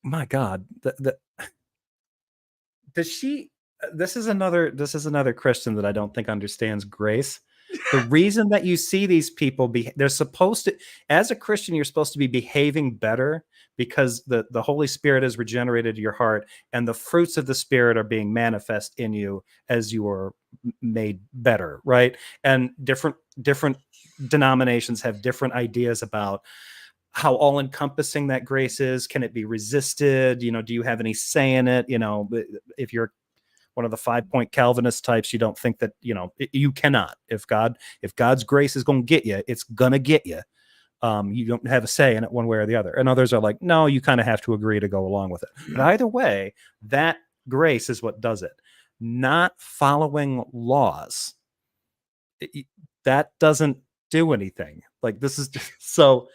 Speaker 2: My God, does she? This is another Christian that I don't think understands grace. The reason that you see these people they're supposed to, as a Christian, you're supposed to be behaving better because the Holy Spirit has regenerated your heart, and the fruits of the Spirit are being manifest in you as you are made better, right? And different denominations have different ideas about how all-encompassing that grace is. Can it be resisted? Do you have any say in it? If you're one of the 5-point Calvinist types. You don't think that, you cannot. If God's grace is going to get you, it's going to get you. You don't have a say in it one way or the other. And others are like, no, you kind of have to agree to go along with it. But either way, that grace is what does it. Not following laws. That doesn't do anything. Like, this is just, so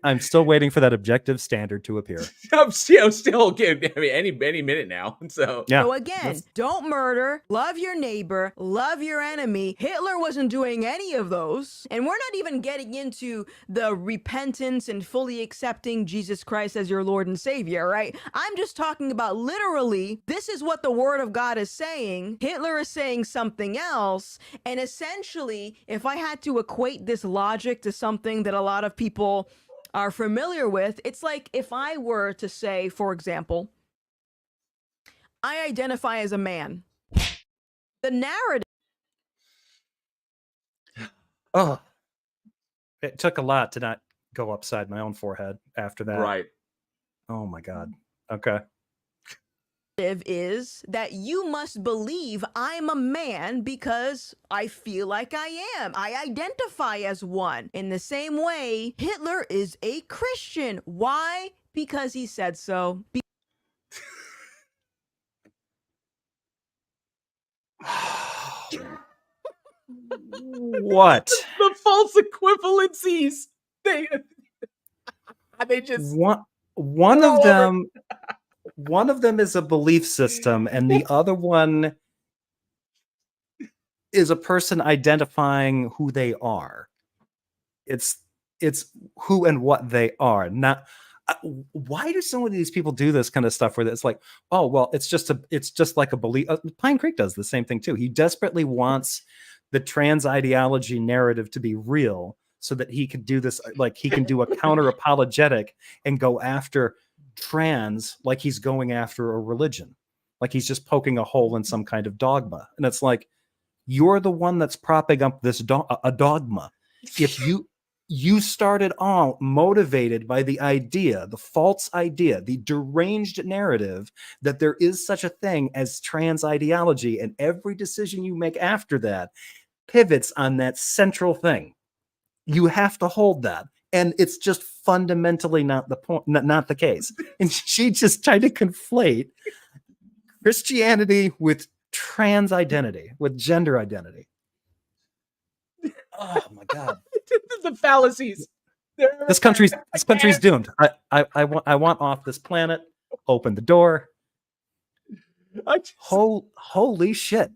Speaker 2: I'm still waiting for that objective standard to appear.
Speaker 1: I'm still getting, I mean, any minute now. So
Speaker 2: yeah.
Speaker 5: So again, don't murder, love your neighbor, love your enemy. Hitler wasn't doing any of those. And we're not even getting into the repentance and fully accepting Jesus Christ as your Lord and Savior, right? I'm just talking about literally, this is what the Word of God is saying. Hitler is saying something else. And essentially, if I had to equate this logic to something that a lot of people are familiar with, it's like if I were to say, for example, I identify as a man. The narrative.
Speaker 2: Oh, it took a lot to not go upside my own forehead after that.
Speaker 1: right.
Speaker 2: Oh my God. Okay.
Speaker 5: Is that you must believe I'm a man because I feel like I am. I identify as one. In the same way, Hitler is a Christian. Why? Because he said so.
Speaker 2: What?
Speaker 1: The false equivalencies. They just
Speaker 2: One of them is a belief system, and the other one is a person identifying who they are. It's who and what they are. Not why do so many of these people do this kind of stuff where it's like, oh well, it's just like a belief. Pine Creek does the same thing too. He desperately wants the trans ideology narrative to be real so that he could do this, like he can do a counter apologetic and go after trans like he's going after a religion, like he's just poking a hole in some kind of dogma. And it's like, you're the one that's propping up this a dogma. If you started all motivated by the idea, the false idea, the deranged narrative that there is such a thing as trans ideology, and every decision you make after that pivots on that central thing, you have to hold that. And it's just fundamentally not the point, not the case. And she just tried to conflate Christianity with trans identity, with gender identity. Oh my God.
Speaker 1: the fallacies.
Speaker 2: This country's doomed. I want off this planet. Open the door. Holy shit.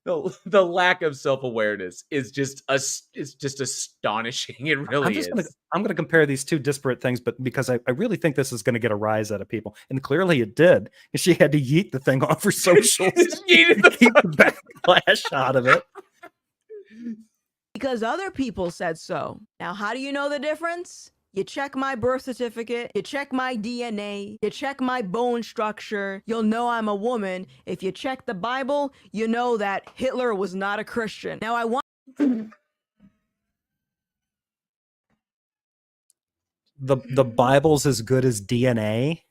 Speaker 1: The lack of self-awareness is just astonishing. It really is.
Speaker 2: I'm gonna compare these two disparate things, but because I really think this is gonna get a rise out of people, and clearly it did. She had to yeet the thing off her socials to keep the backlash out of it.
Speaker 5: Because other people said so. Now, how do you know the difference? You check my birth certificate, you check my DNA, you check my bone structure, you'll know I'm a woman. If you check the Bible, you know that Hitler was not a Christian. Now, I want...
Speaker 2: The Bible's as good as DNA?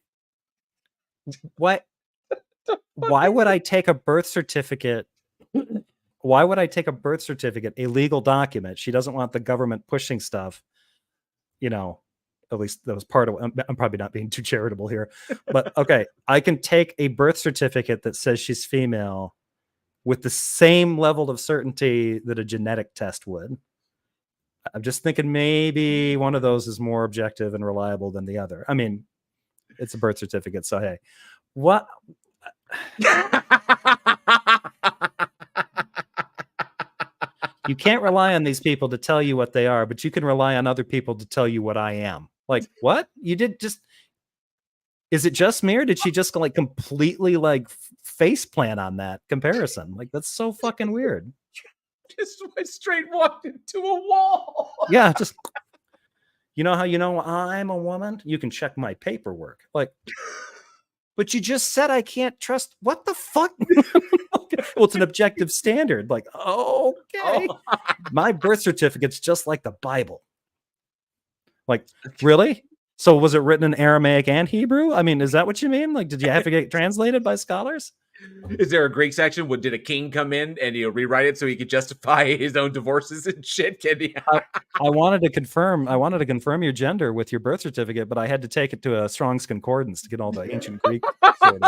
Speaker 2: What? Why would I take a birth certificate? Why would I take a birth certificate, a legal document? She doesn't want the government pushing stuff. You know, at least that was part of it. I'm probably not being too charitable here, but okay. I can take a birth certificate that says she's female with the same level of certainty that a genetic test would. I'm just thinking maybe one of those is more objective and reliable than the other. I mean, it's a birth certificate, so hey. What? You can't rely on these people to tell you what they are, but you can rely on other people to tell you what I am. Like, what? You did just... Is it just me, or did she just like completely like face plant on that comparison? Like, that's so fucking weird.
Speaker 1: Just went straight walked into a wall.
Speaker 2: Yeah, just... You know how you know I'm a woman? You can check my paperwork. Like... But you just said I can't trust. What the fuck? Well, it's an objective standard. Like, okay. My birth certificate's just like the Bible. Like, really? So was it written in Aramaic and Hebrew? I mean, is that what you mean? Like, did you have to get translated by scholars?
Speaker 1: Is there a Greek section? Did a king come in and rewrite it so he could justify his own divorces and shit? Can he?
Speaker 2: I wanted to confirm your gender with your birth certificate, but I had to take it to a Strong's Concordance to get all the ancient Greek sorted.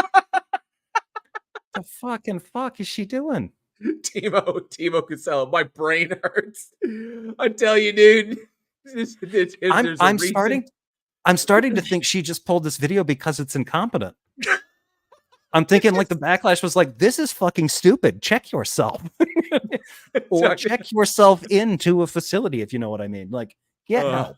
Speaker 2: The fucking fuck is she doing?
Speaker 1: Timo Casella, my brain hurts. I tell you, dude.
Speaker 2: I'm starting to think she just pulled this video because it's incompetent. I'm thinking like the backlash was like, this is fucking stupid. Check yourself. Or check yourself into a facility, if you know what I mean. Like, get help.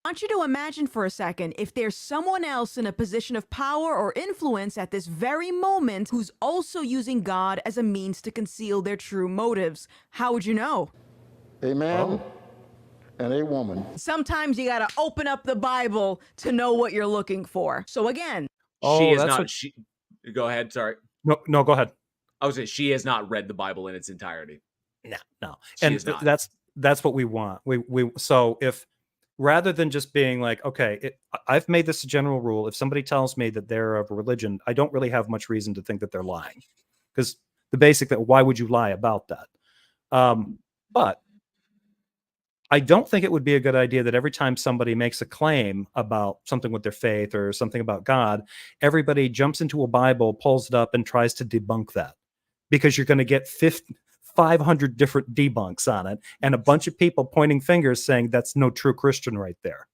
Speaker 5: I want you to imagine for a second if there's someone else in a position of power or influence at this very moment who's also using God as a means to conceal their true motives. How would you know?
Speaker 8: A man and a woman.
Speaker 5: Sometimes you gotta open up the Bible to know what you're looking for. So again,
Speaker 1: she is not. Go ahead. Sorry.
Speaker 2: No, go ahead.
Speaker 1: I was saying she has not read the Bible in its entirety.
Speaker 2: No. And that's what we want. So if rather than just being like, okay, I've made this a general rule. If somebody tells me that they're of a religion, I don't really have much reason to think that they're lying, because the basic that why would you lie about that? But I don't think it would be a good idea that every time somebody makes a claim about something with their faith or something about God, everybody jumps into a Bible, pulls it up, and tries to debunk that, because you're going to get 500 different debunks on it and a bunch of people pointing fingers saying that's no true Christian right there.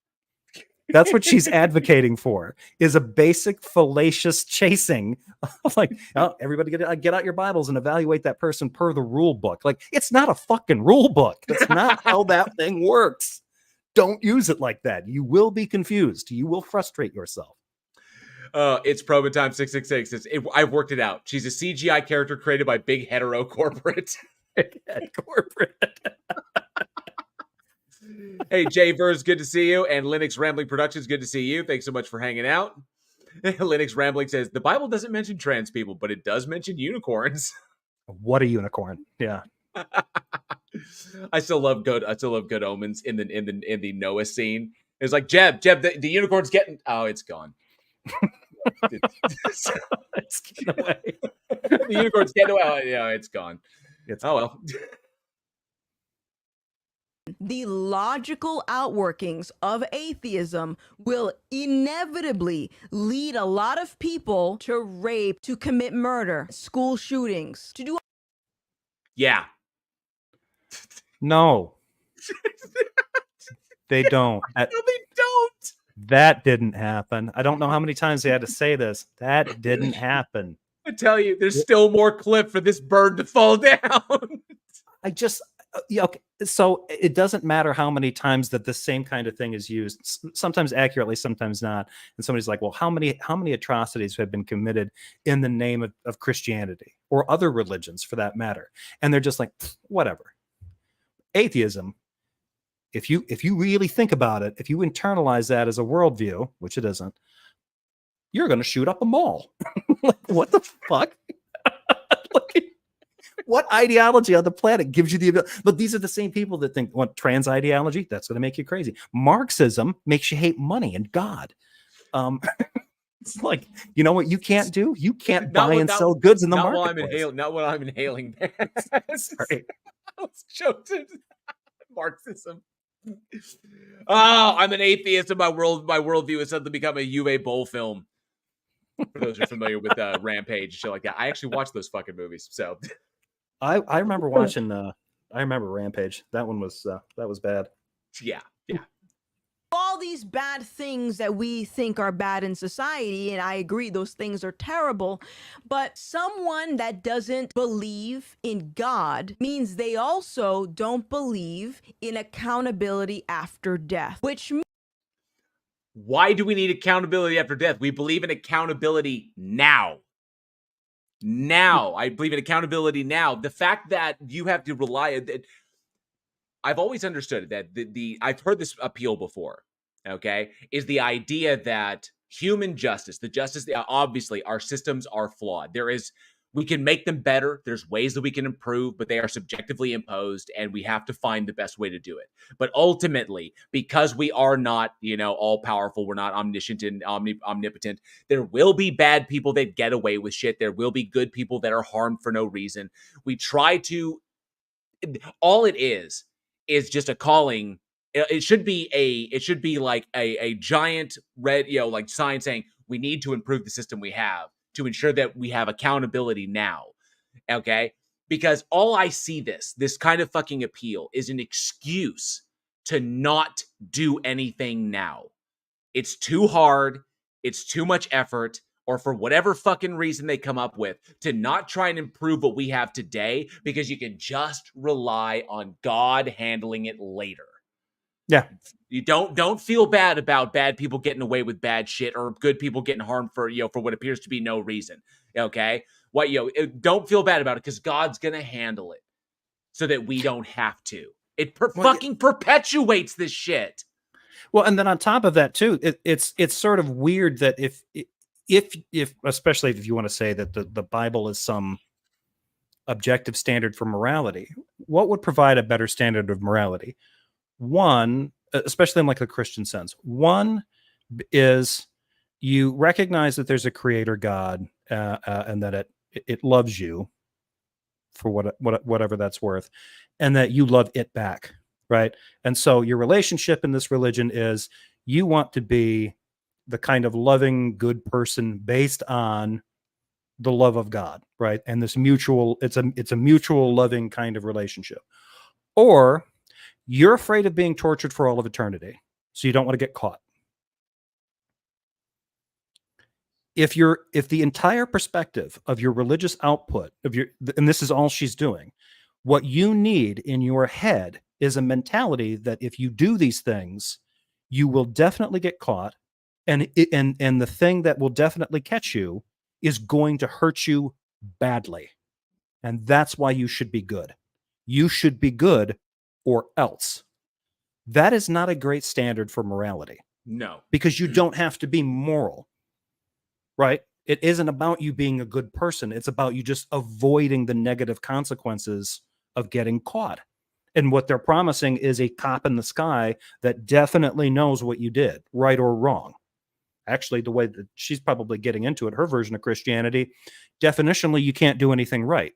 Speaker 2: That's what she's advocating for, is a basic fallacious chasing of like, oh, everybody get out your Bibles and evaluate that person per the rule book. Like, it's not a fucking rule book. That's not how that thing works. Don't use it like that. You will be confused. You will frustrate yourself.
Speaker 1: It's Proba Time 666. I've worked it out. She's a CGI character created by big hetero corporate. Hey, Jay Verse, good to see you. And Linux Rambling Productions, good to see you. Thanks so much for hanging out. Linux Rambling says, the Bible doesn't mention trans people, but it does mention unicorns.
Speaker 2: What a unicorn. Yeah.
Speaker 1: I still love good omens in the Noah scene. It's like, Jeb, the unicorn's getting, oh, it's gone.
Speaker 2: It's getting away.
Speaker 1: The unicorn's getting away. Oh, yeah, it's gone. Oh well.
Speaker 5: The logical outworkings of atheism will inevitably lead a lot of people to rape, to commit murder, school shootings, to do.
Speaker 1: Yeah.
Speaker 2: No. They don't.
Speaker 1: No, they don't.
Speaker 2: That didn't happen. I don't know how many times they had to say this. That didn't happen.
Speaker 1: I tell you, there's still more clip for this bird to fall down.
Speaker 2: Okay. So it doesn't matter how many times that the same kind of thing is used, sometimes accurately, sometimes not. And somebody's like, well, how many atrocities have been committed in the name of Christianity or other religions for that matter? And they're just like, whatever. Atheism, if you really think about it, if you internalize that as a worldview, which it isn't, you're going to shoot up a mall. Like, what the fuck? What ideology on the planet gives you the ability? But these are the same people that think, what, trans ideology? That's going to make you crazy. Marxism makes you hate money and God. It's like, you know what you can't do? You can't buy and sell goods in the marketplace.
Speaker 1: Not what I'm inhaling.
Speaker 2: Sorry.
Speaker 1: I was joking. Marxism. Oh, I'm an atheist, and my worldview is suddenly become a Uwe Boll film. For those who are familiar with Rampage and shit like that, I actually watched those fucking movies. So
Speaker 2: I remember watching. I remember Rampage. That one was bad.
Speaker 1: Yeah.
Speaker 5: All these bad things that we think are bad in society, and I agree, those things are terrible, but someone that doesn't believe in God means they also don't believe in accountability after death, which
Speaker 1: why do we need accountability after death? We believe in accountability now. I believe in accountability now. The fact that you have to rely on that, I've always understood that I've heard this appeal before, okay, is the idea that human justice, obviously our systems are flawed. There is We can make them better. There's ways that we can improve, but they are subjectively imposed, and we have to find the best way to do it. But ultimately, because we are not, all powerful, we're not omniscient and omnipotent, there will be bad people that get away with shit. There will be good people that are harmed for no reason. We try to, all it is just a calling. It should be like a giant red, like sign saying we need to improve the system we have to ensure that we have accountability now. Okay? Because all I see this kind of fucking appeal is an excuse to not do anything now. It's too hard. It's too much effort, or for whatever fucking reason they come up with, to not try and improve what we have today because you can just rely on God handling it later.
Speaker 2: Yeah.
Speaker 1: You don't feel bad about bad people getting away with bad shit or good people getting harmed for what appears to be no reason. Okay? Don't feel bad about it because God's going to handle it so that we don't have to. It fucking perpetuates this shit.
Speaker 2: Well, and then on top of that too, it's sort of weird that if especially if you want to say that the Bible is some objective standard for morality, what would provide a better standard of morality? One, especially in like a Christian sense, one is you recognize that there's a creator God and that it loves you for whatever that's worth, and that you love it back, right? And so your relationship in this religion is you want to be the kind of loving, good person based on the love of God, right? And this mutual, it's a mutual loving kind of relationship. Or you're afraid of being tortured for all of eternity, so you don't want to get caught. If the entire perspective of your religious output and this is all she's doing, what you need in your head is a mentality that if you do these things, you will definitely get caught, and the thing that will definitely catch you is going to hurt you badly, and that's why you should be good. You should be good, or else. That is not a great standard for morality.
Speaker 1: No.
Speaker 2: Because you don't have to be moral, right? It isn't about you being a good person. It's about you just avoiding the negative consequences of getting caught. And what they're promising is a cop in the sky that definitely knows what you did, right or wrong. Actually, the way that she's probably getting into it, her version of Christianity, definitionally, you can't do anything right.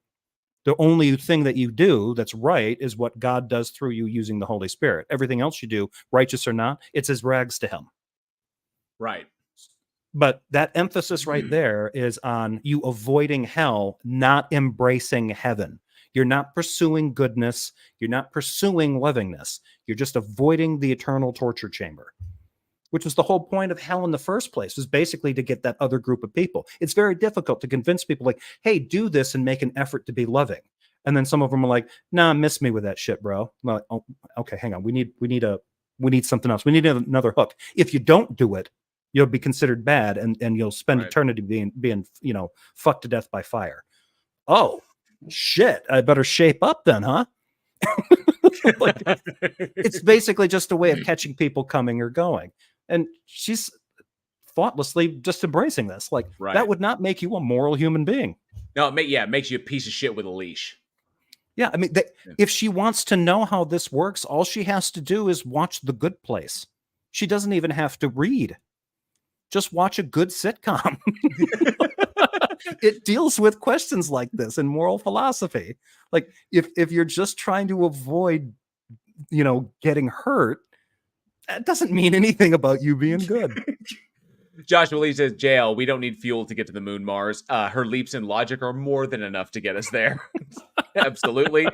Speaker 2: The only thing that you do that's right is what God does through you using the Holy Spirit. Everything else you do, righteous or not, it's as rags to him.
Speaker 1: Right.
Speaker 2: But that emphasis right there is on you avoiding hell, not embracing heaven. You're not pursuing goodness. You're not pursuing lovingness. You're just avoiding the eternal torture chamber, which was the whole point of hell in the first place, was basically to get that other group of people. It's very difficult to convince people like, hey, do this and make an effort to be loving. And then some of them are like, nah, miss me with that shit, bro. I'm like, oh, okay, hang on. We need something else. We need another hook. If you don't do it, you'll be considered bad and you'll spend eternity being, fucked to death by fire. Oh, shit. I better shape up then, huh? Like, it's basically just a way of catching people coming or going. And she's thoughtlessly just embracing this. Like, that would not make you a moral human being.
Speaker 1: No, it makes you a piece of shit with a leash.
Speaker 2: Yeah, I mean, if she wants to know how this works, all she has to do is watch The Good Place. She doesn't even have to read. Just watch a good sitcom. It deals with questions like this and moral philosophy. Like, if you're just trying to avoid, getting hurt, that doesn't mean anything about you being good.
Speaker 1: Joshua Lee says, jail, we don't need fuel to get to the moon, Mars. Her leaps in logic are more than enough to get us there. Absolutely.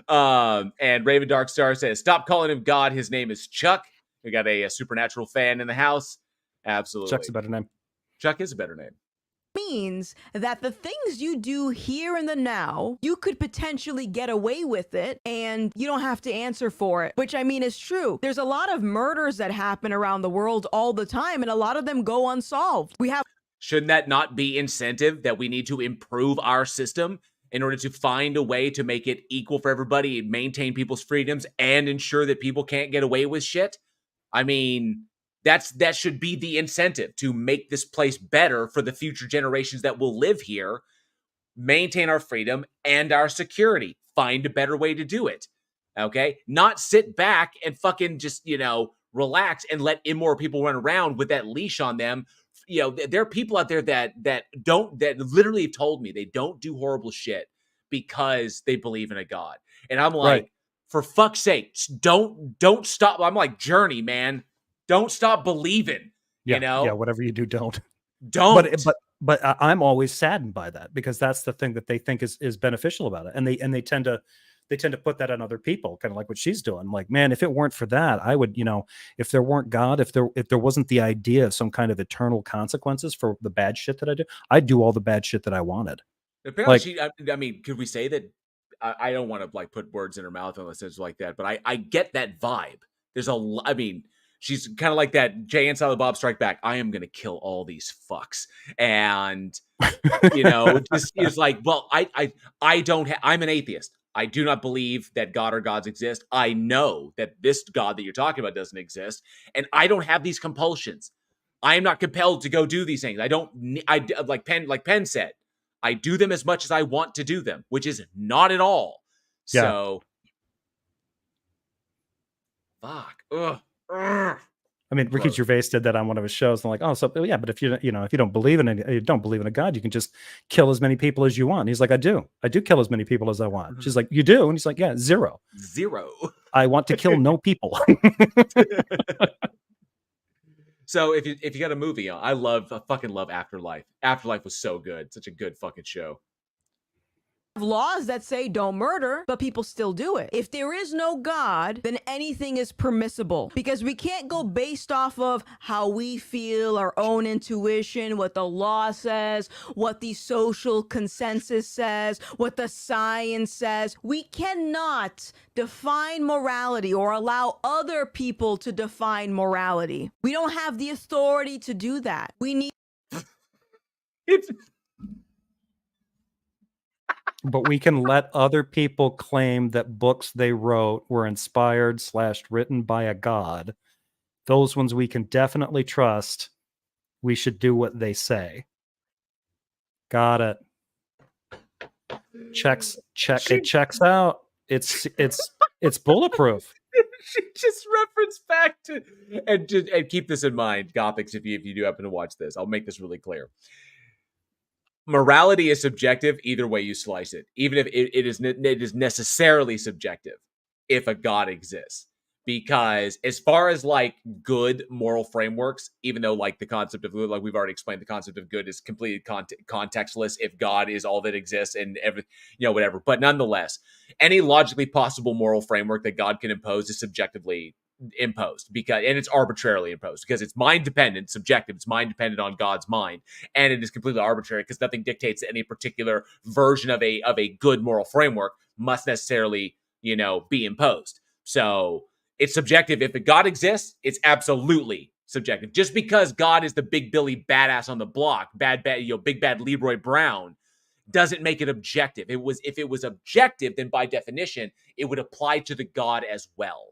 Speaker 1: And Raven Darkstar says, stop calling him God. His name is Chuck. We got a supernatural fan in the house. Absolutely.
Speaker 2: Chuck's a better name.
Speaker 1: Chuck is a better name.
Speaker 5: Means that the things you do here in the now, you could potentially get away with it and you don't have to answer for it, which I mean is true. There's a lot of murders that happen around the world all the time, and a lot of them go unsolved.
Speaker 1: Shouldn't that not be incentive that we need to improve our system in order to find a way to make it equal for everybody, maintain people's freedoms, and ensure that people can't get away with shit? I mean, that should be the incentive to make this place better for the future generations that will live here. maintain our freedom and our security. Find a better way to do it. Okay? Not sit back and fucking just, relax and let immoral people run around with that leash on them. There are people out there that literally have told me they don't do horrible shit because they believe in a God. And I'm like,
Speaker 2: Right.
Speaker 1: for fuck's sake, don't stop. I'm like, Journey, man. Don't stop believing.
Speaker 2: Yeah, whatever you do, don't.
Speaker 1: Don't.
Speaker 2: But I'm always saddened by that, because that's the thing that they think is beneficial about it, and they tend to put that on other people, kind of like what she's doing. I'm like, man, if it weren't for that, I would, if there weren't God, if there wasn't the idea of some kind of eternal consequences for the bad shit that I do, I'd do all the bad shit that I wanted.
Speaker 1: Apparently, I mean, could we say that? I don't want to like put words in her mouth unless it's like that, but I get that vibe. I mean, she's kind of like that Jay and Silent Bob Strike Back. I am gonna kill all these fucks, and it's like, well, I don't. I'm an atheist. I do not believe that God or gods exist. I know that this God that you're talking about doesn't exist, and I don't have these compulsions. I am not compelled to go do these things. I don't. Like Penn said. I do them as much as I want to do them, which is not at all.
Speaker 2: Yeah.
Speaker 1: So, fuck. Ugh.
Speaker 2: I mean, Ricky Gervais did that on one of his shows. And like, oh, so yeah, but if you don't believe in it, you don't believe in a God, you can just kill as many people as you want. He's like, I do kill as many people as I want.
Speaker 1: Mm-hmm.
Speaker 2: She's like, you do? And he's like, yeah, zero. I want to kill no people.
Speaker 1: So if you got a movie, I fucking love Afterlife. Afterlife was so good. Such a good fucking show.
Speaker 5: Laws that say don't murder, but people still do it. If there is no God, then anything is permissible, because we can't go based off of how we feel, our own intuition, what the law says, what the social consensus says, what the science says. We cannot define morality or allow other people to define morality. We don't have the authority to do that. We need
Speaker 2: But we can let other people claim that books they wrote were inspired / written by a god. Those ones we can definitely trust. We should do what they say. Got it. It checks out. It's bulletproof.
Speaker 1: She just referenced back to and keep this in mind, Gothics, if you do happen to watch this. I'll make this really clear. Morality is subjective either way you slice it, even if it is necessarily subjective if a God exists. Because as far as like good moral frameworks, even though like the concept of, like we've already explained, the concept of good is completely contextless if God is all that exists and whatever. But nonetheless, any logically possible moral framework that God can impose is subjectively imposed, and it's arbitrarily imposed because it's mind dependent, subjective. It's mind dependent on God's mind, and it is completely arbitrary because nothing dictates that any particular version of a good moral framework must necessarily be imposed. So it's subjective. If a God exists, it's absolutely subjective. Just because God is the big Billy badass on the block, big bad Leroy Brown, doesn't make it objective. If it was objective, then by definition, it would apply to the God as well.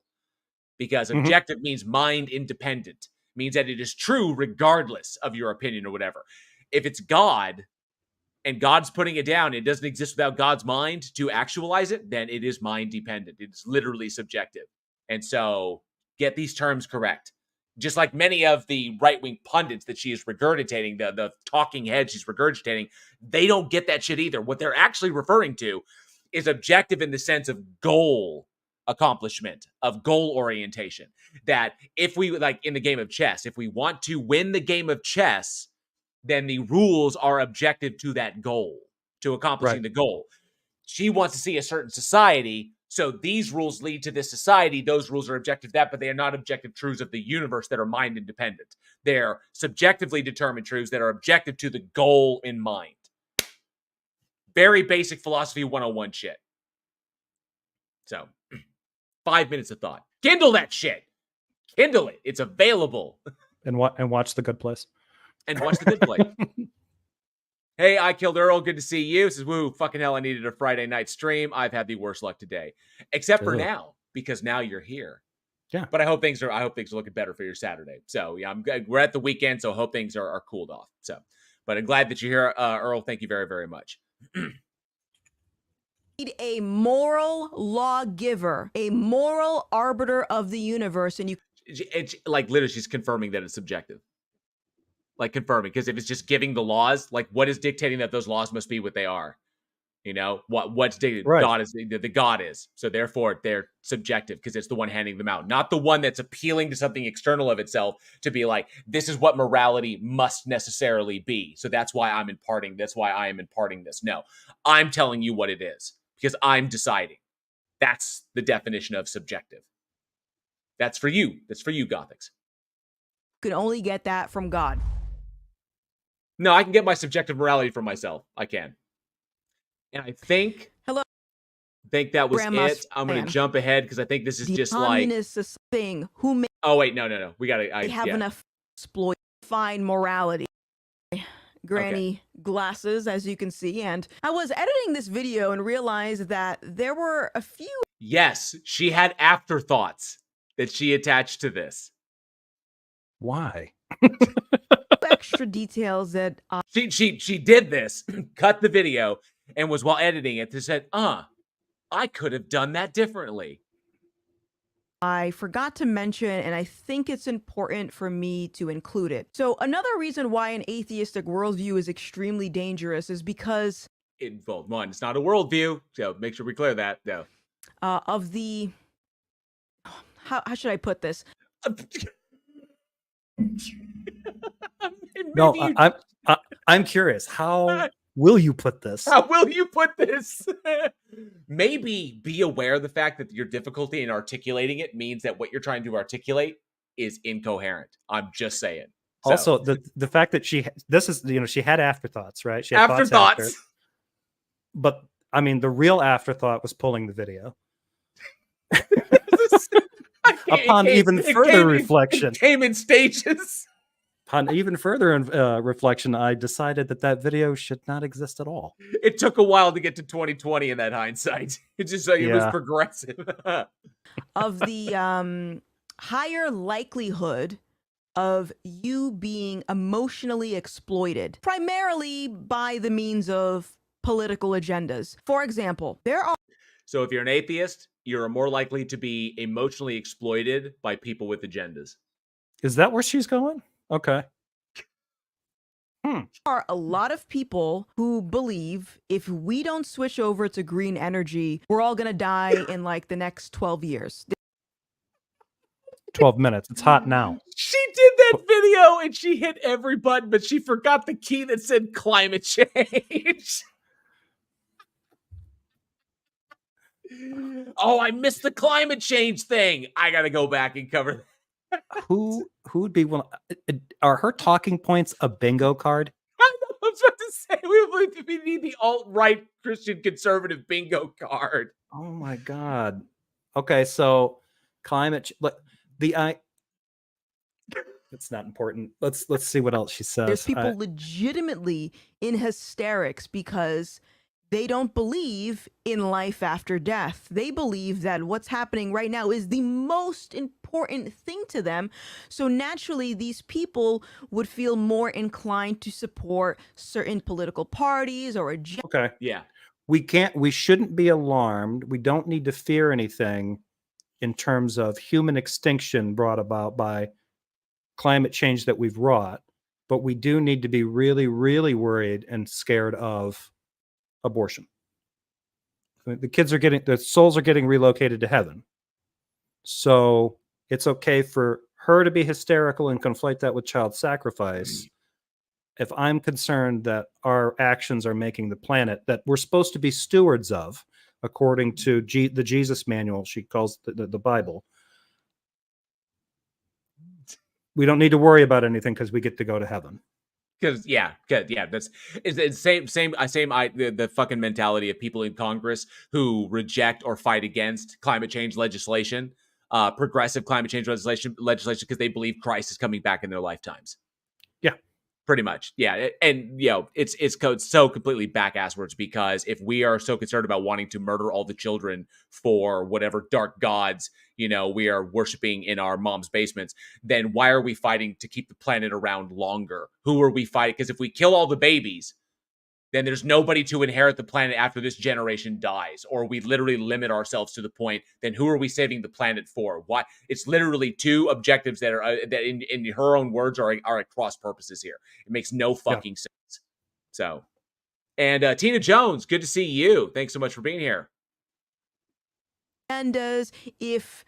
Speaker 1: Because objective means mind independent, means that it is true regardless of your opinion or whatever. If it's God and God's putting it down, it doesn't exist without God's mind to actualize it, then it is mind dependent. It is literally subjective. And so get these terms correct. Just like many of the right-wing pundits that she is regurgitating, the talking heads she's regurgitating, they don't get that shit either. What they're actually referring to is objective in the sense of goal accomplishment, of goal orientation. That if we, like in the game of chess, if we want to win the game of chess, then the rules are objective to that goal, to accomplishing the goal. She wants to see a certain society, so these rules lead to this society. Those rules are objective to that, but they are not objective truths of the universe that are mind independent. They're subjectively determined truths that are objective to the goal in mind. Very basic philosophy 101 shit. So 5 minutes of thought. Kindle that shit. Kindle it. It's available.
Speaker 2: And watch The Good Place.
Speaker 1: And watch The Good Place. Hey, I Killed Earl. Good to see you. Says, woo, fucking hell, I needed a Friday night stream. I've had the worst luck today. Except for now, because now you're here.
Speaker 2: Yeah.
Speaker 1: But I hope things are looking better for your Saturday. So yeah, we're at the weekend, so I hope things are cooled off. So, but I'm glad that you're here, Earl. Thank you very, very much.
Speaker 5: Need a moral lawgiver, a moral arbiter of the universe, and you
Speaker 1: It's like literally she's confirming that it's subjective. Like confirming, because if it's just giving the laws, like what is dictating that those laws must be what they are? You know, what's dictated?
Speaker 2: Right.
Speaker 1: God is the God is. So therefore they're subjective because it's the one handing them out, not the one that's appealing to something external of itself to be like, this is what morality must necessarily be. So that's why I am imparting this. No, I'm telling you what it is because I'm deciding. That's the definition of subjective. That's for you. That's for you, Gothics.
Speaker 5: can only get that from God.
Speaker 1: No, I can get my subjective morality from myself. I can. And I think that was
Speaker 5: Grandma's
Speaker 1: it. I'm going
Speaker 5: plan.
Speaker 1: to jump ahead because I think this is
Speaker 5: The
Speaker 1: just like...
Speaker 5: communist is thing who may
Speaker 1: Oh, wait, no. We got to...
Speaker 5: have enough exploit, fine morality. Granny glasses, as you can see. And I was editing this video and realized that there were a few...
Speaker 1: Yes, she had afterthoughts that she attached to this.
Speaker 2: Why?
Speaker 5: extra details that...
Speaker 1: She did this, cut the video, and was while editing it, said, I could have done that differently.
Speaker 5: I forgot to mention, and I think it's important for me to include it. So another reason why an atheistic worldview is extremely dangerous is because...
Speaker 1: Well, one, it's not a worldview, so make sure we clear that, no.
Speaker 5: Of the... How should I put this?
Speaker 2: No, I'm curious. How will you put this?
Speaker 1: How will you put this? Maybe be aware of the fact that your difficulty in articulating it means that what you're trying to articulate is incoherent. I'm just saying. So.
Speaker 2: Also, the fact that she had afterthoughts, right? She had
Speaker 1: afterthoughts.
Speaker 2: But I mean, the real afterthought was pulling the video. Upon even further reflection,
Speaker 1: it came in stages.
Speaker 2: Upon even further reflection, I decided that video should not exist at all.
Speaker 1: It took a while to get to 2020 in that hindsight. It just it was progressive.
Speaker 5: Of the higher likelihood of you being emotionally exploited, primarily by the means of political agendas. For example, there are...
Speaker 1: So if you're an atheist, you're more likely to be emotionally exploited by people with agendas.
Speaker 2: Is that where she's going? Okay.
Speaker 5: There are a lot of people who believe if we don't switch over to green energy, we're all going to die in like the next 12 years.
Speaker 2: 12 minutes. It's hot now.
Speaker 1: She did that video and she hit every button, but she forgot the key that said climate change. Oh, I missed the climate change thing. I got to go back and cover that.
Speaker 2: Who would be willing? Are her talking points a bingo card?
Speaker 1: I was about to say we need the alt-right Christian conservative bingo card.
Speaker 2: Oh my god. Okay, so climate. It's not important. Let's see what else she says.
Speaker 5: There's people legitimately in hysterics because they don't believe in life after death. They believe that what's happening right now is the most important thing to them. So naturally, these people would feel more inclined to support certain political parties or
Speaker 2: Okay.
Speaker 1: Yeah.
Speaker 2: We shouldn't be alarmed. We don't need to fear anything in terms of human extinction brought about by climate change that we've wrought. But we do need to be really, really worried and scared of abortion. The souls are getting relocated to heaven. So it's okay for her to be hysterical and conflate that with child sacrifice. If I'm concerned that our actions are making the planet that we're supposed to be stewards of, according to the Jesus manual, she calls the Bible, we don't need to worry about anything because we get to go to heaven.
Speaker 1: Because that's it's same the fucking mentality of people in Congress who reject or fight against climate change legislation, progressive climate change legislation because they believe Christ is coming back in their lifetimes.
Speaker 2: Yeah,
Speaker 1: pretty much. Yeah, and it's so completely back-asswards because if we are so concerned about wanting to murder all the children for whatever dark gods we are worshiping in our mom's basements, then why are we fighting to keep the planet around longer? Who are we fighting? Because if we kill all the babies, then there's nobody to inherit the planet after this generation dies, or we literally limit ourselves to the point, then who are we saving the planet for? Why? It's literally two objectives that are, that in her own words are at cross purposes here. It makes no fucking sense. So, and Tina Jones, good to see you. Thanks so much for being here.
Speaker 5: And if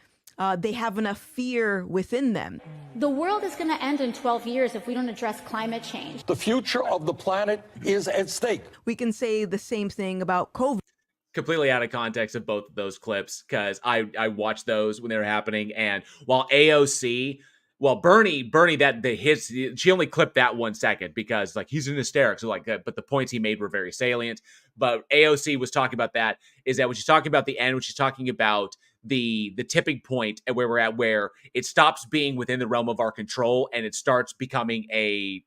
Speaker 5: they have enough fear within them.
Speaker 9: The world is going to end in 12 years if we don't address climate change.
Speaker 10: The future of the planet is at stake.
Speaker 5: We can say the same thing about COVID.
Speaker 1: Completely out of context of both of those clips, because I watched those when they were happening, and while AOC, well, Bernie, she only clipped that 1 second because like he's in hysterics. So like, but the points he made were very salient. But AOC was talking about that, is that when she's talking about the end, when she's talking about the tipping point and where we're at, where it stops being within the realm of our control and it starts becoming a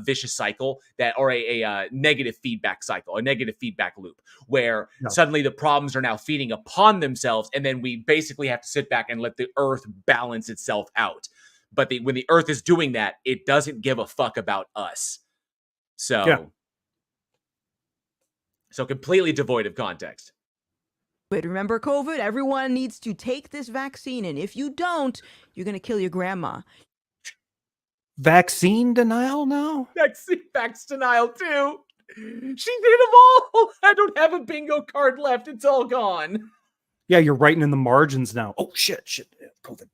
Speaker 1: vicious cycle, that, or a negative feedback cycle, a negative feedback loop, where suddenly the problems are now feeding upon themselves, and then we basically have to sit back and let the earth balance itself out. But when the earth is doing that, it doesn't give a fuck about us. So, so completely devoid of context.
Speaker 5: But remember COVID? Everyone needs to take this vaccine, and if you don't, you're going to kill your grandma.
Speaker 2: Vaccine denial now?
Speaker 1: Vax denial too. She did them all. I don't have a bingo card left. It's all gone.
Speaker 2: Yeah, you're writing in the margins now. Oh, shit. COVID.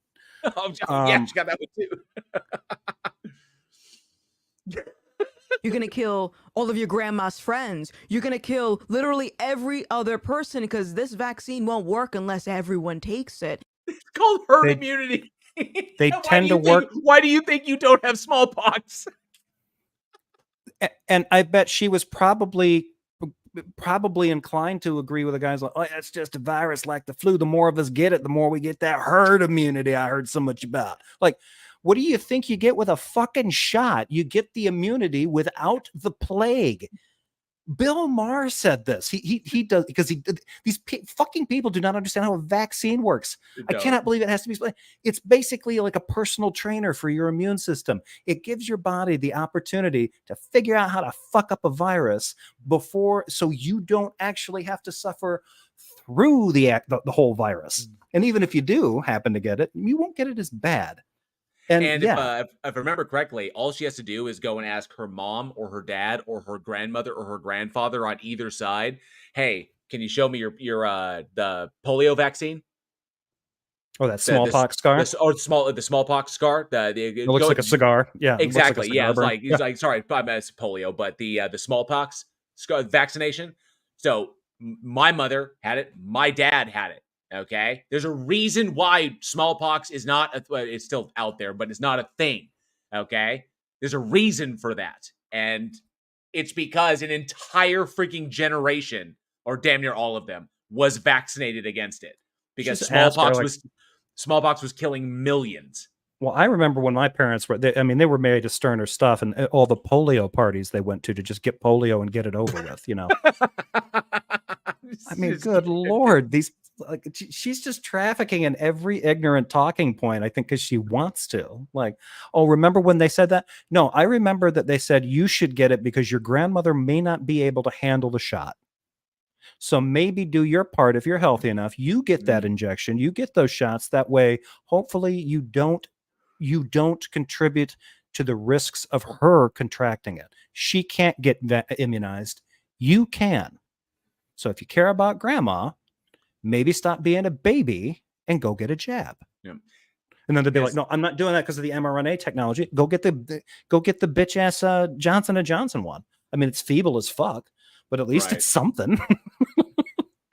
Speaker 1: Oh, yeah, she got that one too.
Speaker 5: You're going to kill all of your grandma's friends. You're going to kill literally every other person because this vaccine won't work unless everyone takes it.
Speaker 1: It's called herd immunity.
Speaker 2: They tend to work.
Speaker 1: Why do you think you don't have smallpox?
Speaker 2: And I bet she was probably inclined to agree with the guys like, oh, it's just a virus like the flu. The more of us get it, the more we get that herd immunity I heard so much about. Like, what do you think you get with a fucking shot? You get the immunity without the plague. Bill Maher said this. He does, because these fucking people do not understand how a vaccine works. I cannot believe it has to be explained. It's basically like a personal trainer for your immune system. It gives your body the opportunity to figure out how to fuck up a virus before, so you don't actually have to suffer through the whole virus. And even if you do happen to get it, you won't get it as bad. And
Speaker 1: if I remember correctly, all she has to do is go and ask her mom or her dad or her grandmother or her grandfather on either side, hey, can you show me your the polio vaccine?
Speaker 2: Oh, that smallpox scar?
Speaker 1: The smallpox scar.
Speaker 2: It looks like a cigar. Yeah,
Speaker 1: exactly.
Speaker 2: Like
Speaker 1: it's like, he's like, sorry, it's polio, but the smallpox scar vaccination. So my mother had it. My dad had it. Okay, there's a reason why smallpox is not it's still out there, but it's not a thing. Okay, there's a reason for that, and it's because an entire freaking generation, or damn near all of them, was vaccinated against it, because smallpox was killing millions.
Speaker 2: Well, I remember when my parents were, they were married to sterner stuff, and all the polio parties they went to just get polio and get it over with, you know. I mean, good Lord, she's just trafficking in every ignorant talking point, I think, because she wants to. Like, oh, remember when they said that? No, I remember that they said you should get it because your grandmother may not be able to handle the shot. So maybe do your part if you're healthy enough. You get that injection, you get those shots. That way, hopefully, you don't contribute to the risks of her contracting it. She can't get immunized. You can. So if you care about grandma, maybe stop being a baby and go get a jab. Yeah. And then they'd be like, no, I'm not doing that because of the mRNA technology. Go get the bitch ass Johnson & Johnson one. I mean, it's feeble as fuck, but at least it's something.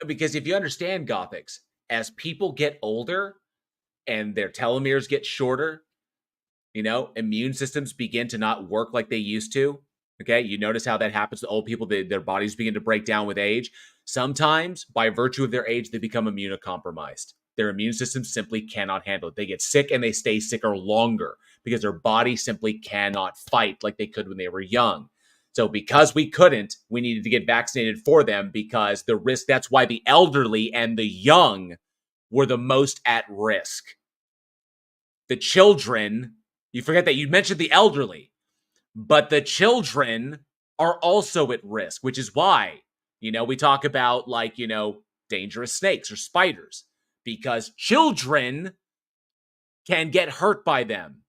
Speaker 1: Because if you understand Gothics, as people get older and their telomeres get shorter, you know, immune systems begin to not work like they used to. Okay, you notice how that happens to old people. Their bodies begin to break down with age. Sometimes, by virtue of their age, they become immunocompromised. Their immune system simply cannot handle it. They get sick and they stay sicker longer because their body simply cannot fight like they could when they were young. So because we couldn't, we needed to get vaccinated for them, because the risk, that's why the elderly and the young were the most at risk. The children, you forget that you mentioned the elderly, but the children are also at risk, which is why, we talk about dangerous snakes or spiders, because children can get hurt by them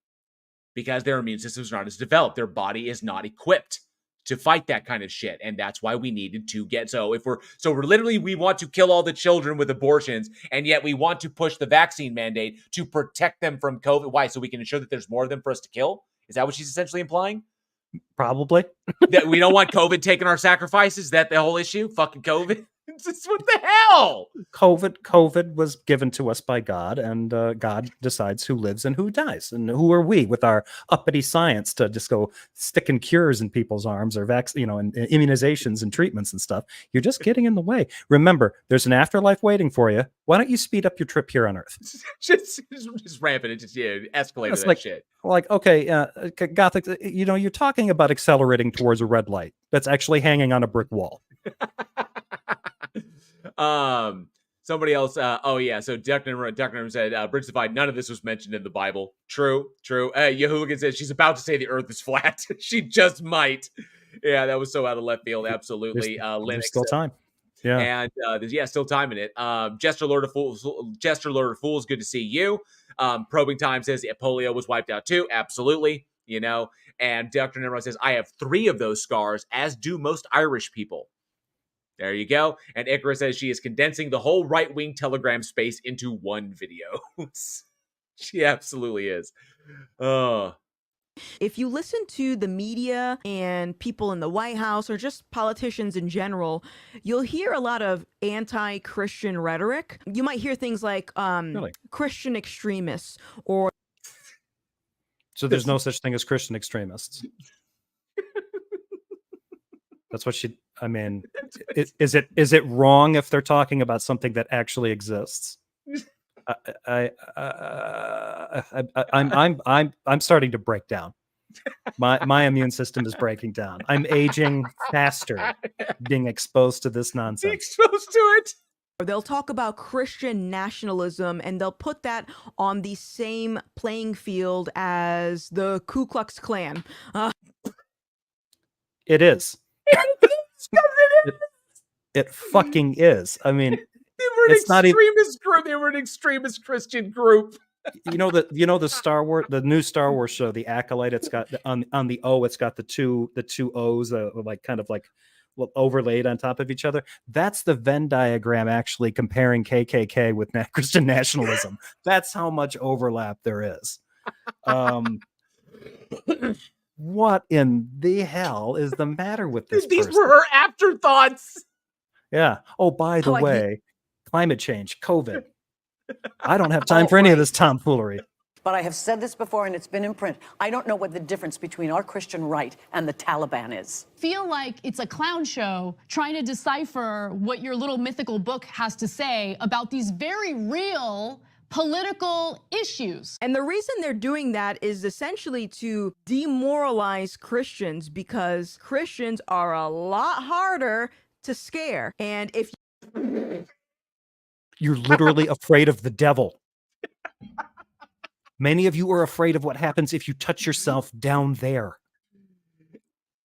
Speaker 1: because their immune system is not as developed. Their body is not equipped to fight that kind of shit. And that's why we needed to get, we want to kill all the children with abortions, and yet we want to push the vaccine mandate to protect them from COVID. Why? So we can ensure that there's more of them for us to kill? Is that what she's essentially implying?
Speaker 2: Probably.
Speaker 1: That we don't want COVID taking our sacrifices? Is that the whole issue? Fucking COVID? What the hell?
Speaker 2: COVID was given to us by God, and God decides who lives and who dies. And who are we with our uppity science to just go sticking cures in people's arms or and immunizations and treatments and stuff? You're just getting in the way. Remember, there's an afterlife waiting for you. Why don't you speed up your trip here on Earth?
Speaker 1: just rampant and just escalate that shit.
Speaker 2: Okay, Gothic, you're talking about accelerating towards a red light that's actually hanging on a brick wall.
Speaker 1: Somebody else. So Duckner said, Bridge Divide, none of this was mentioned in the Bible. True. Yehooligan says she's about to say the earth is flat. She just might. Yeah, that was so out of left field. Absolutely.
Speaker 2: There's still time. Yeah.
Speaker 1: And still time in it. Jester Lord of Fools, good to see you. Probing Time says polio was wiped out too. Absolutely. And Dr. Nimrod says, I have 3 of those scars, as do most Irish people. There you go. And Icarus says she is condensing the whole right-wing Telegram space into one video. She absolutely is.
Speaker 5: If you listen to the media and people in the White House or just politicians in general, you'll hear a lot of anti-Christian rhetoric. You might hear things like
Speaker 2: Really?
Speaker 5: Christian extremists or...
Speaker 2: So there's no such thing as Christian extremists. That's what is it wrong if they're talking about something that actually exists? I'm starting to break down. My immune system is breaking down. I'm aging faster, being exposed to this nonsense.
Speaker 1: Exposed to it.
Speaker 5: They'll talk about Christian nationalism and they'll put that on the same playing field as the Ku Klux Klan.
Speaker 2: It is. It fucking is. I mean,
Speaker 1: they were an extremist group. They were an extremist Christian group.
Speaker 2: The Star Wars, the new Star Wars show, The Acolyte. It's got on the O. It's got the two O's, overlaid on top of each other. That's the Venn diagram actually comparing KKK with Christian nationalism. That's how much overlap there is. What in the hell is the matter with this
Speaker 1: These
Speaker 2: person?
Speaker 1: were her afterthoughts.
Speaker 2: Yeah. Oh, by the way, climate change, COVID. I don't have time for any of this tomfoolery.
Speaker 11: But I have said this before, and it's been in print. I don't know what the difference between our Christian right and the Taliban is.
Speaker 12: Feel like it's a clown show trying to decipher what your little mythical book has to say about these very real political issues.
Speaker 5: And the reason they're doing that is essentially to demoralize Christians, because Christians are a lot harder to scare. And if
Speaker 2: you're literally afraid of the devil. Many of you are afraid of what happens if you touch yourself down there.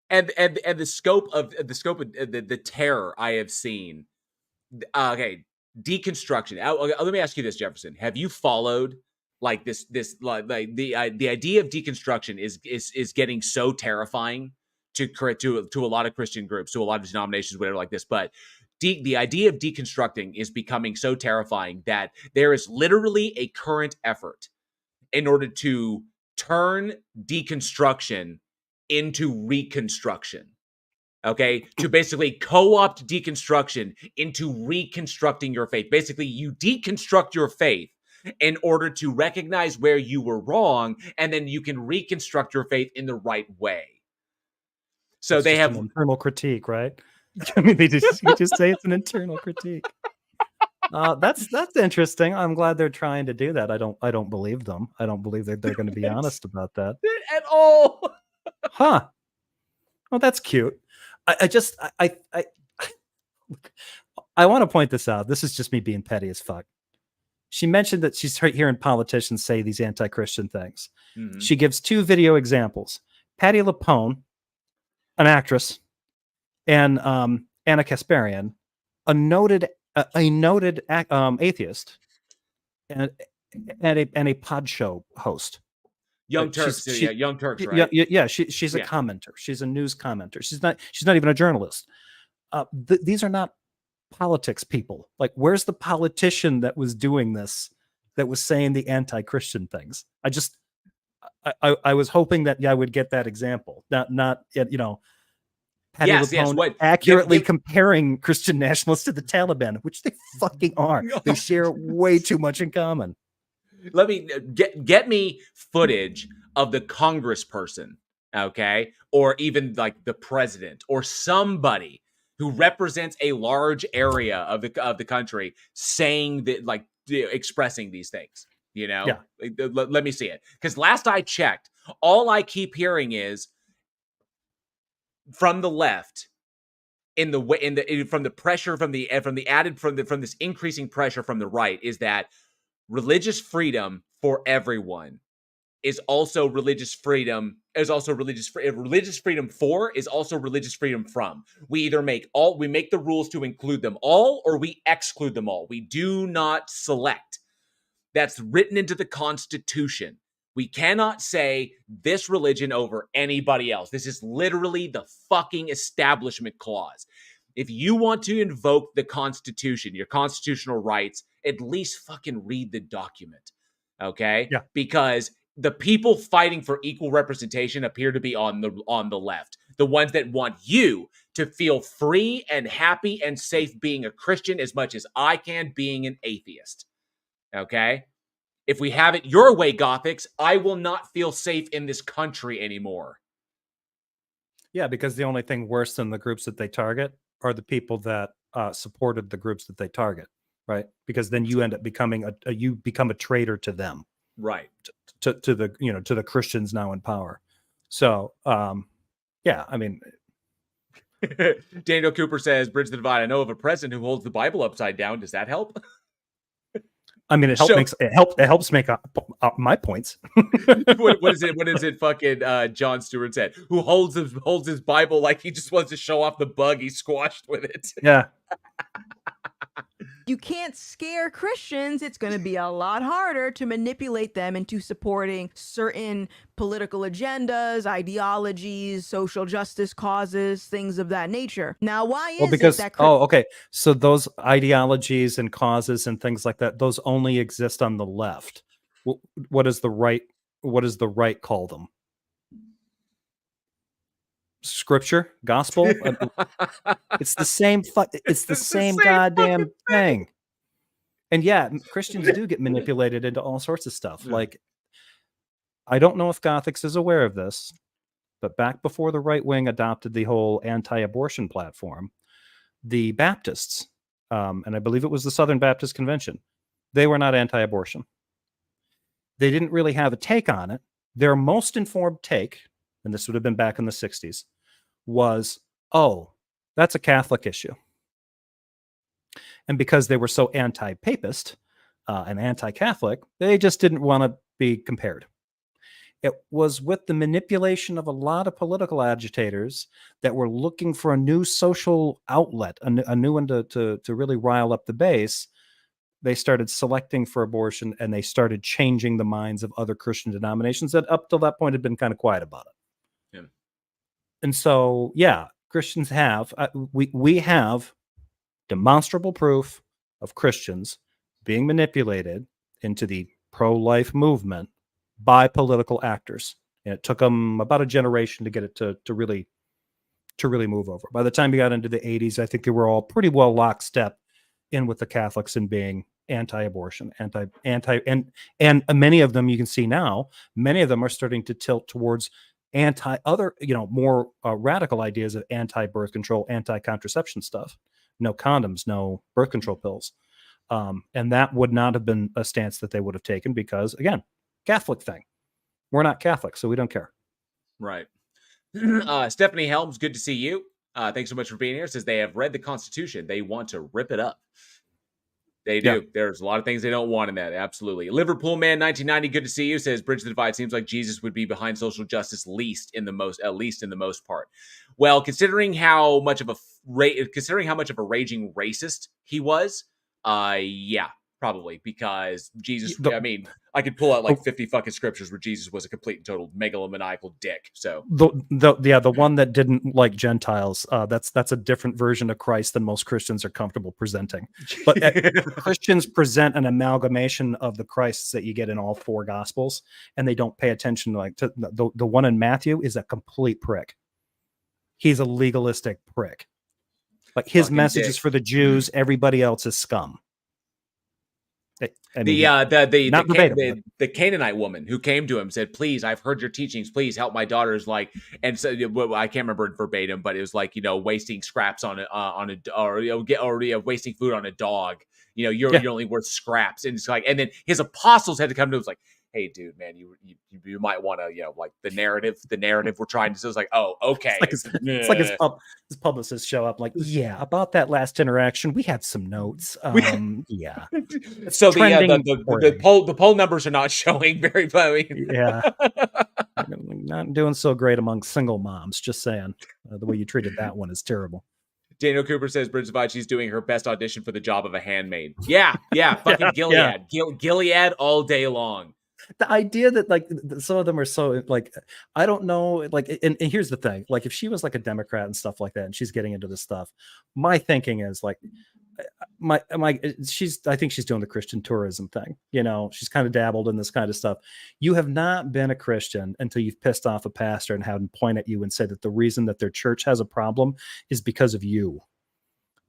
Speaker 1: And the scope of the terror I have seen. Okay, deconstruction. Let me ask you this, Jefferson. Have you followed the idea of deconstruction is getting so terrifying to a lot of Christian groups, to a lot of denominations, whatever like this, but the idea of deconstructing is becoming so terrifying that there is literally a current effort in order to turn deconstruction into reconstruction. Okay, to basically co-opt deconstruction into reconstructing your faith. Basically, you deconstruct your faith in order to recognize where you were wrong, and then you can reconstruct your faith in the right way. So
Speaker 2: it's
Speaker 1: they have
Speaker 2: an internal critique, right? I mean, you just say it's an internal critique. That's interesting. I'm glad they're trying to do that. I don't believe them. I don't believe that they're going to be honest about that
Speaker 1: at all.
Speaker 2: Huh? Well, that's cute. I want to point this out. This is just me being petty as fuck. She mentioned that she's hearing politicians say these anti-Christian things. Mm-hmm. She gives 2 video examples. Patti LuPone, an actress, and Anna Kasparian, a noted atheist, and a pod show host.
Speaker 1: Young Turks, Young Turks, right?
Speaker 2: She's a commenter. She's a news commenter. She's not even a journalist. These are not politics people. Like, where's the politician that was doing this, that was saying the anti-Christian things? I was hoping that I would get that example, not Patty LuPone accurately comparing Christian nationalists to the Taliban, which they fucking are. They share way too much in common.
Speaker 1: Let me get me footage of the congressperson, okay, or even like the president or somebody who represents a large area of the country saying that, like, expressing these things. Let me see it, because last I checked, all I keep hearing is from the left from this increasing pressure from the right, is that religious freedom for everyone is also religious freedom religious freedom is also religious freedom from. We make the rules to include them all, or we exclude them all. We do not select. That's written into the Constitution. We cannot say this religion over anybody else. This is literally the fucking Establishment Clause. If you want to invoke the Constitution, your constitutional rights, at least fucking read the document, okay?
Speaker 2: Yeah.
Speaker 1: Because the people fighting for equal representation appear to be on the left. The ones that want you to feel free and happy and safe being a Christian as much as I can being an atheist, okay? If we have it your way, Gothics, I will not feel safe in this country anymore.
Speaker 2: Yeah, because the only thing worse than the groups that they target are the people that supported the groups that they target, right? Because then you end up becoming you become a traitor to them,
Speaker 1: right?
Speaker 2: To the Christians now in power. So, yeah, I mean.
Speaker 1: Daniel Cooper says, "Bridge the divide. I know of a president who holds the Bible upside down. Does that help?"
Speaker 2: I mean, it helps make my points.
Speaker 1: What is it? Fucking John Stewart said, who holds his Bible like he just wants to show off the bug he squashed with it.
Speaker 2: Yeah.
Speaker 5: You can't scare Christians. It's going to be a lot harder to manipulate them into supporting certain political agendas, ideologies, social justice causes, things of that nature. Now, why is it that...
Speaker 2: okay. So those ideologies and causes and things like that, those only exist on the left. What does the right call them? Scripture, gospel. It's the same. It's the same goddamn thing. And yeah, Christians do get manipulated into all sorts of stuff. Yeah. Like, I don't know if Gothics is aware of this, but back before the right wing adopted the whole anti-abortion platform, the Baptists, and I believe it was the Southern Baptist Convention, they were not anti-abortion. They didn't really have a take on it. Their most informed take, and this would have been back in the 60s, was, oh, that's a Catholic issue. And because they were so anti-papist and anti-Catholic, they just didn't want to be compared. It was with the manipulation of a lot of political agitators that were looking for a new social outlet, a new one to really rile up the base. They started selecting for abortion, and they started changing the minds of other Christian denominations that up till that point had been kind of quiet about it. Yeah. And so, yeah, Christians have, we have demonstrable proof of Christians being manipulated into the pro-life movement by political actors. And it took them about a generation to get it to really move over. By the time you got into the 80s, I think they were all pretty well lockstep in with the Catholics in being anti-abortion, and many of them, you can see now, many of them are starting to tilt towards other, more radical ideas of anti-birth control, anti-contraception stuff. No condoms, no birth control pills. And that would not have been a stance that they would have taken because, again, Catholic thing. We're not Catholic, so we don't care.
Speaker 1: Right. Stephanie Helms, good to see you. Thanks so much for being here. Says they have read the Constitution. They want to rip it up. They do. Yeah. There's a lot of things they don't want in that. Absolutely. Liverpool man 1990, good to see you, says Bridge the Divide seems like Jesus would be behind social justice at least in the most part. Well, considering how much of a raging racist he was, yeah, probably, because Jesus, I mean, I could pull out like 50 fucking scriptures where Jesus was a complete and total megalomaniacal dick. So
Speaker 2: the one that didn't like Gentiles, that's a different version of Christ than most Christians are comfortable presenting. But Christians present an amalgamation of the Christs that you get in all four Gospels, and they don't pay attention to the one in Matthew is a complete prick. He's a legalistic prick. Like his fucking message is for the Jews, everybody else is scum. I mean,
Speaker 1: the Canaanite woman who came to him said, "Please, I've heard your teachings. Please help my daughters." Like, and so I can't remember it verbatim, but it was like, wasting scraps on wasting food on a dog. You're only worth scraps, and it's like, and then his apostles had to come to him. It's like, hey, dude, man, you might want to, like the narrative we're trying to. So it's like, oh, okay.
Speaker 2: It's like his publicists show up, like, yeah, about that last interaction, we have some notes. Yeah.
Speaker 1: So the poll numbers are not showing very well.
Speaker 2: Yeah, not doing so great among single moms. Just saying, the way you treated that one is terrible.
Speaker 1: Daniel Cooper says Bridge Divide, she's doing her best audition for the job of a handmaid. Yeah, fucking Gilead. Yeah. Gilead all day long.
Speaker 2: The idea that like some of them are so like, I don't know, like, and here's the thing, like if she was like a Democrat and stuff like that, and she's getting into this stuff, my thinking is like, I think she's doing the Christian tourism thing. She's kind of dabbled in this kind of stuff. You have not been a Christian until you've pissed off a pastor and had him point at you and say that the reason that their church has a problem is because of you.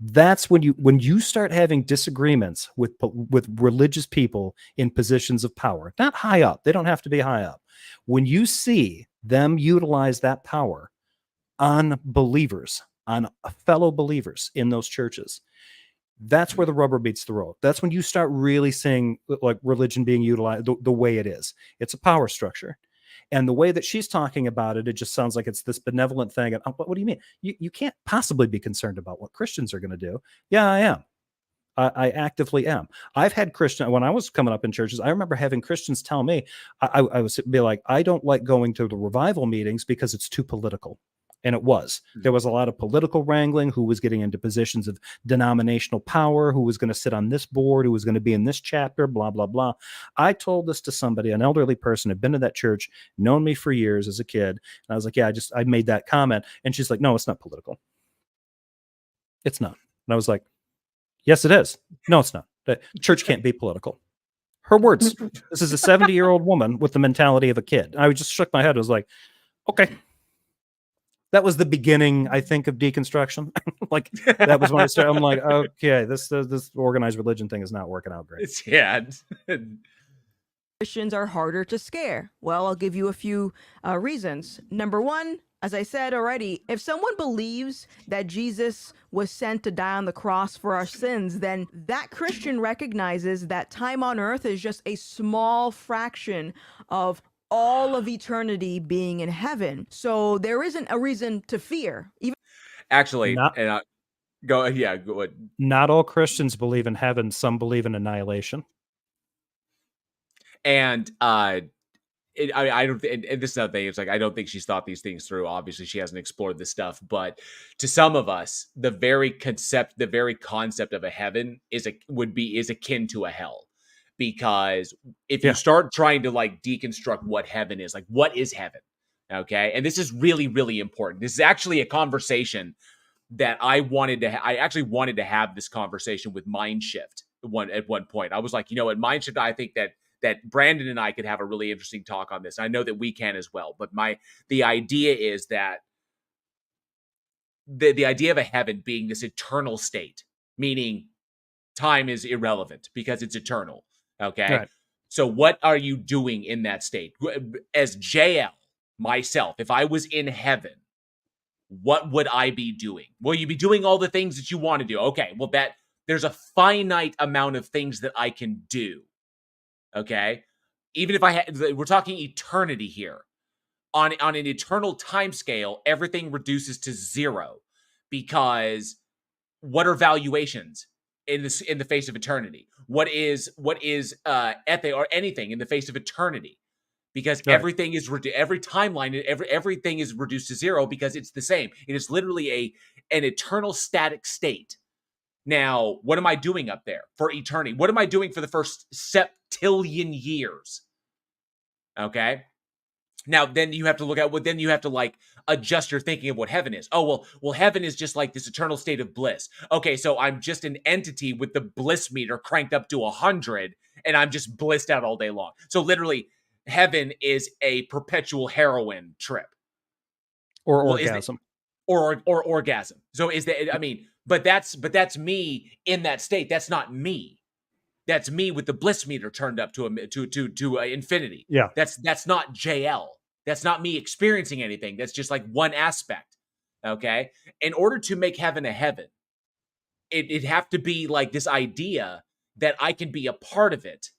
Speaker 2: That's when you start having disagreements with religious people in positions of power, not high up. They don't have to be high up. When you see them utilize that power on believers, on fellow believers in those churches, that's where the rubber meets the road. That's when you start really seeing like religion being utilized the way it is. It's a power structure. And the way that she's talking about it, it just sounds like it's this benevolent thing. And what do you mean? You can't possibly be concerned about what Christians are going to do. Yeah, I am. I actively am. I've had when I was coming up in churches, I remember having Christians tell me, I was be like, I don't like going to the revival meetings because it's too political. And it was. There was a lot of political wrangling, who was getting into positions of denominational power, who was going to sit on this board, who was going to be in this chapter, blah, blah, blah. I told this to somebody, an elderly person, had been to that church, known me for years as a kid. And I was like, yeah, I made that comment. And she's like, no, it's not political. It's not. And I was like, yes, it is. No, it's not. The church can't be political. Her words. This is a 70-year-old woman with the mentality of a kid. I just shook my head. I was like, okay. That was the beginning, I think, of deconstruction. Like that was when I started. I'm like, okay, this organized religion thing is not working out great.
Speaker 5: Christians are harder to scare. Well, I'll give you a few reasons. Number one, as I said already, if someone believes that Jesus was sent to die on the cross for our sins, then that Christian recognizes that time on earth is just a small fraction of all of eternity being in heaven. So there isn't a reason to fear.
Speaker 1: Actually, go ahead.
Speaker 2: Not all Christians believe in heaven. Some believe in annihilation.
Speaker 1: And I don't. And this is another thing. It's like I don't think she's thought these things through. Obviously, she hasn't explored this stuff. But to some of us, the very concept of a heaven is akin to a hell. Because if you start trying to like deconstruct what heaven is, like what is heaven? Okay. And this is really, really important. This is actually a conversation that I actually wanted to have this conversation with Mindshift at one point. I was like, at Mindshift, I think that Brandon and I could have a really interesting talk on this. I know that we can as well. But the idea is that the idea of a heaven being this eternal state, meaning time is irrelevant because it's eternal. Okay. Right. So what are you doing in that state? As JL, myself, if I was in heaven, what would I be doing? Well, you'd be doing all the things that you want to do. Okay. Well, there's a finite amount of things that I can do. Okay. Even if we're talking eternity here. On an eternal time scale, everything reduces to zero because what are valuations? in the face of eternity? What is ethe or anything in the face of eternity? Because everything is every timeline, everything is reduced to zero because it's the same. It is literally an eternal static state. Now, what am I doing up there for eternity? What am I doing for the first septillion years? Okay. Now, then you have to look at what. Then you have to like adjust your thinking of what heaven is. Oh, well, heaven is just like this eternal state of bliss. Okay, so I'm just an entity with the bliss meter cranked up to 100, and I'm just blissed out all day long. So literally, heaven is a perpetual heroin trip,
Speaker 2: or orgasm,
Speaker 1: or orgasm. So is that? I mean, but that's me in that state. That's not me. That's me with the bliss meter turned up to infinity.
Speaker 2: Yeah.
Speaker 1: That's not JL. That's not me experiencing anything. That's just like one aspect. Okay. In order to make heaven a heaven, it'd have to be like this idea that I can be a part of it,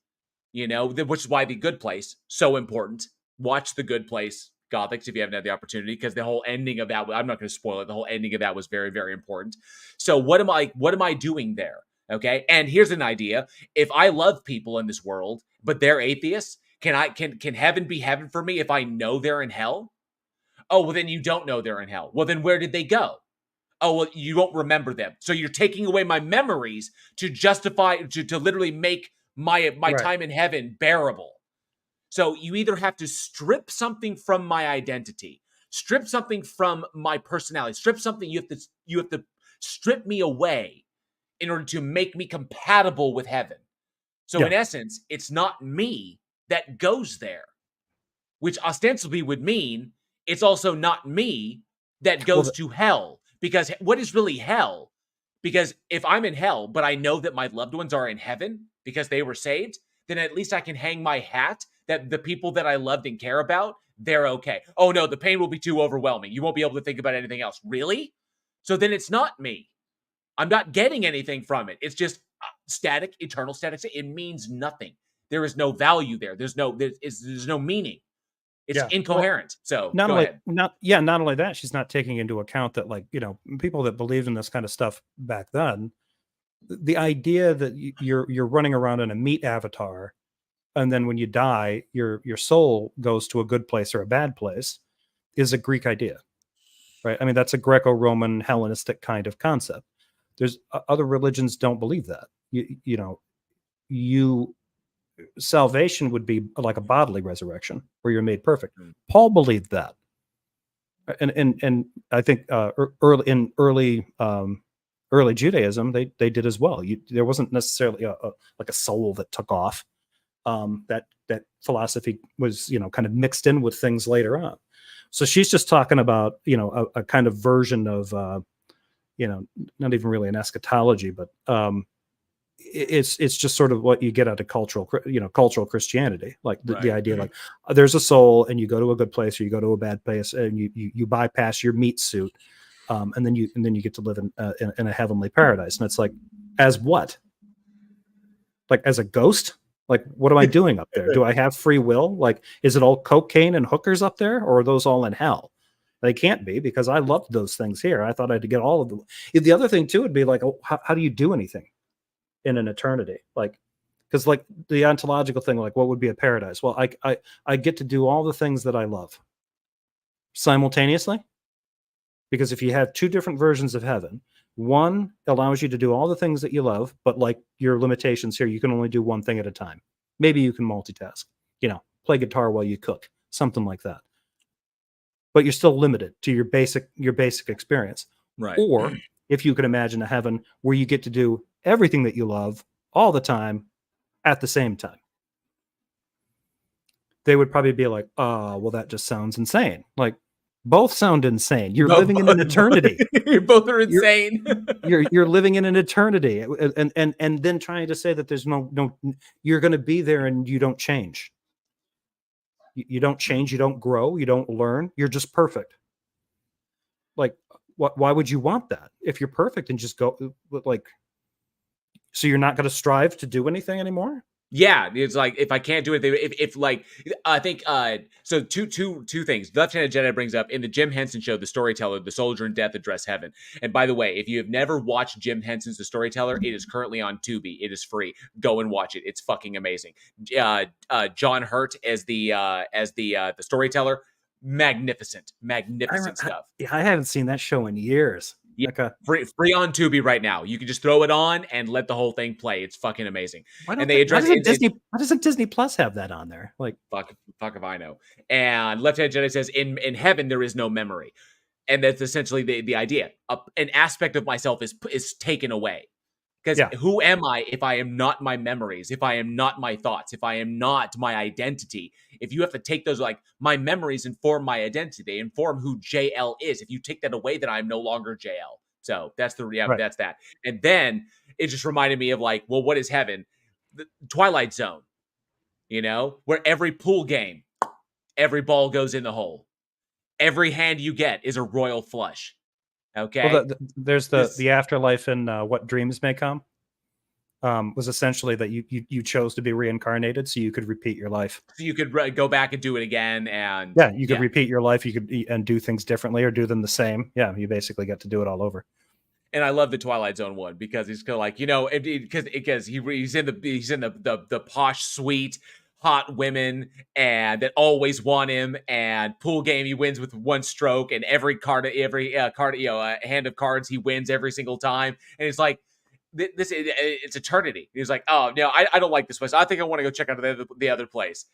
Speaker 1: you know, which is why The Good Place, so important. Watch The Good Place, Gothics, if you haven't had the opportunity, because the whole ending of that, I'm not going to spoil it. The whole ending of that was very, very important. So what am I doing there? Okay. And here's an idea. If I love people in this world, but they're atheists, can heaven be heaven for me if I know they're in hell? Oh, well, then you don't know they're in hell. Well, then where did they go? Oh, well, you won't remember them. So you're taking away my memories to justify, to literally make my time in heaven bearable. So you either have to strip something from my identity, strip something from my personality, strip something, you have to strip me away in order to make me compatible with heaven. So in essence, it's not me that goes there, which ostensibly would mean it's also not me that goes to hell. Because what is really hell? Because if I'm in hell, but I know that my loved ones are in heaven because they were saved, then at least I can hang my hat that the people that I loved and care about, they're okay. Oh no, the pain will be too overwhelming. You won't be able to think about anything else. Really? So then it's not me. I'm not getting anything from it. It's just static, eternal static. It means nothing. There is no value there. There's no meaning. It's incoherent. So
Speaker 2: not
Speaker 1: go
Speaker 2: only
Speaker 1: ahead.
Speaker 2: not only that, she's not taking into account that, like, you know, people that believed in this kind of stuff back then, the idea that you're running around in a meat avatar, and then when you die, your soul goes to a good place or a bad place, is a Greek idea, right? I mean, that's a Greco-Roman Hellenistic kind of concept. There's other religions don't believe that. Salvation would be like a bodily resurrection where you're made perfect. Paul believed that, and I think early Judaism they did as well. There wasn't necessarily like a soul that took off. That philosophy was, you know, kind of mixed in with things later on. So she's just talking about, you know, a kind of version of you know, not even really an eschatology, but it's just sort of what you get out of cultural Christianity, like the idea, like there's a soul and you go to a good place or you go to a bad place and you bypass your meat suit, and then you get to live in a heavenly paradise. And it's like, as what? Like as a ghost? Like, what am I doing up there? Do I have free will? Like, is it all cocaine and hookers up there, or are those all in hell? They can't be, because I loved those things here. I thought I had to get all of them. The other thing too would be like, how do you do anything in an eternity? Like, because like the ontological thing, like what would be a paradise? Well, I get to do all the things that I love simultaneously, because if you have two different versions of heaven, one allows you to do all the things that you love, but like your limitations here, you can only do one thing at a time. Maybe you can multitask, you know, play guitar while you cook, something like that. But you're still limited to your basic experience.
Speaker 1: Right.
Speaker 2: Or if you could imagine a heaven where you get to do everything that you love all the time at the same time, they would probably be like, oh, well, that just sounds insane. Like, both sound insane. You're living in an eternity.
Speaker 1: Both are insane.
Speaker 2: You're living in an eternity, and then trying to say that there's no you're going to be there and you don't change. You don't change. You don't grow. You don't learn. You're just perfect. Like, why would you want that if you're perfect and just go like? So you're not going to strive to do anything anymore?
Speaker 1: Yeah, it's like if I can't do it, if like I think so two things. Left-Handed Jedi brings up in the Jim Henson show, The Storyteller, the soldier in death address heaven. And by the way, if you have never watched Jim Henson's The Storyteller, it is currently on Tubi. It is free. Go and watch it. It's fucking amazing. John Hurt as the storyteller, magnificent stuff.
Speaker 2: I haven't seen that show in years.
Speaker 1: Yeah,
Speaker 2: Okay.
Speaker 1: free on Tubi right now. You can just throw it on and let the whole thing play. It's fucking amazing. And they address
Speaker 2: why doesn't Disney Plus have that on there? Like,
Speaker 1: fuck if I know. And Left-Handed Jedi says, in heaven there is no memory, and that's essentially the idea. An aspect of myself is taken away. Because who am I if I am not my memories, if I am not my thoughts, if I am not my identity? If you have to take those, like, my memories inform my identity, they inform who JL is. If you take that away, then I'm no longer JL. So that's that's that. And then it just reminded me of, like, well, what is heaven? The Twilight Zone, where every pool game, every ball goes in the hole. Every hand you get is a royal flush. Okay.
Speaker 2: Well, there's the afterlife in What Dreams May Come. Was essentially that you chose to be reincarnated, so you could repeat your life.
Speaker 1: So you could go back and do it again, and
Speaker 2: you could repeat your life. You could and do things differently or do them the same. Yeah, you basically get to do it all over.
Speaker 1: And I love the Twilight Zone one because he's kind of like, because he's in the posh suite, hot women and that always want him, and pool game he wins with one stroke, and every hand of cards he wins every single time, and it's like it's eternity. He's like, oh no, I don't like this place. I think I want to go check out the other place.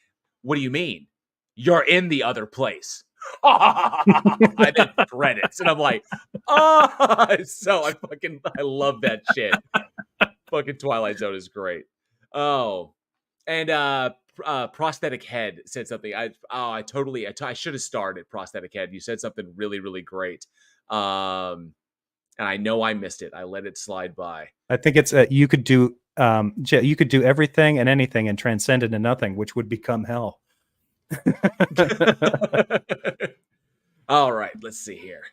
Speaker 1: What do you mean? You're in the other place. I then credits, and I'm like, so I love that shit. Fucking Twilight Zone is great. Oh, and Prosthetic Head said something. I should have started Prosthetic Head. You said something really, really great. And I know I missed it. I let it slide by.
Speaker 2: I think it's you could do everything and anything and transcend into nothing, which would become hell.
Speaker 1: All right, let's see here.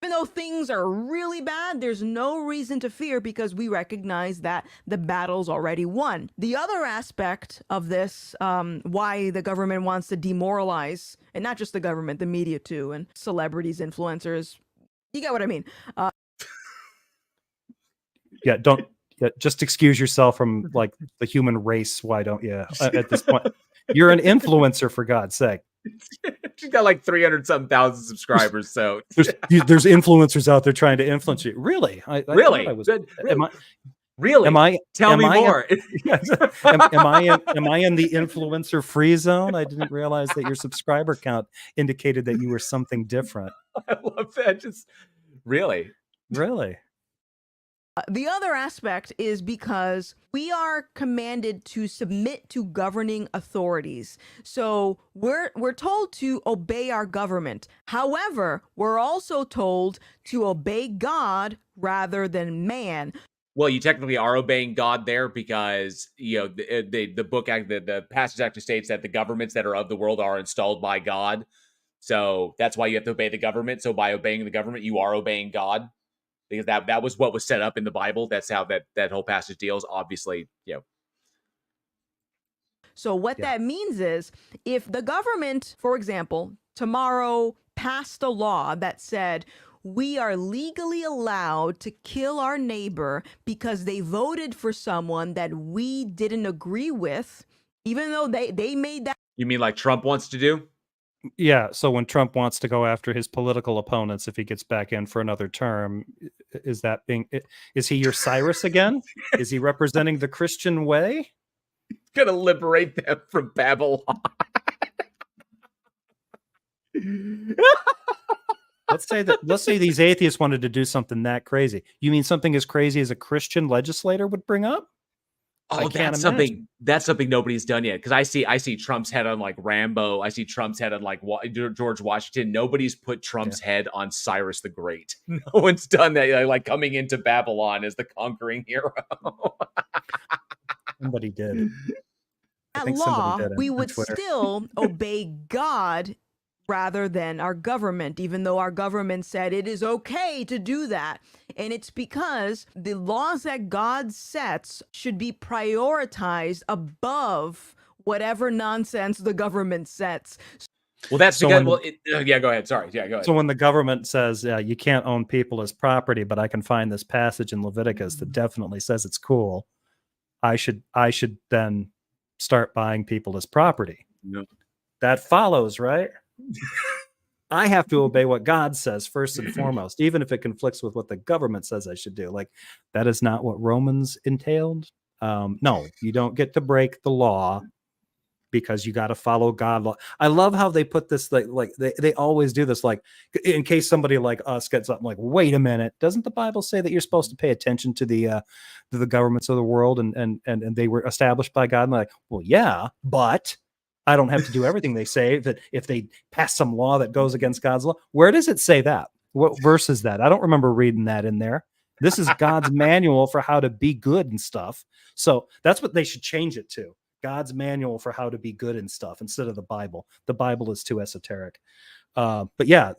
Speaker 5: Even though things are really bad, there's no reason to fear because we recognize that the battle's already won. The other aspect of this, why the government wants to demoralize, and not just the government, the media too, and celebrities, influencers, you get what I mean.
Speaker 2: Just excuse yourself from like the human race. Why don't you? At this point, you're an influencer, for God's sake.
Speaker 1: She's got like 300-something thousand subscribers. So
Speaker 2: there's influencers out there trying to influence you. Really?
Speaker 1: Really? Really?
Speaker 2: Am I?
Speaker 1: Tell me more.
Speaker 2: Am I in the influencer free zone? I didn't realize that your subscriber count indicated that you were something different.
Speaker 1: I love that. Just really.
Speaker 5: The other aspect is because we are commanded to submit to governing authorities. So we're told to obey our government. However, we're also told to obey God rather than man.
Speaker 1: Well, you technically are obeying God there because, the book act, the passage actually states that the governments that are of the world are installed by God. So that's why you have to obey the government. So by obeying the government, you are obeying God. Because that was what was set up in the Bible. That's how that whole passage deals. Obviously,
Speaker 5: So what that means is if the government, for example, tomorrow passed a law that said we are legally allowed to kill our neighbor because they voted for someone that we didn't agree with, even though they made that.
Speaker 1: You mean like Trump wants to do?
Speaker 2: Yeah, so when Trump wants to go after his political opponents if he gets back in for another term, is he your Cyrus again? Is he representing the Christian way?
Speaker 1: Gonna liberate them from Babylon.
Speaker 2: Let's say these atheists wanted to do something that crazy. You mean something as crazy as a Christian legislator would bring up?
Speaker 1: Oh, that's something nobody's done yet. Because I see Trump's head on like Rambo. I see Trump's head on like George Washington. Nobody's put Trump's head on Cyrus the Great. No one's done that. Like coming into Babylon as the conquering hero.
Speaker 2: Somebody did.
Speaker 5: That law, we would still obey God rather than our government, even though our government said it is okay to do that. And it's because the laws that God sets should be prioritized above whatever nonsense the government sets.
Speaker 1: Well, that's
Speaker 2: So
Speaker 1: because,
Speaker 2: when
Speaker 1: yeah, go ahead. Sorry. Yeah, go ahead.
Speaker 2: So when the government says, yeah, you can't own people as property, but I can find this passage in Leviticus that definitely says it's cool, I should then start buying people as property.
Speaker 1: No.
Speaker 2: That follows, right? I have to obey what God says first and foremost, even if it conflicts with what the government says I should do. Like, that is not what Romans entailed. No, you don't get to break the law because you got to follow God law. I love how they put this, like they always do this, like, in case somebody like us gets up, like, wait a minute, doesn't the Bible say that you're supposed to pay attention to the governments of the world and they were established by God? And they're like, well, yeah, but I don't have to do everything they say. That if they pass some law that goes against God's law, where does it say that? What verse is that? I don't remember reading that in there. This is God's manual for how to be good and stuff. So that's what they should change it to. God's manual for how to be good and stuff instead of the Bible. The Bible is too esoteric. But yeah,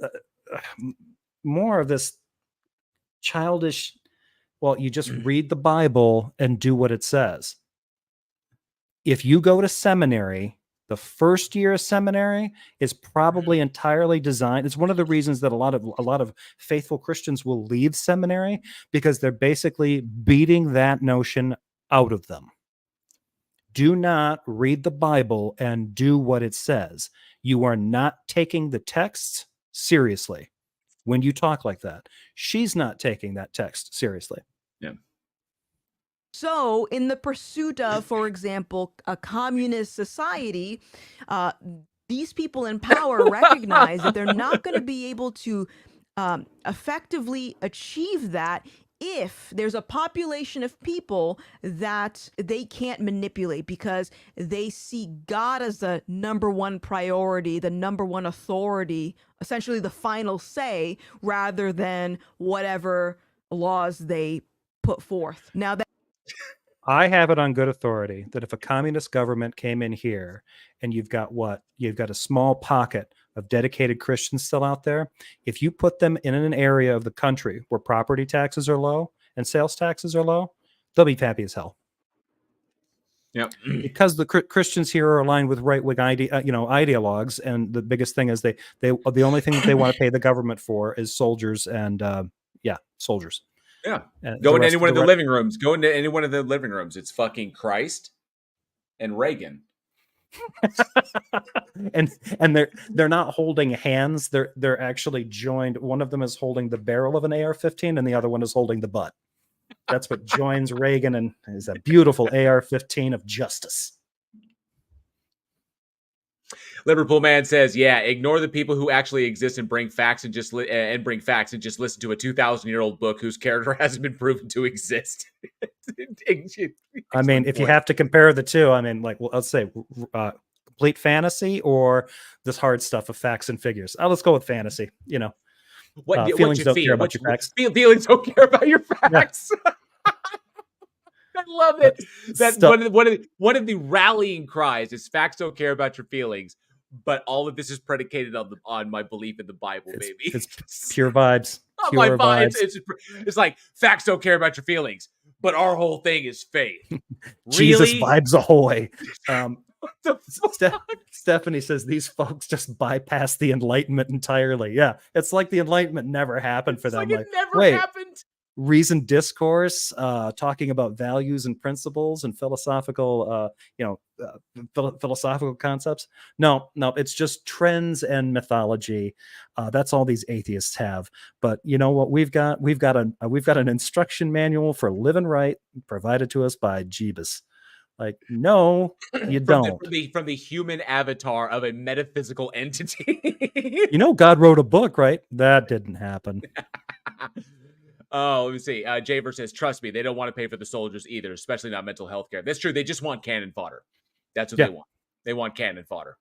Speaker 2: more of this childish, well, you just read the Bible and do what it says. If you go to seminary, the first year of seminary is probably entirely designed. It's one of the reasons that a lot of faithful Christians will leave seminary, because they're basically beating that notion out of them. Do not read the Bible and do what it says. You are not taking the text seriously when you talk like that. She's not taking that text seriously.
Speaker 1: Yeah.
Speaker 5: So, in the pursuit of, for example, a communist society, these people in power recognize that they're not going to be able to effectively achieve that if there's a population of people that they can't manipulate, because they see God as the number one priority, the number one authority, essentially the final say, rather than whatever laws they put forth. Now that
Speaker 2: I have it on good authority that if a communist government came in here and you've got a small pocket of dedicated Christians still out there, if you put them in an area of the country where property taxes are low and sales taxes are low, they'll be happy as hell.
Speaker 1: Yep.
Speaker 2: Because the Christians here are aligned with right-wing ideologues, and the biggest thing is the only thing that they want to pay the government for is soldiers and soldiers.
Speaker 1: Yeah. Go into any one of the living rooms. Go into any one of the living rooms. It's fucking Christ and Reagan.
Speaker 2: and they're not holding hands. They're actually joined. One of them is holding the barrel of an AR-15 and the other one is holding the butt. That's what joins Reagan, and is a beautiful AR-15 of justice.
Speaker 1: Liverpool Man says, "Yeah, ignore the people who actually exist and bring facts and just listen to a 2,000-year-old book whose character hasn't been proven to exist."
Speaker 2: I mean, if you have to compare the two, I mean, like, well, let's say complete fantasy or this hard stuff of facts and figures. Let's go with fantasy. You know, feelings don't care about your facts.
Speaker 1: Feelings don't care about your facts. Yeah. I love it. That one of the rallying cries is facts don't care about your feelings, but all of this is predicated on my belief in the Bible, baby.
Speaker 2: It's pure vibes.
Speaker 1: My vibes. It's like facts don't care about your feelings, but our whole thing is faith.
Speaker 2: Jesus
Speaker 1: really?
Speaker 2: Vibes ahoy.
Speaker 1: The
Speaker 2: Stephanie says these folks just bypass the Enlightenment entirely. Yeah, it's like the Enlightenment never happened for them.
Speaker 1: Like it never happened.
Speaker 2: Reasoned discourse, talking about values and principles and philosophical, philosophical concepts. No, it's just trends and mythology. That's all these atheists have. But you know what? We've got an instruction manual for living right, provided to us by Jeebus. Like, no, you don't.
Speaker 1: From the human avatar of a metaphysical entity.
Speaker 2: You know, God wrote a book, right? That didn't happen.
Speaker 1: Oh, let me see. Javer says, "Trust me, they don't want to pay for the soldiers either, especially not mental health care." That's true. They just want cannon fodder. That's what they want. They want cannon fodder.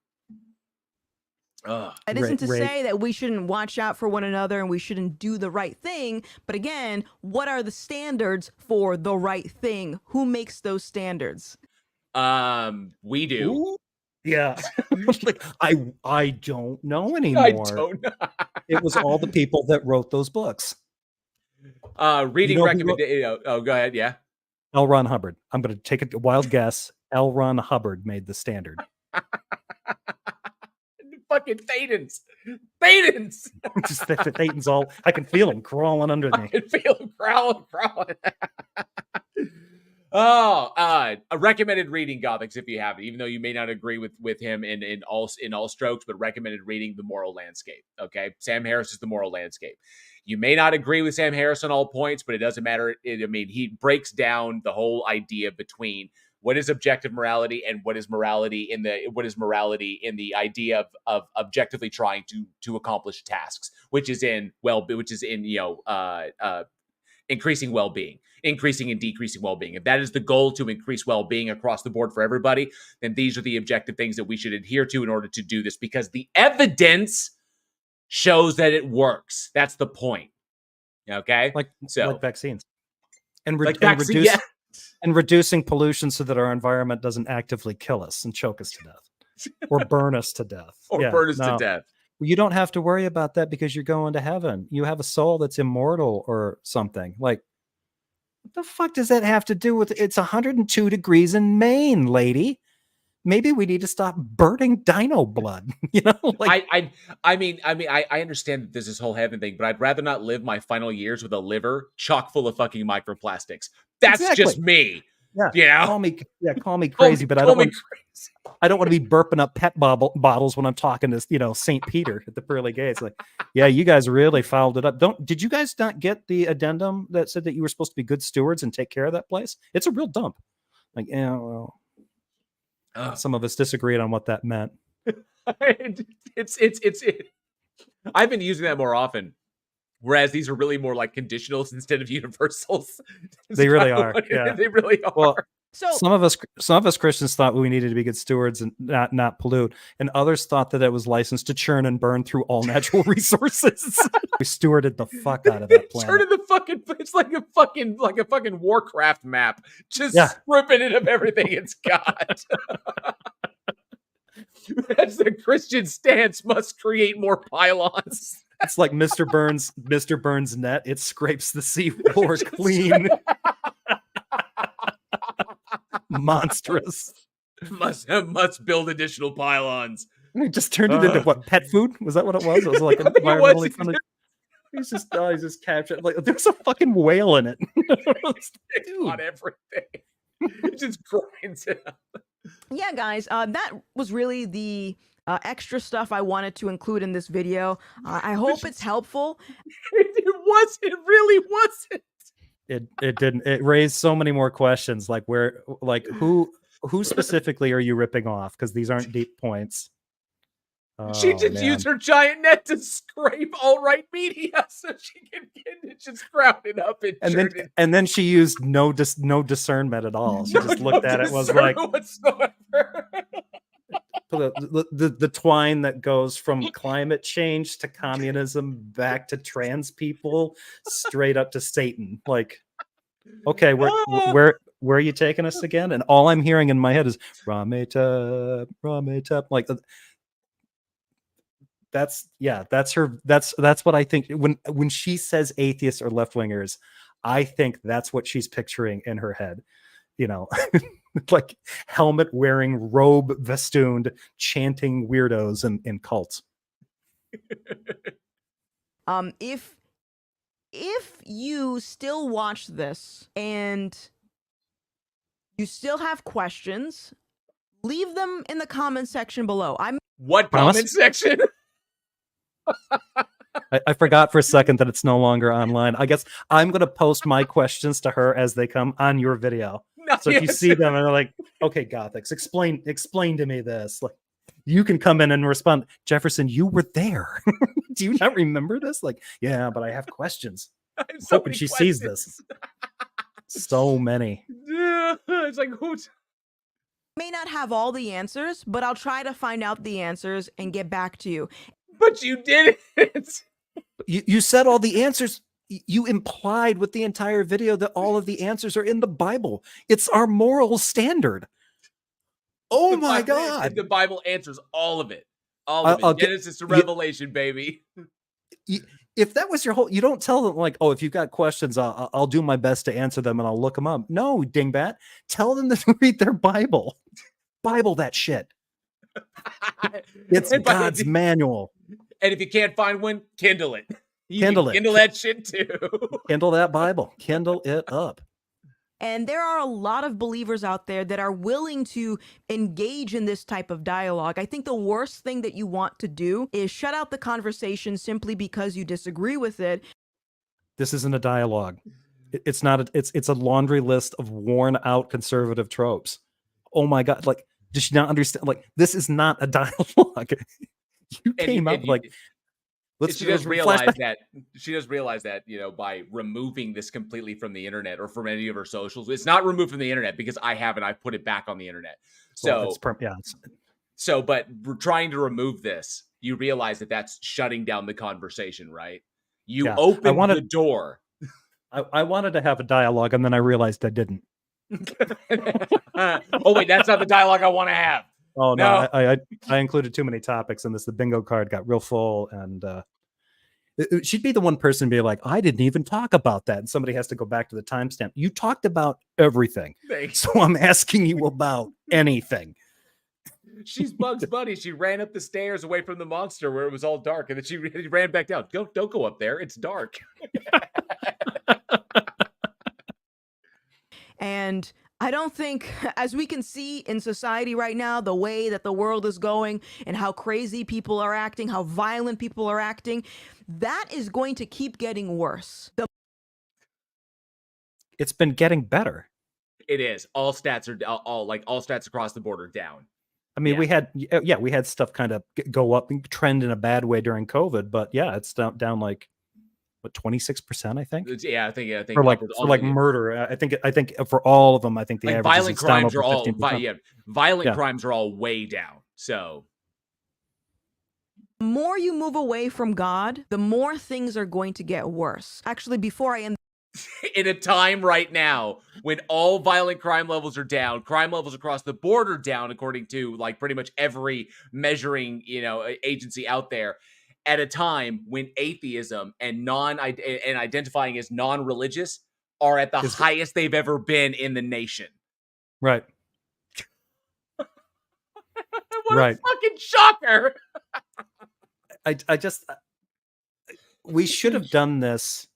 Speaker 5: It isn't to say that we shouldn't watch out for one another and we shouldn't do the right thing. But again, what are the standards for the right thing? Who makes those standards?
Speaker 1: We do.
Speaker 2: Ooh. Yeah. Like, I don't know anymore.
Speaker 1: I don't know.
Speaker 2: It was all the people that wrote those books.
Speaker 1: Reading recommendation. Oh, go ahead. Yeah.
Speaker 2: L. Ron Hubbard. I'm going to take a wild guess. L. Ron Hubbard made the standard.
Speaker 1: Fucking Thetans. Thetans.
Speaker 2: Just the Thetans all. I can feel them crawling under me.
Speaker 1: I can feel them crawling. A recommended reading Gothics if you have it, even though you may not agree with him in all strokes, but recommended reading The Moral Landscape. Okay, Sam Harris is The Moral Landscape. You may not agree with Sam Harris on all points, but it doesn't matter. He breaks down the whole idea between what is objective morality and what is morality in the idea of objectively trying to accomplish tasks, which is in increasing well-being, increasing and decreasing well-being. If that is the goal, to increase well-being across the board for everybody, then these are the objective things that we should adhere to in order to do this, because the evidence shows that it works. That's the point. Okay?
Speaker 2: Like vaccines. And reducing pollution so that our environment doesn't actively kill us and choke us to death. Or burn us to death.
Speaker 1: To death.
Speaker 2: You don't have to worry about that because you're going to heaven. You have a soul that's immortal or something. Like, what the fuck does that have to do with it? It's 102 degrees in Maine, lady. Maybe we need to stop burning dino blood.
Speaker 1: I understand that there's this whole heaven thing, but I'd rather not live my final years with a liver chock full of fucking microplastics. That's just me.
Speaker 2: Yeah. Call me crazy, but I don't want to be burping up pet bottles when I'm talking to St. Peter at the pearly gates. Like, yeah, you guys really fouled it up. Did you guys not get the addendum that said that you were supposed to be good stewards and take care of that place? It's a real dump. Like, yeah, well, some of us disagreed on what that meant.
Speaker 1: I've been using that more often. Whereas these are really more like conditionals instead of universals.
Speaker 2: They really are. Yeah.
Speaker 1: They really are.
Speaker 2: Well, some of us Christians thought we needed to be good stewards and not pollute, and others thought that it was licensed to churn and burn through all natural resources. We stewarded the fuck out of that planet.
Speaker 1: It's like a fucking Warcraft map, just stripping it of everything it's got. That's the Christian stance. Must create more pylons.
Speaker 2: It's like Mr. Burns' net. It scrapes the seafloor clean. Monstrous.
Speaker 1: Must build additional pylons.
Speaker 2: He just turned it into what? Pet food? Was that what it was? It was like environmentally friendly. He's just captured. Like, there's a fucking whale in it.
Speaker 1: On everything. It just grinds it up.
Speaker 3: Yeah, guys, that was really the extra stuff I wanted to include in this video. I hope it's helpful.
Speaker 1: It was. It really wasn't.
Speaker 2: It didn't. It raised so many more questions. Like who specifically are you ripping off? Because these aren't deep points.
Speaker 1: She just used her giant net to scrape alt-right media so she can get it just grounded up
Speaker 2: and then she used no discernment at all. She just looked at it and was like
Speaker 1: whatsoever.
Speaker 2: the twine that goes from climate change to communism back to trans people straight up to Satan. Like, okay, where are you taking us again? And all I'm hearing in my head is Rametep. Like, that's what I think when she says atheists or left-wingers. I think that's what she's picturing in her head, like helmet wearing, robe festooned, chanting weirdos in cults.
Speaker 3: If you still watch this and you still have questions, leave them in the comment section below.
Speaker 1: What comment section?
Speaker 2: I forgot for a second that it's no longer online. I guess I'm going to post my questions to her as they come on your video. So if you see them and they're like, okay, Gothics, explain to me this. Like, you can come in and respond. Jefferson, you were there. Do you not remember this? Like, yeah, but I have questions. I'm hoping she sees this. So many.
Speaker 1: It's like, who's...
Speaker 3: May not have all the answers, but I'll try to find out the answers and get back to you.
Speaker 1: But you did it.
Speaker 2: You said all the answers. You implied with the entire video that all of the answers are in the Bible. It's our moral standard. Oh my God.
Speaker 1: The Bible answers all of it. All of it. Genesis to Revelation, baby.
Speaker 2: if that was your whole, you don't tell them like, oh, if you've got questions, I'll do my best to answer them and I'll look them up. No, dingbat, tell them to read their Bible. Bible that shit. It's God's manual.
Speaker 1: And if you can't find one, Kindle it.
Speaker 2: Kindle it.
Speaker 1: Kindle that shit too.
Speaker 2: Kindle that Bible. Kindle it up.
Speaker 5: And there are a lot of believers out there that are willing to engage in this type of dialogue. I think the worst thing that you want to do is shut out the conversation simply because you disagree with it.
Speaker 2: This isn't a dialogue. It's not. It's a laundry list of worn out conservative tropes. Oh my God! Like, does she not understand? Like, this is not a dialogue. You came up like.
Speaker 1: She does realize that by removing this completely from the internet or from any of her socials. It's not removed from the internet because I've put it back on the internet. So but we're trying to remove this. You realize that that's shutting down the conversation, right? You opened the door.
Speaker 2: I wanted to have a dialogue, and then I realized I didn't.
Speaker 1: Oh wait, that's not the dialogue I want to have.
Speaker 2: Oh no, I included too many topics in this. The bingo card got real full, and she'd be the one person to be like, I didn't even talk about that. And somebody has to go back to the timestamp. You talked about everything. So I'm asking you about anything.
Speaker 1: She's Bugs Bunny. She ran up the stairs away from the monster where it was all dark, and then she ran back down. Don't go up there. It's dark.
Speaker 5: And I don't think, as we can see in society right now, the way that the world is going and how crazy people are acting, how violent people are acting, that is going to keep getting worse.
Speaker 2: It's been getting better.
Speaker 1: It is. All stats are all stats across the board are down.
Speaker 2: I mean, we had stuff kind of go up and trend in a bad way during COVID, but yeah, it's down like what 26%, I think.
Speaker 1: Yeah, I think
Speaker 2: for like murder. I think for all of them, I think the average
Speaker 1: violent crimes are all
Speaker 2: violent
Speaker 1: crimes are all way down. So
Speaker 5: the more you move away from God, the more things are going to get worse. Actually, before I end
Speaker 1: in a time right now when all violent crime levels are down, crime levels across the board are down, according to like pretty much every measuring, agency out there, at a time when atheism and identifying as non-religious are at the highest they've ever been in the nation.
Speaker 2: Right.
Speaker 1: What a fucking shocker.
Speaker 2: We should have done this.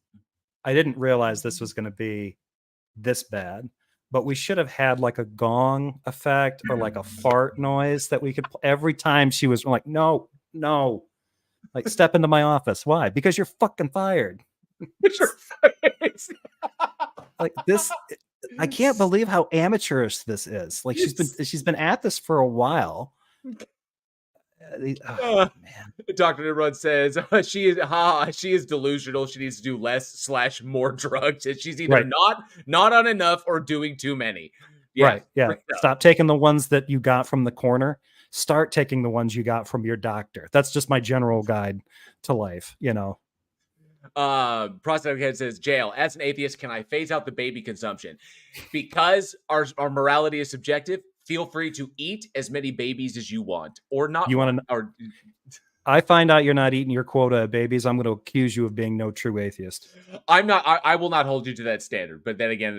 Speaker 2: I didn't realize this was going to be this bad, but we should have had like a gong effect or like a fart noise that we could every time she was like, no, like step into my office. Why? Because you're fucking fired. Like this, I can't believe how amateurish this is. Like she's been at this for a while.
Speaker 1: Man. Dr. Nimrod says she is delusional. She needs to do less / more drugs. And she's either not on enough or doing too many. Yeah,
Speaker 2: right. Yeah. Stop taking the ones that you got from the corner. Start taking the ones you got from your doctor. That's just my general guide to life,
Speaker 1: Prostitute Head says, jail. As an atheist, can I phase out the baby consumption? Because our morality is subjective. Feel free to eat as many babies as you want, or not.
Speaker 2: I find out you're not eating your quota of babies, I'm going to accuse you of being no true atheist.
Speaker 1: I'm not. I will not hold you to that standard. But then again,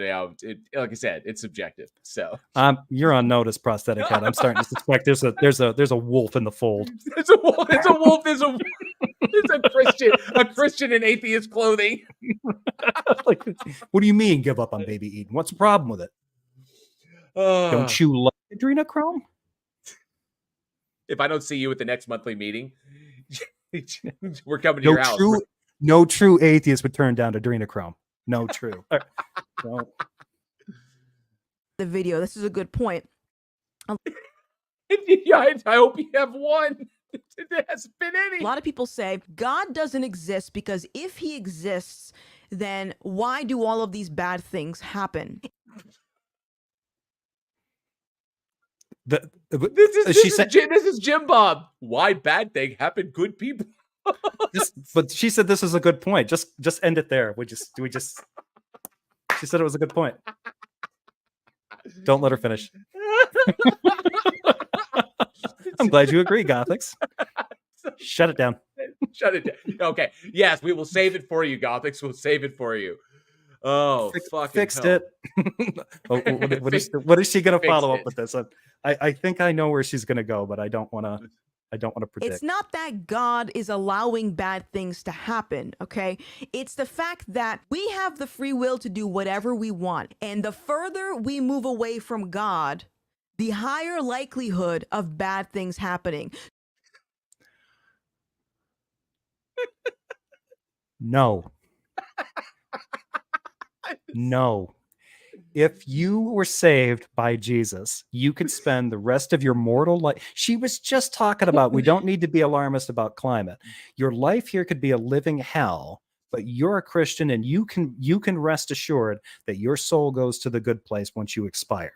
Speaker 1: like I said, it's subjective. So
Speaker 2: you're on notice, prosthetic head. I'm starting to suspect there's a wolf in the fold.
Speaker 1: There's a wolf. There's a wolf. There's a Christian in atheist clothing.
Speaker 2: Like, what do you mean give up on baby eating? What's the problem with it? Don't you like adrenochrome?
Speaker 1: If I don't see you at the next monthly meeting, we're coming to your house.
Speaker 2: No true atheist would turn down adrenochrome. No true. No.
Speaker 5: The video. This is a good point.
Speaker 1: I hope you have one. There hasn't been any.
Speaker 5: A lot of people say God doesn't exist because if he exists, then why do all of these bad things happen?
Speaker 1: This is Jim Bob. Why bad thing happen? Good people.
Speaker 2: But she said this is a good point. Just end it there. She said it was a good point. Don't let her finish. I'm glad you agree, Gothics. Shut it down.
Speaker 1: Shut it down. Okay. Yes, we will save it for you, Gothics. We'll save it for you. Oh, fucking
Speaker 2: Fixed
Speaker 1: hell.
Speaker 2: it. What is she going to follow up
Speaker 1: it.
Speaker 2: with this? I think I know where she's going to go, but I don't want to predict.
Speaker 5: It's not that God is allowing bad things to happen, okay? It's the fact that we have the free will to do whatever we want. And the further we move away from God, the higher likelihood of bad things happening.
Speaker 2: No. No. If you were saved by Jesus, you could spend the rest of your mortal life. She was just talking about, we don't need to be alarmist about climate. Your life here could be a living hell, but you're a Christian and you can rest assured that your soul goes to the good place once you expire.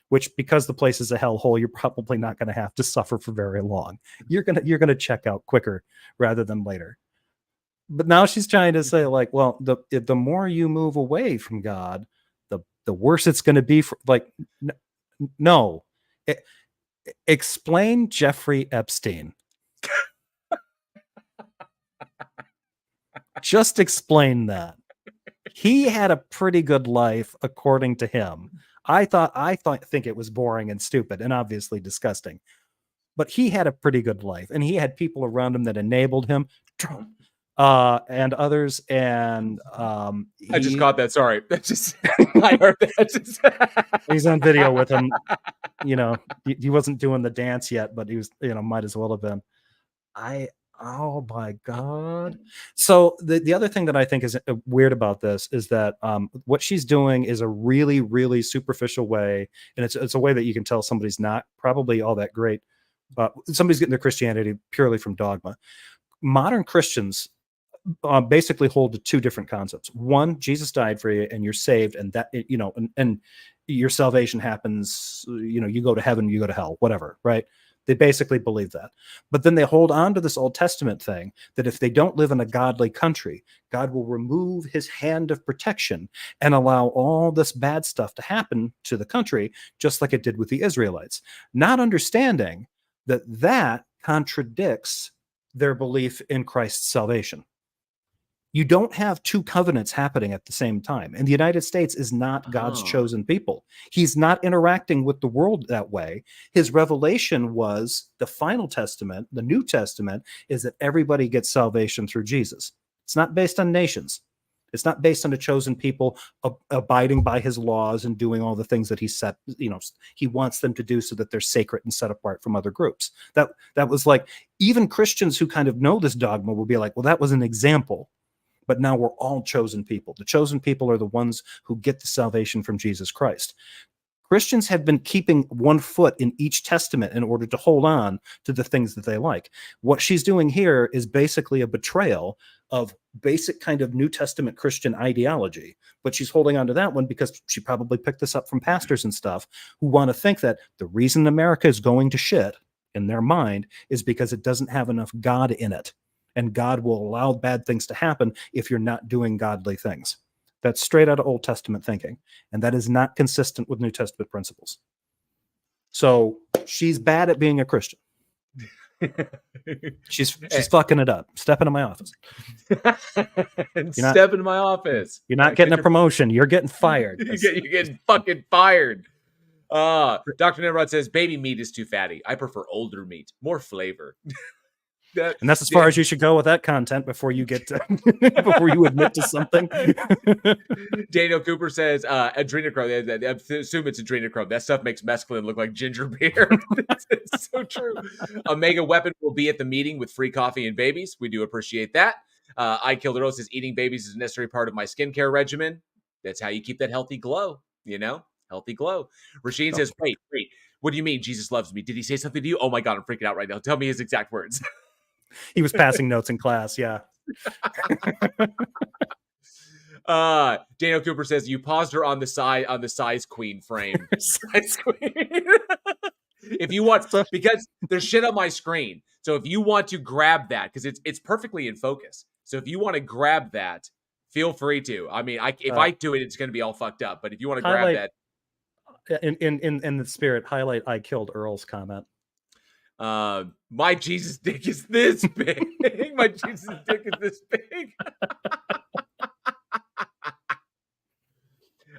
Speaker 2: Which, because the place is a hellhole, you're probably not going to have to suffer for very long. You're gonna check out quicker rather than later. But now she's trying to say, like, well, the more you move away from God, the worse it's going to be for, like, no. Explain Jeffrey Epstein. Just explain that. He had a pretty good life, according to him. I think it was boring and stupid and obviously disgusting. But he had a pretty good life, and he had people around him that enabled him. And others, and
Speaker 1: I just caught that. Sorry, that's just I heard that.
Speaker 2: He's on video with him. You know, he wasn't doing the dance yet, but he was. You know, might as well have been. Oh my God! So the other thing that I think is weird about this is that what she's doing is a really, really superficial way, and it's a way that you can tell somebody's not probably all that great. Somebody's getting their Christianity purely from dogma. Modern Christians basically hold to two different concepts. One, Jesus died for you and you're saved, and that, you know, and your salvation happens, you know, you go to heaven, you go to hell, whatever, right? They basically believe that. But then they hold on to this Old Testament thing that if they don't live in a godly country, God will remove his hand of protection and allow all this bad stuff to happen to the country, just like it did with the Israelites. Not understanding that contradicts their belief in Christ's salvation. You don't have two covenants happening at the same time. And the United States is not God's chosen people. He's not interacting with the world that way. His revelation was the final testament, the New Testament, is that everybody gets salvation through Jesus. It's not based on nations. It's not based on a chosen people abiding by his laws and doing all the things that he set, you know, he wants them to do so that they're sacred and set apart from other groups. That was like, even Christians who kind of know this dogma will be like, well, that was an example. But now we're all chosen people. The chosen people are the ones who get the salvation from Jesus Christ. Christians have been keeping one foot in each testament in order to hold on to the things that they like. What she's doing here is basically a betrayal of basic kind of New Testament Christian ideology. But she's holding on to that one because she probably picked this up from pastors and stuff who want to think that the reason America is going to shit in their mind is because it doesn't have enough God in it. And God will allow bad things to happen if you're not doing godly things. That's straight out of Old Testament thinking. And that is not consistent with New Testament principles. So she's bad at being a Christian. She's fucking it up. Step into my office.
Speaker 1: Step into my office.
Speaker 2: You're not getting a promotion. You're getting fired.
Speaker 1: You're getting fucking fired. Dr. Nimrod says, baby meat is too fatty. I prefer older meat. More flavor.
Speaker 2: And that's as far as you should go with that content before you get to, before you admit to something.
Speaker 1: Daniel Cooper says adrenochrome. I assume it's adrenochrome. That stuff makes mescaline look like ginger beer. It's so true. Omega Weapon will be at the meeting with free coffee and babies. We do appreciate that. I Killed Earl says eating babies is a necessary part of my skincare regimen. That's how you keep that healthy glow. You know, healthy glow. Rasheen says, wait. What do you mean Jesus loves me? Did he say something to you? Oh my God, I'm freaking out right now. Tell me his exact words.
Speaker 2: He was passing notes in class, yeah.
Speaker 1: Daniel Cooper says you paused her on the size queen frame. Size queen. If you want, because there's shit on my screen. So if you want to grab that, because it's perfectly in focus. So if you want to grab that, feel free to. I mean, if I do it, it's going to be all fucked up. But if you want to grab that,
Speaker 2: in the spirit, highlight I Killed Earl's comment.
Speaker 1: My Jesus dick is this big. My Jesus dick is this big.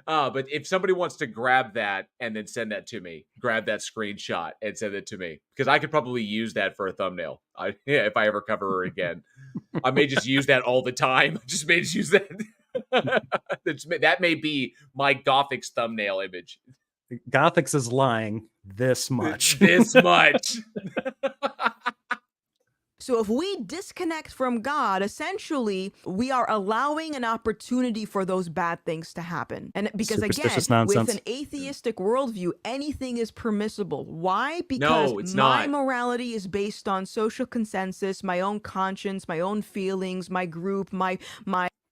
Speaker 1: But if somebody wants to grab that and then send that to me, grab that screenshot and send it to me, because I could probably use that for a thumbnail. If I ever cover her again, I may just use that all the time. Just may just use that. That may be my Gothix thumbnail image.
Speaker 2: Gothix is lying this much.
Speaker 1: This much.
Speaker 5: So if we disconnect from God, essentially, we are allowing an opportunity for those bad things to happen. And because again,
Speaker 2: nonsense.
Speaker 5: with an atheistic worldview, anything is permissible. Why? Because
Speaker 1: no, it's
Speaker 5: my
Speaker 1: not.
Speaker 5: morality is based on social consensus, my own conscience, my own feelings, my group, my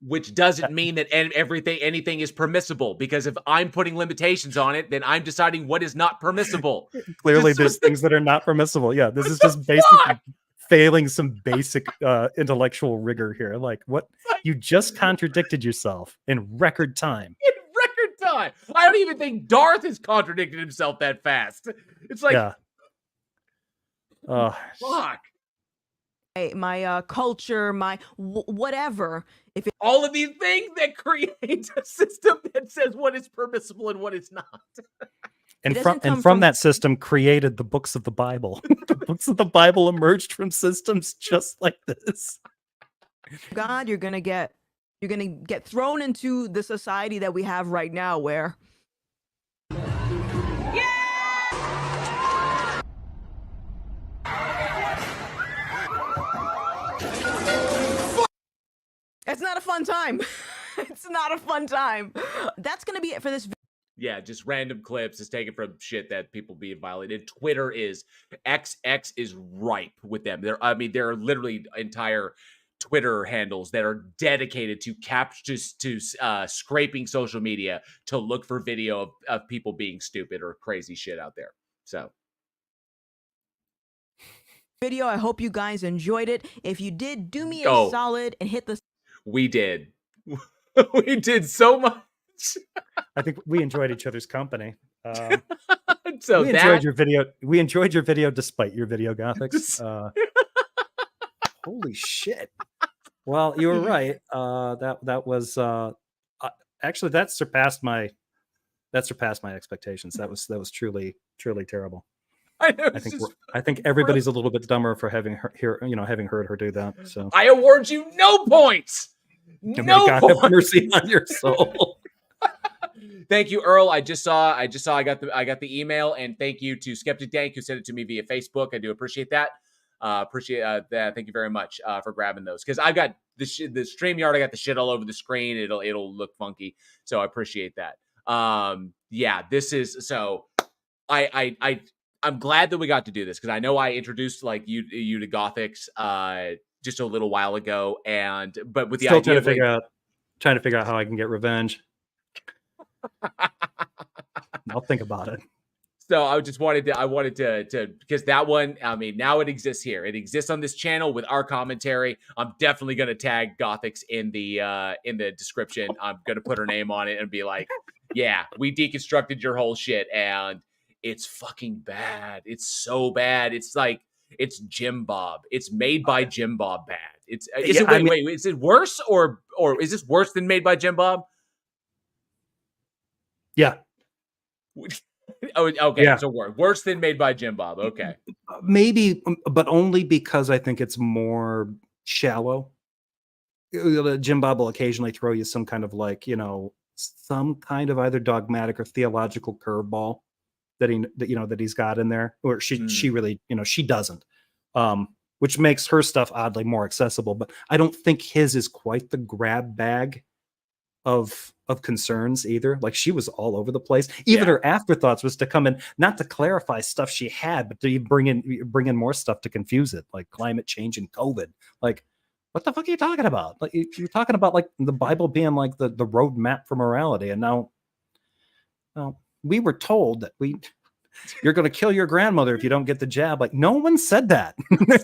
Speaker 1: which doesn't mean that anything is permissible, because if I'm putting limitations on it, then I'm deciding what is not permissible.
Speaker 2: Clearly, there's things that are not permissible. Yeah, this is just basically failing some basic intellectual rigor here. Like, what? You just contradicted yourself in record time.
Speaker 1: In record time. I don't even think Darth has contradicted himself that fast. It's like,
Speaker 2: yeah.
Speaker 1: Fuck.
Speaker 5: My culture, my whatever. If
Speaker 1: all of these things that create a system that says what is permissible and what is not.
Speaker 2: And from that system created the books of the Bible. The books of the Bible emerged from systems just like this.
Speaker 5: God, you're gonna get thrown into the society that we have right now, where it's not a fun time. It's not a fun time. That's gonna be it for this video.
Speaker 1: Yeah, just random clips is taken from shit that people being violated. Twitter is XX is ripe with them. There are literally entire Twitter handles that are dedicated to scraping social media to look for video of people being stupid or crazy shit out there. So
Speaker 5: video, I hope you guys enjoyed it. If you did, do me a solid and hit the.
Speaker 1: We did. We did so much.
Speaker 2: I think we enjoyed each other's company.
Speaker 1: So
Speaker 2: we enjoyed your video. We enjoyed your video despite your video, Gothix. Holy shit! Well, you were right. That was actually that surpassed my expectations. That was truly terrible. I think everybody's a little bit dumber for having heard her do that. So
Speaker 1: I award you no points. No
Speaker 2: God
Speaker 1: points.
Speaker 2: Have mercy on your soul.
Speaker 1: Thank you, Earl. I got the email, and thank you to Skeptic Dank who sent it to me via Facebook. I do appreciate that. Appreciate that. Thank you very much for grabbing those, because I've got the StreamYard. I got the shit all over the screen. It'll look funky, so I appreciate that. Yeah, this is so. I'm glad that we got to do this, because I know I introduced you to Gothix just a little while ago, but with the
Speaker 2: still
Speaker 1: idea
Speaker 2: trying to figure out how I can get revenge. I'll think about it.
Speaker 1: So I just wanted to because that one, I mean, now it exists here. It exists on this channel with our commentary. I'm definitely going to tag Gothix in the description. I'm going to put her name on it and be like, yeah, we deconstructed your whole shit, and it's fucking bad. It's so bad. It's like, it's Jim Bob. It's made by Jim Bob bad. Is it worse or is this worse than Made by Jim Bob?
Speaker 2: Yeah.
Speaker 1: Oh, okay.
Speaker 2: Yeah.
Speaker 1: So worse than Made by Jim Bob. Okay.
Speaker 2: Maybe, but only because I think it's more shallow. Jim Bob will occasionally throw you some kind of some kind of either dogmatic or theological curveball that he's got in there, or she really, she doesn't, which makes her stuff oddly more accessible. But I don't think his is quite the grab bag of concerns either. Like, she was all over the place. Even her afterthoughts was to come in, not to clarify stuff she had, but to bring in more stuff to confuse it, like climate change and COVID. Like, what the fuck are you talking about? Like, you're talking about like the Bible being like the roadmap for morality, and now, we were told that you're going to kill your grandmother if you don't get the jab. Like, no one said that.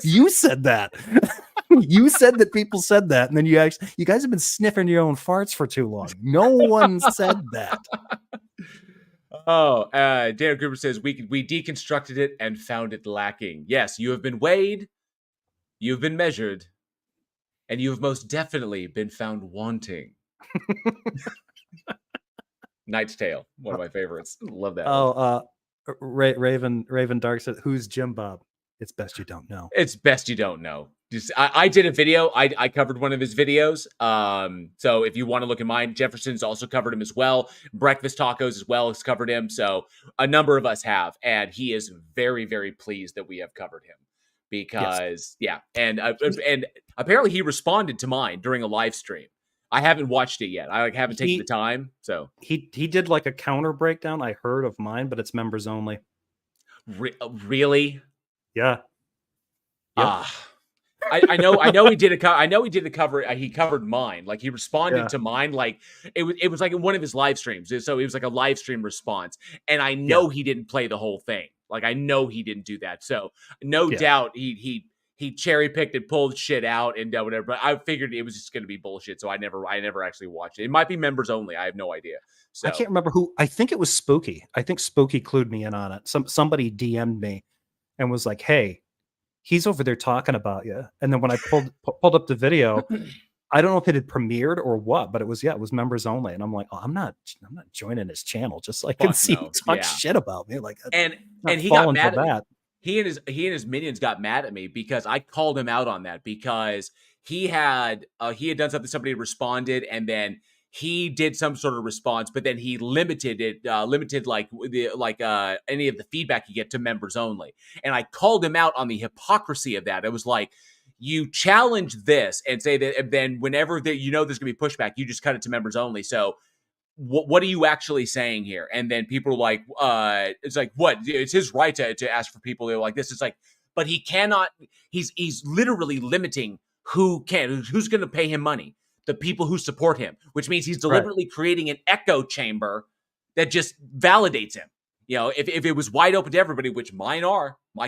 Speaker 2: You said that. You said that people said that, and then you guys have been sniffing your own farts for too long. No one said that.
Speaker 1: Daniel Cooper says we deconstructed it and found it lacking. Yes, you have been weighed, you've been measured, and you have most definitely been found wanting. Knight's Tale, one of my favorites. Love that one.
Speaker 2: Raven Dark said, "Who's Jim Bob? It's best you don't know."
Speaker 1: It's best you don't know. I did a video. I covered one of his videos. So if you want to look at mine, Jefferson's also covered him as well. Breakfast Tacos as well has covered him. So a number of us have, and he is very, very pleased that we have covered him because and apparently he responded to mine during a live stream. I haven't watched it yet. I haven't taken the time. So
Speaker 2: he did like a counter breakdown. I heard of mine, but it's members only.
Speaker 1: Really?
Speaker 2: Yeah.
Speaker 1: I know he did a cover. He covered mine. Like he responded to mine. Like it was like in one of his live streams. So it was like a live stream response. And I know he didn't play the whole thing. Like I know he didn't do that. So no doubt he cherry picked and pulled shit out and whatever. But I figured it was just going to be bullshit. So I never actually watched it. It might be members only. I have no idea. So
Speaker 2: I can't remember who. I think it was Spooky. I think Spooky clued me in on it. Somebody DM'd me and was like, "Hey, he's over there talking about you." And then when I pulled up the video, I don't know if it had premiered or what, but it was members only. And I'm like, "Oh, I'm not joining his channel just so I can see him talk shit about me." Like,
Speaker 1: and he got mad at that. He and his minions got mad at me because I called him out on that because he had done something, somebody had responded, and then he did some sort of response, but then he limited any of the feedback you get to members only. And I called him out on the hypocrisy of that. It was like, you challenge this and say that, and then whenever there's going to be pushback, you just cut it to members only. So what are you actually saying here? And then people are like, it's like, what? It's his right to ask for people. They're like, this is like, but he cannot. He's literally limiting who's going to pay him money. The people who support him, which means he's deliberately creating an echo chamber that just validates him. You know, if it was wide open to everybody, which my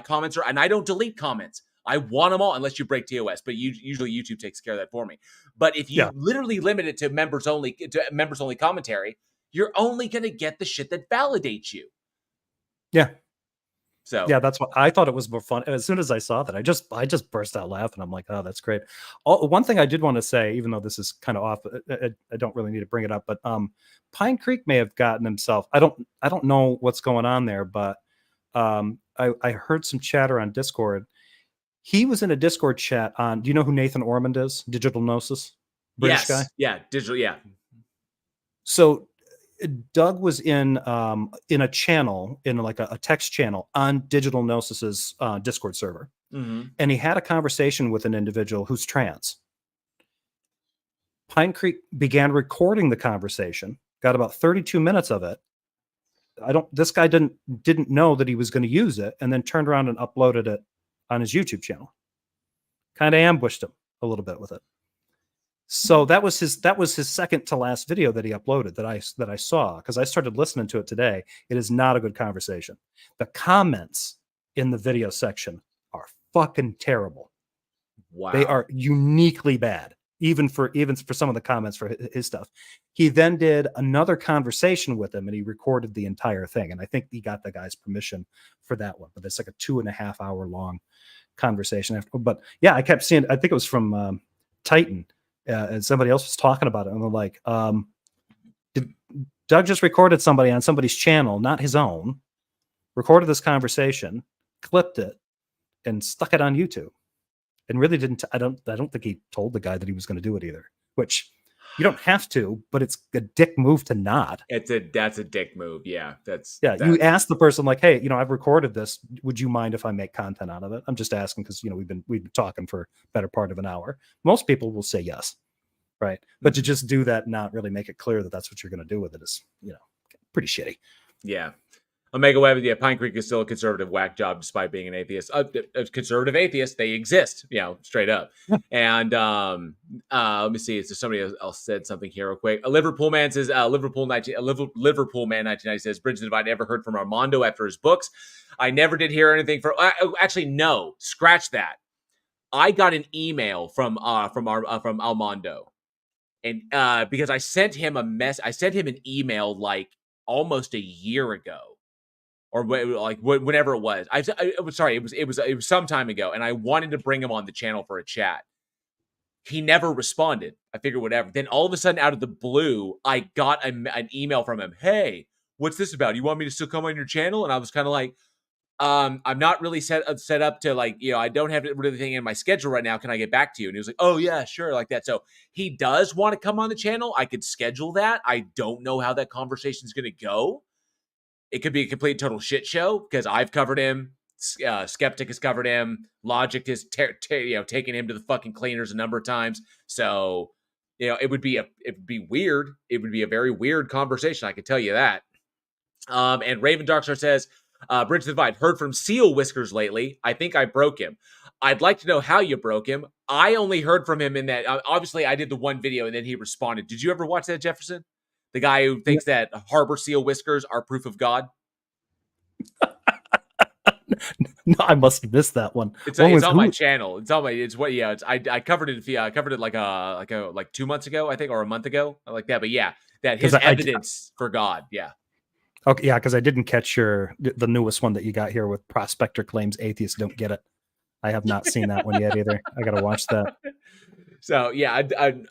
Speaker 1: comments are, and I don't delete comments. I want them all unless you break TOS, but usually YouTube takes care of that for me. But if you literally limit it to members only commentary, you're only going to get the shit that validates you.
Speaker 2: Yeah.
Speaker 1: So
Speaker 2: yeah, that's what I thought it was more fun. As soon as I saw that, I just burst out laughing. I'm like, oh, that's great. One thing I did want to say, even though this is kind of off, I don't really need to bring it up, but Pine Creek may have gotten himself. I don't know what's going on there, but I heard some chatter on Discord. He was in a Discord chat on. Do you know who Nathan Ormond is? Digital Gnosis, British guy.
Speaker 1: Yeah, digital. Yeah.
Speaker 2: So Doug was in a channel, in like a text channel on Digital Gnosis's Discord server.
Speaker 1: Mm-hmm.
Speaker 2: And he had a conversation with an individual who's trans. Pine Creek began recording the conversation, got about 32 minutes of it. This guy didn't know that he was going to use it, and then turned around and uploaded it on his YouTube channel. Kind of ambushed him a little bit with it. So that was his second to last video that he uploaded that I saw, because I started listening to it today. It is not a good conversation. The comments in the video section are fucking terrible.
Speaker 1: Wow.
Speaker 2: They are uniquely bad, even for some of the comments for his stuff. He then did another conversation with him, and he recorded the entire thing. And I think he got the guy's permission for that one, but it's like a 2.5 hour long conversation. But yeah, I kept seeing, I think it was from Titan. And somebody else was talking about it, and they're like, Doug just recorded somebody on somebody's channel, not his own, recorded this conversation, clipped it, and stuck it on YouTube. And really didn't. I don't think he told the guy that he was going to do it either. Which you don't have to, but it's a dick move to not.
Speaker 1: That's a dick move. Yeah,
Speaker 2: you ask the person like, hey, I've recorded this. Would you mind if I make content out of it? I'm just asking because we've been talking for a better part of an hour. Most people will say yes, right? But to just do that, and not really make it clear that that's what you're going to do with it is, pretty shitty.
Speaker 1: Yeah. Omega Web, Pine Creek is still a conservative whack job despite being an atheist. A conservative atheist, they exist, straight up. And let me see. So somebody else said something here real quick. A Liverpool man says, Liverpool man 1990 says, Bridge the Divide, ever heard from Armando after his books? I never did hear anything from. Actually, no. Scratch that. I got an email from Armando, and because I sent him an email like almost a year ago, or like whenever it was. I was sorry, it was some time ago, and I wanted to bring him on the channel for a chat. He never responded. I figured whatever. Then all of a sudden, out of the blue, I got an email from him. Hey, what's this about? You want me to still come on your channel? And I was kind of like, I'm not really set up to, like, I don't have really anything in my schedule right now. Can I get back to you? And he was like, oh yeah, sure, like that. So he does want to come on the channel. I could schedule that. I don't know how that conversation is going to go. It could be a complete total shit show because I've covered him. Skeptic has covered him. Logic has taken him to the fucking cleaners a number of times. So, it would be weird. It would be a very weird conversation. I can tell you that. And Raven Darkstar says, Bridge the Divide, heard from Seal Whiskers lately. I think I broke him. I'd like to know how you broke him. I only heard from him in that, obviously I did the one video and then he responded. Did you ever watch that, Jefferson? The guy who thinks that Harbor Seal Whiskers are proof of God?
Speaker 2: No, I must have missed that one.
Speaker 1: It's on my channel. I covered it. I covered it like 2 months ago, I think, or a month ago, like that. But yeah, that his evidence for God. Yeah.
Speaker 2: Okay, yeah, because I didn't catch the newest one that you got here with Prospector claims atheists don't get it. I have not seen that one yet either. I got to watch that.
Speaker 1: So yeah,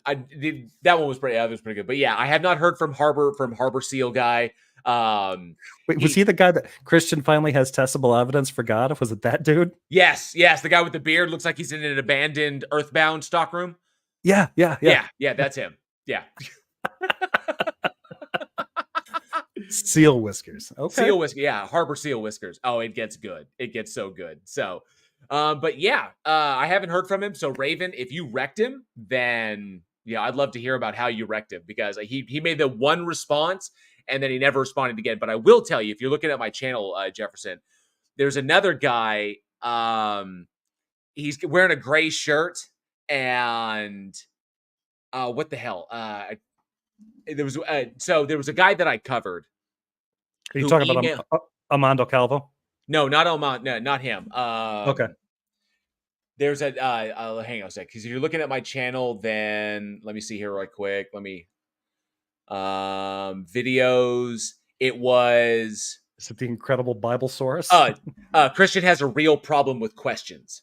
Speaker 1: I did, that one was pretty good. But yeah, I have not heard from Harbor Seal guy.
Speaker 2: Wait, was he the guy that Christian finally has testable evidence for God? Was it that dude?
Speaker 1: Yes, the guy with the beard looks like he's in an abandoned Earthbound stockroom.
Speaker 2: Yeah,
Speaker 1: that's him. Yeah.
Speaker 2: Seal Whiskers. Okay.
Speaker 1: Seal Whiskers. Yeah, Harbor Seal Whiskers. Oh, it gets good. It gets so good. So, but yeah, I haven't heard from him. So Raven, if you wrecked him, then yeah, I'd love to hear about how you wrecked him, because he made the one response and then he never responded again. But I will tell you, if you're looking at my channel, Jefferson, there's another guy. He's wearing a gray shirt and what the hell? There was a guy that I covered.
Speaker 2: Are you talking about Armando Calvo?
Speaker 1: No, not Armando. No, not him.
Speaker 2: Okay.
Speaker 1: There's hang on a sec, because if you're looking at my channel, then let me see here right quick. Let me videos. It was.
Speaker 2: Is it the Incredible Bible Source?
Speaker 1: Christian has a real problem with questions.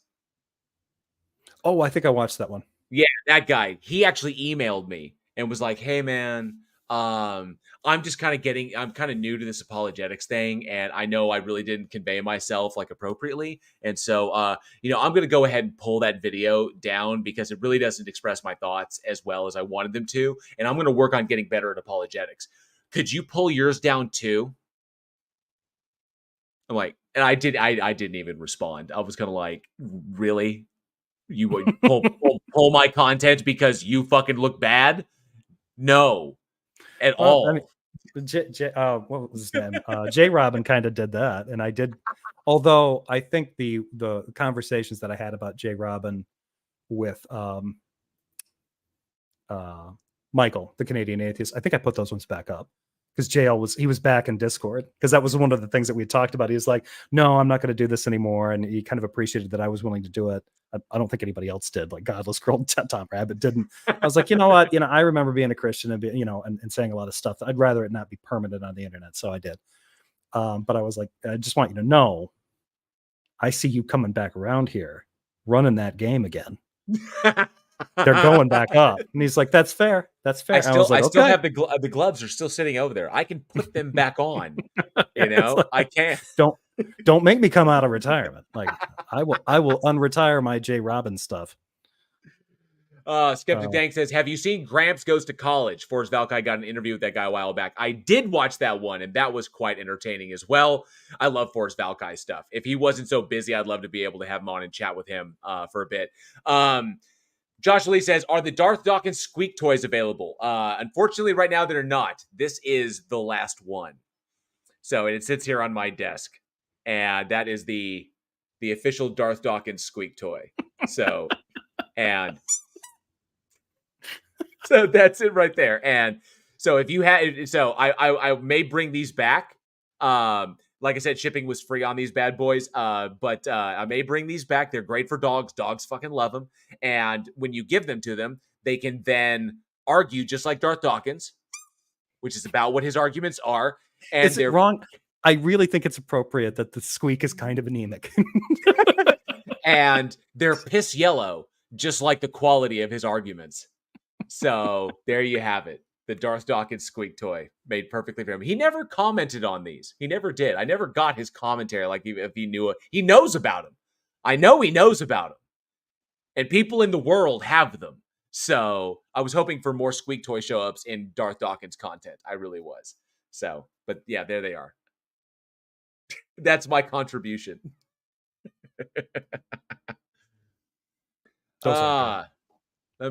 Speaker 2: Oh, I think I watched that one.
Speaker 1: Yeah, that guy. He actually emailed me and was like, "Hey, man, I'm just kind of I'm kind of new to this apologetics thing, and I know I really didn't convey myself like appropriately, and so I'm going to go ahead and pull that video down because it really doesn't express my thoughts as well as I wanted them to, and I'm going to work on getting better at apologetics. Could you pull yours down too?" I'm like, and I didn't even respond. I was kind of like, really? You would pull my content because you fucking look bad? No, at all.
Speaker 2: I mean, what was his name? J. Robin kind of did that, and I did. Although I think the conversations that I had about J. Robin with Michael, the Canadian atheist, I think I put those ones back up because JL was back in Discord, because that was one of the things that we talked about. He was like, "No, I'm not going to do this anymore," and he kind of appreciated that I was willing to do it. I don't think anybody else did. Like Godless Girl, Tom Rabbit didn't. I was like, you know what? I remember being a Christian and and saying a lot of stuff. I'd rather it not be permanent on the internet, so I did. But I was like, I just want you to know, I see you coming back around here, running that game again. They're going back up, and he's like, "That's fair. That's fair."
Speaker 1: I still have the gloves are still sitting over there. I can put them back on. I can't.
Speaker 2: Don't make me come out of retirement. Like I will unretire my J. Robin stuff.
Speaker 1: Skeptic Dank says, "Have you seen Gramps Goes to College?" Forrest Valkai got an interview with that guy a while back. I did watch that one, and that was quite entertaining as well. I love Forrest Valkai stuff. If he wasn't so busy, I'd love to be able to have him on and chat with him for a bit. Josh Lee says, "Are the Darth Dawkins squeak toys available?" Unfortunately, right now they're not. This is the last one. So it sits here on my desk. And that is the official Darth Dawkins squeak toy. So, and so that's it right there. And so if you had, so I may bring these back. Like I said, shipping was free on these bad boys. But I may bring these back. They're great for dogs. Dogs fucking love them. And when you give them to them, they can then argue just like Darth Dawkins, which is about what his arguments are. And
Speaker 2: Is it wrong? I really think it's appropriate that the squeak is kind of anemic.
Speaker 1: And they're piss yellow, just like the quality of his arguments. So there you have it. The Darth Dawkins squeak toy made perfectly for him. He never commented on these. He never did. I never got his commentary like if he knew it. He knows about him. I know he knows about him. And people in the world have them. So I was hoping for more squeak toy show ups in Darth Dawkins content. I really was. So, but yeah, there they are. That's my contribution. Let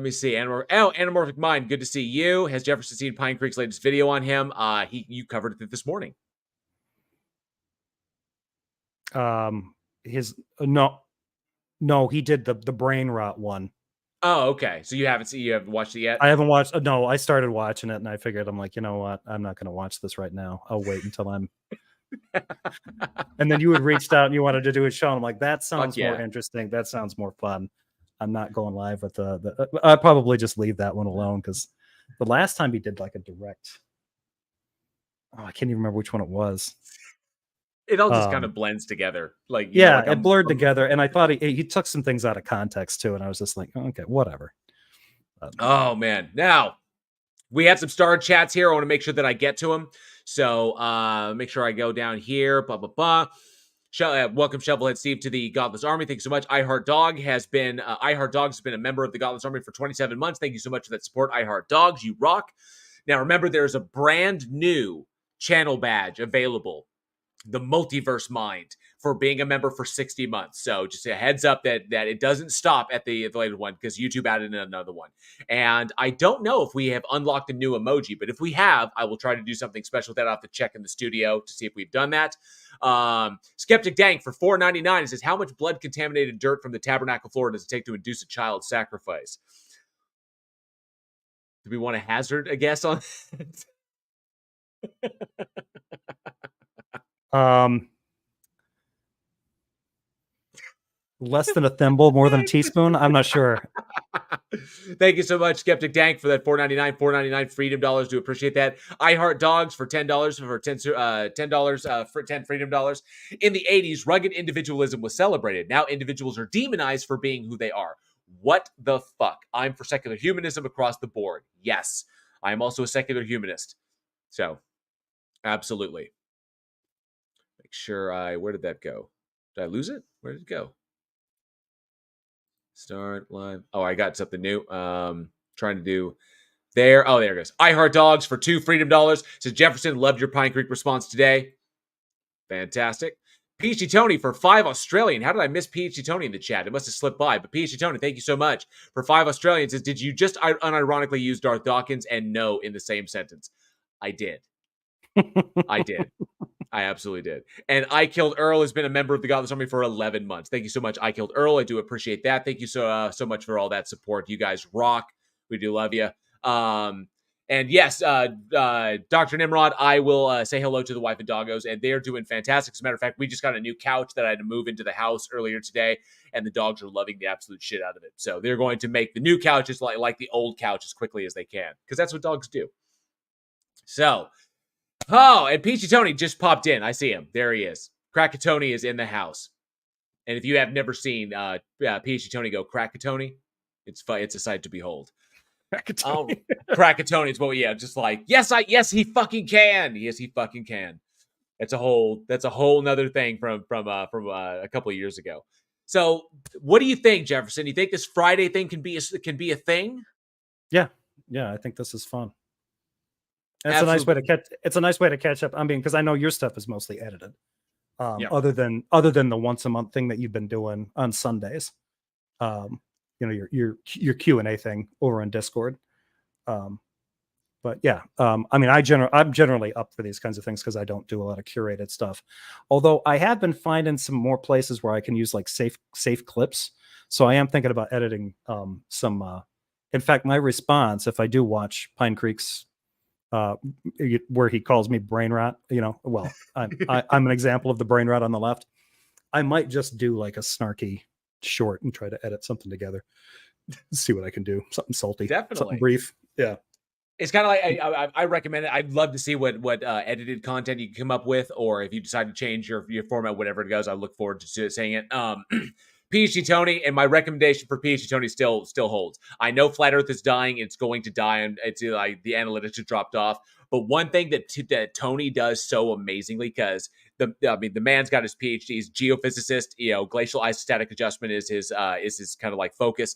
Speaker 1: me see. Anamorphic Mind, good to see you. Has Jefferson seen Pine Creek's latest video on him? You covered it this morning.
Speaker 2: No, he did the brain rot one.
Speaker 1: Oh, okay. So you haven't watched it yet?
Speaker 2: I haven't watched. No, I started watching it, and I figured I'm like, you know what? I'm not going to watch this right now. I'll wait until I'm. And then you had reached out and you wanted to do a show. And I'm like, that sounds more interesting. That sounds more fun. I'm not going live with the. I'll probably just leave that one alone because the last time he did like a direct. Oh, I can't even remember which one it was.
Speaker 1: It all just kind of blends together.
Speaker 2: It blurred together. And I thought he took some things out of context too. And I was just like, okay, whatever.
Speaker 1: Oh, man. Now, we had some star chats here. I want to make sure that I get to them. So make sure I go down here. Welcome, Shovelhead Steve, to the Godless Army. Thank you so much. iHeartDogs has been a member of the Godless Army for 27 months. Thank you so much for that support, iHeartDogs. You rock. Now, remember, there's a brand new channel badge available, the Multiverse Mind, for being a member for 60 months. So just a heads up that it doesn't stop at the later one because YouTube added in another one. And I don't know if we have unlocked a new emoji, but if we have, I will try to do something special with that. I'll have to check in the studio to see if we've done that. Skeptic Dank for $4.99 says, how much blood contaminated dirt from the tabernacle floor does it take to induce a child sacrifice? Do we want to hazard a guess on that?
Speaker 2: Less than a thimble, more than a teaspoon. I'm not sure.
Speaker 1: Thank you so much, Skeptic Dank, for that $4.99 freedom dollars. Do appreciate that. iHeartDogs for $10 for $10 for 10 freedom dollars. In the 80s, rugged individualism was celebrated. Now individuals are demonized for being who they are. What the fuck? I'm for secular humanism across the board. Yes, I am also a secular humanist. So, absolutely. Make sure where did that go? Did I lose it? Where did it go? Start live. Oh, I got something new. Trying to do there. Oh, there it goes. iHeartDogs for $2 freedom dollars. Says Jefferson, loved your Pine Creek response today. Fantastic. PhD Tony for $5 Australian. How did I miss PhD Tony in the chat? It must have slipped by. But PhD Tony, thank you so much for $5 Australian. Says, did you just unironically use Darth Dawkins and no in the same sentence? I did. I did. I absolutely did. And I Killed Earl has been a member of the Godless Army for 11 months. Thank you so much, I Killed Earl. I do appreciate that. Thank you so much for all that support. You guys rock. We do love you. And yes, Dr. Nimrod, I will say hello to the wife and doggos, and they're doing fantastic. As a matter of fact, we just got a new couch that I had to move into the house earlier today, and the dogs are loving the absolute shit out of it. So they're going to make the new couches like the old couch as quickly as they can, because that's what dogs do. So, and Peachy Tony just popped in. I see him. There he is. Krakatoni is in the house. And if you have never seen Peachy Tony go Krakatoni, it's a sight to behold. Krakatoni is just like, yes, he fucking can. Yes, he fucking can. That's a whole nother thing from a couple of years ago. So what do you think, Jefferson? You think this Friday thing can be a thing?
Speaker 2: Yeah, I think this is fun. It's a nice way to catch up. I mean, because I know your stuff is mostly edited. Other than the once a month thing that you've been doing on Sundays. Your Q&A thing over on Discord. But yeah, I mean, I'm generally up for these kinds of things because I don't do a lot of curated stuff. Although I have been finding some more places where I can use like safe clips. So I am thinking about editing some. In fact, my response, if I do watch Pine Creek's where he calls me brain rot, I'm an example of the brain rot on the left. I might just do like a snarky short and try to edit something together. See what I can do. Something salty.
Speaker 1: Definitely.
Speaker 2: Something brief. Yeah.
Speaker 1: It's kind of like I recommend it. I'd love to see what edited content you can come up with, or if you decide to change your format, whatever it goes. I look forward to saying it. PhD Tony, and my recommendation for PhD Tony still holds. I know Flat Earth is dying; it's going to die, and it's like the analytics have dropped off. But one thing that Tony does so amazingly, because the man's got his PhD, he's geophysicist. Glacial isostatic adjustment is his kind of like focus.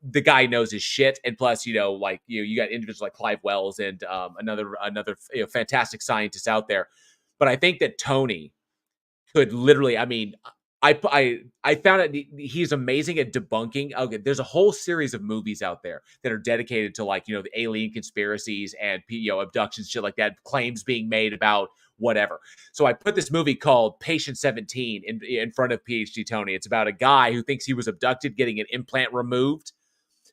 Speaker 1: The guy knows his shit, and plus, you got individuals like Clive Wells and another fantastic scientist out there. But I think that Tony could literally, I found out he's amazing at debunking. Okay, there's a whole series of movies out there that are dedicated to the alien conspiracies and abductions, shit like that, claims being made about whatever. So I put this movie called Patient 17 in front of PhD Tony. It's about a guy who thinks he was abducted, getting an implant removed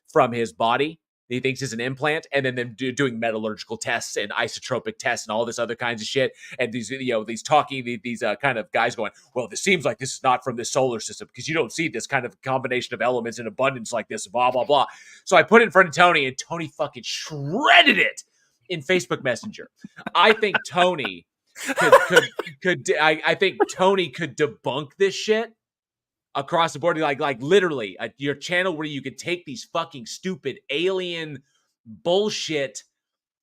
Speaker 1: from his body. He thinks it's an implant, and then them doing metallurgical tests and isotropic tests and all this other kinds of shit. And these kind of guys going, well, this seems like this is not from this solar system because you don't see this kind of combination of elements in abundance like this, blah, blah, blah. So I put it in front of Tony, and Tony fucking shredded it in Facebook Messenger. I think Tony I think Tony could debunk this shit across the board, like literally your channel where you could take these fucking stupid alien bullshit,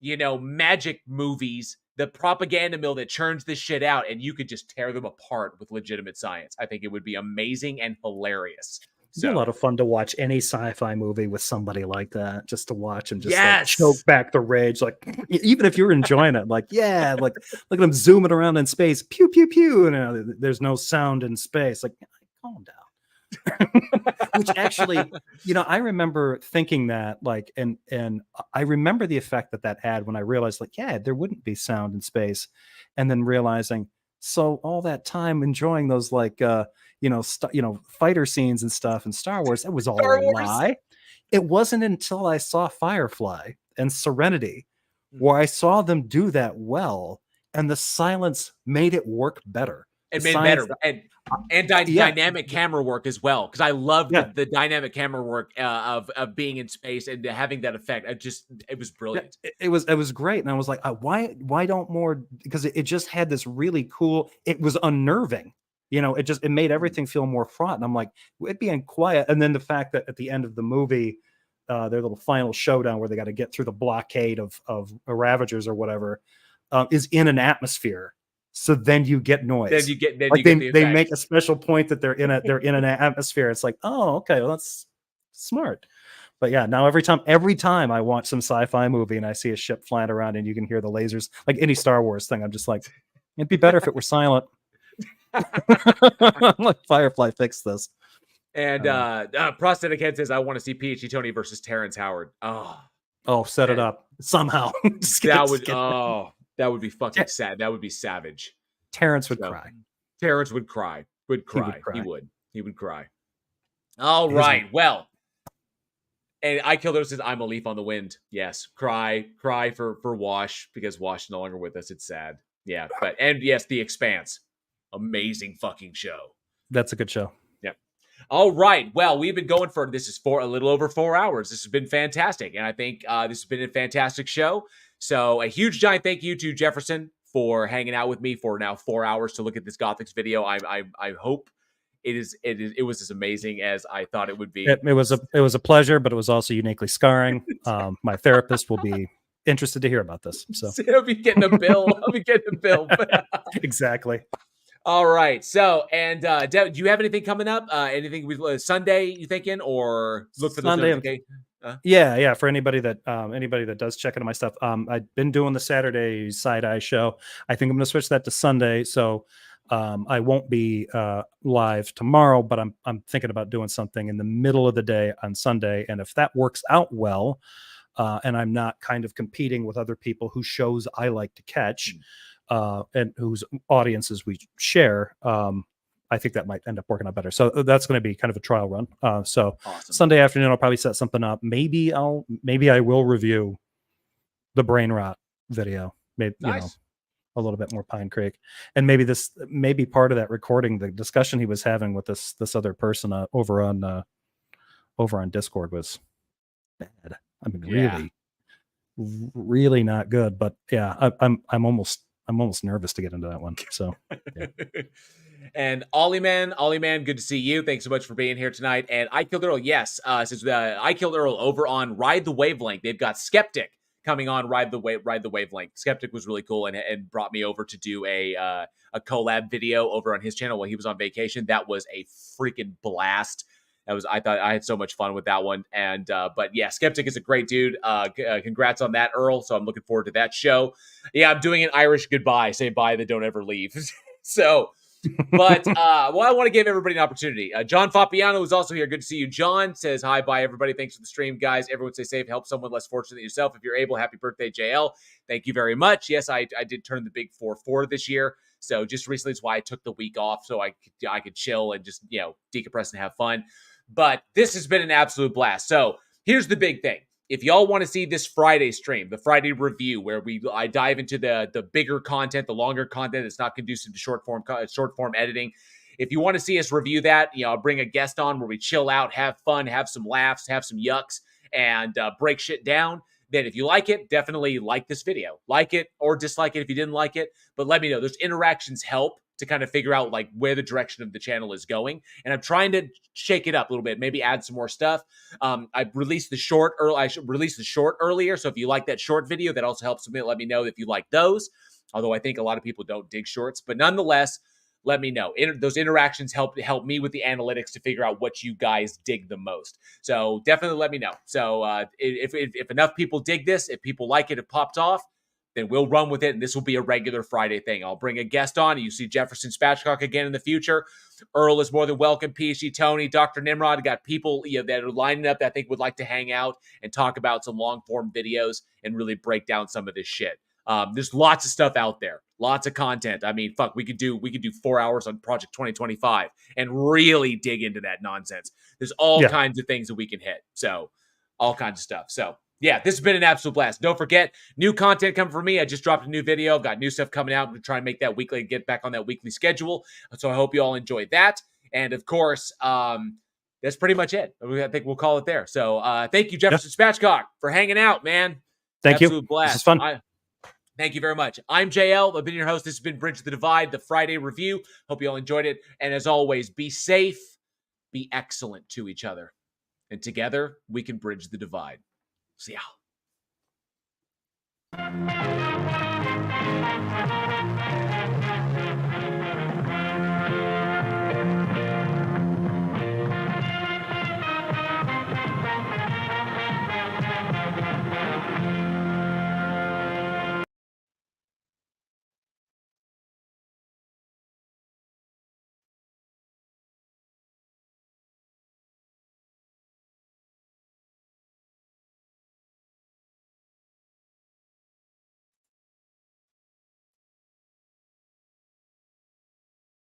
Speaker 1: magic movies, the propaganda mill that churns this shit out, and you could just tear them apart with legitimate science. I think it would be amazing and hilarious.
Speaker 2: It'd be a lot of fun to watch any sci-fi movie with somebody like that, just to watch and just
Speaker 1: yes!
Speaker 2: choke back the rage. Like, even if you're enjoying it, look at them zooming around in space, pew pew pew, and there's no sound in space. Like, calm down. Which actually, I remember thinking that, and I remember the effect that had when I realized, there wouldn't be sound in space, and then realizing, so all that time enjoying those fighter scenes and stuff in Star Wars, that was all a lie. It wasn't until I saw Firefly and Serenity where I saw them do that well, and the silence made it work better.
Speaker 1: It made it better, and dynamic camera work as well, because I love the dynamic camera work of being in space and having that effect. It was brilliant.
Speaker 2: It was great, and I was like, why don't more? Because it just had this really cool. It was unnerving. It made everything feel more fraught, and I'm like, it being quiet, and then the fact that at the end of the movie, their little final showdown where they got to get through the blockade of Ravagers or whatever, is in an atmosphere. So then you get noise. They make a special point that they're in an atmosphere. It's like, oh, okay, well, that's smart. But yeah, now every time I watch some sci-fi movie and I see a ship flying around and you can hear the lasers, like any Star Wars thing, I'm just like, it'd be better if it were silent. Like, Firefly fixed this.
Speaker 1: And Prosthetic Head says, I want to see PhD Tony versus Terrence Howard.
Speaker 2: Set it up somehow.
Speaker 1: That would be fucking sad. That would be savage.
Speaker 2: Terrence would cry.
Speaker 1: Terrence would cry. He would cry. All right. Well, and I Killed Her says, I'm a leaf on the wind. Yes. Cry for Wash, because Wash is no longer with us. It's sad. Yeah. And yes, The Expanse. Amazing fucking show.
Speaker 2: That's a good show.
Speaker 1: Yep. All right. Well, we've been going for a little over 4 hours. This has been fantastic. And I think this has been a fantastic show. So a huge giant thank you to Jefferson for hanging out with me for now 4 hours to look at this Gothics video. I hope it was as amazing as I thought it would be.
Speaker 2: It was a pleasure, but it was also uniquely scarring. My therapist will be interested to hear about this. So
Speaker 1: I'll be getting a bill.
Speaker 2: Exactly.
Speaker 1: All right. So, and Deb, do you have anything coming up? Anything with Sunday you thinking, or look for
Speaker 2: Sunday?
Speaker 1: The
Speaker 2: Yeah. For anybody that does check into my stuff, I've been doing the Saturday Side Eye show. I think I'm going to switch that to Sunday. So I won't be live tomorrow, but I'm thinking about doing something in the middle of the day on Sunday. And if that works out well, and I'm not kind of competing with other people whose shows I like to catch, and whose audiences we share, I think that might end up working out better. So that's going to be kind of a trial run. So awesome. Sunday afternoon, I'll probably set something up. Maybe I will review the Brain Rot video. Maybe,
Speaker 1: nice.
Speaker 2: A little bit more Pine Creek, and maybe part of that recording, the discussion he was having with this other person over on Discord was bad. I mean, really, really not good. But yeah, I'm almost nervous to get into that one. So yeah.
Speaker 1: And Ollie Man, good to see you. Thanks so much for being here tonight. And I Killed Earl, yes, since I Killed Earl over on Ride the Wavelength, they've got Skeptic coming on Ride the Wavelength. Skeptic was really cool and brought me over to do a collab video over on his channel while he was on vacation. That was a freaking blast. I thought I had so much fun with that one. And but yeah, Skeptic is a great dude. Congrats on that, Earl. So I'm looking forward to that show. Yeah, I'm doing an Irish goodbye. Say bye, that don't ever leave. So. But well, I want to give everybody an opportunity. John Fapiano is also here. Good to see you. John says hi, bye everybody. Thanks for the stream, guys. Everyone stay safe. Help someone less fortunate than yourself. If you're able, happy birthday, JL. Thank you very much. Yes, I did turn the big 4-4 this year. So just recently is why I took the week off so I could chill and just decompress and have fun. But this has been an absolute blast. So here's the big thing. If y'all want to see this Friday stream, the Friday review, where I dive into the bigger content, the longer content that's not conducive to short form editing. If you want to see us review that, I'll bring a guest on where we chill out, have fun, have some laughs, have some yucks, and break shit down. Then if you like it, definitely like this video. Like it or dislike it if you didn't like it. But let me know. Those interactions help to kind of figure out like where the direction of the channel is going. And I'm trying to shake it up a little bit, maybe add some more stuff. I released the short early. I should release the short earlier. So if you like that short video, that also helps me. Let me know if you like those. Although I think a lot of people don't dig shorts, but nonetheless, let me know. Those interactions help me with the analytics to figure out what you guys dig the most. So definitely let me know. So if enough people dig this, if people like it, it popped off, then we'll run with it, and this will be a regular Friday thing. I'll bring a guest on. You see Jefferson Spatchcock again in the future. Earl is more than welcome. PSG Tony, Dr. Nimrod, got people that are lining up that I think would like to hang out and talk about some long-form videos and really break down some of this shit. There's lots of stuff out there, lots of content. I mean, fuck, we could do 4 hours on Project 2025 and really dig into that nonsense. There's all kinds of things that we can hit. So all kinds of stuff. So yeah, this has been an absolute blast. Don't forget, new content coming from me. I just dropped a new video. I've got new stuff coming out. I'm going to try and make that weekly, get back on that weekly schedule. So I hope you all enjoyed that. And of course, that's pretty much it. I think we'll call it there. So thank you, Jefferson Spatchcock, for hanging out, man.
Speaker 2: Thank
Speaker 1: absolute
Speaker 2: you.
Speaker 1: Blast.
Speaker 2: This is fun.
Speaker 1: Thank you very much. I'm JL. I've been your host. This has been Bridge the Divide, the Friday review. Hope you all enjoyed it. And as always, be safe, be excellent to each other. And together, we can bridge the divide. See ya.